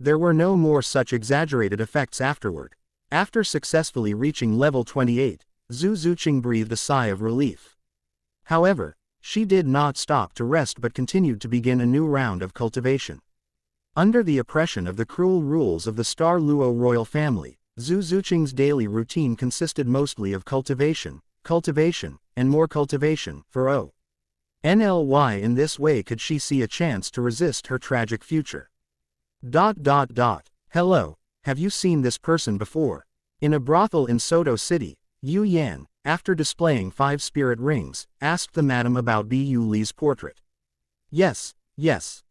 There were no more such exaggerated effects afterward. After successfully reaching level 28, Zhu Zuqing breathed a sigh of relief. However, She did not stop to rest but continued to begin a new round of cultivation. Under the oppression of the cruel rules of the Star Luo royal family, Zhu Zuqing's daily routine consisted mostly of cultivation, and more cultivation, for only in this way could she see a chance to resist her tragic future. Hello, have you seen this person before? In a brothel in Soto City, Yu Yan, after displaying 5 spirit rings, asked the madam about Bu Li's portrait. Yes,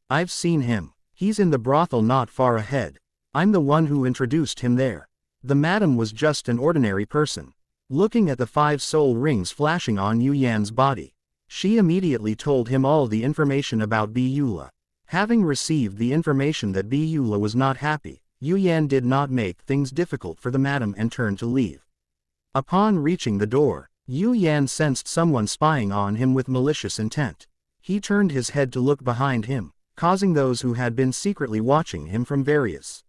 I've seen him. He's in the brothel not far ahead. I'm the one who introduced him there. The madam was just an ordinary person. Looking at the 5 soul rings flashing on Yu Yan's body, she immediately told him all the information about Bu Li. Having received the information that Bu Li was not happy, Yu Yan did not make things difficult for the madam and turned to leave. Upon reaching the door, Yu Yan sensed someone spying on him with malicious intent. He turned his head to look behind him, causing those who had been secretly watching him from various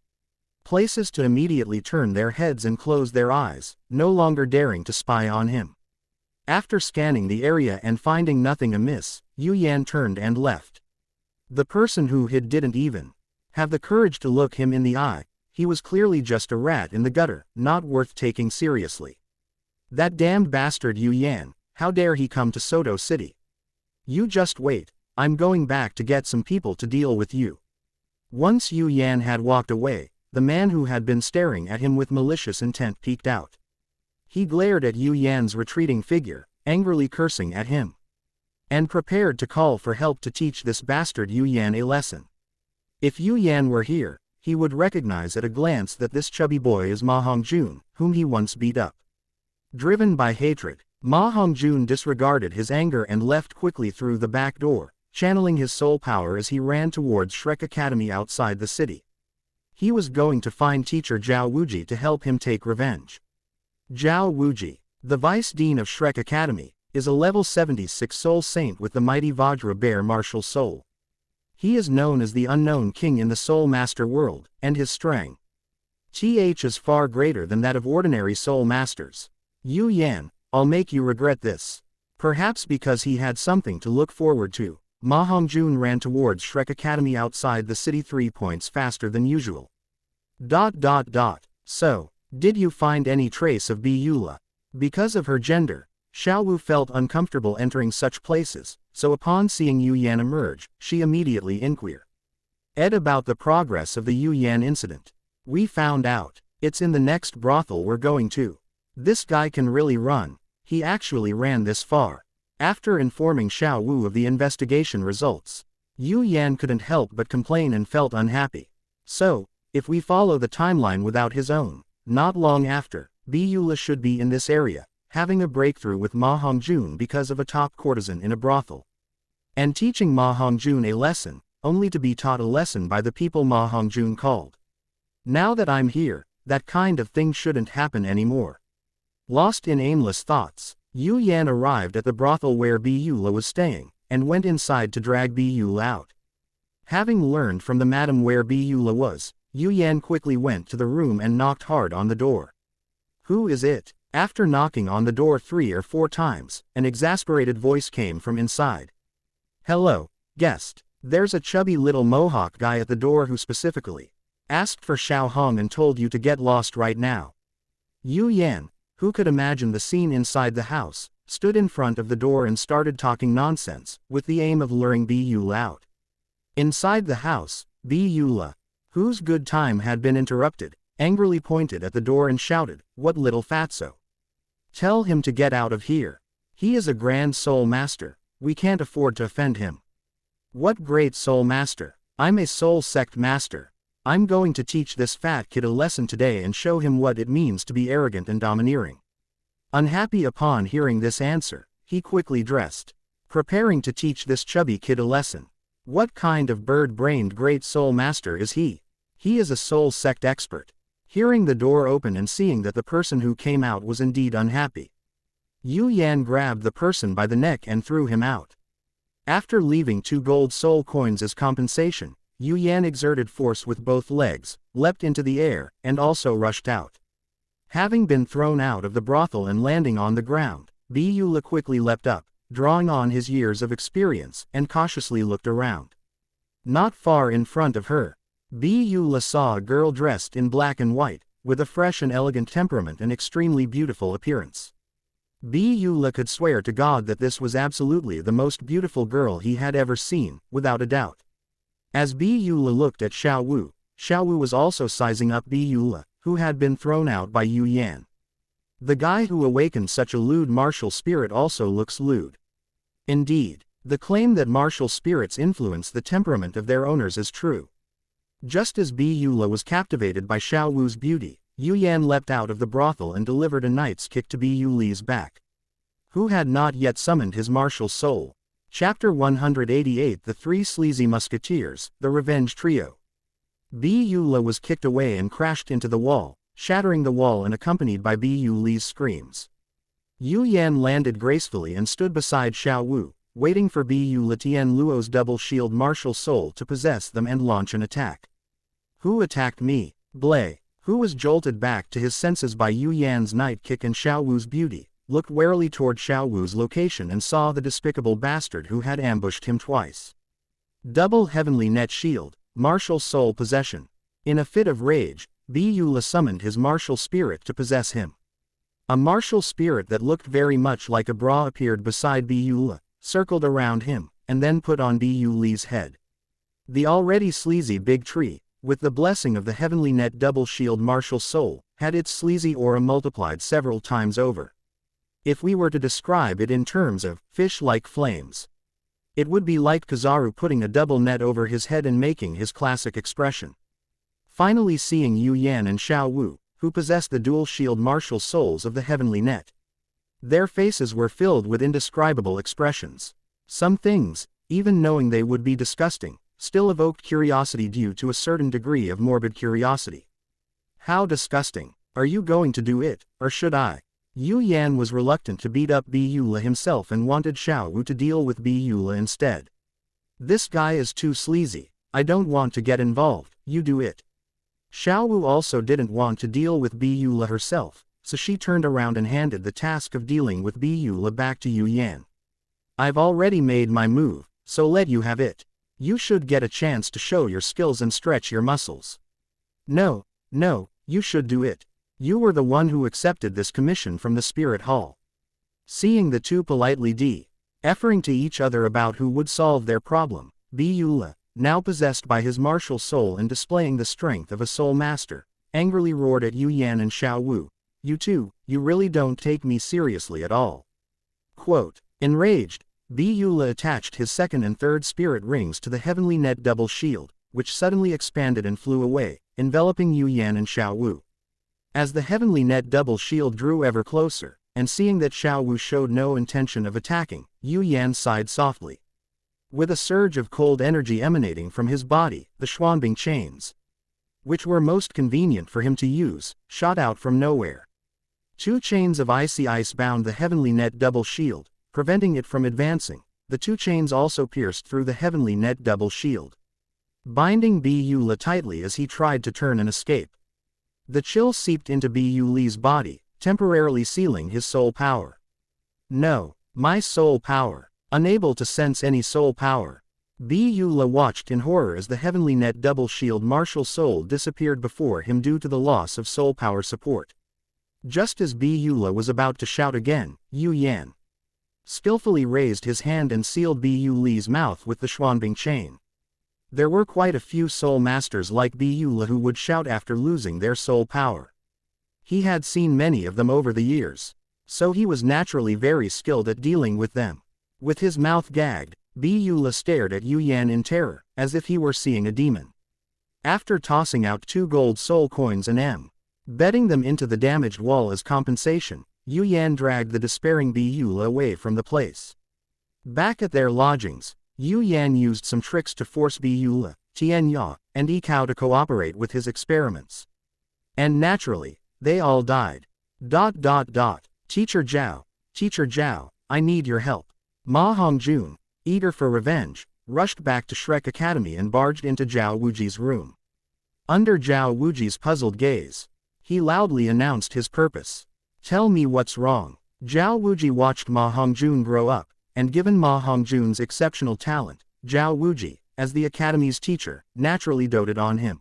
places to immediately turn their heads and close their eyes, no longer daring to spy on him. After scanning the area and finding nothing amiss, Yu Yan turned and left. The person who hid didn't even have the courage to look him in the eye. He was clearly just a rat in the gutter, not worth taking seriously. That damned bastard Yu Yan, how dare he come to Soto City? You just wait, I'm going back to get some people to deal with you. Once Yu Yan had walked away, the man who had been staring at him with malicious intent peeked out. He glared at Yu Yan's retreating figure, angrily cursing at him, and prepared to call for help to teach this bastard Yu Yan a lesson. If Yu Yan were here, he would recognize at a glance that this chubby boy is Ma Hongjun, whom he once beat up. Driven by hatred, Ma Hongjun disregarded his anger and left quickly through the back door, channeling his soul power as he ran towards Shrek Academy outside the city. He was going to find teacher Zhao Wuji to help him take revenge. Zhao Wuji, the vice dean of Shrek Academy, is a level 76 soul saint with the mighty Vajra bear martial soul. He is known as the unknown king in the soul master world, and his strength is far greater than that of ordinary soul masters. Yu Yan, I'll make you regret this. Perhaps because he had something to look forward to, Ma Hongjun ran towards Shrek Academy outside the city 3 points faster than usual. So, did you find any trace of Bu Li? Because of her gender, Xiao felt uncomfortable entering such places, so upon seeing Yu Yan emerge, she immediately inquired about the progress of the Yu Yan incident. We found out. It's in the next brothel we're going to. This guy can really run. He actually ran this far. After informing Xiao of the investigation results, Yu Yan couldn't help but complain and felt unhappy. So, if we follow the timeline without his own, not long after, Bu Li should be in this area, having a breakthrough with Ma Hongjun because of a top courtesan in a brothel, and teaching Ma Hongjun a lesson, only to be taught a lesson by the people Ma Hongjun called. Now that I'm here, that kind of thing shouldn't happen anymore. Lost in aimless thoughts, Yu Yan arrived at the brothel where Bu Li was staying, and went inside to drag Bu Li out. Having learned from the madam where Bu Li was, Yu Yan quickly went to the room and knocked hard on the door. Who is it? After knocking on the door 3 or 4 times, an exasperated voice came from inside. Hello, guest. There's a chubby little mohawk guy at the door who specifically asked for Xiao Hong and told you to get lost right now. Yu Yan, who could imagine the scene inside the house, stood in front of the door and started talking nonsense, with the aim of luring Bu Li out. Inside the house, Bu Li, whose good time had been interrupted, angrily pointed at the door and shouted, "What little fatso? Tell him to get out of here. He is a grand soul master. We can't afford to offend him." What great soul master? I'm a soul sect master. I'm going to teach this fat kid a lesson today and show him what it means to be arrogant and domineering. Unhappy upon hearing this answer, he quickly dressed, preparing to teach this chubby kid a lesson. What kind of bird-brained great soul master is he? He is a soul sect expert. Hearing the door open and seeing that the person who came out was indeed unhappy, Yu Yan grabbed the person by the neck and threw him out. After leaving 2 gold soul coins as compensation, Yu Yan exerted force with both legs, leapt into the air, and also rushed out. Having been thrown out of the brothel and landing on the ground, Bu Li quickly leapt up, drawing on his years of experience, and cautiously looked around. Not far in front of her, Douluo saw a girl dressed in black and white, with a fresh and elegant temperament and extremely beautiful appearance. Douluo could swear to God that this was absolutely the most beautiful girl he had ever seen, without a doubt. As Douluo looked at Xiao, Xiao was also sizing up Douluo, who had been thrown out by Yan. The guy who awakened such a lewd martial spirit also looks lewd. Indeed, the claim that martial spirits influence the temperament of their owners is true. Just as Douluo was captivated by Xiao's beauty, Yan leapt out of the brothel and delivered a knight's kick to Douluo's back. Who had not yet summoned his martial soul. Chapter 188 The Three Sleazy Musketeers, The Revenge Trio. Douluo was kicked away and crashed into the wall, shattering the wall and accompanied by Douluo's screams. Yan landed gracefully and stood beside Xiao, waiting for Douluo's double-shield martial soul to possess them and launch an attack. Who attacked me? Blay, who was jolted back to his senses by Yan's night kick and Xiao's beauty, looked warily toward Xiao's location and saw the despicable bastard who had ambushed him twice. Double heavenly net shield, martial soul possession. In a fit of rage, Douluo summoned his martial spirit to possess him. A martial spirit that looked very much like a bra appeared beside Douluo, circled around him, and then put on Douluo's head. The already sleazy big tree, with the blessing of the heavenly net double shield martial soul, had its sleazy aura multiplied several times over. If we were to describe it in terms of fish-like flames, it would be like Kizaru putting a double net over his head and making his classic expression. Finally seeing Yan and Xiao, who possessed the dual shield martial souls of the heavenly net. Their faces were filled with indescribable expressions. Some things, even knowing they would be disgusting, still evoked curiosity due to a certain degree of morbid curiosity. How disgusting. Are you going to do it, or should I? Yan was reluctant to beat up Douluo himself and wanted Xiao to deal with Douluo instead. This guy is too sleazy. I don't want to get involved, you do it. Xiao also didn't want to deal with Douluo herself, so she turned around and handed the task of dealing with Douluo back to Yan. I've already made my move, so let you have it. You should get a chance to show your skills and stretch your muscles. No, you should do it. You were the one who accepted this commission from the Spirit Hall. Seeing the two politely efferring to each other about who would solve their problem, Douluo, now possessed by his martial soul and displaying the strength of a soul master, angrily roared at Yan and Xiao, "You two, you really don't take me seriously at all." Quote, enraged, Douluo attached his second and third spirit rings to the heavenly net double shield, which suddenly expanded and flew away, enveloping Yan and Xiao. As the heavenly net double shield drew ever closer, and seeing that Xiao showed no intention of attacking, Yan sighed softly. With a surge of cold energy emanating from his body, the Xuanbing chains, which were most convenient for him to use, shot out from nowhere. Two chains of icy ice bound the heavenly net double shield, preventing it from advancing. The two chains also pierced through the heavenly net double shield, binding Douluo tightly as he tried to turn and escape. The chill seeped into Douluo's body, temporarily sealing his soul power. No, my soul power. Unable to sense any soul power, Douluo watched in horror as the heavenly net double shield martial soul disappeared before him due to the loss of soul power support. Just as Douluo was about to shout again, Yan skillfully raised his hand and sealed Douluo's mouth with the Xuanbing chain. There were quite a few soul masters like Douluo who would shout after losing their soul power. He had seen many of them over the years, so he was naturally very skilled at dealing with them. With his mouth gagged, Douluo stared at Yan in terror, as if he were seeing a demon. After tossing out 2 gold soul coins and betting them into the damaged wall as compensation, Yan dragged the despairing Douluo away from the place. Back at their lodgings, Yan used some tricks to force Douluo, Qian and Yichao to cooperate with his experiments. And naturally, they all died. Teacher Zhao, I need your help. Ma Hongjun, eager for revenge, rushed back to Shrek Academy and barged into Zhao Wuji's room. Under Zhao Wuji's puzzled gaze, he loudly announced his purpose. Tell me what's wrong. Zhao Wuji watched Ma Hongjun grow up, and given Ma Hongjun's exceptional talent, Zhao Wuji, as the academy's teacher, naturally doted on him.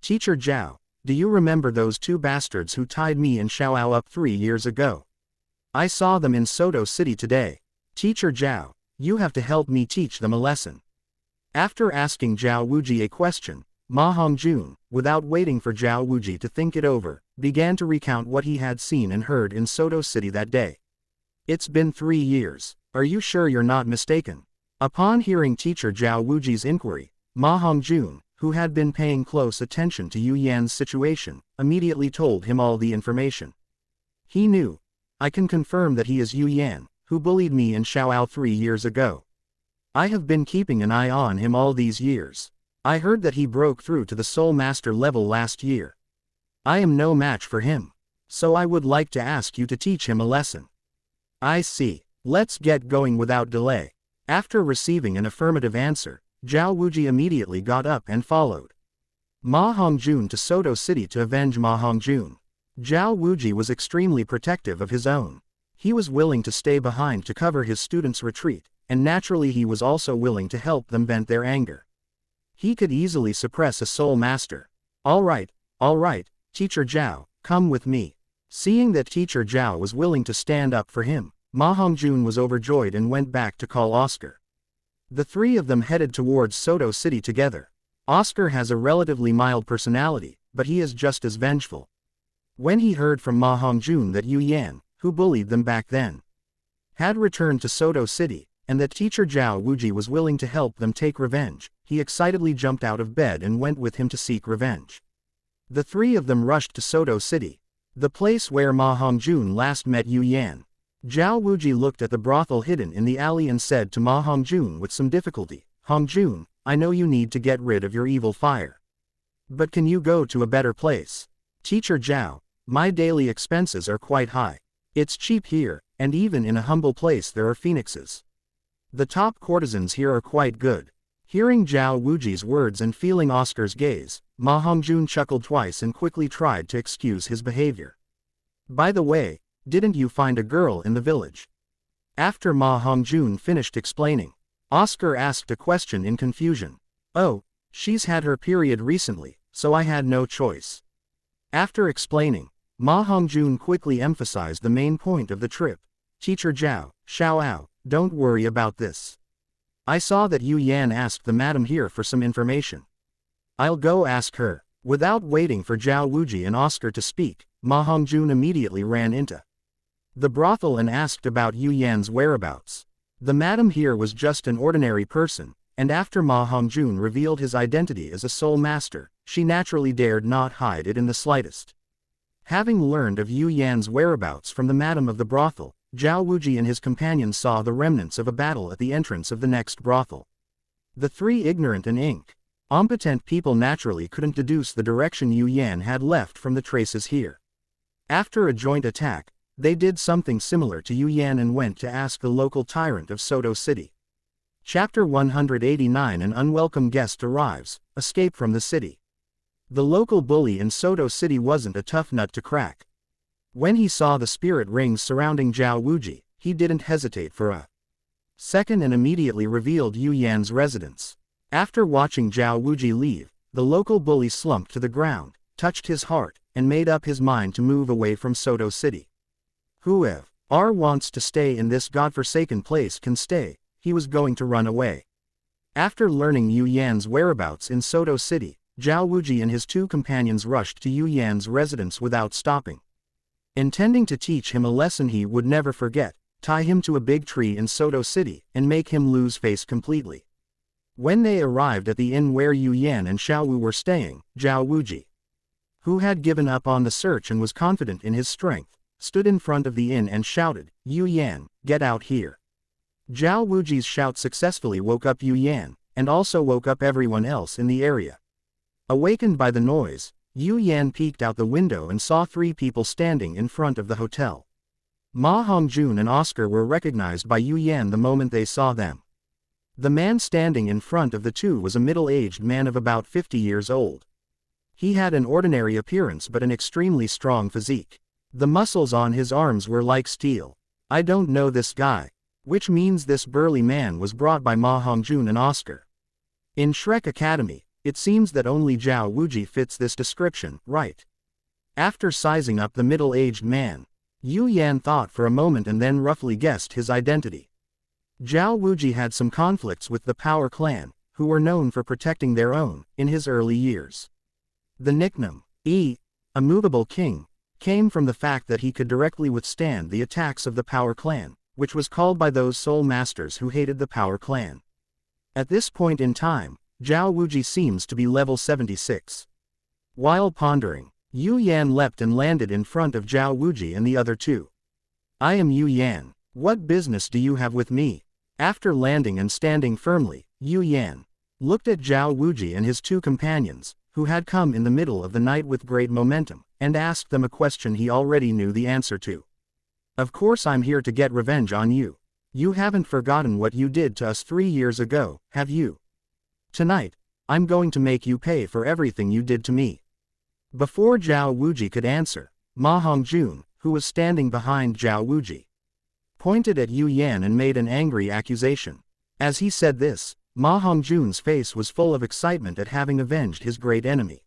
Teacher Zhao, do you remember those two bastards who tied me and Xiao up 3 years ago? I saw them in Soto City today. Teacher Zhao, you have to help me teach them a lesson. After asking Zhao Wuji a question, Ma Hongjun, without waiting for Zhao Wuji to think it over, began to recount what he had seen and heard in Soto City that day. It's been 3 years. Are you sure you're not mistaken? Upon hearing teacher Zhao Wuji's inquiry, Ma Hongjun, who had been paying close attention to Yu Yan's situation, immediately told him all the information. He knew. I can confirm that he is Yu Yan, who bullied me and Xiao 3 years ago. I have been keeping an eye on him all these years. I heard that he broke through to the Soul Master level last year. I am no match for him. So I would like to ask you to teach him a lesson. I see. Let's get going without delay. After receiving an affirmative answer, Zhao Wuji immediately got up and followed Ma Hongjun to Soto City to avenge Ma Hongjun. Zhao Wuji was extremely protective of his own. He was willing to stay behind to cover his students' retreat, and naturally he was also willing to help them vent their anger. He could easily suppress a soul master. All right, Teacher Zhao, come with me. Seeing that Teacher Zhao was willing to stand up for him, Ma Hongjun was overjoyed and went back to call Oscar. The three of them headed towards Soto City together. Oscar has a relatively mild personality, but he is just as vengeful. When he heard from Ma Hongjun that Yu Yan, who bullied them back then, had returned to Soto City, and that teacher Zhao Wuji was willing to help them take revenge, he excitedly jumped out of bed and went with him to seek revenge. The three of them rushed to Soto City, the place where Ma Hongjun last met Yu Yan. Zhao Wuji looked at the brothel hidden in the alley and said to Ma Hongjun with some difficulty, Hongjun, I know you need to get rid of your evil fire. But can you go to a better place? Teacher Zhao, my daily expenses are quite high. It's cheap here, and even in a humble place there are phoenixes. The top courtesans here are quite good. Hearing Zhao Wuji's words and feeling Oscar's gaze, Ma Hongjun chuckled twice and quickly tried to excuse his behavior. By the way, didn't you find a girl in the village? After Ma Hongjun finished explaining, Oscar asked a question in confusion. Oh, she's had her period recently, so I had no choice. After explaining, Ma Hongjun quickly emphasized the main point of the trip. Teacher Zhao, Xiao, don't worry about this. I saw that Yu Yan asked the madam here for some information. I'll go ask her. Without waiting for Zhao Wuji and Oscar to speak, Ma Hongjun immediately ran into the brothel and asked about Yu Yan's whereabouts. The madam here was just an ordinary person, and after Ma Hongjun revealed his identity as a soul master, she naturally dared not hide it in the slightest. Having learned of Yu Yan's whereabouts from the madam of the brothel, Zhao Wuji and his companions saw the remnants of a battle at the entrance of the next brothel. The three ignorant and incompetent people naturally couldn't deduce the direction Yu Yan had left from the traces here. After a joint attack, they did something similar to Yu Yan and went to ask the local tyrant of Soto City. Chapter 189 An unwelcome guest arrives, escape from the city. The local bully in Soto City wasn't a tough nut to crack. When he saw the spirit rings surrounding Zhao Wuji, he didn't hesitate for a second and immediately revealed Yu Yan's residence. After watching Zhao Wuji leave, the local bully slumped to the ground, touched his heart, and made up his mind to move away from Soto City. Whoever wants to stay in this godforsaken place can stay, he was going to run away. After learning Yu Yan's whereabouts in Soto City, Zhao Wuji and his two companions rushed to Yu Yan's residence without stopping. Intending to teach him a lesson he would never forget, tie him to a big tree in Soto City, and make him lose face completely. When they arrived at the inn where Yu Yan and Xiao were staying, Zhao Wuji, who had given up on the search and was confident in his strength, stood in front of the inn and shouted, Yu Yan, get out here. Zhao Wuji's shout successfully woke up Yu Yan, and also woke up everyone else in the area. Awakened by the noise, Yu Yan peeked out the window and saw three people standing in front of the hotel. Ma Hongjun and Oscar were recognized by Yu Yan the moment they saw them. The man standing in front of the two was a middle-aged man of about 50 years old. He had an ordinary appearance but an extremely strong physique. The muscles on his arms were like steel. I don't know this guy. Which means this burly man was brought by Ma Hongjun and Oscar. In Shrek Academy, it seems that only Zhao Wuji fits this description, right? After sizing up the middle-aged man, Yu Yan thought for a moment and then roughly guessed his identity. Zhao Wuji had some conflicts with the Power Clan, who were known for protecting their own, in his early years. The nickname, a movable king, came from the fact that he could directly withstand the attacks of the Power Clan, which was called by those soul masters who hated the Power Clan. At this point in time, Zhao Wuji seems to be level 76. While pondering, Yu Yan leapt and landed in front of Zhao Wuji and the other two. I am Yu Yan. What business do you have with me? After landing and standing firmly, Yu Yan looked at Zhao Wuji and his two companions, who had come in the middle of the night with great momentum, and asked them a question he already knew the answer to. Of course I'm here to get revenge on you. You haven't forgotten what you did to us 3 years ago, have you? Tonight, I'm going to make you pay for everything you did to me. Before Zhao Wuji could answer, Ma Hongjun, who was standing behind Zhao Wuji, pointed at Yu Yan and made an angry accusation. As he said this, Ma Hongjun's face was full of excitement at having avenged his great enemy.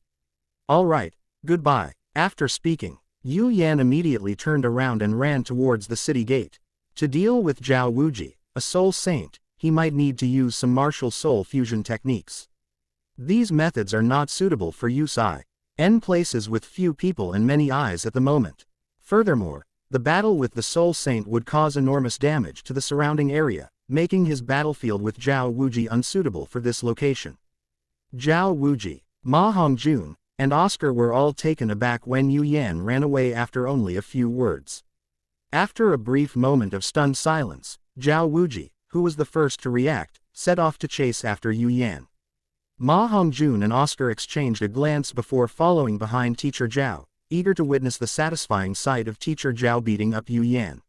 All right, goodbye. After speaking, Yu Yan immediately turned around and ran towards the city gate. To deal with Zhao Wuji, a soul saint, he might need to use some martial soul fusion techniques. These methods are not suitable for use in places with few people and many eyes at the moment. Furthermore, the battle with the soul saint would cause enormous damage to the surrounding area, making his battlefield with Zhao Wuji unsuitable for this location. Zhao Wuji, Ma Hongjun, and Oscar were all taken aback when Yu Yan ran away after only a few words. After a brief moment of stunned silence, Zhao Wuji, who was the first to react, set off to chase after Yu Yan. Ma Hongjun and Oscar exchanged a glance before following behind Teacher Zhao, eager to witness the satisfying sight of Teacher Zhao beating up Yu Yan.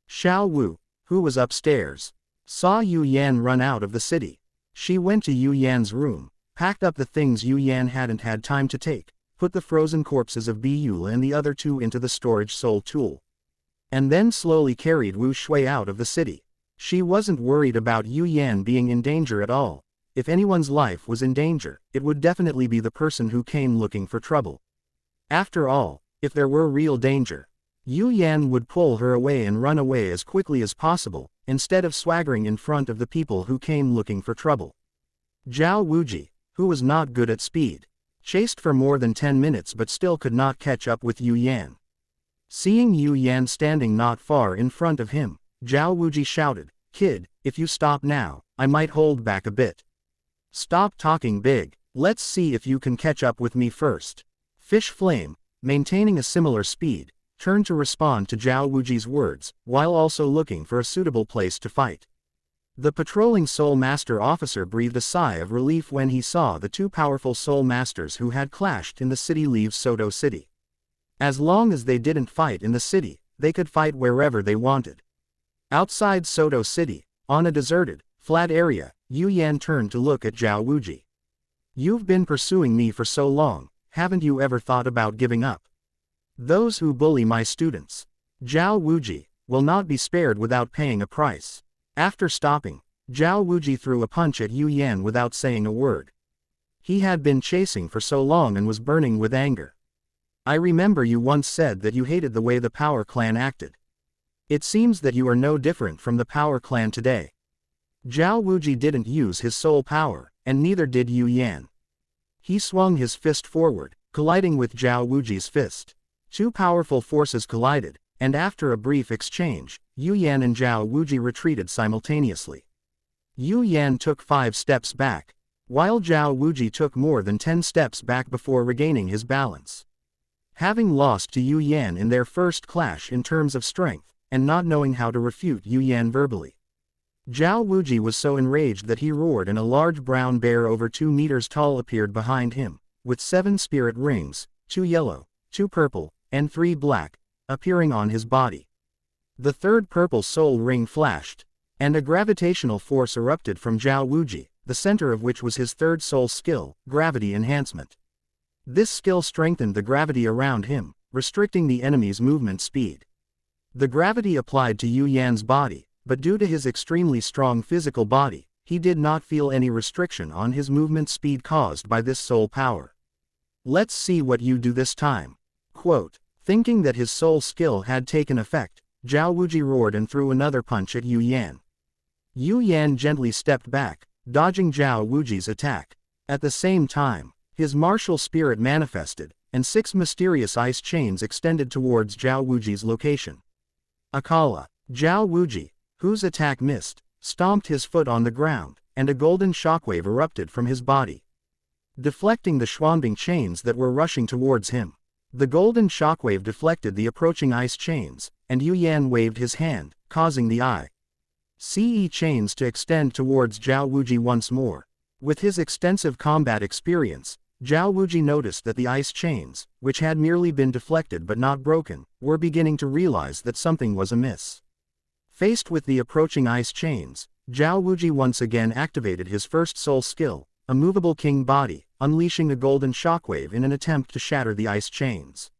Xiao Wu, who was upstairs, saw Yu Yan run out of the city. She went to Yu Yan's room, packed up the things Yu Yan hadn't had time to take, put the frozen corpses of Biyula and the other two into the storage soul tool, and then slowly carried Wu Shui out of the city. She wasn't worried about Yu Yan being in danger at all. If anyone's life was in danger, it would definitely be the person who came looking for trouble. After all, if there were real danger, Yu Yan would pull her away and run away as quickly as possible, instead of swaggering in front of the people who came looking for trouble. Zhao Wuji, who was not good at speed, chased for more than 10 minutes but still could not catch up with Yu Yan. Seeing Yu Yan standing not far in front of him, Zhao Wuji shouted, "Kid, if you stop now, I might hold back a bit. Stop talking big, let's see if you can catch up with me first." Fish Flame, maintaining a similar speed, turned to respond to Zhao Wuji's words, while also looking for a suitable place to fight. The patrolling Soul Master officer breathed a sigh of relief when he saw the two powerful Soul Masters who had clashed in the city leave Soto City. As long as they didn't fight in the city, they could fight wherever they wanted. Outside Soto City, on a deserted, flat area, Yu Yan turned to look at Zhao Wuji. "You've been pursuing me for so long, haven't you ever thought about giving up? Those who bully my students, Zhao Wuji, will not be spared without paying a price." After stopping, Zhao Wuji threw a punch at Yu Yan without saying a word. He had been chasing for so long and was burning with anger. "I remember you once said that you hated the way the Power Clan acted. It seems that you are no different from the Power Clan today." Zhao Wuji didn't use his soul power, and neither did Yu Yan. He swung his fist forward, colliding with Zhao Wuji's fist. Two powerful forces collided, and after a brief exchange, Yu Yan and Zhao Wuji retreated simultaneously. Yu Yan took 5 steps back, while Zhao Wuji took more than 10 steps back before regaining his balance. Having lost to Yu Yan in their first clash in terms of strength, and not knowing how to refute Yu Yan verbally, Zhao Wuji was so enraged that he roared and a large brown bear over 2 meters tall appeared behind him, with 7 spirit rings, 2 yellow, 2 purple, and 3 black, appearing on his body. The third purple soul ring flashed, and a gravitational force erupted from Zhao Wuji, the center of which was his third soul skill, gravity enhancement. This skill strengthened the gravity around him, restricting the enemy's movement speed. The gravity applied to Yu Yan's body but due to his extremely strong physical body, he did not feel any restriction on his movement speed caused by this soul power. Let's see what you do this time. Quote, thinking that his soul skill had taken effect, Zhao Wuji roared and threw another punch at Yu Yan. Yu Yan gently stepped back, dodging Zhao Wuji's attack. At the same time, his martial spirit manifested, and 6 mysterious ice chains extended towards Zhao Wuji's location. Akala, Zhao Wuji, whose attack missed, stomped his foot on the ground, and a golden shockwave erupted from his body, deflecting the Xuanbing chains that were rushing towards him. The golden shockwave deflected the approaching ice chains, and Yu Yan waved his hand, causing the ICE chains to extend towards Zhao Wuji once more. With his extensive combat experience, Zhao Wuji noticed that the ice chains, which had merely been deflected but not broken, were beginning to realize that something was amiss. Faced with the approaching ice chains, Zhao Wuji once again activated his first soul skill, a movable king body, unleashing a golden shockwave in an attempt to shatter the ice chains.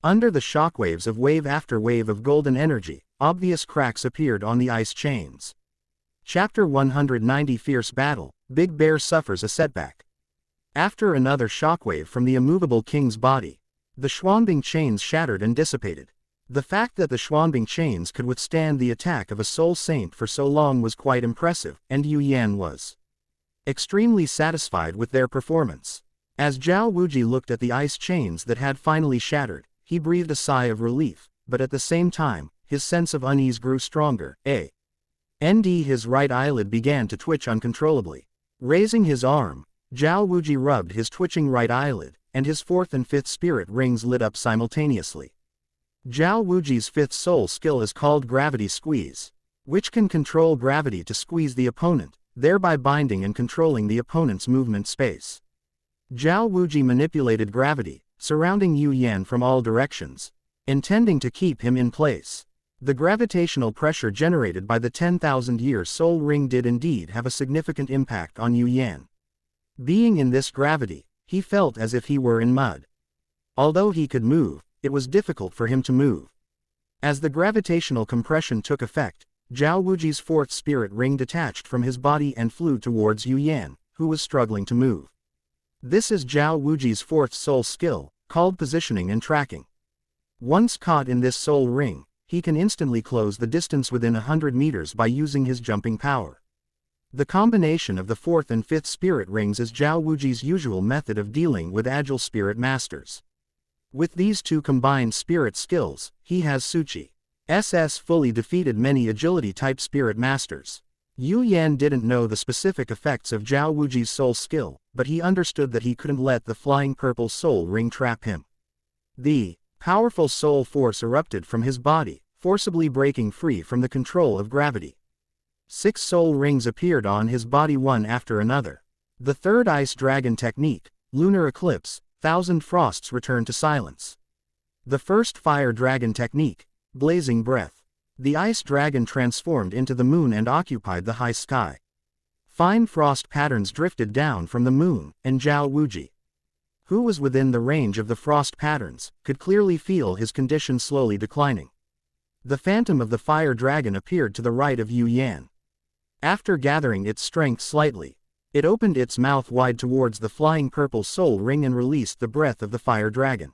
Under the shockwaves of wave after wave of golden energy, obvious cracks appeared on the ice chains. Chapter 190 Fierce Battle, Big Bear suffers a setback. After another shockwave from the immovable king's body, the Xuanbing chains shattered and dissipated. The fact that the Xuanbing chains could withstand the attack of a soul saint for so long was quite impressive, and Yu Yan was extremely satisfied with their performance. As Zhao Wuji looked at the ice chains that had finally shattered, he breathed a sigh of relief, but at the same time, his sense of unease grew stronger. His right eyelid began to twitch uncontrollably. Raising his arm, Zhao Wuji rubbed his twitching right eyelid, and his 4th and 5th spirit rings lit up simultaneously. Zhao Wuji's 5th soul skill is called Gravity Squeeze, which can control gravity to squeeze the opponent, thereby binding and controlling the opponent's movement space. Zhao Wuji manipulated gravity, surrounding Yu Yan from all directions, intending to keep him in place. The gravitational pressure generated by the 10,000-year soul ring did indeed have a significant impact on Yu Yan. Being in this gravity, he felt as if he were in mud. Although he could move, it was difficult for him to move. As the gravitational compression took effect, Zhao Wuji's 4th spirit ring detached from his body and flew towards Yu Yan, who was struggling to move. This is Zhao Wuji's 4th soul skill, called positioning and tracking. Once caught in this soul ring, he can instantly close the distance within 100 meters by using his jumping power. The combination of the 4th and 5th spirit rings is Zhao Wuji's usual method of dealing with agile spirit masters. With these two combined spirit skills, he has Suchi's fully defeated many agility-type spirit masters. Yu Yan didn't know the specific effects of Zhao Wuji's soul skill, but he understood that he couldn't let the flying purple soul ring trap him. The powerful soul force erupted from his body, forcibly breaking free from the control of gravity. 6 soul rings appeared on his body one after another. The 3rd ice dragon technique, lunar eclipse, 1,000 frosts return to silence. The 1st fire dragon technique, blazing breath. The ice dragon transformed into the moon and occupied the high sky. Fine frost patterns drifted down from the moon, and Zhao Wuji, who was within the range of the frost patterns, could clearly feel his condition slowly declining. The phantom of the fire dragon appeared to the right of Yu Yan. After gathering its strength slightly, it opened its mouth wide towards the flying purple soul ring and released the breath of the fire dragon.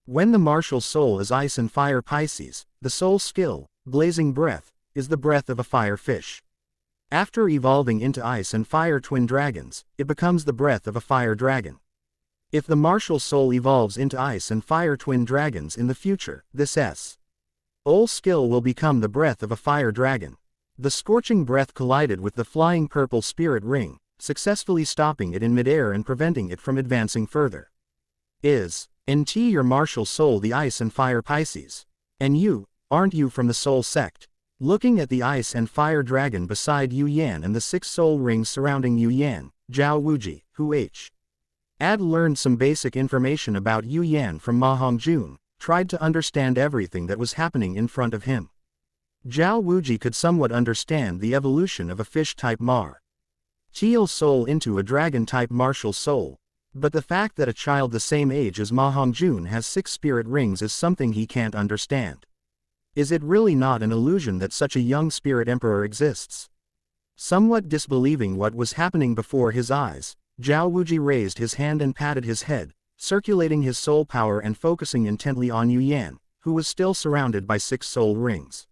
When the martial soul is ice and fire Pisces, the soul skill, blazing breath, is the breath of a fire fish. After evolving into ice and fire twin dragons, it becomes the breath of a fire dragon. If the martial soul evolves into ice and fire twin dragons in the future, this soul skill will become the breath of a fire dragon. The scorching breath collided with the flying purple spirit ring, successfully stopping it in midair and preventing it from advancing further. Isn't your martial soul the ice and fire Pisces? And you, aren't you from the soul sect? Looking at the ice and fire dragon beside Yu Yan and the 6 soul rings surrounding Yu Yan, Zhao Wuji, who had learned some basic information about Yu Yan from Ma Hongjun, tried to understand everything that was happening in front of him. Zhao Wuji could somewhat understand the evolution of a fish-type martial soul into a dragon-type martial soul, but the fact that a child the same age as Ma Hongjun has 6 spirit rings is something he can't understand. Is it really not an illusion that such a young spirit emperor exists? Somewhat disbelieving what was happening before his eyes, Zhao Wuji raised his hand and patted his head, circulating his soul power and focusing intently on Yu Yan, who was still surrounded by 6 soul rings.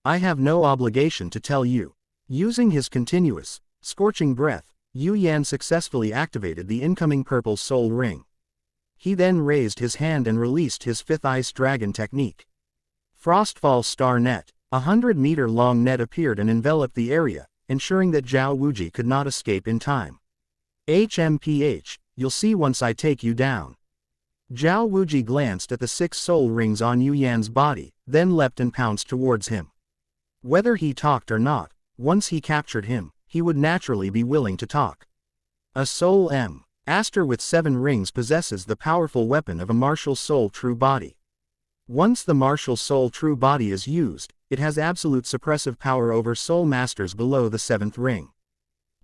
I have no obligation to tell you. Using his continuous, scorching breath, Yu Yan successfully activated the incoming purple soul ring. He then raised his hand and released his 5th ice dragon technique. Frostfall Star Net. 100-meter-long net appeared and enveloped the area, ensuring that Zhao Wuji could not escape in time. HMPH, you'll see once I take you down. Zhao Wuji glanced at the 6 soul rings on Yu Yan's body, then leapt and pounced towards him. Whether he talked or not, once he captured him, he would naturally be willing to talk. A soul M. Aster with 7 rings possesses the powerful weapon of a martial soul true body. Once the martial soul true body is used, it has absolute suppressive power over soul masters below the 7th ring.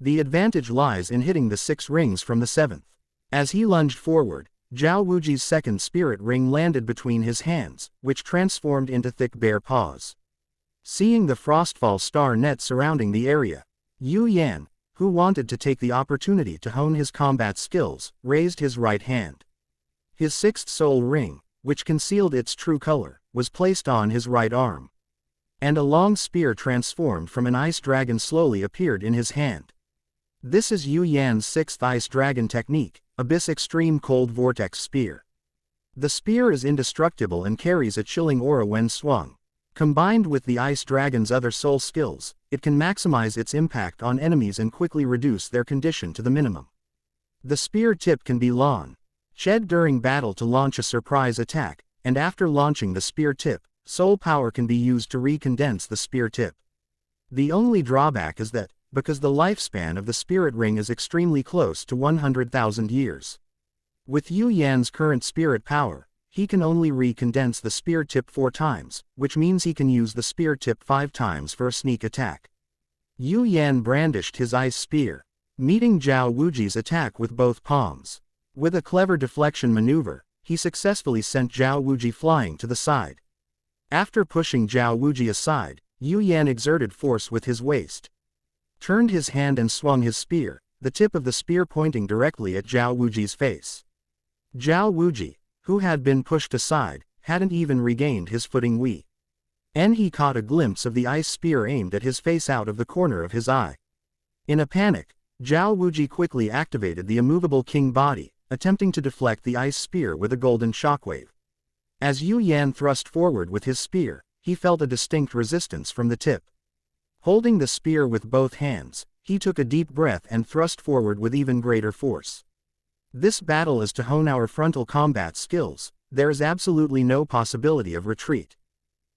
The advantage lies in hitting the 6 rings from the 7th. As he lunged forward, Zhao Wuji's 2nd spirit ring landed between his hands, which transformed into thick bear paws. Seeing the Frostfall Star Net surrounding the area, Yu Yan, who wanted to take the opportunity to hone his combat skills, raised his right hand. His 6th soul ring, which concealed its true color, was placed on his right arm. And a long spear transformed from an ice dragon slowly appeared in his hand. This is Yu Yan's 6th ice dragon technique, Abyss Extreme Cold Vortex Spear. The spear is indestructible and carries a chilling aura when swung. Combined with the ice dragon's other soul skills, it can maximize its impact on enemies and quickly reduce their condition to the minimum. The spear tip can be launched during battle to launch a surprise attack, and after launching the spear tip, soul power can be used to recondense the spear tip. The only drawback is that, because the lifespan of the spirit ring is extremely close to 100,000 years. With Yu Yan's current spirit power, he can only recondense the spear tip 4 times, which means he can use the spear tip 5 times for a sneak attack. Yu Yan brandished his ice spear, meeting Zhao Wuji's attack with both palms. With a clever deflection maneuver, he successfully sent Zhao Wuji flying to the side. After pushing Zhao Wuji aside, Yu Yan exerted force with his waist, turned his hand and swung his spear, the tip of the spear pointing directly at Zhao Wuji's face. Zhao Wuji, who had been pushed aside, hadn't even regained his footing and he caught a glimpse of the ice spear aimed at his face out of the corner of his eye. In a panic, Zhao Wuji quickly activated the immovable king body, attempting to deflect the ice spear with a golden shockwave. As Yu Yan thrust forward with his spear, he felt a distinct resistance from the tip. Holding the spear with both hands, he took a deep breath and thrust forward with even greater force. This battle is to hone our frontal combat skills. There is absolutely no possibility of retreat.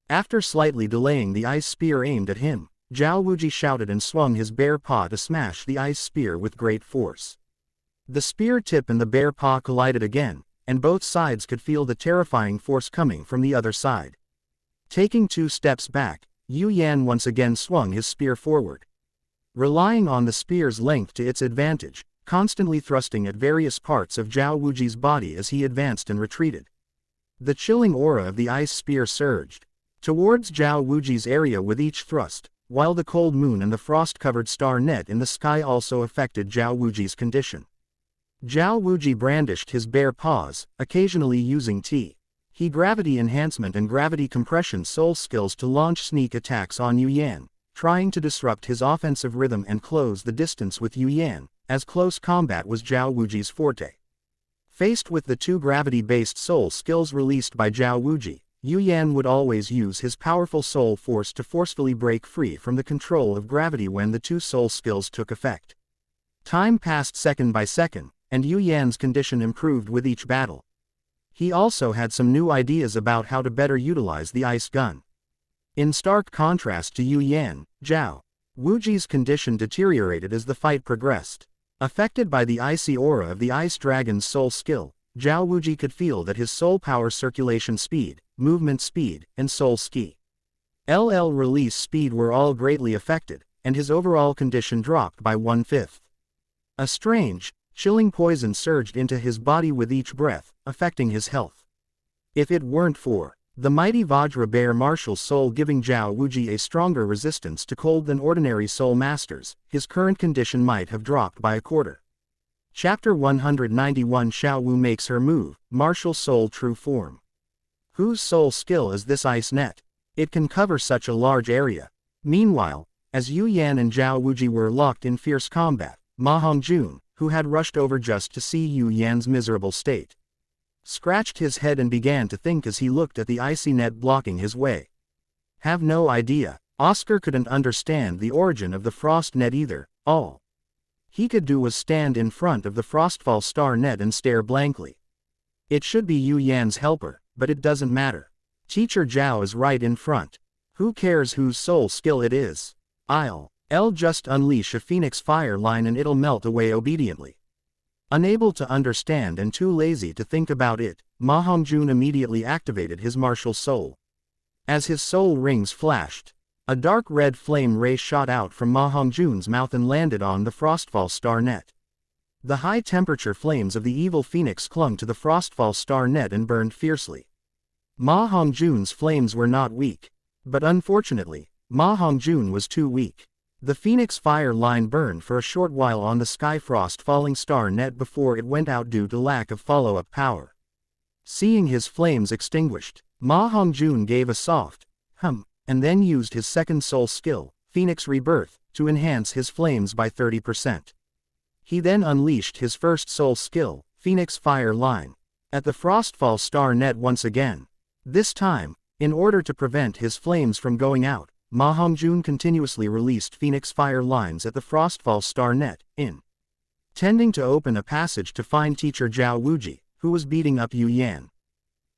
After slightly delaying the ice spear aimed at him, Zhao Wuji shouted and swung his bear paw to smash the ice spear with great force. The spear tip and the bear paw collided again, and both sides could feel the terrifying force coming from the other side. Taking 2 steps back, Yu Yan once again swung his spear forward. Relying on the spear's length to its advantage, constantly thrusting at various parts of Zhao Wuji's body as he advanced and retreated. The chilling aura of the ice spear surged towards Zhao Wuji's area with each thrust, while the cold moon and the frost-covered star net in the sky also affected Zhao Wuji's condition. Zhao Wuji brandished his bare paws, occasionally using He gravity enhancement and gravity compression soul skills to launch sneak attacks on Yu Yan, trying to disrupt his offensive rhythm and close the distance with Yu Yan, as close combat was Zhao Wuji's forte. Faced with the 2 gravity-based soul skills released by Zhao Wuji, Yu Yan would always use his powerful soul force to forcefully break free from the control of gravity when the 2 soul skills took effect. Time passed second by second, and Yu Yan's condition improved with each battle. He also had some new ideas about how to better utilize the ice gun. In stark contrast to Yu Yan, Zhao Wuji's condition deteriorated as the fight progressed. Affected by the icy aura of the ice dragon's soul skill, Zhao Wuji could feel that his soul power circulation speed, movement speed, and soul ski LL release speed were all greatly affected, and his overall condition dropped by 1/5. A strange, chilling poison surged into his body with each breath, affecting his health. If it weren't for The mighty Vajra bear martial soul giving Zhao Wuji a stronger resistance to cold than ordinary soul masters, his current condition might have dropped by a quarter. Chapter 191 Xiao Wu makes her move, martial soul true form. Whose soul skill is this ice net? It can cover such a large area. Meanwhile, as Yu Yan and Zhao Wuji were locked in fierce combat, Ma Hongjun, who had rushed over just to see Yu Yan's miserable state, scratched his head and began to think as he looked at the icy net blocking his way. Have no idea. Oscar couldn't understand the origin of the frost net either. All he could do was stand in front of the frostfall star net and stare blankly. It should be Yu Yan's helper, but it doesn't matter. Teacher Zhao is right in front. Who cares whose soul skill it is? I'll just unleash a phoenix fire line and it'll melt away obediently. Unable to understand and too lazy to think about it, Ma Hongjun immediately activated his martial soul. As his soul rings flashed, a dark red flame ray shot out from Ma Hongjun's mouth and landed on the frostfall star net. The high-temperature flames of the evil phoenix clung to the frostfall star net and burned fiercely. Ma Hongjun's flames were not weak. But unfortunately, Ma Hongjun was too weak. The phoenix fire line burned for a short while on the sky-frost falling star net before it went out due to lack of follow-up power. Seeing his flames extinguished, Ma Hongjun gave a soft hum, and then used his second soul skill, Phoenix Rebirth, to enhance his flames by 30%. He then unleashed his first soul skill, Phoenix Fire Line, at the frostfall star net once again. This time, in order to prevent his flames from going out, Ma Hongjun continuously released Phoenix Fire Lines at the frostfall star net, intending to open a passage to find teacher Zhao Wuji, who was beating up Yu Yan.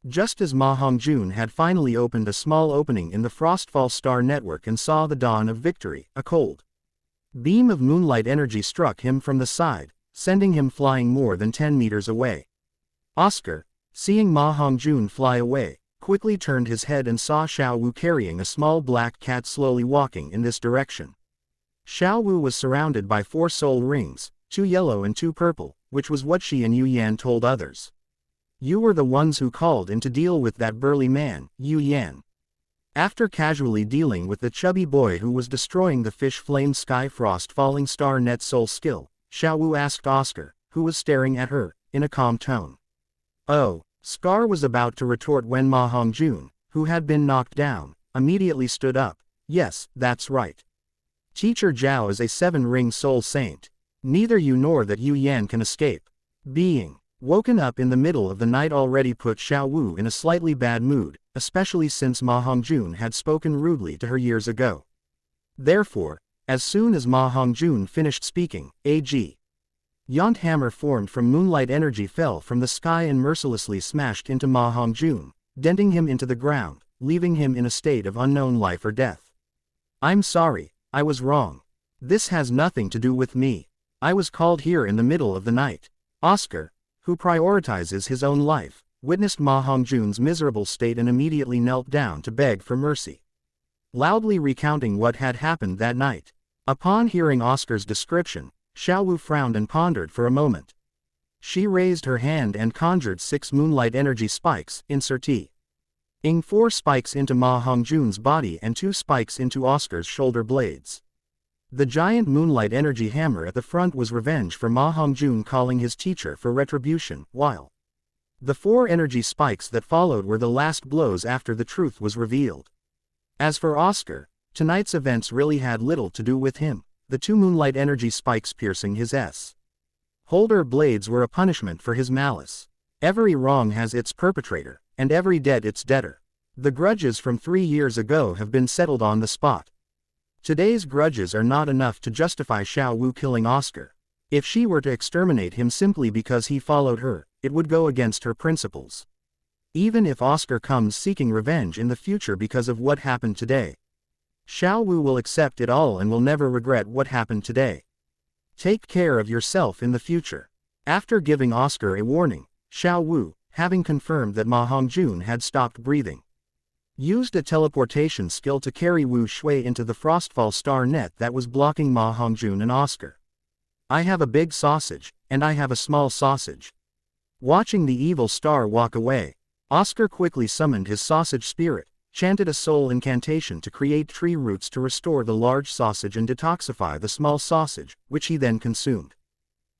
Just as Ma Hongjun had finally opened a small opening in the frostfall star network and saw the dawn of victory, a cold beam of moonlight energy struck him from the side, sending him flying more than 10 meters away. Oscar, seeing Ma Hongjun fly away, quickly turned his head and saw Xiao Wu carrying a small black cat slowly walking in this direction. Xiao Wu was surrounded by 4 soul rings, 2 yellow and 2 purple, which was what she and Yu Yan told others. You were the ones who called in to deal with that burly man, Yu Yan. After casually dealing with the chubby boy who was destroying the fish flame sky frost falling star net soul skill, Xiao Wu asked Oscar, who was staring at her, in a calm tone. Oh. Scar was about to retort when Ma Hongjun, who had been knocked down, immediately stood up. Yes, that's right. Teacher Zhao is a 7-ring soul saint. Neither you nor that Yu Yan can escape. Being woken up in the middle of the night already put Xiao Wu in a slightly bad mood, especially since Ma Hongjun had spoken rudely to her years ago. Therefore, as soon as Ma Hongjun finished speaking, a giant hammer formed from moonlight energy fell from the sky and mercilessly smashed into Ma Hongjun, denting him into the ground, leaving him in a state of unknown life or death. I'm sorry, I was wrong. This has nothing to do with me. I was called here in the middle of the night. Oscar, who prioritizes his own life, witnessed Ma Hongjun's miserable state and immediately knelt down to beg for mercy, loudly recounting what had happened that night. Upon hearing Oscar's description, Xiao Wu frowned and pondered for a moment. She raised her hand and conjured 6 moonlight energy spikes, inserting 4 spikes into Ma Hongjun's body and 2 spikes into Oscar's shoulder blades. The giant moonlight energy hammer at the front was revenge for Ma Hongjun calling his teacher for retribution, while the 4 energy spikes that followed were the last blows after the truth was revealed. As for Oscar, tonight's events really had little to do with him. The 2 moonlight energy spikes piercing his holder blades were a punishment for his malice. Every wrong has its perpetrator, and every debt its debtor. The grudges from 3 years ago have been settled on the spot. Today's grudges are not enough to justify Xiao Wu killing Oscar. If she were to exterminate him simply because he followed her, it would go against her principles. Even if Oscar comes seeking revenge in the future because of what happened today, Xiao Wu will accept it all and will never regret what happened today. Take care of yourself in the future. After giving Oscar a warning, Xiao Wu, having confirmed that Ma Hongjun had stopped breathing, used a teleportation skill to carry Wu Shui into the frostfall star net that was blocking Ma Hongjun and Oscar. I have a big sausage, and I have a small sausage. Watching the evil star walk away, Oscar quickly summoned his sausage spirit, chanted a soul incantation to create tree roots to restore the large sausage and detoxify the small sausage, which he then consumed.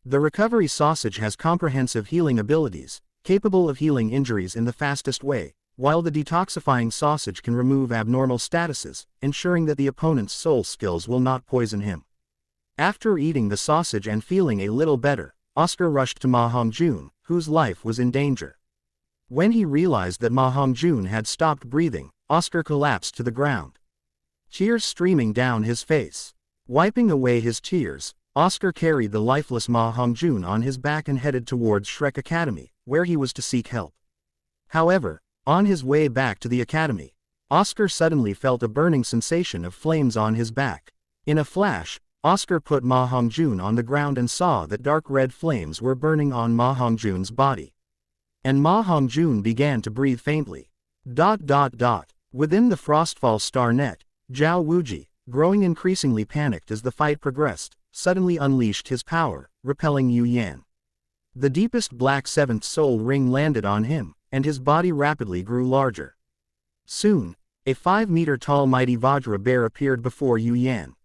The recovery sausage has comprehensive healing abilities, capable of healing injuries in the fastest way, while the detoxifying sausage can remove abnormal statuses, ensuring that the opponent's soul skills will not poison him. After eating the sausage and feeling a little better, Oscar rushed to Ma Hongjun, whose life was in danger. When he realized that Ma Hongjun had stopped breathing, Oscar collapsed to the ground, tears streaming down his face. Wiping away his tears, Oscar carried the lifeless Ma Hongjun on his back and headed towards Shrek Academy, where he was to seek help. However, on his way back to the academy, Oscar suddenly felt a burning sensation of flames on his back. In a flash, Oscar put Ma Hongjun on the ground and saw that dark red flames were burning on Ma Hongjun's body. And Ma Hongjun began to breathe faintly. Within the Frostfall star net, Zhao Wuji, growing increasingly panicked as the fight progressed, suddenly unleashed his power, repelling Yu Yan. The deepest black seventh soul ring landed on him, and his body rapidly grew larger. Soon, a 5-meter-tall mighty Vajra bear appeared before Yu Yan.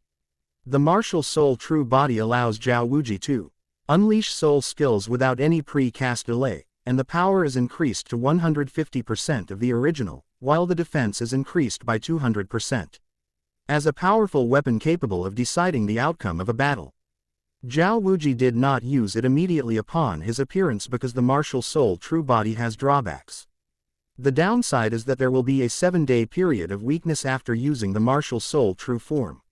The martial soul true body allows Zhao Wuji to unleash soul skills without any pre-cast delay, and the power is increased to 150% of the original, while the defense is increased by 200%. As a powerful weapon capable of deciding the outcome of a battle. Zhao Wuji did not use it immediately upon his appearance because the martial soul true body has drawbacks. The downside is that there will be a 7-day period of weakness after using the martial soul true form,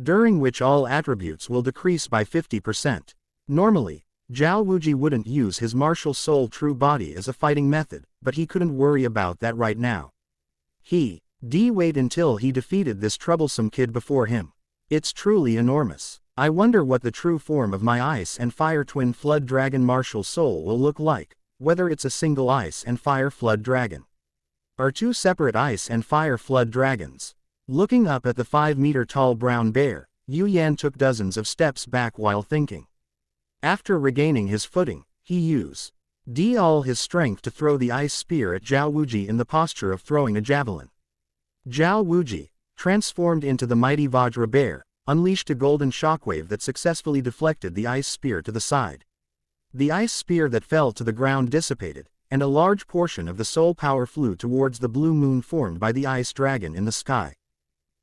during which all attributes will decrease by 50%. Normally, Zhao Wuji wouldn't use his martial soul true body as a fighting method, but he couldn't worry about that right now. Wait until he defeated this troublesome kid before him. It's truly enormous. I wonder what the true form of my ice and fire twin flood dragon martial soul will look like, whether it's a single ice and fire flood dragon, or two separate ice and fire flood dragons. Looking up at the 5-meter-tall brown bear, Yu Yan took dozens of steps back while thinking. After regaining his footing, he used all his strength to throw the ice spear at Zhao Wuji in the posture of throwing a javelin. Zhao Wuji, transformed into the mighty Vajra bear, unleashed a golden shockwave that successfully deflected the ice spear to the side. The ice spear that fell to the ground dissipated, and a large portion of the soul power flew towards the blue moon formed by the ice dragon in the sky.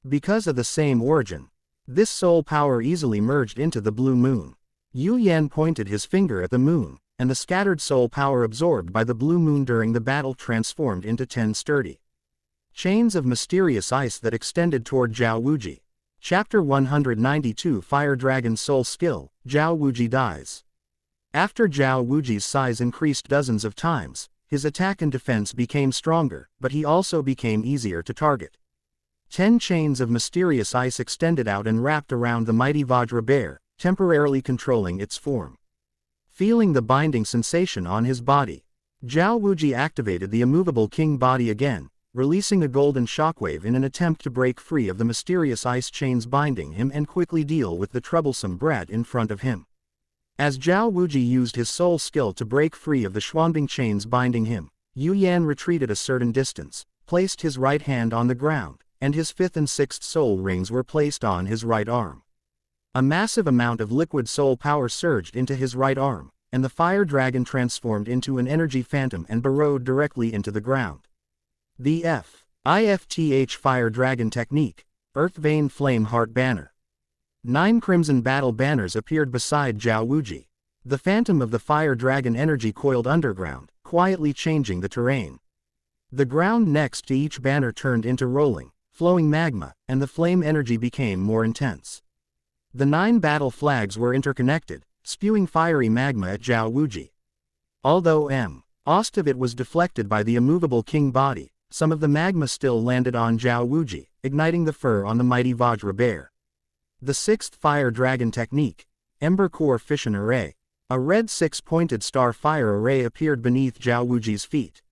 Because of the same origin, this soul power easily merged into the blue moon. Yu Yan pointed his finger at the moon, and the scattered soul power absorbed by the blue moon during the battle transformed into 10 sturdy chains of mysterious ice that extended toward Zhao Wuji. Chapter 192 Fire Dragon Soul Skill, Zhao Wuji dies. After Zhao Wuji's size increased dozens of times, his attack and defense became stronger, but he also became easier to target. 10 chains of mysterious ice extended out and wrapped around the mighty Vajra bear, temporarily controlling its form. Feeling the binding sensation on his body, Zhao Wuji activated the immovable king body again, releasing a golden shockwave in an attempt to break free of the mysterious ice chains binding him and quickly deal with the troublesome brat in front of him. As Zhao Wuji used his soul skill to break free of the Xuanbing chains binding him, Yu Yan retreated a certain distance, placed his right hand on the ground, and his 5th and 6th soul rings were placed on his right arm. A massive amount of liquid soul power surged into his right arm, and the fire dragon transformed into an energy phantom and burrowed directly into the ground. The IFTH Fire Dragon Technique, Earth Vein Flame Heart Banner. 9 crimson battle banners appeared beside Zhao Wuji. The phantom of the fire dragon energy coiled underground, quietly changing the terrain. The ground next to each banner turned into rolling, flowing magma, and the flame energy became more intense. The 9 battle flags were interconnected, spewing fiery magma at Zhao Wuji. Although most of it was deflected by the immovable king body, some of the magma still landed on Zhao Wuji, igniting the fur on the mighty Vajra bear. The 6th Fire Dragon Technique, Ember Core Fission Array. A red 6-pointed star fire array appeared beneath Zhao Wuji's feet.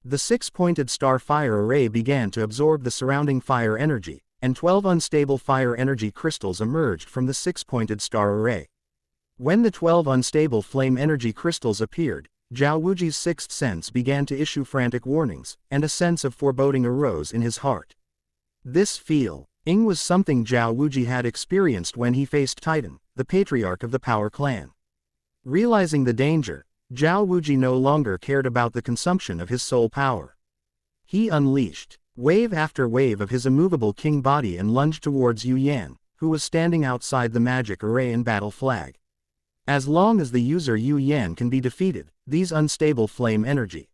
The 6-pointed star fire array began to absorb the surrounding fire energy, and 12 unstable fire energy crystals emerged from the 6-pointed star array. When the 12 unstable flame energy crystals appeared, Zhao Wuji's sixth sense began to issue frantic warnings, and a sense of foreboding arose in his heart. This feeling was something Zhao Wuji had experienced when he faced Titan, the patriarch of the Power Clan. Realizing the danger, Zhao Wuji no longer cared about the consumption of his soul power. He unleashed wave after wave of his immovable king body and lunged towards Yu Yan, who was standing outside the magic array and battle flag. As long as the user Yu Yan can be defeated, these unstable flame energy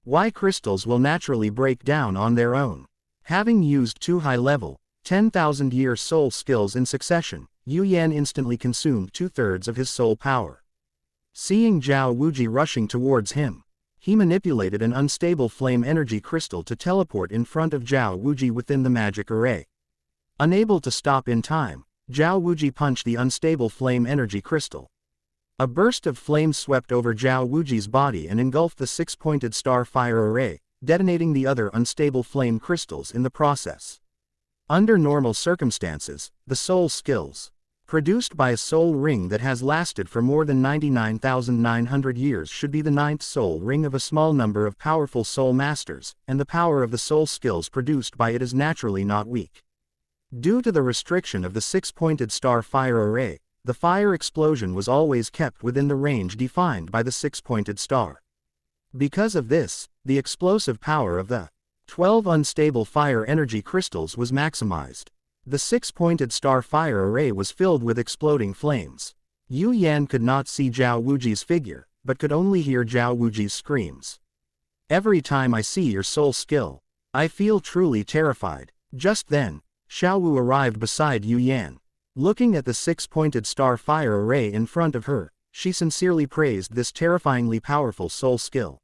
Y crystals will naturally break down on their own. Having used 2 high-level, 10,000-year soul skills in succession, Yu Yan instantly consumed 2/3 of his soul power. Seeing Zhao Wuji rushing towards him, he manipulated an unstable flame energy crystal to teleport in front of Zhao Wuji within the magic array. Unable to stop in time, Zhao Wuji punched the unstable flame energy crystal. A burst of flame swept over Zhao Wuji's body and engulfed the 6-pointed star fire array, detonating the other unstable flame crystals in the process. Under normal circumstances, the soul skills produced by a soul ring that has lasted for more than 99,900 years should be the 9th soul ring of a small number of powerful soul masters, and the power of the soul skills produced by it is naturally not weak. Due to the restriction of the 6-pointed star fire array, the fire explosion was always kept within the range defined by the 6-pointed star. Because of this, the explosive power of the 12 unstable fire energy crystals was maximized. The 6-pointed star fire array was filled with exploding flames. Yu Yan could not see Zhao Wuji's figure, but could only hear Zhao Wuji's screams. "Every time I see your soul skill, I feel truly terrified." Just then, Xiao arrived beside Yu Yan. Looking at the 6-pointed star fire array in front of her, she sincerely praised this terrifyingly powerful soul skill.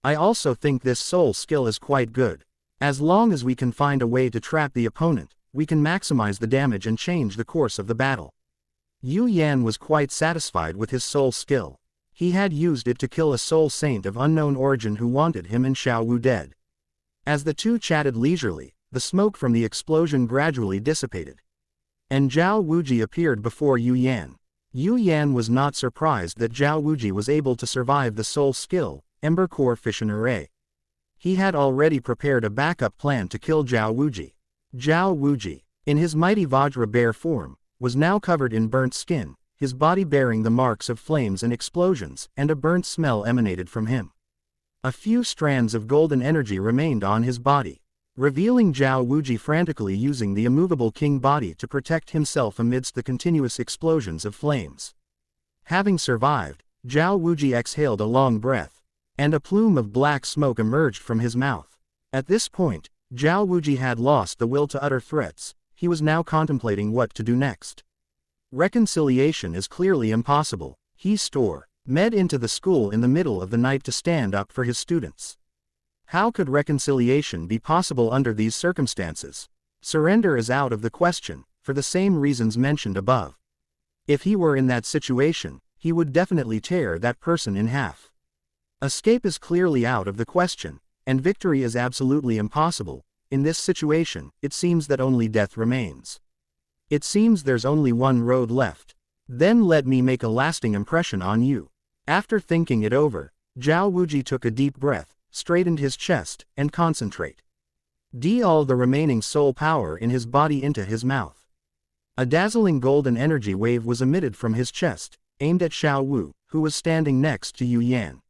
"I also think this soul skill is quite good. As long as we can find a way to trap the opponent, we can maximize the damage and change the course of the battle." Yu Yan was quite satisfied with his soul skill. He had used it to kill a soul saint of unknown origin who wanted him and Xiao dead. As the two chatted leisurely, the smoke from the explosion gradually dissipated, and Zhao Wuji appeared before Yu Yan. Yu Yan was not surprised that Zhao Wuji was able to survive the soul skill, Ember Core Fission Array. He had already prepared a backup plan to kill Zhao Wuji. Zhao Wuji, in his mighty Vajra bear form, was now covered in burnt skin, his body bearing the marks of flames and explosions, and a burnt smell emanated from him. A few strands of golden energy remained on his body, revealing Zhao Wuji frantically using the immovable king body to protect himself amidst the continuous explosions of flames. Having survived, Zhao Wuji exhaled a long breath, and a plume of black smoke emerged from his mouth. At this point, Zhao Wuji had lost the will to utter threats. He was now contemplating what to do next. Reconciliation is clearly impossible. He med into the school in the middle of the night to stand up for his students. How could reconciliation be possible under these circumstances? Surrender is out of the question, for the same reasons mentioned above. If he were in that situation, he would definitely tear that person in half. Escape is clearly out of the question, and victory is absolutely impossible. In this situation, it seems that only death remains. It seems there's only one road left. Then let me make a lasting impression on you. After thinking it over, Zhao Wuji took a deep breath, straightened his chest, and concentrate. All the remaining soul power in his body into his mouth. A dazzling golden energy wave was emitted from his chest, aimed at Xiao Wu, who was standing next to Yu Yan.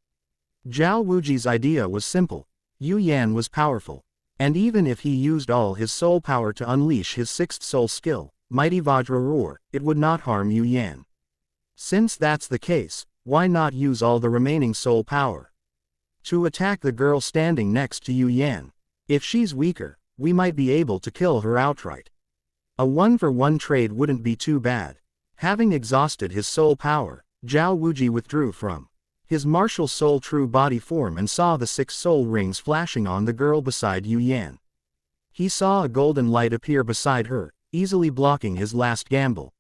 Zhao Wuji's idea was simple. Yu Yan was powerful, and even if he used all his soul power to unleash his 6th soul skill, Mighty Vajra Roar, it would not harm Yu Yan. Since that's the case, why not use all the remaining soul power to attack the girl standing next to Yu Yan? If she's weaker, we might be able to kill her outright. A 1-for-1 trade wouldn't be too bad. Having exhausted his soul power, Zhao Wuji withdrew from his martial soul true body form and saw the 6 soul rings flashing on the girl beside Yu Yan. He saw a golden light appear beside her, easily blocking his last gamble.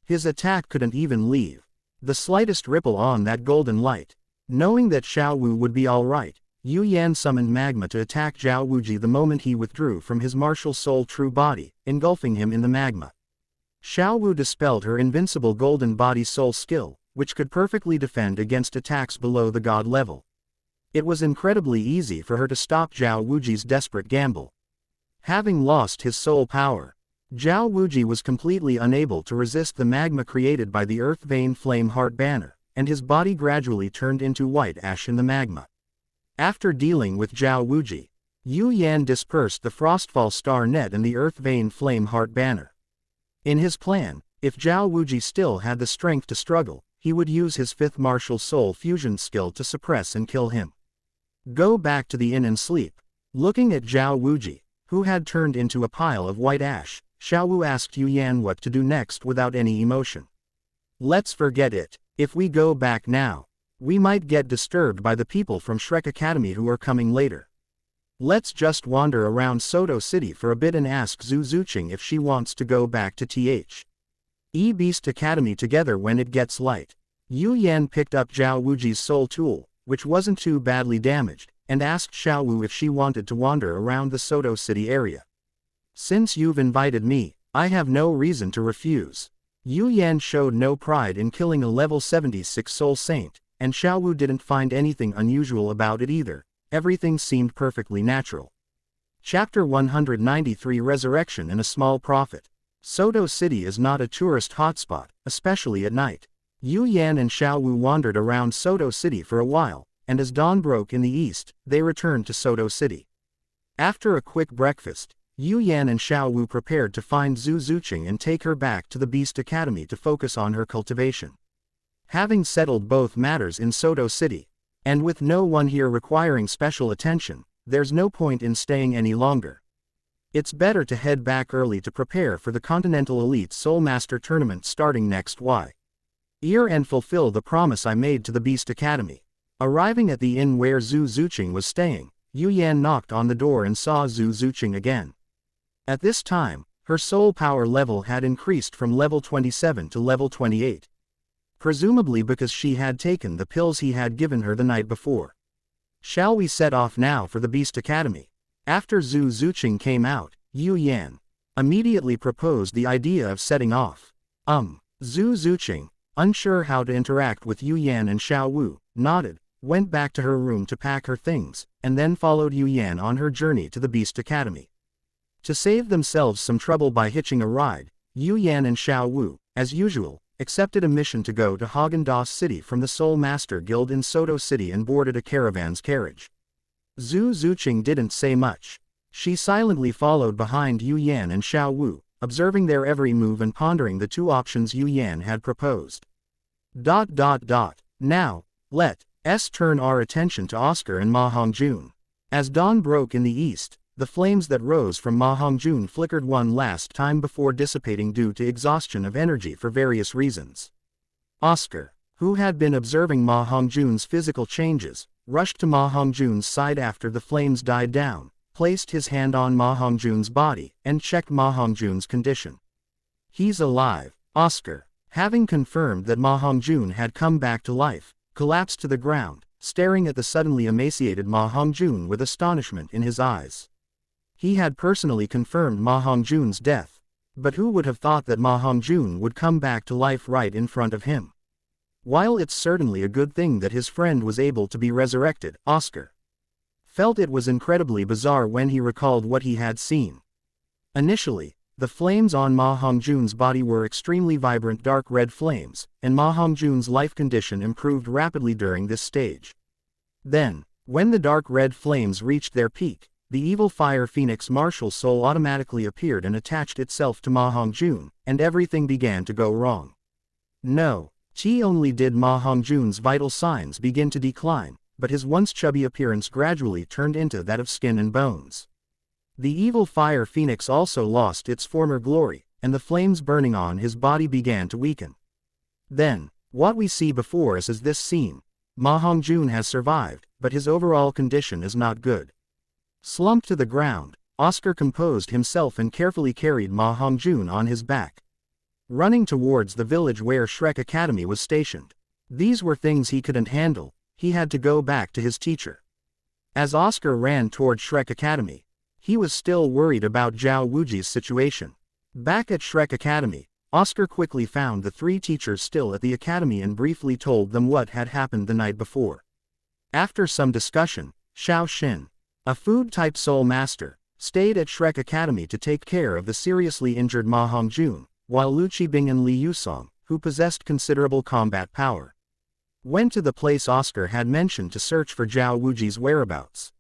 His attack couldn't even leave the slightest ripple on that golden light. Knowing that Xiao Wu would be alright, Yu Yan summoned magma to attack Zhao Wuji the moment he withdrew from his martial soul true body, engulfing him in the magma. Xiao Wu dispelled her invincible golden body soul skill, which could perfectly defend against attacks below the god level. It was incredibly easy for her to stop Zhao Wuji's desperate gamble. Having lost his soul power, Zhao Wuji was completely unable to resist the magma created by the Earth Vein Flame Heart banner, and his body gradually turned into white ash in the magma. After dealing with Zhao Wuji, Yu Yan dispersed the Frostfall Star Net and the Earth Vein Flame Heart banner. In his plan, if Zhao Wuji still had the strength to struggle, he would use his fifth martial soul fusion skill to suppress and kill him. Go back to the inn and sleep. Looking at Zhao Wuji, who had turned into a pile of white ash, Xiao Wu asked Yu Yan what to do next without any emotion. Let's forget it. If we go back now, we might get disturbed by the people from Shrek Academy who are coming later. Let's just wander around Soto City for a bit and ask Zhu Zuqing if she wants to go back to Beast Academy together when it gets light. Yu Yan picked up Zhao Wuji's soul tool, which wasn't too badly damaged, and asked Xiao Wu if she wanted to wander around the Soto City area. Since you've invited me, I have no reason to refuse. Yu Yan showed no pride in killing a level 76 soul saint, and Xiao Wu didn't find anything unusual about it either. Everything seemed perfectly natural. Chapter 193 Resurrection and a Small Profit. Soto City is not a tourist hotspot, especially at night. Yu Yan and Xiao Wu wandered around Soto City for a while, and as dawn broke in the east, they returned to Soto City. After a quick breakfast, Yu Yan and Xiao Wu prepared to find Zhu Zuqing and take her back to the Beast Academy to focus on her cultivation. Having settled both matters in Soto City, and with no one here requiring special attention, there's no point in staying any longer. It's better to head back early to prepare for the Continental Elite Soul Master Tournament starting next year and fulfill the promise I made to the Beast Academy. Arriving at the inn where Zhu Zuqing was staying, Yu Yan knocked on the door and saw Zhu Zuqing again. At this time, her soul power level had increased from level 27 to level 28. Presumably because she had taken the pills he had given her the night before. Shall we set off now for the Beast Academy? After Zhu Zuqing came out, Yu Yan immediately proposed the idea of setting off. Zhu Zuqing, unsure how to interact with Yu Yan and Xiao Wu, nodded, went back to her room to pack her things, and then followed Yu Yan on her journey to the Beast Academy. To save themselves some trouble by hitching a ride, Yu Yan and Xiao Wu, as usual, accepted a mission to go to Haagen-Dazs City from the Soul Master Guild in Soto City and boarded a caravan's carriage. Zhu Zuqing didn't say much. She silently followed behind Yu Yan and Xiao Wu, observing their every move and pondering the two options Yu Yan had proposed. Now, let's turn our attention to Oscar and Ma Hongjun. As dawn broke in the east, the flames that rose from Ma Hongjun flickered one last time before dissipating due to exhaustion of energy for various reasons. Oscar, who had been observing Ma Hongjun's physical changes, rushed to Ma Hongjun's side after the flames died down, placed his hand on Ma Hongjun's body, and checked Ma Hongjun's condition. He's alive. Oscar, having confirmed that Ma Hongjun had come back to life, collapsed to the ground, staring at the suddenly emaciated Ma Hongjun with astonishment in his eyes. He had personally confirmed Ma Hongjun's death, but who would have thought that Ma Hongjun would come back to life right in front of him? While it's certainly a good thing that his friend was able to be resurrected, Oscar felt it was incredibly bizarre when he recalled what he had seen. Initially, the flames on Ma Hongjun's body were extremely vibrant dark red flames, and Ma Hongjun's life condition improved rapidly during this stage. Then, when the dark red flames reached their peak, the evil fire phoenix martial soul automatically appeared and attached itself to Ma Hongjun, and everything began to go wrong. Not only did Ma Hongjun's vital signs begin to decline, but his once chubby appearance gradually turned into that of skin and bones. The evil fire phoenix also lost its former glory, and the flames burning on his body began to weaken. Then, what we see before us is this scene. Ma Hongjun has survived, but his overall condition is not good. Slumped to the ground, Oscar composed himself and carefully carried Ma Hongjun on his back, running towards the village where Shrek Academy was stationed. These were things he couldn't handle. He had to go back to his teacher. As Oscar ran toward Shrek Academy, he was still worried about Zhao Wuji's situation. Back at Shrek Academy, Oscar quickly found the three teachers still at the academy and briefly told them what had happened the night before. After some discussion, Xiao Xin, a food-type soul master, stayed at Shrek Academy to take care of the seriously injured Ma Hongjun, while Lu Qibing and Li Yusong, who possessed considerable combat power, went to the place Oscar had mentioned to search for Zhao Wuji's whereabouts.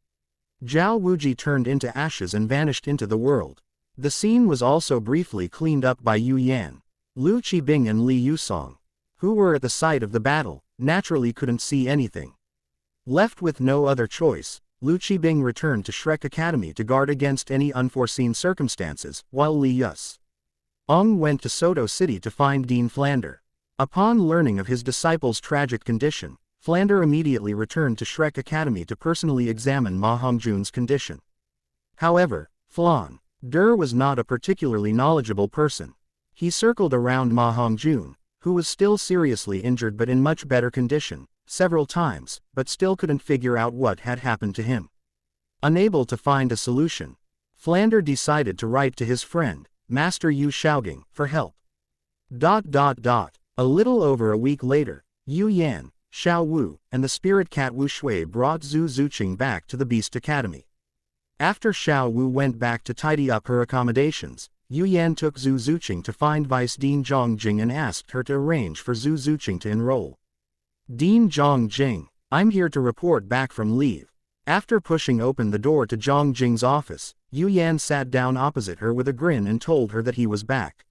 Zhao Wuji turned into ashes and vanished into the world. The scene was also briefly cleaned up by Yu Yan. Lu Qibing and Li Yusong, who were at the site of the battle, naturally couldn't see anything. Left with no other choice, Lu Qibing returned to Shrek Academy to guard against any unforeseen circumstances, while Li Yusong went to Soto City to find Dean Flander. Upon learning of his disciple's tragic condition, Flander immediately returned to Shrek Academy to personally examine Ma Hongjun's condition. However, Flander was not a particularly knowledgeable person. He circled around Ma Hongjun, who was still seriously injured but in much better condition, several times, but still couldn't figure out what had happened to him. Unable to find a solution, Flander decided to write to his friend, Master Yu Shaogang, for help. A little over a week later, Yu Yan, Xiao Wu, and the spirit cat Wu Shui brought Zhu Zuqing back to the Beast Academy. After Xiao Wu went back to tidy up her accommodations, Yu Yan took Zhu Zuqing to find Vice Dean Zhongjing and asked her to arrange for Zhu Zuqing to enroll. Dean Zhongjing, I'm here to report back from leave. After pushing open the door to Zhongjing's office, Yu Yan sat down opposite her with a grin and told her that he was back.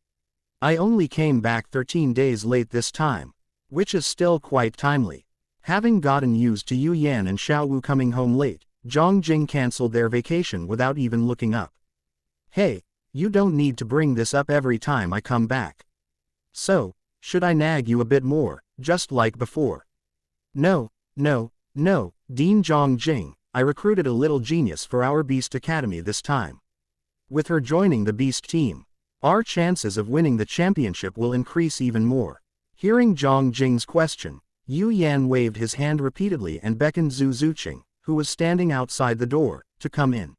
I only came back 13 days late this time, which is still quite timely. Having gotten used to Yu Yan and Xiao Wu coming home late, Zhongjing cancelled their vacation without even looking up. Hey, you don't need to bring this up every time I come back. So, should I nag you a bit more, just like before? No, Dean Zhongjing, I recruited a little genius for our Beast Academy this time. With her joining the Beast team, our chances of winning the championship will increase even more. Hearing Zhongjing's question, Yu Yan waved his hand repeatedly and beckoned Zhu Zuqing, who was standing outside the door, to come in.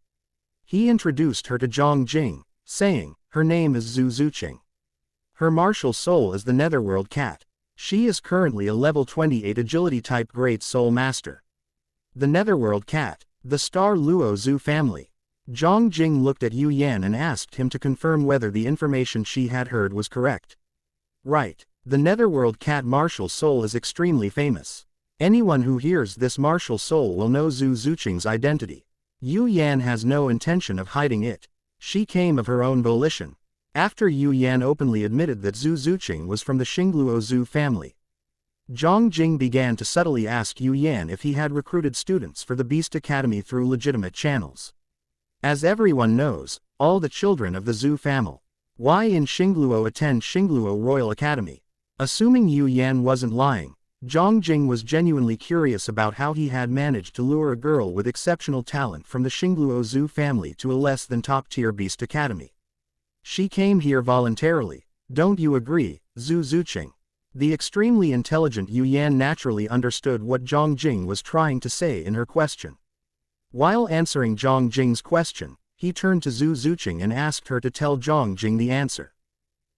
He introduced her to Zhongjing, saying, her name is Zhu Zuqing. Her martial soul is the Netherworld Cat. She is currently a level 28 agility-type Great Soul Master. The Netherworld Cat, the Star Luo Zhu family. Zhongjing looked at Yu Yan and asked him to confirm whether the information she had heard was correct. Right, the Netherworld Cat martial soul is extremely famous. Anyone who hears this martial soul will know Zhu Zuqing's identity. Yu Yan has no intention of hiding it. She came of her own volition. After Yu Yan openly admitted that Zhu Zuqing was from the Xingluo Zhu family, Zhongjing began to subtly ask Yu Yan if he had recruited students for the Beast Academy through legitimate channels. As everyone knows, all the children of the Zhu family in Xingluo attend Xingluo Royal Academy. Assuming Yu Yan wasn't lying, Zhongjing was genuinely curious about how he had managed to lure a girl with exceptional talent from the Xingluo Zhu family to a less than top-tier Beast Academy. She came here voluntarily, don't you agree, Zhu Zuqing? The extremely intelligent Yu Yan naturally understood what Zhongjing was trying to say in her question. While answering Zhongjing's question, he turned to Zhu Zuqing and asked her to tell Zhongjing the answer.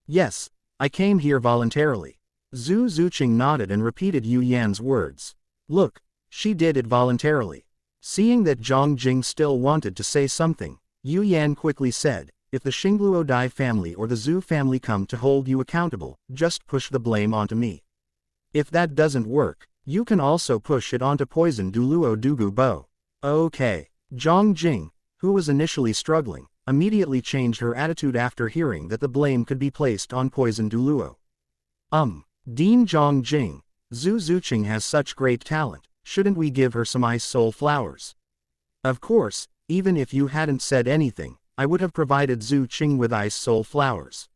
Yes, I came here voluntarily. Zhu Zuqing nodded and repeated Yu Yan's words. Look, she did it voluntarily. Seeing that Zhongjing still wanted to say something, Yu Yan quickly said, if the Xingluo Dai family or the Zhu family come to hold you accountable, just push the blame onto me. If that doesn't work, you can also push it onto Poison Douluo Dugu Bo. Okay. Zhongjing, who was initially struggling, immediately changed her attitude after hearing that the blame could be placed on Poison Douluo. Dean Zhongjing, Zhu Zuqing has such great talent, shouldn't we give her some ice soul flowers? Of course, even if you hadn't said anything, I would have provided Zhu Qing with ice soul flowers.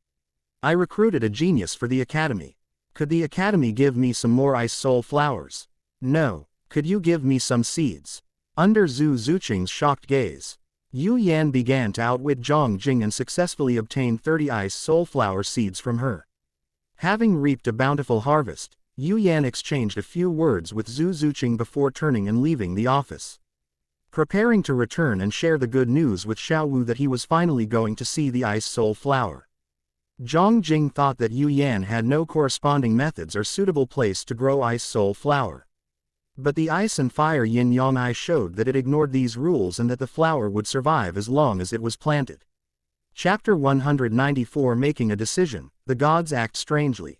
I recruited a genius for the academy. Could the academy give me some more ice soul flowers? No. Could you give me some seeds? Under Zhu Zuqing's shocked gaze, Yu Yan began to outwit Zhongjing and successfully obtained 30 ice soul flower seeds from her. Having reaped a bountiful harvest, Yu Yan exchanged a few words with Zhu Zuqing before turning and leaving the office, preparing to return and share the good news with Xiao Wu that he was finally going to see the ice soul flower. Zhang Jing thought that Yu Yan had no corresponding methods or suitable place to grow ice soul flower. But the ice and fire yin-yang eye showed that it ignored these rules and that the flower would survive as long as it was planted. Chapter 194 Making a Decision, the Gods Act Strangely.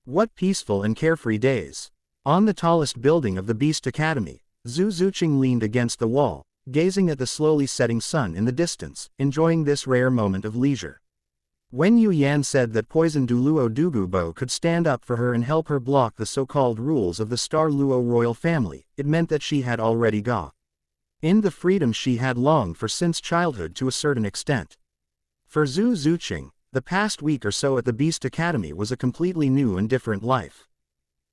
What peaceful and carefree days. On the tallest building of the Beast Academy, Zhu Zuqing leaned against the wall, gazing at the slowly setting sun in the distance, enjoying this rare moment of leisure. When Yu Yan said that poison Douluo Dugubo could stand up for her and help her block the so-called rules of the Star Luo royal family, it meant that she had already got in the freedom she had longed for since childhood to a certain extent. For Zhu Zuqing, the past week or so at the Beast Academy was a completely new and different life.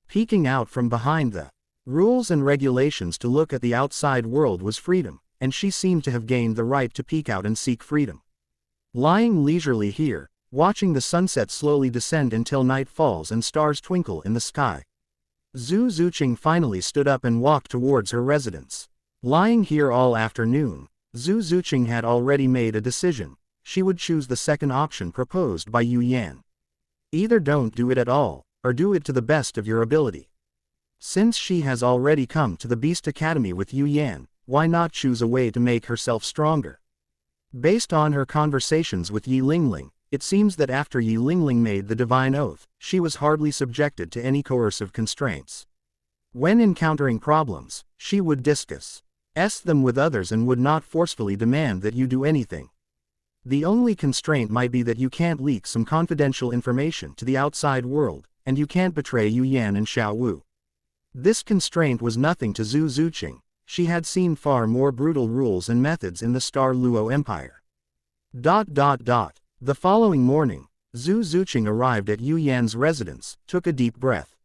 Peeking out from behind the rules and regulations to look at the outside world was freedom, and she seemed to have gained the right to peek out and seek freedom. Lying leisurely here, watching the sunset slowly descend until night falls and stars twinkle in the sky, Zhu Zuqing finally stood up and walked towards her residence. Lying here all afternoon, Zhu Zuqing had already made a decision. She would choose the second option proposed by Yu Yan. Either don't do it at all, or do it to the best of your ability. Since she has already come to the Beast Academy with Yu Yan, why not choose a way to make herself stronger? Based on her conversations with Yi Lingling, it seems that after Yi Lingling made the divine oath, she was hardly subjected to any coercive constraints. When encountering problems, she would discuss them with others and would not forcefully demand that you do anything. The only constraint might be that you can't leak some confidential information to the outside world, and you can't betray Yu Yan and Xiao Wu. This constraint was nothing to Zhu Zuqing. She had seen far more brutal rules and methods in the Star Luo Empire. The following morning, Zhu Zuqing arrived at Yu Yan's residence, took a deep breath,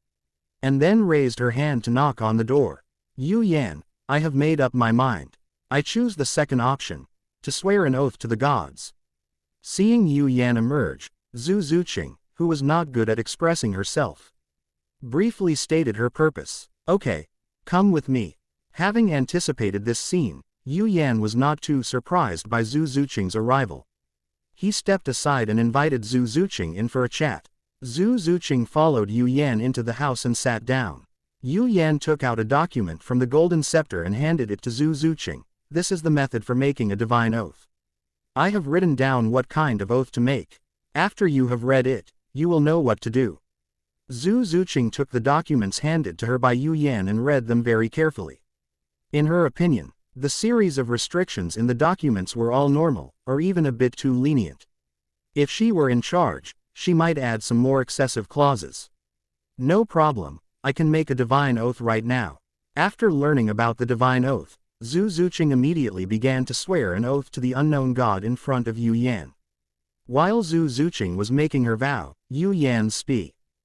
and then raised her hand to knock on the door. Yu Yan, I have made up my mind. I choose the second option, to swear an oath to the gods. Seeing Yu Yan emerge, Zhu Zuqing, who was not good at expressing herself, briefly stated her purpose. Okay, come with me. Having anticipated this scene, Yu Yan was not too surprised by Zhu Zuqing's arrival. He stepped aside and invited Zhu Zuqing in for a chat. Zhu Zuqing followed Yu Yan into the house and sat down. Yu Yan took out a document from the golden scepter and handed it to Zhu Zuqing. This is the method for making a divine oath. I have written down what kind of oath to make. After you have read it, you will know what to do. Zhu Zuqing took the documents handed to her by Yu Yan and read them very carefully. In her opinion, the series of restrictions in the documents were all normal, or even a bit too lenient. If she were in charge, she might add some more excessive clauses. No problem, I can make a divine oath right now. After learning about the divine oath, Zhu Zuqing immediately began to swear an oath to the unknown god in front of Yu Yan. While Zhu Zuqing was making her vow, Yu Yan's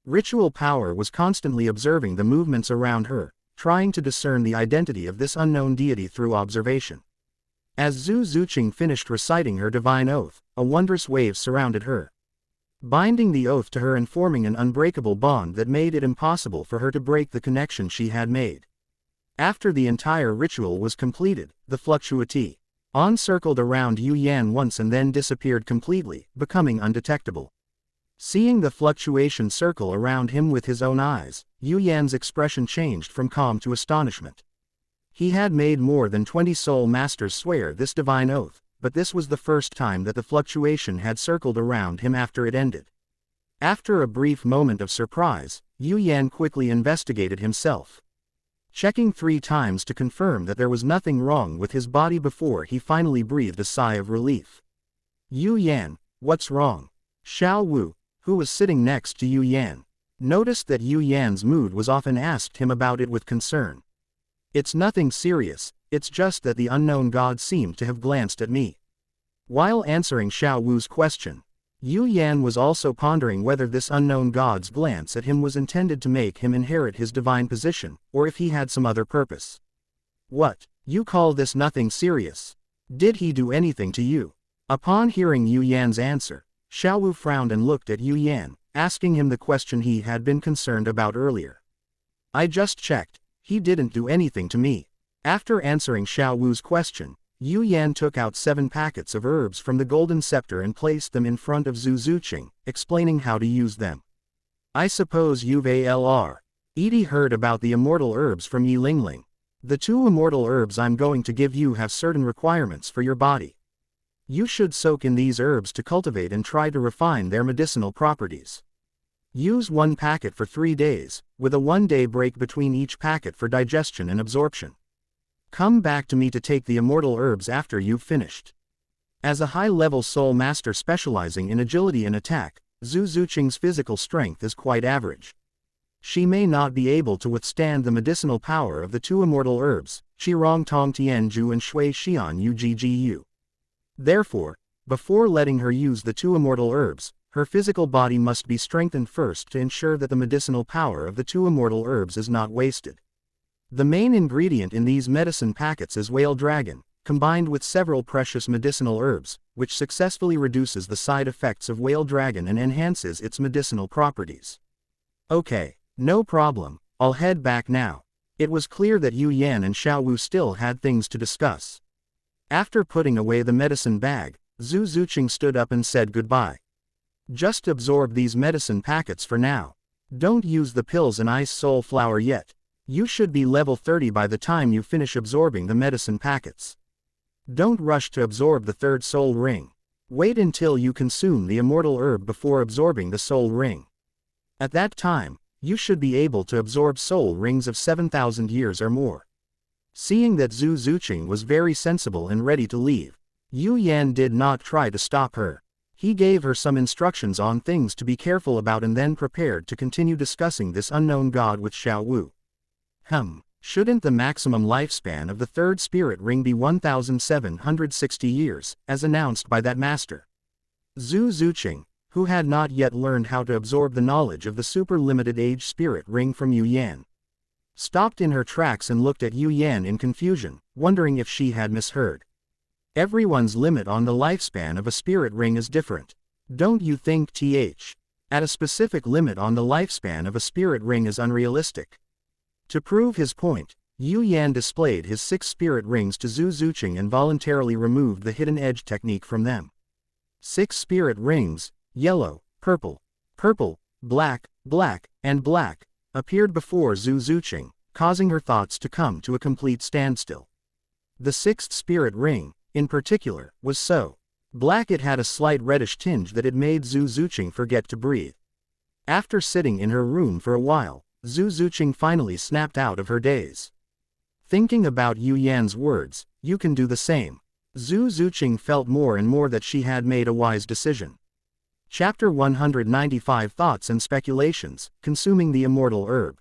ritual power was constantly observing the movements around her, trying to discern the identity of this unknown deity through observation. As Zhu Zuqing finished reciting her divine oath, a wondrous wave surrounded her, binding the oath to her and forming an unbreakable bond that made it impossible for her to break the connection she had made. After the entire ritual was completed, the fluctuati circled around Yu Yan once and then disappeared completely, becoming undetectable. Seeing the fluctuation circle around him with his own eyes, Yu Yan's expression changed from calm to astonishment. He had made more than 20 soul masters swear this divine oath, but this was the first time that the fluctuation had circled around him after it ended. After a brief moment of surprise, Yu Yan quickly investigated himself, checking 3 times to confirm that there was nothing wrong with his body before he finally breathed a sigh of relief. Yu Yan, what's wrong? Xiao Wu, who was sitting next to Yu Yan, noticed that Yu Yan's mood was off and asked him about it with concern. It's nothing serious, it's just that the unknown god seemed to have glanced at me. While answering Xiao Wu's question, Yu Yan was also pondering whether this unknown god's glance at him was intended to make him inherit his divine position, or if he had some other purpose. What, you call this nothing serious? Did he do anything to you? Upon hearing Yu Yan's answer, Xiao Wu frowned and looked at Yu Yan, asking him the question he had been concerned about earlier. I just checked, he didn't do anything to me. After answering Xiao Wu's question, Yu Yan took out 7 packets of herbs from the golden scepter and placed them in front of Zhu Zuqing, explaining how to use them. I suppose you've already heard about the immortal herbs from Yi Lingling. The 2 immortal herbs I'm going to give you have certain requirements for your body. You should soak in these herbs to cultivate and try to refine their medicinal properties. Use 1 packet for 3 days, with a 1-day break between each packet for digestion and absorption. Come back to me to take the immortal herbs after you've finished. As a high-level soul master specializing in agility and attack, Zhu Zuqing's physical strength is quite average. She may not be able to withstand the medicinal power of the 2 immortal herbs, Qirong Tong Tianju and Shui Xian Uggu. Therefore, before letting her use the 2 immortal herbs, her physical body must be strengthened first to ensure that the medicinal power of the 2 immortal herbs is not wasted. The main ingredient in these medicine packets is whale dragon, combined with several precious medicinal herbs, which successfully reduces the side effects of whale dragon and enhances its medicinal properties. Okay, no problem, I'll head back now. It was clear that Yu Yan and Xiao Wu still had things to discuss. After putting away the medicine bag, Zhu Zuqing stood up and said goodbye. Just absorb these medicine packets for now. Don't use the pills and ice soul flower yet. You should be level 30 by the time you finish absorbing the medicine packets. Don't rush to absorb the 3rd soul ring. Wait until you consume the immortal herb before absorbing the soul ring. At that time, you should be able to absorb soul rings of 7,000 years or more. Seeing that Zhu Zuqing was very sensible and ready to leave, Yu Yan did not try to stop her. He gave her some instructions on things to be careful about and then prepared to continue discussing this unknown god with Xiao Wu. Shouldn't the maximum lifespan of the 3rd spirit ring be 1,760 years, as announced by that master? Zhu Zuqing, who had not yet learned how to absorb the knowledge of the super limited age spirit ring from Yu Yan, stopped in her tracks and looked at Yu Yan in confusion, wondering if she had misheard. Everyone's limit on the lifespan of a spirit ring is different. Don't you think at a specific limit on the lifespan of a spirit ring is unrealistic? To prove his point, Yu Yan displayed his 6 spirit rings to Zhu Zuqing and voluntarily removed the hidden edge technique from them. 6 spirit rings, yellow, purple, black, and black, appeared before Zhu Zuqing, causing her thoughts to come to a complete standstill. The 6th spirit ring, in particular, was so black it had a slight reddish tinge that it made Zhu Zuqing forget to breathe. After sitting in her room for a while, Zhu Zuqing finally snapped out of her daze. Thinking about Yu Yan's words, you can do the same. Zhu Zuqing felt more and more that she had made a wise decision. Chapter 195 Thoughts and Speculations, Consuming the Immortal Herb.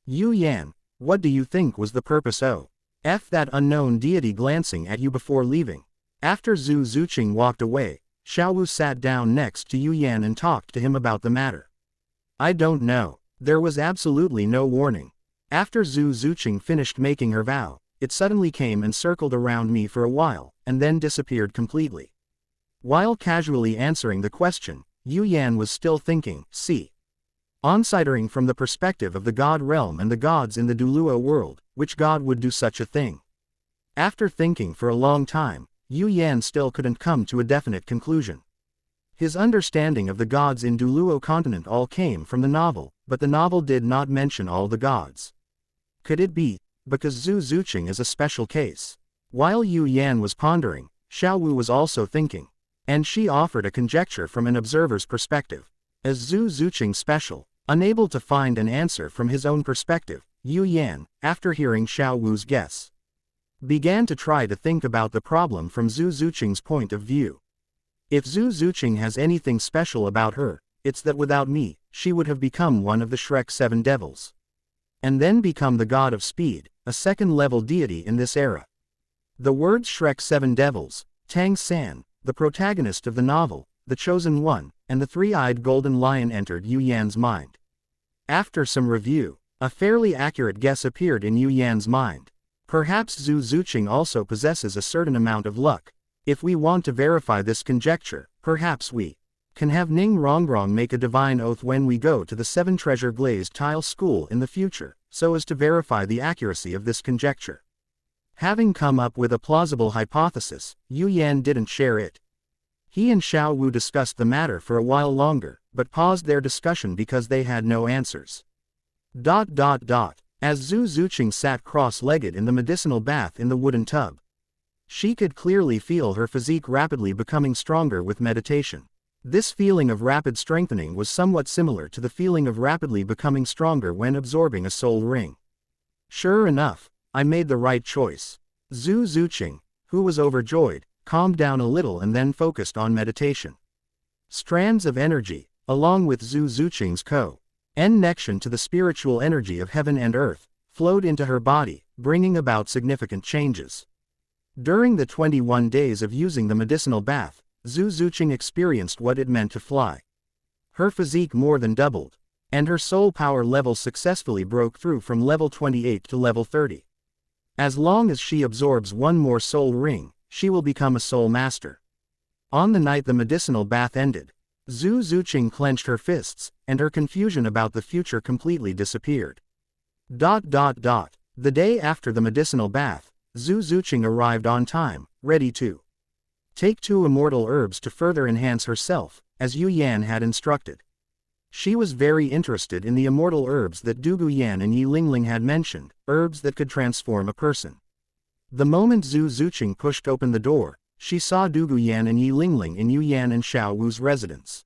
Yu Yan, what do you think was the purpose of that unknown deity glancing at you before leaving? After Zhu Zuqing walked away, Xiao Wu sat down next to Yu Yan and talked to him about the matter. I don't know. There was absolutely no warning. After Zhu Zuqing finished making her vow, it suddenly came and circled around me for a while, and then disappeared completely. While casually answering the question, Yu Yan was still thinking, considering from the perspective of the god realm and the gods in the Douluo world, which god would do such a thing? After thinking for a long time, Yu Yan still couldn't come to a definite conclusion. His understanding of the gods in Douluo continent all came from the novel, but the novel did not mention all the gods. Could it be because Zhu Zuqing is a special case? While Yu Yan was pondering, Xiao Wu was also thinking, and she offered a conjecture from an observer's perspective. As Zhu Zuqing special, unable to find an answer from his own perspective, Yu Yan, after hearing Xiao Wu's guess, began to try to think about the problem from Zhu Zuqing's point of view. If Zhu Zuqing has anything special about her, it's that without me, she would have become one of the Shrek 7 devils. And then become the god of speed, a 2nd-level deity in this era. The words Shrek 7 devils, Tang San, the protagonist of the novel, the Chosen One, and the 3-eyed golden lion entered Yu Yan's mind. After some review, a fairly accurate guess appeared in Yu Yan's mind. Perhaps Zhu Zuqing also possesses a certain amount of luck. If we want to verify this conjecture, perhaps we can have Ning Rongrong make a divine oath when we go to the 7 treasure glazed tile school in the future, so as to verify the accuracy of this conjecture. Having come up with a plausible hypothesis, Yu Yan didn't share it. He and Xiao Wu discussed the matter for a while longer, but paused their discussion because they had no answers. As Zhu Zuqing sat cross-legged in the medicinal bath in the wooden tub, she could clearly feel her physique rapidly becoming stronger with meditation. This feeling of rapid strengthening was somewhat similar to the feeling of rapidly becoming stronger when absorbing a soul ring. Sure enough, I made the right choice. Zhu Zuqing, who was overjoyed, calmed down a little and then focused on meditation. Strands of energy, along with Zhu Zuqing's connection to the spiritual energy of heaven and earth, flowed into her body, bringing about significant changes. During the 21 days of using the medicinal bath, Zhu Zuqing experienced what it meant to fly. Her physique more than doubled, and her soul power level successfully broke through from level 28 to level 30. As long as she absorbs one more soul ring, she will become a soul master. On the night the medicinal bath ended, Zhu Zuqing clenched her fists, and her confusion about the future completely disappeared. The day after the medicinal bath, Zhu Zuqing arrived on time, ready to take 2 immortal herbs to further enhance herself, as Yu Yan had instructed. She was very interested in the immortal herbs that Du Guyan and Yi Lingling had mentioned, herbs that could transform a person. The moment Zhu Zuqing pushed open the door, she saw Du Guyan and Yi Lingling in Yu Yan and Xiao Wu's residence.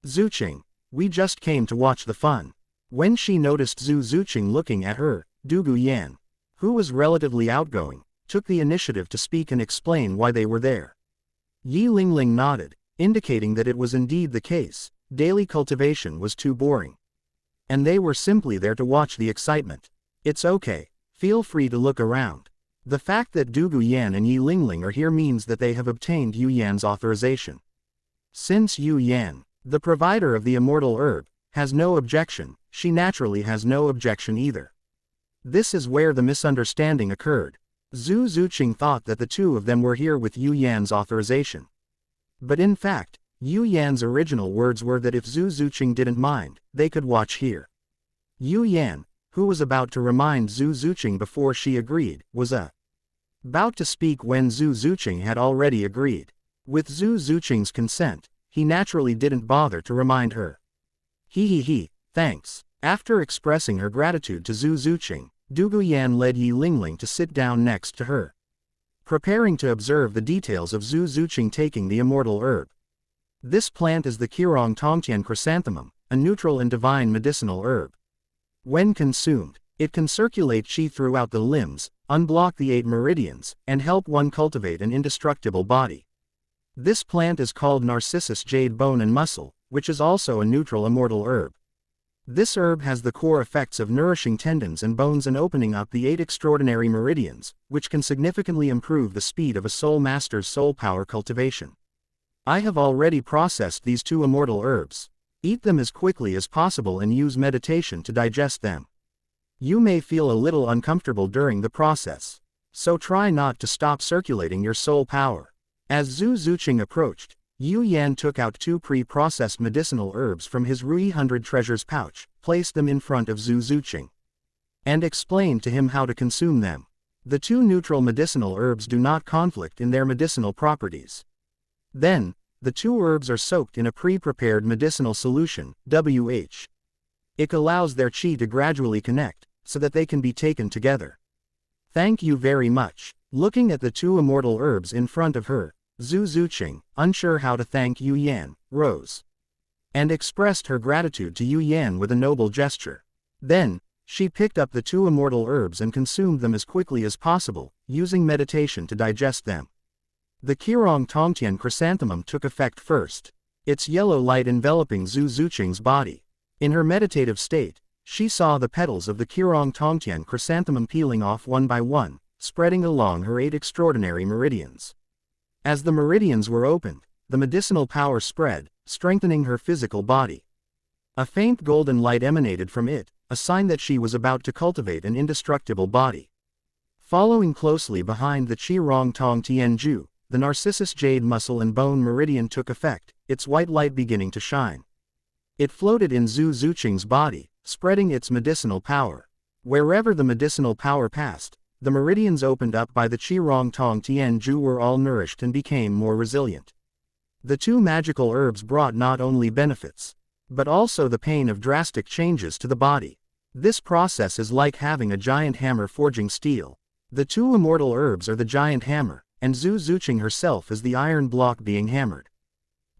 Zuqing, we just came to watch the fun. When she noticed Zhu Zuqing looking at her, Du Guyan, who was relatively outgoing, took the initiative to speak and explain why they were there. Yi Lingling nodded, indicating that it was indeed the case. Daily cultivation was too boring. And they were simply there to watch the excitement. It's okay, feel free to look around. The fact that Du Guyan and Yi Lingling are here means that they have obtained Yu Yan's authorization. Since Yu Yan, the provider of the immortal herb, has no objection, she naturally has no objection either. This is where the misunderstanding occurred. Zhu Zuqing thought that the two of them were here with Yu Yan's authorization. But in fact, Yu Yan's original words were that if Zhu Zuqing didn't mind, they could watch here. Yu Yan, who was about to remind Zhu Zuqing before she agreed, was about to speak when Zhu Zuqing had already agreed. With Zhu Zuqing's consent, he naturally didn't bother to remind her. Thanks. After expressing her gratitude to Zhu Zuqing, Du Guyan led Yi Lingling to sit down next to her, preparing to observe the details of Zhu Zuqing taking the immortal herb. This plant is the Qirong Tongtian chrysanthemum, a neutral and divine medicinal herb. When consumed, it can circulate qi throughout the limbs, unblock the 8 meridians, and help one cultivate an indestructible body. This plant is called Narcissus Jade Bone and Muscle, which is also a neutral immortal herb. This herb has the core effects of nourishing tendons and bones and opening up the 8 extraordinary meridians, which can significantly improve the speed of a soul master's soul power cultivation. I have already processed these 2 immortal herbs. Eat them as quickly as possible and use meditation to digest them. You may feel a little uncomfortable during the process, so try not to stop circulating your soul power. As Zhu Zuqing approached, Yu Yan took out 2 pre-processed medicinal herbs from his Rui 100 treasures pouch, placed them in front of Zhu Zuqing, and explained to him how to consume them. The 2 neutral medicinal herbs do not conflict in their medicinal properties. Then, the 2 herbs are soaked in a pre-prepared medicinal solution, WH. It allows their qi to gradually connect, so that they can be taken together. Thank you very much. Looking at the 2 immortal herbs in front of her, Zhu Zuqing, unsure how to thank Yu Yan, rose and expressed her gratitude to Yu Yan with a noble gesture. Then, she picked up the 2 immortal herbs and consumed them as quickly as possible, using meditation to digest them. The Qirong Tongtian chrysanthemum took effect first, its yellow light enveloping Zhu Zuqing's body. In her meditative state, she saw the petals of the Qirong Tongtian chrysanthemum peeling off one by one, spreading along her 8 extraordinary meridians. As the meridians were opened, the medicinal power spread, strengthening her physical body. A faint golden light emanated from it, a sign that she was about to cultivate an indestructible body. Following closely behind the Qirong Tong Tianju, the Narcissus Jade Muscle and Bone Meridian took effect, its white light beginning to shine. It floated in Zhu Zuqing's body, spreading its medicinal power. Wherever the medicinal power passed, the meridians opened up by the Qirong Tong Tianju were all nourished and became more resilient. The two magical herbs brought not only benefits, but also the pain of drastic changes to the body. This process is like having a giant hammer forging steel. The two immortal herbs are the giant hammer, and Zhu Zuqing herself is the iron block being hammered.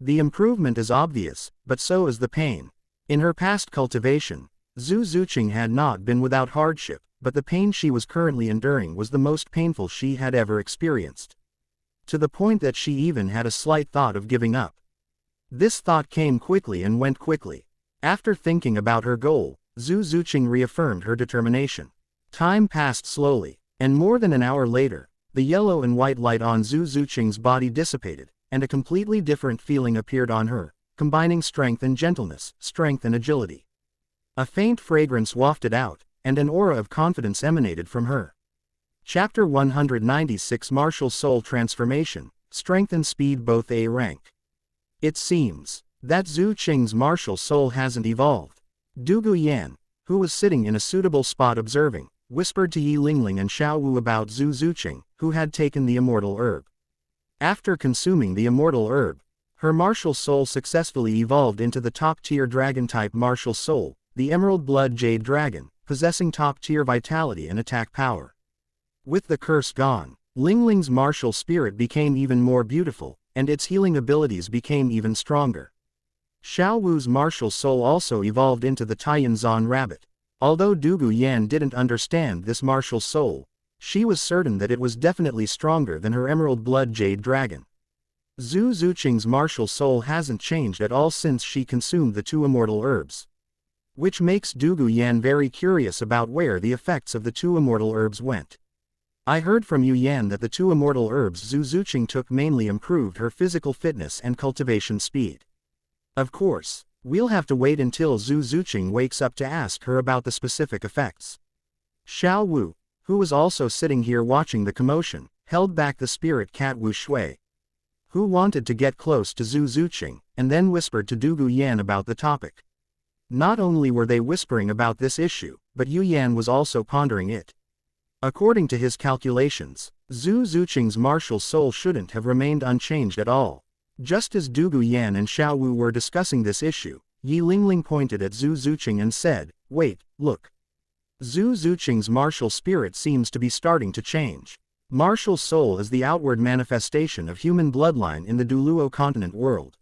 The improvement is obvious, but so is the pain. In her past cultivation, Zhu Zuqing had not been without hardship, but the pain she was currently enduring was the most painful she had ever experienced. To the point that she even had a slight thought of giving up. This thought came quickly and went quickly. After thinking about her goal, Zhu Zuqing reaffirmed her determination. Time passed slowly, and more than an hour later, the yellow and white light on Zhu Zuqing's body dissipated, and a completely different feeling appeared on her, combining strength and gentleness, strength and agility. A faint fragrance wafted out, and an aura of confidence emanated from her. Chapter 196 Martial Soul Transformation, Strength and Speed both A rank. It seems that Zhu Qing's martial soul hasn't evolved. Douluo Yan, who was sitting in a suitable spot observing, whispered to Yi Lingling and Xiao Wu about Zhu Zuqing, who had taken the immortal herb. After consuming the immortal herb, her martial soul successfully evolved into the top-tier dragon-type martial soul, the Emerald Blood Jade Dragon, possessing top-tier vitality and attack power. With the curse gone, Lingling's martial spirit became even more beautiful, and its healing abilities became even stronger. Xiao Wu's martial soul also evolved into the Tianzan rabbit. Although Douluo Yan didn't understand this martial soul, she was certain that it was definitely stronger than her Emerald Blood Jade Dragon. Zhu Zuqing's martial soul hasn't changed at all since she consumed the two immortal herbs. Which makes Douluo Yan very curious about where the effects of the two immortal herbs went. I heard from Yu Yan that the two immortal herbs Zhu Zuqing took mainly improved her physical fitness and cultivation speed. Of course, we'll have to wait until Zhu Zuqing wakes up to ask her about the specific effects. Xiao Wu, who was also sitting here watching the commotion, held back the spirit cat Wu Shui, who wanted to get close to Zhu Zuqing, and then whispered to Douluo Yan about the topic. Not only were they whispering about this issue, but Yu Yan was also pondering it. According to his calculations, Zhu Zuqing's martial soul shouldn't have remained unchanged at all. Just as Douluo Yan and Xiao Wu were discussing this issue, Yi Lingling pointed at Zhu Zuqing and said, "Wait, look. Zhu Zuqing's martial spirit seems to be starting to change. Martial soul is the outward manifestation of human bloodline in the Douluo continent world.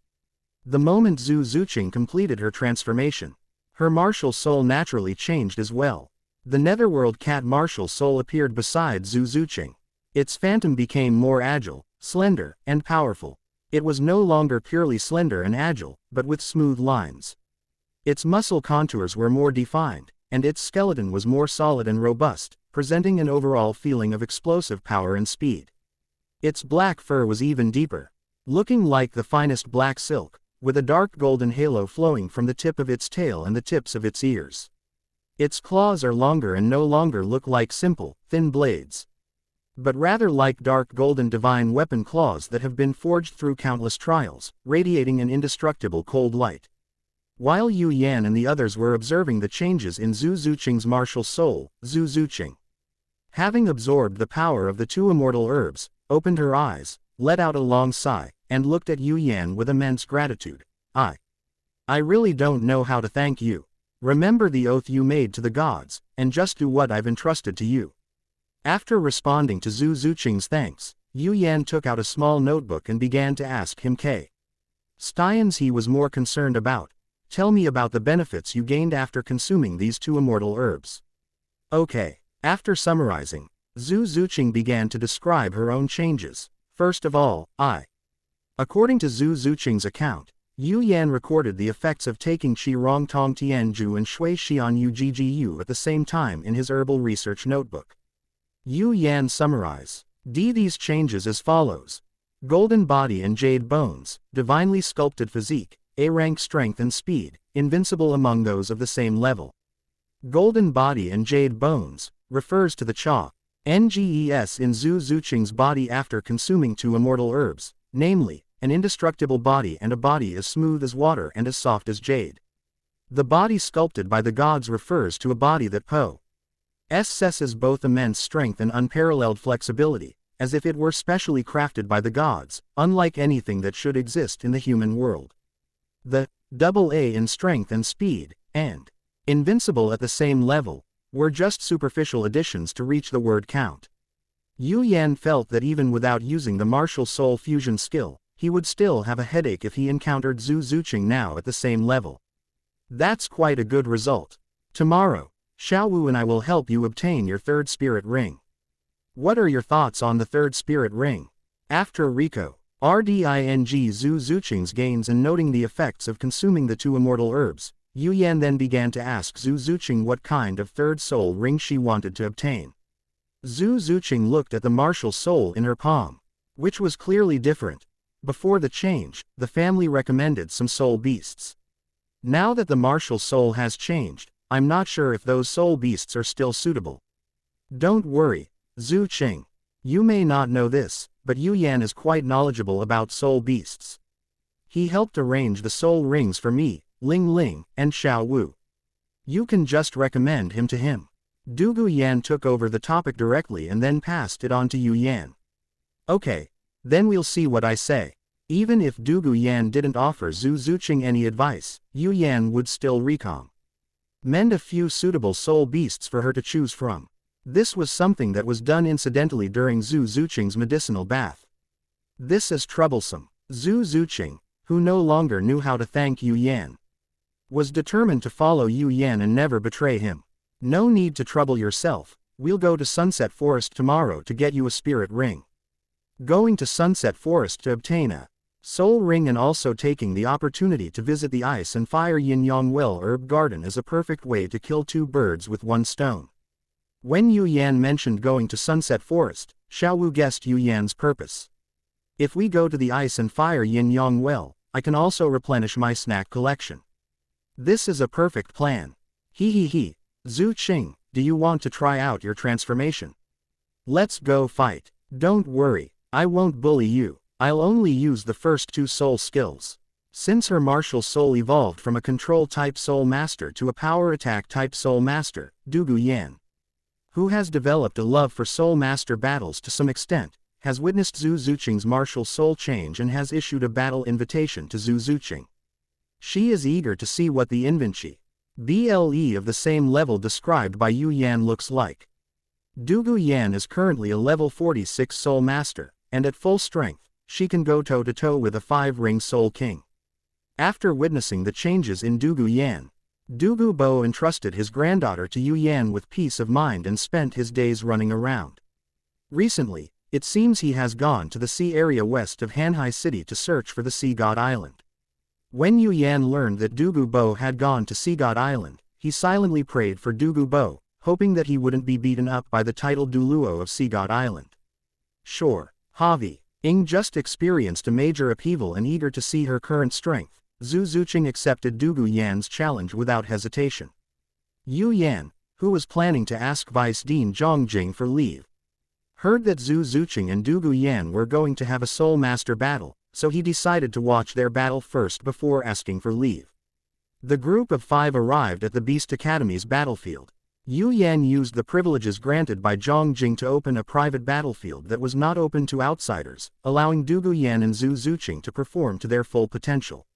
The moment Zhu Zuqing completed her transformation, her martial soul naturally changed as well. The netherworld cat martial soul appeared beside Zhu Zuqing. Its phantom became more agile, slender, and powerful. It was no longer purely slender and agile, but with smooth lines. Its muscle contours were more defined, and its skeleton was more solid and robust, presenting an overall feeling of explosive power and speed. Its black fur was even deeper, looking like the finest black silk, with a dark golden halo flowing from the tip of its tail and the tips of its ears. Its claws are longer and no longer look like simple, thin blades, but rather like dark golden divine weapon claws that have been forged through countless trials, radiating an indestructible cold light. While Yu Yan and the others were observing the changes in Zhu Zuqing's martial soul, Zhu Zuqing, having absorbed the power of the two immortal herbs, opened her eyes, let out a long sigh, and looked at Yu Yan with immense gratitude. I really don't know how to thank you. Remember the oath you made to the gods, and just do what I've entrusted to you." After responding to Zhu Zuqing's thanks, Yu Yan took out a small notebook and began to ask him Steins he was more concerned about. "Tell me about the benefits you gained after consuming these two immortal herbs." Okay. After summarizing, Zhu Zuqing began to describe her own changes. First of all, according to Zhu Zuqing's account, Yu Yan recorded the effects of taking Qirong Tong Tianju and Shui Xian Uggu at the same time in his herbal research notebook. Yu Yan summarize these changes as follows: golden body and jade bones, divinely sculpted physique, A-rank strength and speed, invincible among those of the same level. Golden body and jade bones refers to the Cha Nges in Zhu Zuqing's body after consuming two immortal herbs, namely, an indestructible body and a body as smooth as water and as soft as jade. The body sculpted by the gods refers to a body that Possesses both immense strength and unparalleled flexibility, as if it were specially crafted by the gods, unlike anything that should exist in the human world. The AA in strength and speed, and invincible at the same level, were just superficial additions to reach the word count. Yu Yan felt that even without using the martial soul fusion skill, he would still have a headache if he encountered Zhu Zuqing now at the same level. That's quite a good result. Tomorrow, Xiao and I will help you obtain your third spirit ring. What are your thoughts on the third spirit ring? After Rico, Rding Zhu Zuqing's gains and noting the effects of consuming the two immortal herbs, Yu Yan then began to ask Zhu Zuqing what kind of third soul ring she wanted to obtain. Zhu Zuqing looked at the martial soul in her palm, which was clearly different. Before the change, the family recommended some soul beasts. Now that the martial soul has changed, I'm not sure if those soul beasts are still suitable. Don't worry, Zhu Qing. You may not know this, but Yu Yan is quite knowledgeable about soul beasts. He helped arrange the soul rings for me, Ling Ling, and Xiao Wu. You can just recommend him to him. Dugu Yan took over the topic directly and then passed it on to Yu Yan. Okay, then we'll see what I say. Even if Dugu Yan didn't offer Zhu Zuqing any advice, Yu Yan would still recommend a few suitable soul beasts for her to choose from. This was something that was done incidentally during Zhu Zuqing's medicinal bath. This is troublesome. Zhu Zuqing, who no longer knew how to thank Yu Yan, was determined to follow Yu Yan and never betray him. No need to trouble yourself, we'll go to Sunset Forest tomorrow to get you a spirit ring. Going to Sunset Forest to obtain a soul ring and also taking the opportunity to visit the Ice and Fire Yin Yang Well Herb Garden is a perfect way to kill two birds with one stone. When Yu Yan mentioned going to Sunset Forest, Xiao Wu guessed Yu Yan's purpose. If we go to the Ice and Fire Yin Yang Well, I can also replenish my snack collection. This is a perfect plan. He. Zhu Qing, do you want to try out your transformation? Let's go fight. Don't worry, I won't bully you, I'll only use the first two soul skills. Since her martial soul evolved from a control-type soul master to a power attack-type soul master, Dugu Yan, who has developed a love for soul master battles to some extent, has witnessed Zhu Zuqing's martial soul change and has issued a battle invitation to Zhu Zuqing. She is eager to see what the inventory BLE of the same level described by Yu Yan looks like. Dugu Yan is currently a level 46 soul master, and at full strength, she can go toe-to-toe with a 5-ring soul king. After witnessing the changes in Dugu Yan, Dugu Bo entrusted his granddaughter to Yu Yan with peace of mind and spent his days running around. Recently, it seems he has gone to the sea area west of Hanhai City to search for the Sea God Island. When Yu Yan learned that Dugu Bo had gone to Sea God Island, he silently prayed for Dugu Bo, hoping that he wouldn't be beaten up by the titled Douluo of Sea God Island. Sure, Javi Ing just experienced a major upheaval and eager to see her current strength, Zhu Zuqing accepted Dugu Yan's challenge without hesitation. Yu Yan, who was planning to ask Vice Dean Zhongjing for leave, heard that Zhu Zuqing and Dugu Yan were going to have a soul master battle, so he decided to watch their battle first before asking for leave. The group of 5 arrived at the Beast Academy's battlefield. Yu Yan used the privileges granted by Zhongjing to open a private battlefield that was not open to outsiders, allowing Dugu Yan and Zhu Zuqing to perform to their full potential.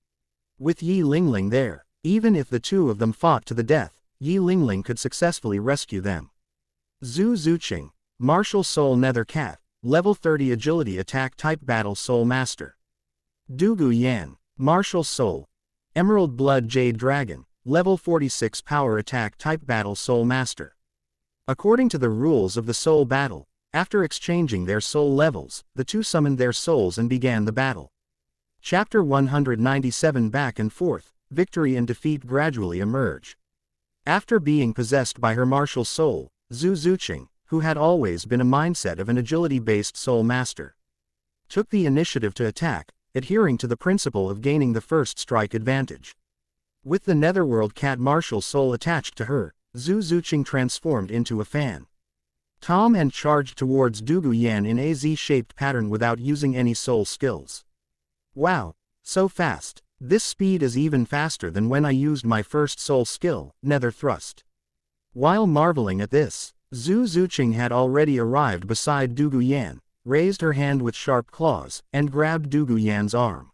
With Yi Lingling there, even if the two of them fought to the death, Yi Lingling could successfully rescue them. Zhu Zuqing, Martial Soul Nether Cat, Level 30 Agility Attack Type Battle Soul Master. Dugu Yan, Martial Soul, Emerald Blood Jade Dragon, Level 46 Power Attack Type Battle Soul Master. According to the rules of the soul battle, after exchanging their soul levels, the two summoned their souls and began the battle. Chapter 197 Back and Forth, Victory and Defeat gradually emerge. After being possessed by her martial soul, Zhu Zuqing, who had always been a mindset of an agility-based soul master, took the initiative to attack, adhering to the principle of gaining the first strike advantage. With the Netherworld Cat martial soul attached to her, Zhu Zuqing transformed into a fan Tom and charged towards Dugu Yan in a Z-shaped pattern without using any soul skills. Wow, so fast. This speed is even faster than when I used my first soul skill, Nether Thrust. While marveling at this, Zhu Zuqing had already arrived beside Du Guyan, raised her hand with sharp claws, and grabbed Du Guyan's arm.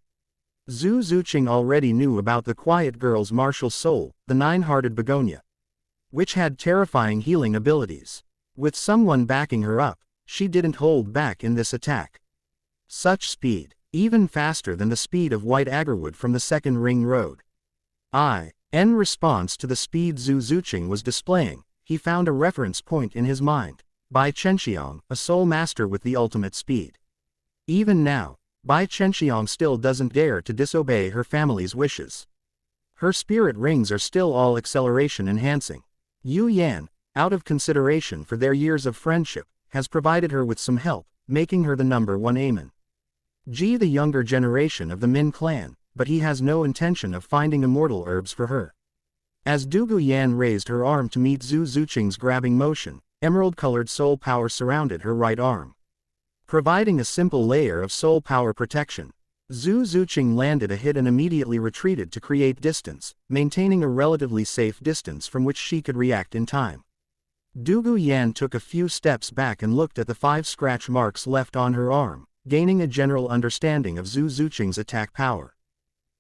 Zhu Zuqing already knew about the quiet girl's martial soul, the nine-hearted begonia, which had terrifying healing abilities. With someone backing her up, she didn't hold back in this attack. Such speed, even faster than the speed of white agarwood from the second ring road. In response to the speed Zhu Zuqing was displaying, he found a reference point in his mind. Bai Chenxiang, a soul master with the ultimate speed. Even now, Bai Chenxiang still doesn't dare to disobey her family's wishes. Her spirit rings are still all acceleration enhancing. Yu Yan, out of consideration for their years of friendship, has provided her with some help, making her the #1 Amen. Ji the younger generation of the Min clan, but he has no intention of finding immortal herbs for her. As Du Guyan raised her arm to meet Zhu Zuqing's grabbing motion, emerald-colored soul power surrounded her right arm, providing a simple layer of soul power protection. Zhu Zuqing landed a hit and immediately retreated to create distance, maintaining a relatively safe distance from which she could react in time. Du Guyan took a few steps back and looked at the 5 scratch marks left on her arm, gaining a general understanding of Zhu Zuqing's attack power.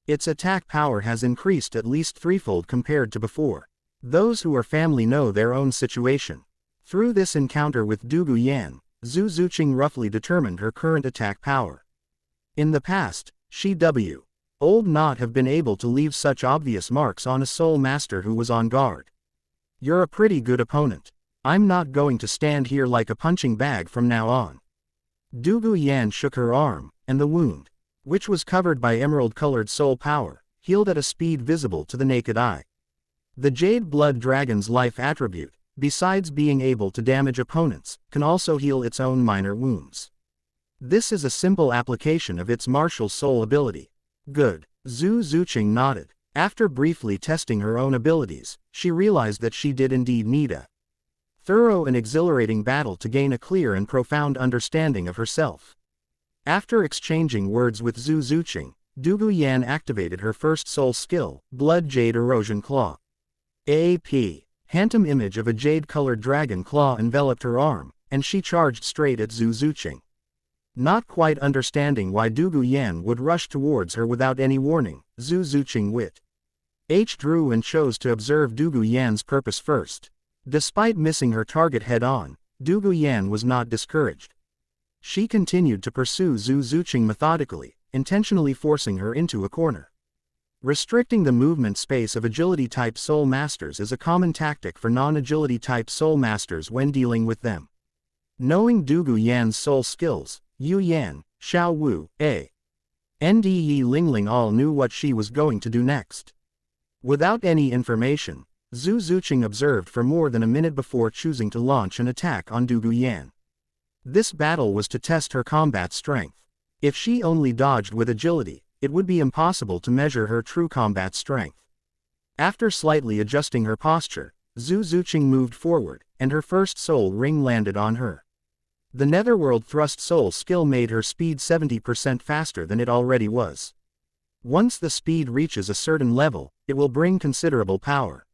Its attack power has increased at least threefold compared to before. Those who are family know their own situation. Through this encounter with Du Guyan, Zhu Zuqing roughly determined her current attack power. In the past, she would not have been able to leave such obvious marks on a soul master who was on guard. You're a pretty good opponent. I'm not going to stand here like a punching bag from now on. Du Guyan shook her arm, and the wound, which was covered by emerald-colored soul power, healed at a speed visible to the naked eye. The Jade Blood Dragon's life attribute, besides being able to damage opponents, can also heal its own minor wounds. This is a simple application of its martial soul ability. Good. Zhu Zuqing nodded. After briefly testing her own abilities, she realized that she did indeed need a thorough and exhilarating battle to gain a clear and profound understanding of herself. After exchanging words with Zhu Zuqing, Du Guyan activated her first soul skill, Blood Jade Erosion Claw. AP. Phantom image of a jade-colored dragon claw enveloped her arm, and she charged straight at Zhu Zuqing. Not quite understanding why Du Guyan would rush towards her without any warning, Zhu Zuqing drew and chose to observe Du Guyan's purpose first. Despite missing her target head-on, Du Guyan was not discouraged. She continued to pursue Zhu Zuqing methodically, intentionally forcing her into a corner. Restricting the movement space of agility-type soul masters is a common tactic for non-agility-type soul masters when dealing with them. Knowing Du Guyan's soul skills, Yu Yan, Xiao Wu, and Yi Lingling all knew what she was going to do next. Without any information, Zhu Zuqing observed for more than a minute before choosing to launch an attack on Du Guyan. This battle was to test her combat strength. If she only dodged with agility, it would be impossible to measure her true combat strength. After slightly adjusting her posture, Zhu Zuqing moved forward, and her first soul ring landed on her. The Netherworld Thrust soul skill made her speed 70% faster than it already was. Once the speed reaches a certain level, it will bring considerable power.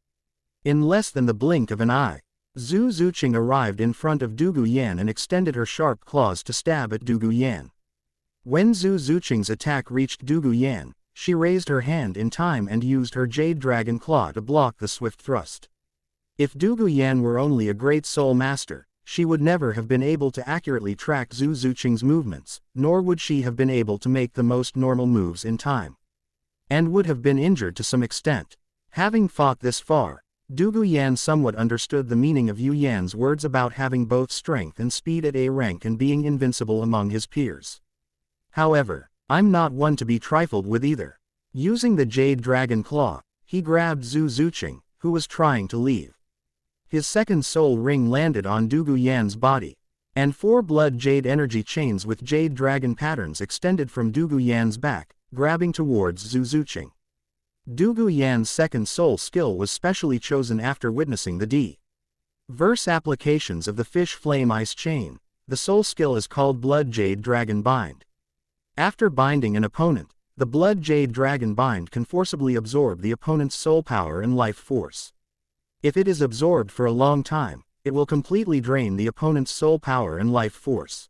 In less than the blink of an eye, Zhu Zuqing arrived in front of Du Guyan and extended her sharp claws to stab at Du Guyan. When Zhu Zuqing's attack reached Du Guyan, she raised her hand in time and used her Jade Dragon Claw to block the swift thrust. If Du Guyan were only a great soul master, she would never have been able to accurately track Zhu Zuqing's movements, nor would she have been able to make the most normal moves in time, and would have been injured to some extent. Having fought this far, Du Guyan somewhat understood the meaning of Yu Yan's words about having both strength and speed at A rank and being invincible among his peers. However, I'm not one to be trifled with either. Using the Jade Dragon Claw, he grabbed Zhu Zuqing, who was trying to leave. His second soul ring landed on Du Guyan's body, and 4 blood jade energy chains with jade dragon patterns extended from Du Guyan's back, grabbing towards Zhu Zuqing. Du Guyan's second soul skill was specially chosen after witnessing the verse applications of the Fish Flame Ice chain. The soul skill is called Blood Jade Dragon Bind. After binding an opponent, the Blood Jade Dragon Bind can forcibly absorb the opponent's soul power and life force. If it is absorbed for a long time, it will completely drain the opponent's soul power and life force.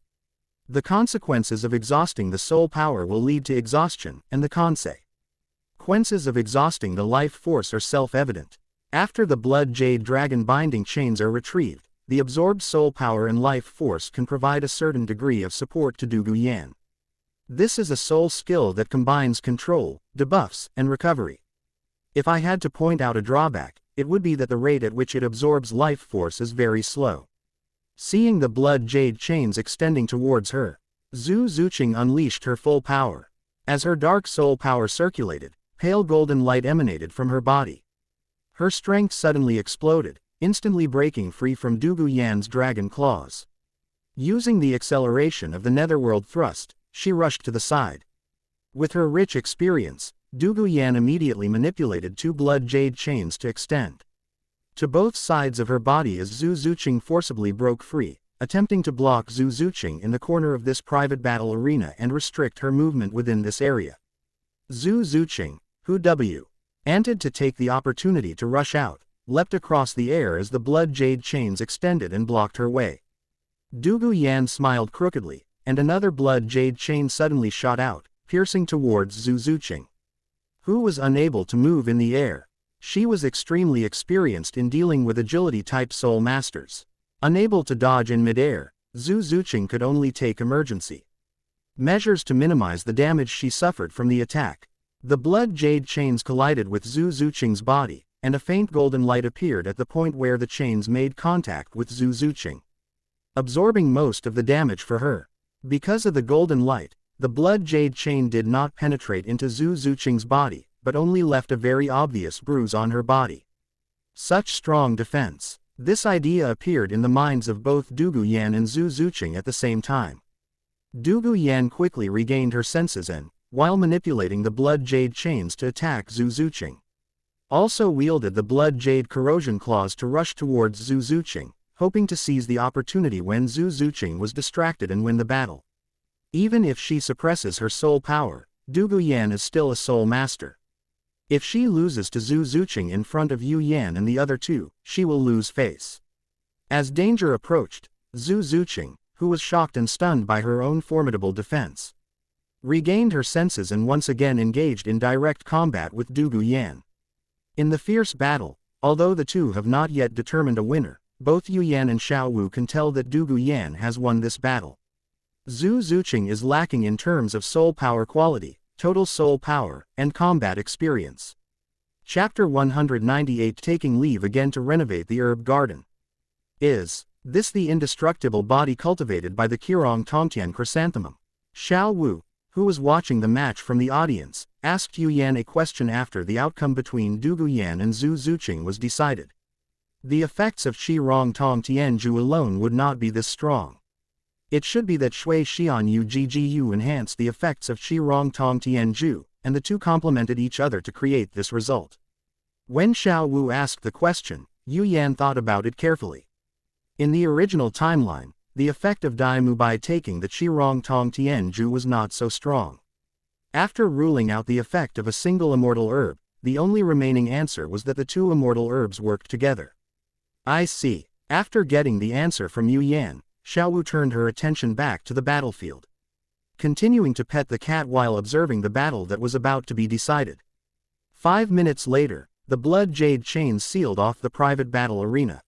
The consequences of exhausting the soul power will lead to exhaustion, and the consequences of exhausting the life force are self-evident. After the blood jade dragon binding chains are retrieved, the absorbed soul power and life force can provide a certain degree of support to Douluo Yan. This is a soul skill that combines control, debuffs, and recovery. If I had to point out a drawback, it would be that the rate at which it absorbs life force is very slow. Seeing the blood jade chains extending towards her, Zhu Zuqing unleashed her full power. As her dark soul power circulated, pale golden light emanated from her body. Her strength suddenly exploded, instantly breaking free from Douluo Yan's dragon claws. Using the acceleration of the netherworld thrust, she rushed to the side. With her rich experience, Douluo Yan immediately manipulated two blood jade chains to extend to both sides of her body as Zhu Zuqing forcibly broke free, attempting to block Zhu Zuqing in the corner of this private battle arena and restrict her movement within this area. Zhu Zuqing, who wanted to take the opportunity to rush out, leapt across the air as the blood jade chains extended and blocked her way. Douluo Yan smiled crookedly, and another blood jade chain suddenly shot out, piercing towards Zhu Zuqing, who was unable to move in the air. She was extremely experienced in dealing with agility-type soul masters. Unable to dodge in midair, Zhu Zuqing could only take emergency measures to minimize the damage she suffered from the attack. The blood jade chains collided with Zhu Zuqing's body, and a faint golden light appeared at the point where the chains made contact with Zhu Zuqing, absorbing most of the damage for her. Because of the golden light, the blood jade chain did not penetrate into Zhu Zuqing's body, but only left a very obvious bruise on her body. Such strong defense. This idea appeared in the minds of both Douluo Yan and Zhu Zuqing at the same time. Douluo Yan quickly regained her senses and, while manipulating the blood jade chains to attack Zhu Zuqing, also wielded the blood jade corrosion claws to rush towards Zhu Zuqing, hoping to seize the opportunity when Zhu Zuqing was distracted and win the battle. Even if she suppresses her soul power, Douluo Yan is still a soul master. If she loses to Zhu Zuqing in front of Yu Yan and the other two, she will lose face. As danger approached, Zhu Zuqing, who was shocked and stunned by her own formidable defense, regained her senses and once again engaged in direct combat with Douluo Yan. In the fierce battle, although the two have not yet determined a winner, both Yu Yan and Xiao can tell that Douluo Yan has won this battle. Zhu Zuqing is lacking in terms of soul power quality, total soul power, and combat experience. Chapter 198 Taking leave again to renovate the herb garden. Is this the indestructible body cultivated by the Qirong Tongtian chrysanthemum? Xiao, who was watching the match from the audience, asked Yu Yan a question after the outcome between Douluo Yan and Zhu Zuqing was decided. The effects of Qirong Tongtianju alone would not be this strong. It should be that Shui Xian Yu Ggu enhanced the effects of Qirong Tongtianju, and the two complemented each other to create this result. When Xiao asked the question, Yu Yan thought about it carefully. In the original timeline, the effect of Daimu by taking the Qirong Tongtianju was not so strong. After ruling out the effect of a single immortal herb, the only remaining answer was that the two immortal herbs worked together. I see. After getting the answer from Yu Yan, Xiao turned her attention back to the battlefield, continuing to pet the cat while observing the battle that was about to be decided. 5 minutes later, the blood jade chains sealed off the private battle arena.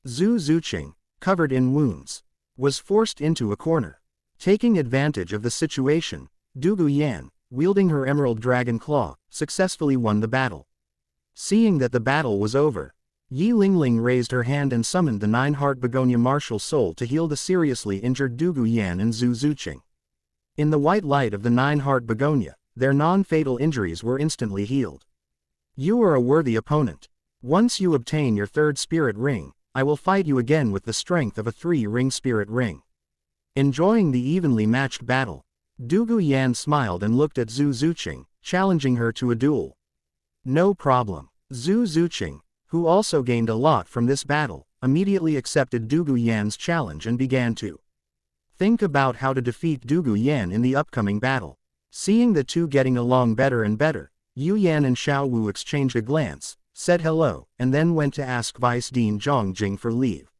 Zhu Zuqing, covered in wounds, was forced into a corner. Taking advantage of the situation, Douluo Yan, wielding her emerald dragon claw, successfully won the battle. Seeing that the battle was over, Yi Lingling raised her hand and summoned the nine-heart begonia martial soul to heal the seriously injured Douluo Yan and Zhu Zuqing. In the white light of the nine-heart begonia, their non-fatal injuries were instantly healed. You are a worthy opponent. Once you obtain your third spirit ring, I will fight you again with the strength of a 3-ring spirit ring. Enjoying the evenly matched battle, Douluo Yan smiled and looked at Zhu Zuqing, challenging her to a duel. No problem. Zhu Zuqing, who also gained a lot from this battle, immediately accepted Douluo Yan's challenge and began to think about how to defeat Douluo Yan in the upcoming battle. Seeing the two getting along better and better, Yu Yan and Xiao exchanged a glance, said hello, and then went to ask Vice Dean Zhang Jing for leave.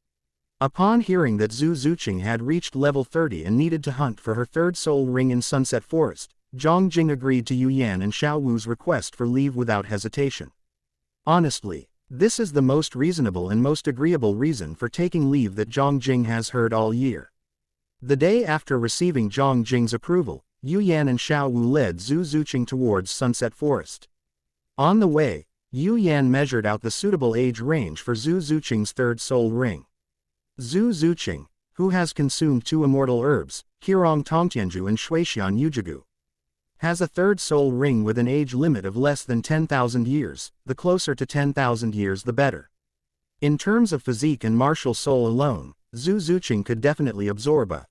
Upon hearing that Zhu Zuqing had reached level 30 and needed to hunt for her third soul ring in Sunset Forest, Zhang Jing agreed to Yu Yan and Xiao Wu's request for leave without hesitation. Honestly, this is the most reasonable and most agreeable reason for taking leave that Zhang Jing has heard all year. The day after receiving Zhang Jing's approval, Yu Yan and Xiao Wu led Zhu Zuqing towards Sunset Forest. On the way, Yu Yan measured out the suitable age range for Zhu Zuqing's third soul ring. Zhu Zuqing, who has consumed 2 immortal herbs, Qirong Tongtianju and Shuixian Yujigu, has a third soul ring with an age limit of less than 10,000 years, the closer to 10,000 years the better. In terms of physique and martial soul alone, Zhu Zuqing could definitely absorb a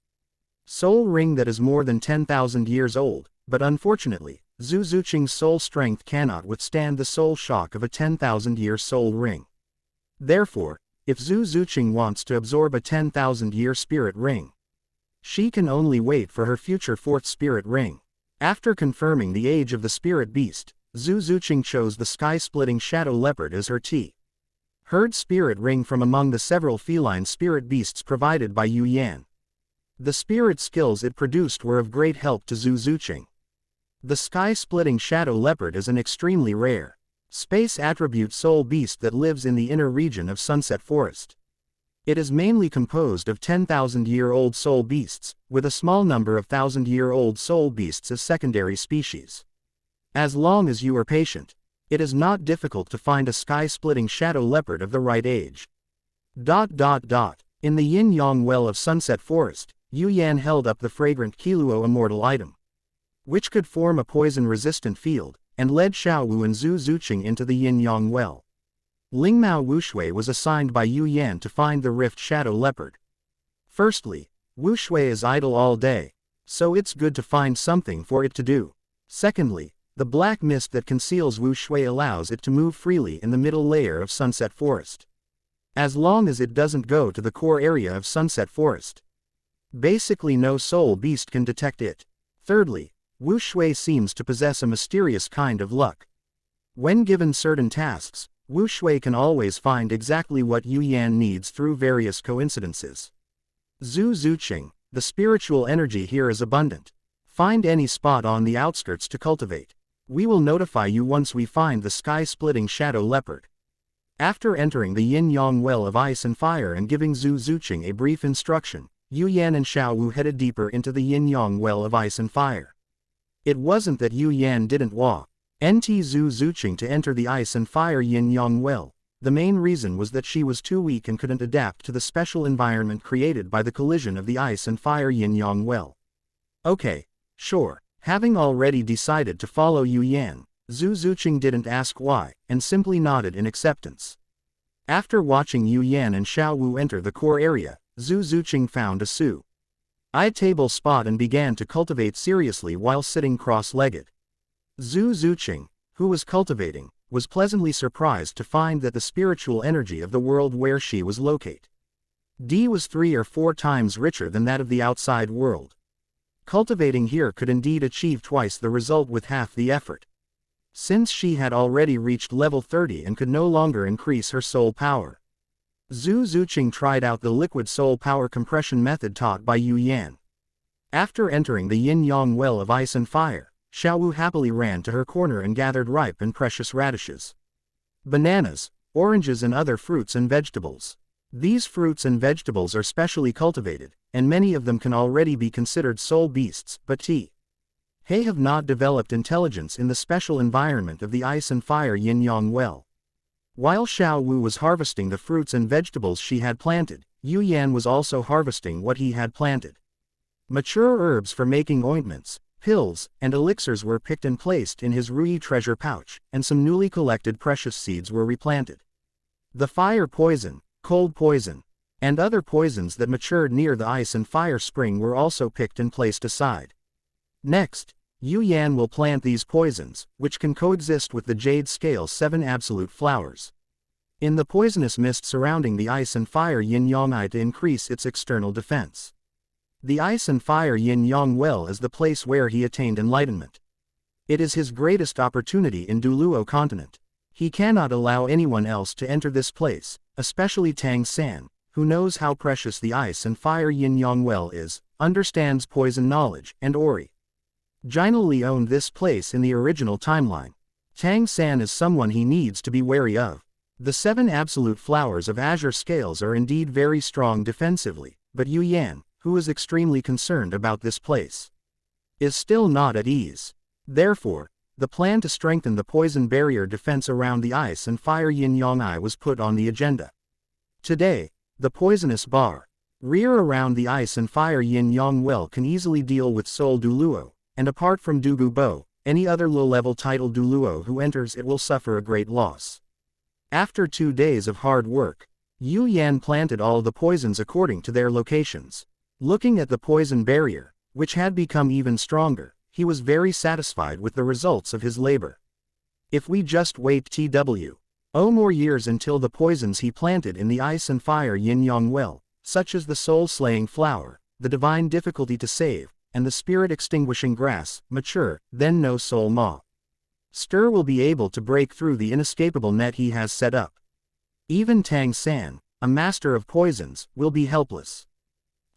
soul ring that is more than 10,000 years old, but unfortunately, Zhu Zuqing's soul strength cannot withstand the soul shock of a 10,000-year soul ring. Therefore, if Zhu Zuqing wants to absorb a 10,000-year spirit ring, she can only wait for her future 4th spirit ring. After confirming the age of the spirit beast, Zhu Zuqing chose the sky-splitting shadow leopard as her herd spirit ring from among the several feline spirit beasts provided by Yu Yan. The spirit skills it produced were of great help to Zhu Zuqing. The sky-splitting shadow leopard is an extremely rare space attribute soul beast that lives in the inner region of Sunset Forest. It is mainly composed of 10,000-year-old soul beasts, with a small number of 1,000-year-old soul beasts as secondary species. As long as you are patient, it is not difficult to find a sky-splitting shadow leopard of the right age. In the yin-yang well of Sunset Forest, Yu Yan held up the fragrant Qiluo immortal item, which could form a poison-resistant field, and led Xiao Wu and Zhu Zuqing into the yin-yang well. Lingmao Wushui was assigned by Yu Yan to find the rift shadow leopard. Firstly, Wushui is idle all day, so it's good to find something for it to do. Secondly, the black mist that conceals Wushui allows it to move freely in the middle layer of Sunset Forest, as long as it doesn't go to the core area of Sunset Forest. Basically no soul beast can detect it. Thirdly, Wushui seems to possess a mysterious kind of luck. When given certain tasks, Wushui can always find exactly what Yu Yan needs through various coincidences. Zhu Zuqing, the spiritual energy here is abundant. Find any spot on the outskirts to cultivate. We will notify you once we find the sky-splitting shadow leopard. After entering the yin-yang well of ice and fire and giving Zhu Zuqing a brief instruction, Yu Yan and Xiao Wu headed deeper into the yin-yang well of ice and fire. It wasn't that Yu Yan didn't want Zhu Zuqing to enter the ice and fire yin-yang well. The main reason was that she was too weak and couldn't adapt to the special environment created by the collision of the ice and fire yin-yang well. Okay, sure. Having already decided to follow Yu Yan, Zhu Zuqing didn't ask why, and simply nodded in acceptance. After watching Yu Yan and Xiao Wu enter the core area, Zhu Zuqing found a table spot and began to cultivate seriously while sitting cross-legged. Zhu Zuqing, who was cultivating, was pleasantly surprised to find that the spiritual energy of the world where she was located was 3 or 4 times richer than that of the outside world. Cultivating here could indeed achieve twice the result with half the effort. Since she had already reached level 30 and could no longer increase her soul power, Zhu Zuqing tried out the liquid soul power compression method taught by Yu Yan. After entering the yin-yang well of ice and fire, Xiao Wu happily ran to her corner and gathered ripe and precious radishes, bananas, oranges and other fruits and vegetables. These fruits and vegetables are specially cultivated, and many of them can already be considered soul beasts, but they have not developed intelligence in the special environment of the ice and fire yin-yang well. While Xiao Wu was harvesting the fruits and vegetables she had planted, Yu Yan was also harvesting what he had planted. Mature herbs for making ointments, pills, and elixirs were picked and placed in his Rui treasure pouch, and some newly collected precious seeds were replanted. The fire poison, cold poison, and other poisons that matured near the ice and fire spring were also picked and placed aside. Next, Yu Yan will plant these poisons, which can coexist with the jade scale 7 absolute flowers, in the poisonous mist surrounding the ice and fire yin-yang to increase its external defense. The ice and fire yin-yang well is the place where he attained enlightenment. It is his greatest opportunity in Douluo continent. He cannot allow anyone else to enter this place, especially Tang San, who knows how precious the ice and fire yin-yang well is, understands poison knowledge, and Ori. Jinali owned this place in the original timeline. Tang San is someone he needs to be wary of. The 7 absolute flowers of azure scales are indeed very strong defensively, but Yu Yan, who is extremely concerned about this place, is still not at ease. Therefore, the plan to strengthen the poison barrier defense around the ice and fire yin-yang eye was put on the agenda. Today, the poisonous barrier around the ice and fire yin-yang well can easily deal with Soul Douluo, and apart from Dugu Bo, any other low-level title Douluo who enters it will suffer a great loss. After 2 days of hard work, Yu Yan planted all the poisons according to their locations. Looking at the poison barrier, which had become even stronger, he was very satisfied with the results of his labor. If we just wait more years until the poisons he planted in the ice and fire yin-yang well, such as the soul-slaying flower, the divine difficulty to save, and the spirit-extinguishing grass, mature, then no soul ma stir will be able to break through the inescapable net he has set up. Even Tang San, a master of poisons, will be helpless.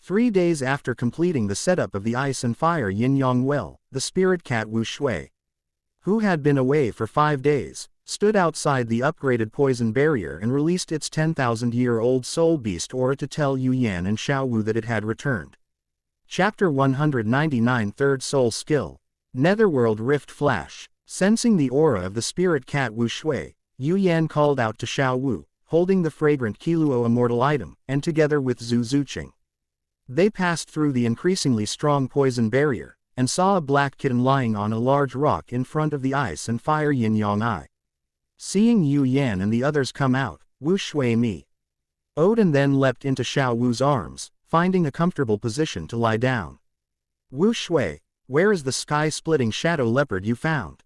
3 days after completing the setup of the ice and fire yin-yang well, the spirit cat Wu Shui, who had been away for 5 days, stood outside the upgraded poison barrier and released its 10,000-year-old soul beast aura to tell Yu Yan and Xiao Wu that it had returned. Chapter 199 Third Soul Skill. Netherworld Rift Flash. Sensing the aura of the spirit cat Wu Shui, Yu Yan called out to Xiao Wu, holding the fragrant Qiluo immortal item, and together with Zhu Zuqing, they passed through the increasingly strong poison barrier, and saw a black kitten lying on a large rock in front of the ice and fire yin-yang eye. Seeing Yu Yan and the others come out, Wu Shui mi Odin then leapt into Xiao Wu's arms, finding a comfortable position to lie down. Wu Shui, where is the sky-splitting shadow leopard you found?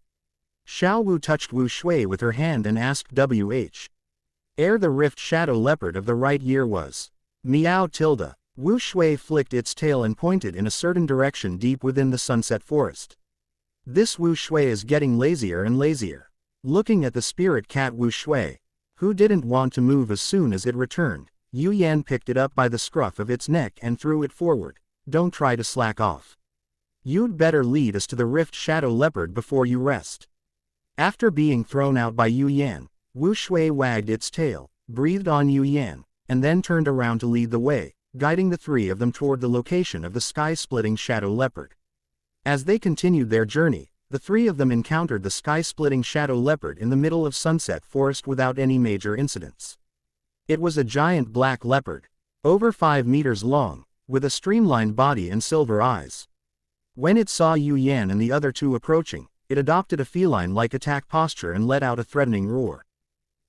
Xiao Wu touched Wu Shui with her hand and asked ere the rift shadow leopard of the right year was. Meow tilde. Wu Shui flicked its tail and pointed in a certain direction deep within the sunset forest. This Wu Shui is getting lazier and lazier. Looking at the spirit cat Wu Shui, who didn't want to move as soon as it returned, Yu Yan picked it up by the scruff of its neck and threw it forward. Don't try to slack off. You'd better lead us to the rift shadow leopard before you rest. After being thrown out by Yu Yan, Wu Shui wagged its tail, breathed on Yu Yan, and then turned around to lead the way, guiding the 3 of them toward the location of the sky-splitting shadow leopard. As they continued their journey, the 3 of them encountered the sky-splitting shadow leopard in the middle of sunset forest without any major incidents. It was a giant black leopard, over 5 meters long, with a streamlined body and silver eyes. When it saw Yu Yan and the other 2 approaching, it adopted a feline-like attack posture and let out a threatening roar.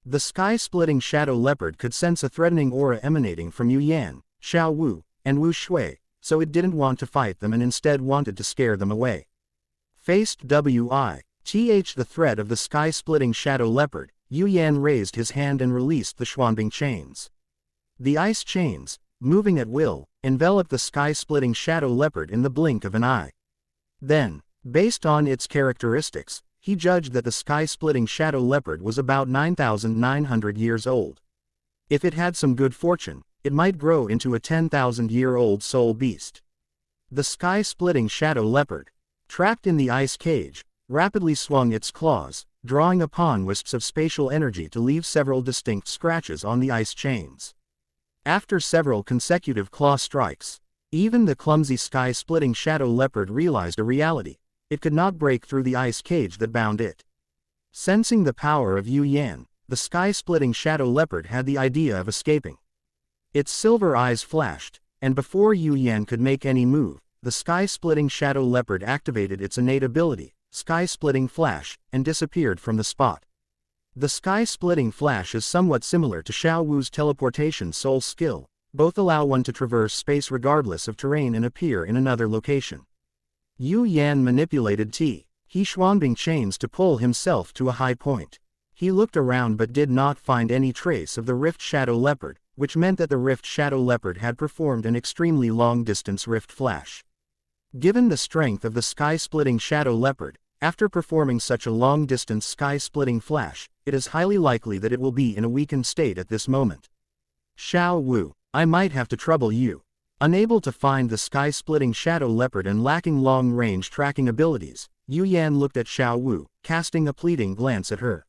The sky-splitting shadow leopard could sense a threatening aura emanating from Yu Yan, Xiao Wu, and Wu Shui, so it didn't want to fight them and instead wanted to scare them away. Faced with the threat of the sky-splitting shadow leopard, Yu Yan raised his hand and released the Xuanbing chains. The ice chains, moving at will, enveloped the sky-splitting shadow leopard in the blink of an eye. Then, based on its characteristics, he judged that the sky-splitting shadow leopard was about 9,900 years old. If it had some good fortune, it might grow into a 10,000-year-old soul beast. The sky-splitting shadow leopard, trapped in the ice cage, rapidly swung its claws, drawing upon wisps of spatial energy to leave several distinct scratches on the ice chains. After several consecutive claw strikes, even the clumsy sky-splitting shadow leopard realized a reality. It could not break through the ice cage that bound it. Sensing the power of Yu Yan, the sky-splitting shadow leopard had the idea of escaping. Its silver eyes flashed, and before Yu Yan could make any move, the sky-splitting shadow leopard activated its innate ability, Sky-Splitting Flash, and disappeared from the spot. The Sky-Splitting Flash is somewhat similar to Xiao Wu's teleportation soul skill. Both allow one to traverse space regardless of terrain and appear in another location. Yu Yan manipulated He Xuanbing chains to pull himself to a high point. He looked around but did not find any trace of the Rift Shadow Leopard, which meant that the Rift Shadow Leopard had performed an extremely long-distance Rift Flash. Given the strength of the Sky-Splitting Shadow Leopard, after performing such a long-distance Sky-Splitting Flash, it is highly likely that it will be in a weakened state at this moment. Xiao Wu, I might have to trouble you. Unable to find the sky-splitting shadow leopard and lacking long-range tracking abilities, Yu Yan looked at Xiao Wu, casting a pleading glance at her.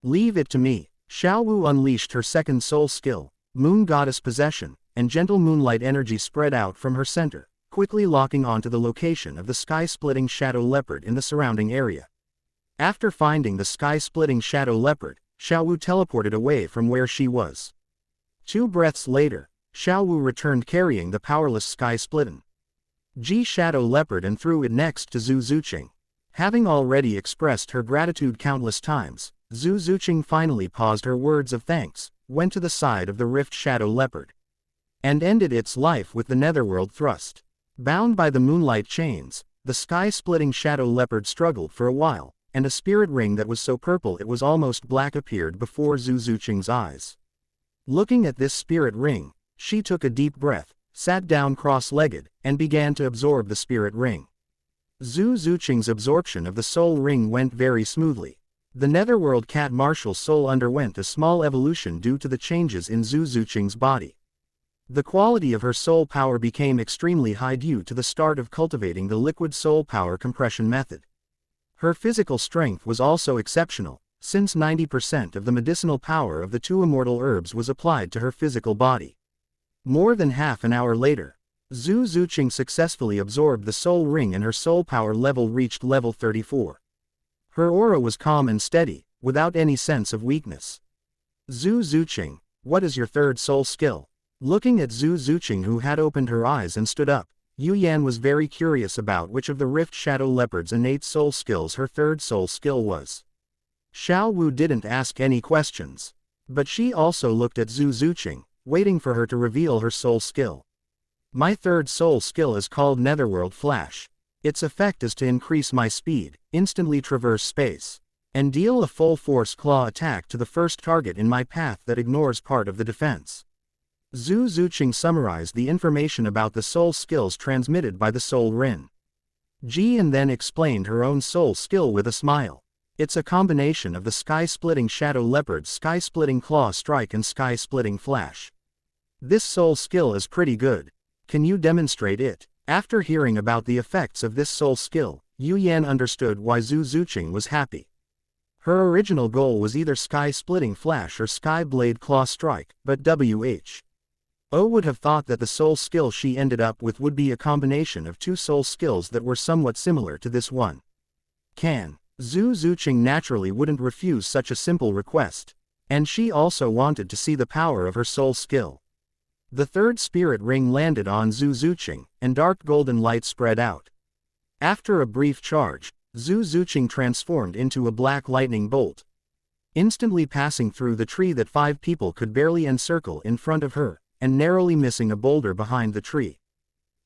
Leave it to me. Xiao Wu unleashed her second soul skill, Moon Goddess Possession, and gentle moonlight energy spread out from her center, quickly locking onto the location of the sky-splitting shadow leopard in the surrounding area. After finding the sky-splitting shadow leopard, Xiao Wu teleported away from where she was. 2 breaths later, Xiao Wu returned carrying the powerless sky-splitten shadow leopard and threw it next to Zhu Zuqing. Having already expressed her gratitude countless times, Zhu Zuqing finally paused her words of thanks, went to the side of the rift shadow leopard, and ended its life with the netherworld thrust. Bound by the moonlight chains, the sky-splitting shadow leopard struggled for a while, and a spirit ring that was so purple it was almost black appeared before Zhu Zuqing's eyes. Looking at this spirit ring, she took a deep breath, sat down cross-legged, and began to absorb the spirit ring. Zhu Zuqing's absorption of the soul ring went very smoothly. The netherworld cat martial soul underwent a small evolution due to the changes in Zhu Zuqing's body. The quality of her soul power became extremely high due to the start of cultivating the liquid soul power compression method. Her physical strength was also exceptional, since 90% of the medicinal power of the 2 immortal herbs was applied to her physical body. More than half an hour later, Zhu Zuqing successfully absorbed the soul ring and her soul power level reached level 34. Her aura was calm and steady, without any sense of weakness. Zhu Zuqing, what is your third soul skill? Looking at Zhu Zuqing, who had opened her eyes and stood up, Yu Yan was very curious about which of the Rift Shadow Leopard's innate soul skills her third soul skill was. Xiao Wu didn't ask any questions, but she also looked at Zhu Zuqing, waiting for her to reveal her soul skill. My third soul skill is called Netherworld Flash. Its effect is to increase my speed, instantly traverse space, and deal a full-force claw attack to the first target in my path that ignores part of the defense. Zhu Zuqing summarized the information about the soul skills transmitted by the soul ring. Qian then explained her own soul skill with a smile. It's a combination of the sky-splitting shadow leopard's sky-splitting claw strike and sky-splitting flash. This soul skill is pretty good. Can you demonstrate it? After hearing about the effects of this soul skill, Yu Yan understood why Zhu Zuqing was happy. Her original goal was either sky-splitting flash or sky-blade claw strike, but Who would have thought that the soul skill she ended up with would be a combination of 2 soul skills that were somewhat similar to this one. Zhu Zuqing naturally wouldn't refuse such a simple request, and she also wanted to see the power of her soul skill. The third spirit ring landed on Zhu Zuqing, and dark golden light spread out. After a brief charge, Zhu Zuqing transformed into a black lightning bolt, instantly passing through the tree that 5 people could barely encircle in front of her, and narrowly missing a boulder behind the tree.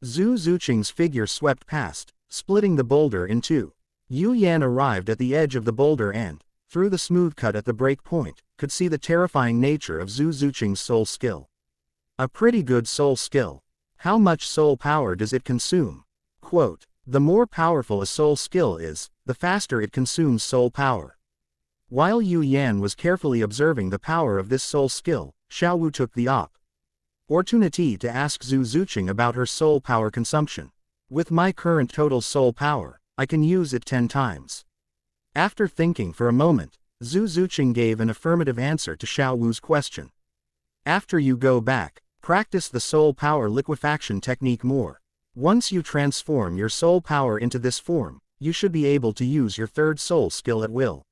Zhu Zuqing's figure swept past, splitting the boulder in 2. Yu Yan arrived at the edge of the boulder and, through the smooth cut at the break point, could see the terrifying nature of Zhu Zuqing's soul skill. A pretty good soul skill. How much soul power does it consume? Quote, the more powerful a soul skill is, the faster it consumes soul power. While Yu Yan was carefully observing the power of this soul skill, Xiao Wu took the opportunity to ask Zhu Zuqing about her soul power consumption. With my current total soul power, I can use it 10 times. After thinking for a moment, Zhu Zuqing gave an affirmative answer to Xiao Wu's question. After you go back, practice the soul power liquefaction technique more. Once you transform your soul power into this form, you should be able to use your third soul skill at will.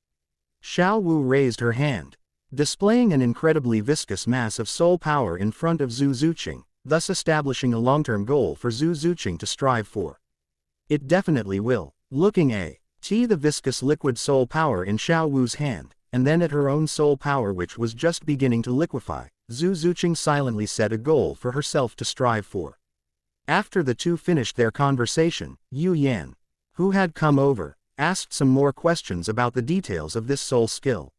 Xiao Wu raised her hand, displaying an incredibly viscous mass of soul power in front of Zhu Zuqing, thus establishing a long-term goal for Zhu Zuqing to strive for. It definitely will. Looking at the viscous liquid soul power in Xiao Wu's hand, and then at her own soul power which was just beginning to liquefy, Zhu Zuqing silently set a goal for herself to strive for. After the 2 finished their conversation, Yu Yan, who had come over, asked some more questions about the details of this soul skill.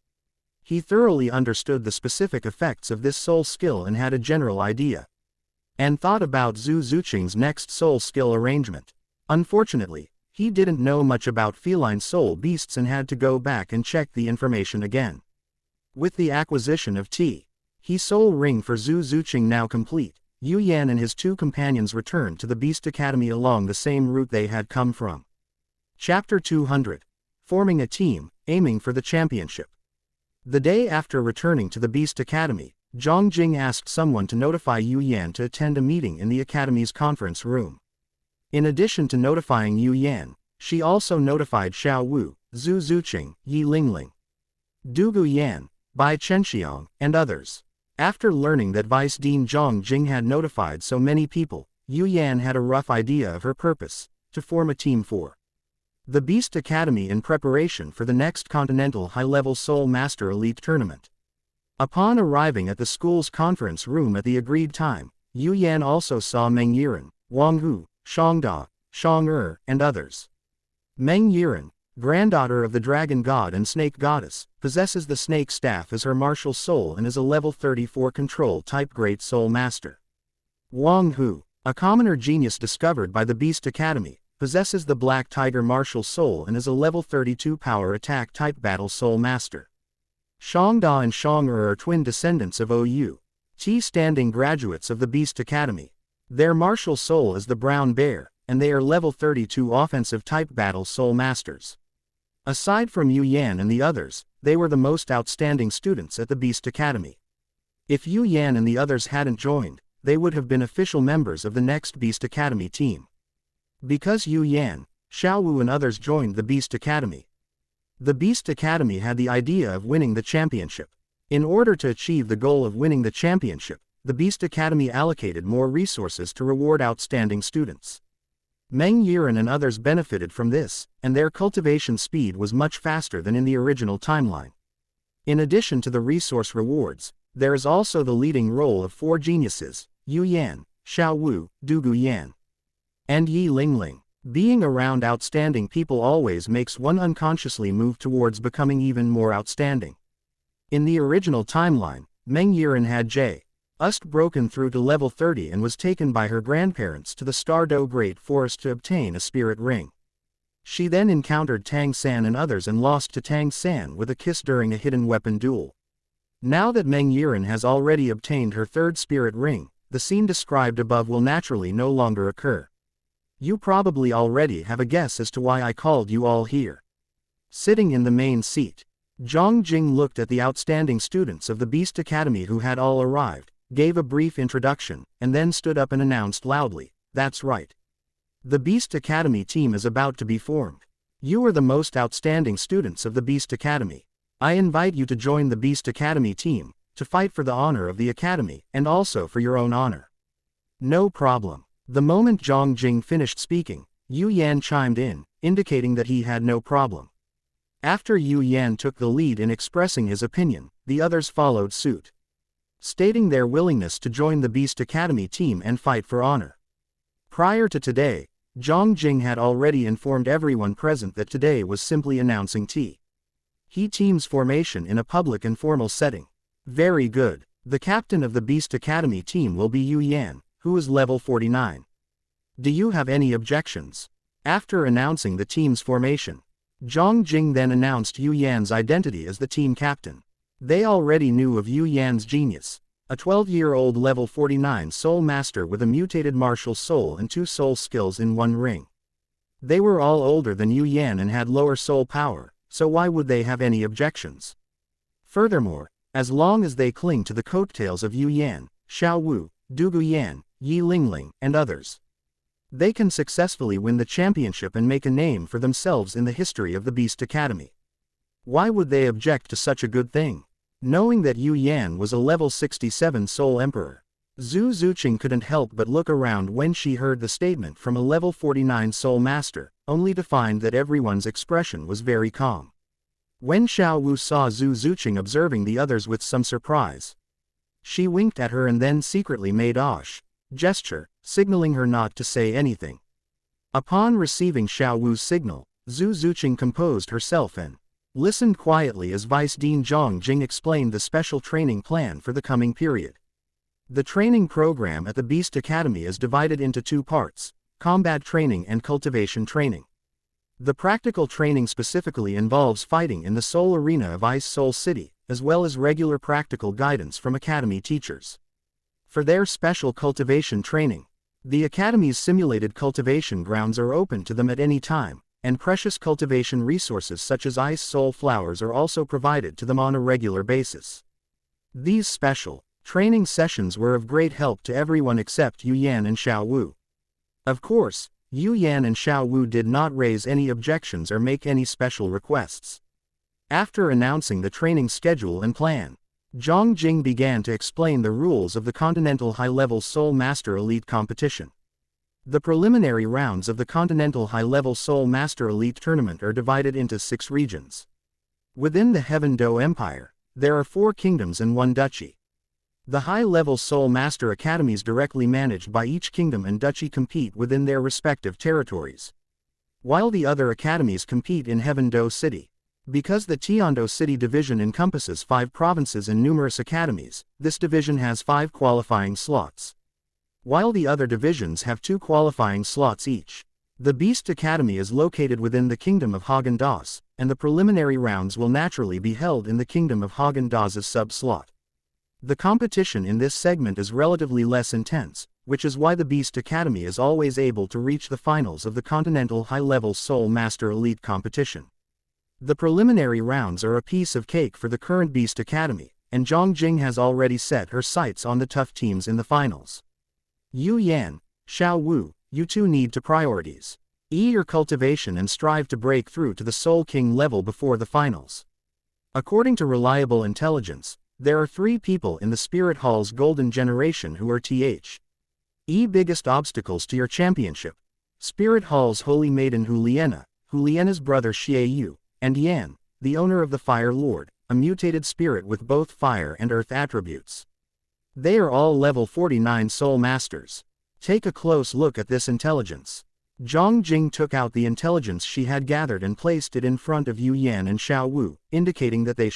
He thoroughly understood the specific effects of this soul skill and had a general idea, and thought about Zhu Zuqing's next soul skill arrangement. Unfortunately, he didn't know much about feline soul beasts and had to go back and check the information again. With the acquisition of T, He soul ring for Zhu Zuqing now complete, Yu Yan and his two companions returned to the Beast Academy along the same route they had come from. Chapter 200. Forming a team, aiming for the championship. The day after returning to the Beast Academy, Zhang Jing asked someone to notify Yu Yan to attend a meeting in the Academy's conference room. In addition to notifying Yu Yan, she also notified Xiao Wu, Zhu Zuqing, Yi Lingling, Douluo Yan, Bai Chenxiang, and others. After learning that Vice Dean Zhang Jing had notified so many people, Yu Yan had a rough idea of her purpose: to form a team for the Beast Academy in preparation for the next Continental High-Level Soul Master Elite Tournament. Upon arriving at the school's conference room at the agreed time, Yu Yan also saw Meng Yiren, Wang Hu, Shangda, Shang and others. Meng Yiren, granddaughter of the Dragon God and Snake Goddess, possesses the Snake Staff as her martial soul and is a level 34 control-type Great Soul Master. Wang Hu, a commoner genius discovered by the Beast Academy, possesses the Black Tiger martial soul and is a level 32 power attack-type Battle Soul Master. Shangda and Shang are twin descendants of OU T standing graduates of the Beast Academy. Their martial soul is the Brown Bear, and they are level 32 offensive-type Battle Soul Masters. Aside from Yu Yan and the others, they were the most outstanding students at the Beast Academy. If Yu Yan and the others hadn't joined, they would have been official members of the next Beast Academy team. Because Yu Yan, Xiao Wu and others joined the Beast Academy, the Beast Academy had the idea of winning the championship. In order to achieve the goal of winning the championship, the Beast Academy allocated more resources to reward outstanding students. Meng Yiren and others benefited from this, and their cultivation speed was much faster than in the original timeline. In addition to the resource rewards, there is also the leading role of four geniuses: Yu Yan, Xiao Wu, Douluo Yan, and Yi Lingling. Being around outstanding people always makes one unconsciously move towards becoming even more outstanding. In the original timeline, Meng Yiren had just broken through to level 30 and was taken by her grandparents to the Stardo Great Forest to obtain a spirit ring. She then encountered Tang San and others and lost to Tang San with a kiss during a hidden weapon duel. Now that Meng Yiren has already obtained her third spirit ring, the scene described above will naturally no longer occur. You probably already have a guess as to why I called you all here. Sitting in the main seat, Zhang Jing looked at the outstanding students of the Beast Academy who had all arrived, gave a brief introduction, and then stood up and announced loudly, "That's right. The Beast Academy team is about to be formed. You are the most outstanding students of the Beast Academy. I invite you to join the Beast Academy team, to fight for the honor of the Academy, and also for your own honor." No problem. The moment Zhang Jing finished speaking, Yu Yan chimed in, indicating that he had no problem. After Yu Yan took the lead in expressing his opinion, the others followed suit, stating their willingness to join the Beast Academy team and fight for honor. Prior to today, Zhang Jing had already informed everyone present that today was simply announcing He team's formation in a public and formal setting. Very good. The captain of the Beast Academy team will be Yu Yan, who is level 49. Do you have any objections? After announcing the team's formation, Zhang Jing then announced Yu Yan's identity as the team captain. They already knew of Yu Yan's genius, a 12-year-old level 49 soul master with a mutated martial soul and 2 soul skills in one ring. They were all older than Yu Yan and had lower soul power, so why would they have any objections? Furthermore, as long as they cling to the coattails of Yu Yan, Xiao Wu, Douluo Yan, Yi Lingling, and others, they can successfully win the championship and make a name for themselves in the history of the Beast Academy. Why would they object to such a good thing? Knowing that Yu Yan was a level 67 Soul Emperor, Zhu Zuqing couldn't help but look around when she heard the statement from a level 49 Soul Master, only to find that everyone's expression was very calm. When Xiao Wu saw Zhu Zuqing observing the others with some surprise, she winked at her and then secretly made a gesture, signaling her not to say anything. Upon receiving Xiao Wu's signal, Zhu Zuqing composed herself and listened quietly as Vice Dean Zhang Jing explained the special training plan for the coming period. The training program at the Beast Academy is divided into 2 parts: combat training and cultivation training. The practical training specifically involves fighting in the Soul Arena of Ice Soul City, as well as regular practical guidance from academy teachers. For their special cultivation training, the academy's simulated cultivation grounds are open to them at any time, and precious cultivation resources such as ice soul flowers are also provided to them on a regular basis. These special training sessions were of great help to everyone except Yu Yan and Xiao Wu. Of course, Yu Yan and Xiao Wu did not raise any objections or make any special requests. After announcing the training schedule and plan, Zhang Jing began to explain the rules of the Continental High-Level Soul Master Elite Competition. The preliminary rounds of the Continental High-Level Soul Master Elite Tournament are divided into 6 regions. Within the Heaven Do Empire, there are 4 kingdoms and 1 duchy. The high-level Soul Master Academies directly managed by each kingdom and duchy compete within their respective territories, while the other academies compete in Heaven Do City. Because the Tiando City division encompasses 5 provinces and numerous academies, this division has 5 qualifying slots, while the other divisions have 2 qualifying slots each. The Beast Academy is located within the Kingdom of Haagen-Dazs, and the preliminary rounds will naturally be held in the Kingdom of Haagen-Dazs' sub-slot. The competition in this segment is relatively less intense, which is why the Beast Academy is always able to reach the finals of the Continental High-Level Soul Master Elite Competition. The preliminary rounds are a piece of cake for the current Beast Academy, and Zhang Jing has already set her sights on the tough teams in the finals. Yu Yan, Xiao Wu, you two need to priorities your cultivation and strive to break through to the Soul King level before the finals. According to reliable intelligence, there are 3 people in the Spirit Hall's Golden Generation who are biggest obstacles to your championship: Spirit Hall's Holy Maiden Huliena's brother Xiao, and Yan, the owner of the Fire Lord, a mutated spirit with both fire and earth attributes. They are all level 49 Soul Masters. Take a close look at this intelligence. Zhang Jing took out the intelligence she had gathered and placed it in front of Yu Yan and Xiao Wu, indicating that they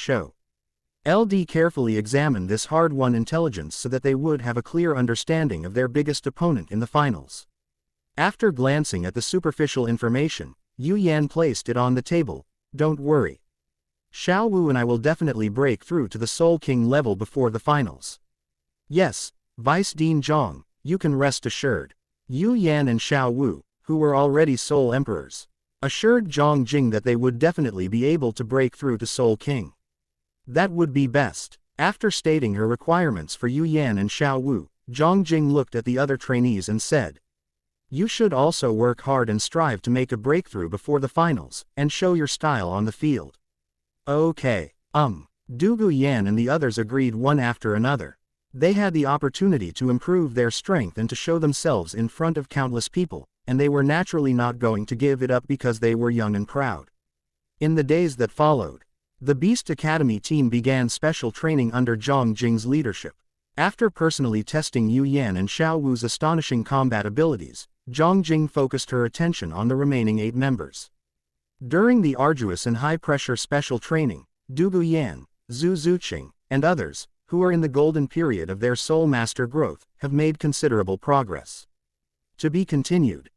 carefully examined this hard-won intelligence so that they would have a clear understanding of their biggest opponent in the finals. After glancing at the superficial information, Yu Yan placed it on the table. Don't worry. Xiao Wu and I will definitely break through to the Soul King level before the finals. Yes, Vice Dean Zhang, you can rest assured. Yu Yan and Xiao Wu, who were already Soul Emperors, assured Zhang Jing that they would definitely be able to break through to Soul King. That would be best. After stating her requirements for Yu Yan and Xiao Wu, Zhang Jing looked at the other trainees and said, "You should also work hard and strive to make a breakthrough before the finals, and show your style on the field." Okay. Douluo Yan and the others agreed one after another. They had the opportunity to improve their strength and to show themselves in front of countless people, and they were naturally not going to give it up because they were young and proud. In the days that followed, the Beast Academy team began special training under Zhang Jing's leadership. After personally testing Yu Yan and Xiao Wu's astonishing combat abilities, Zhang Jing focused her attention on the remaining 8 members. During the arduous and high-pressure special training, Douluo Yan, Zhu Zuqing, and others, who are in the golden period of their Soul Master growth, have made considerable progress. To be continued.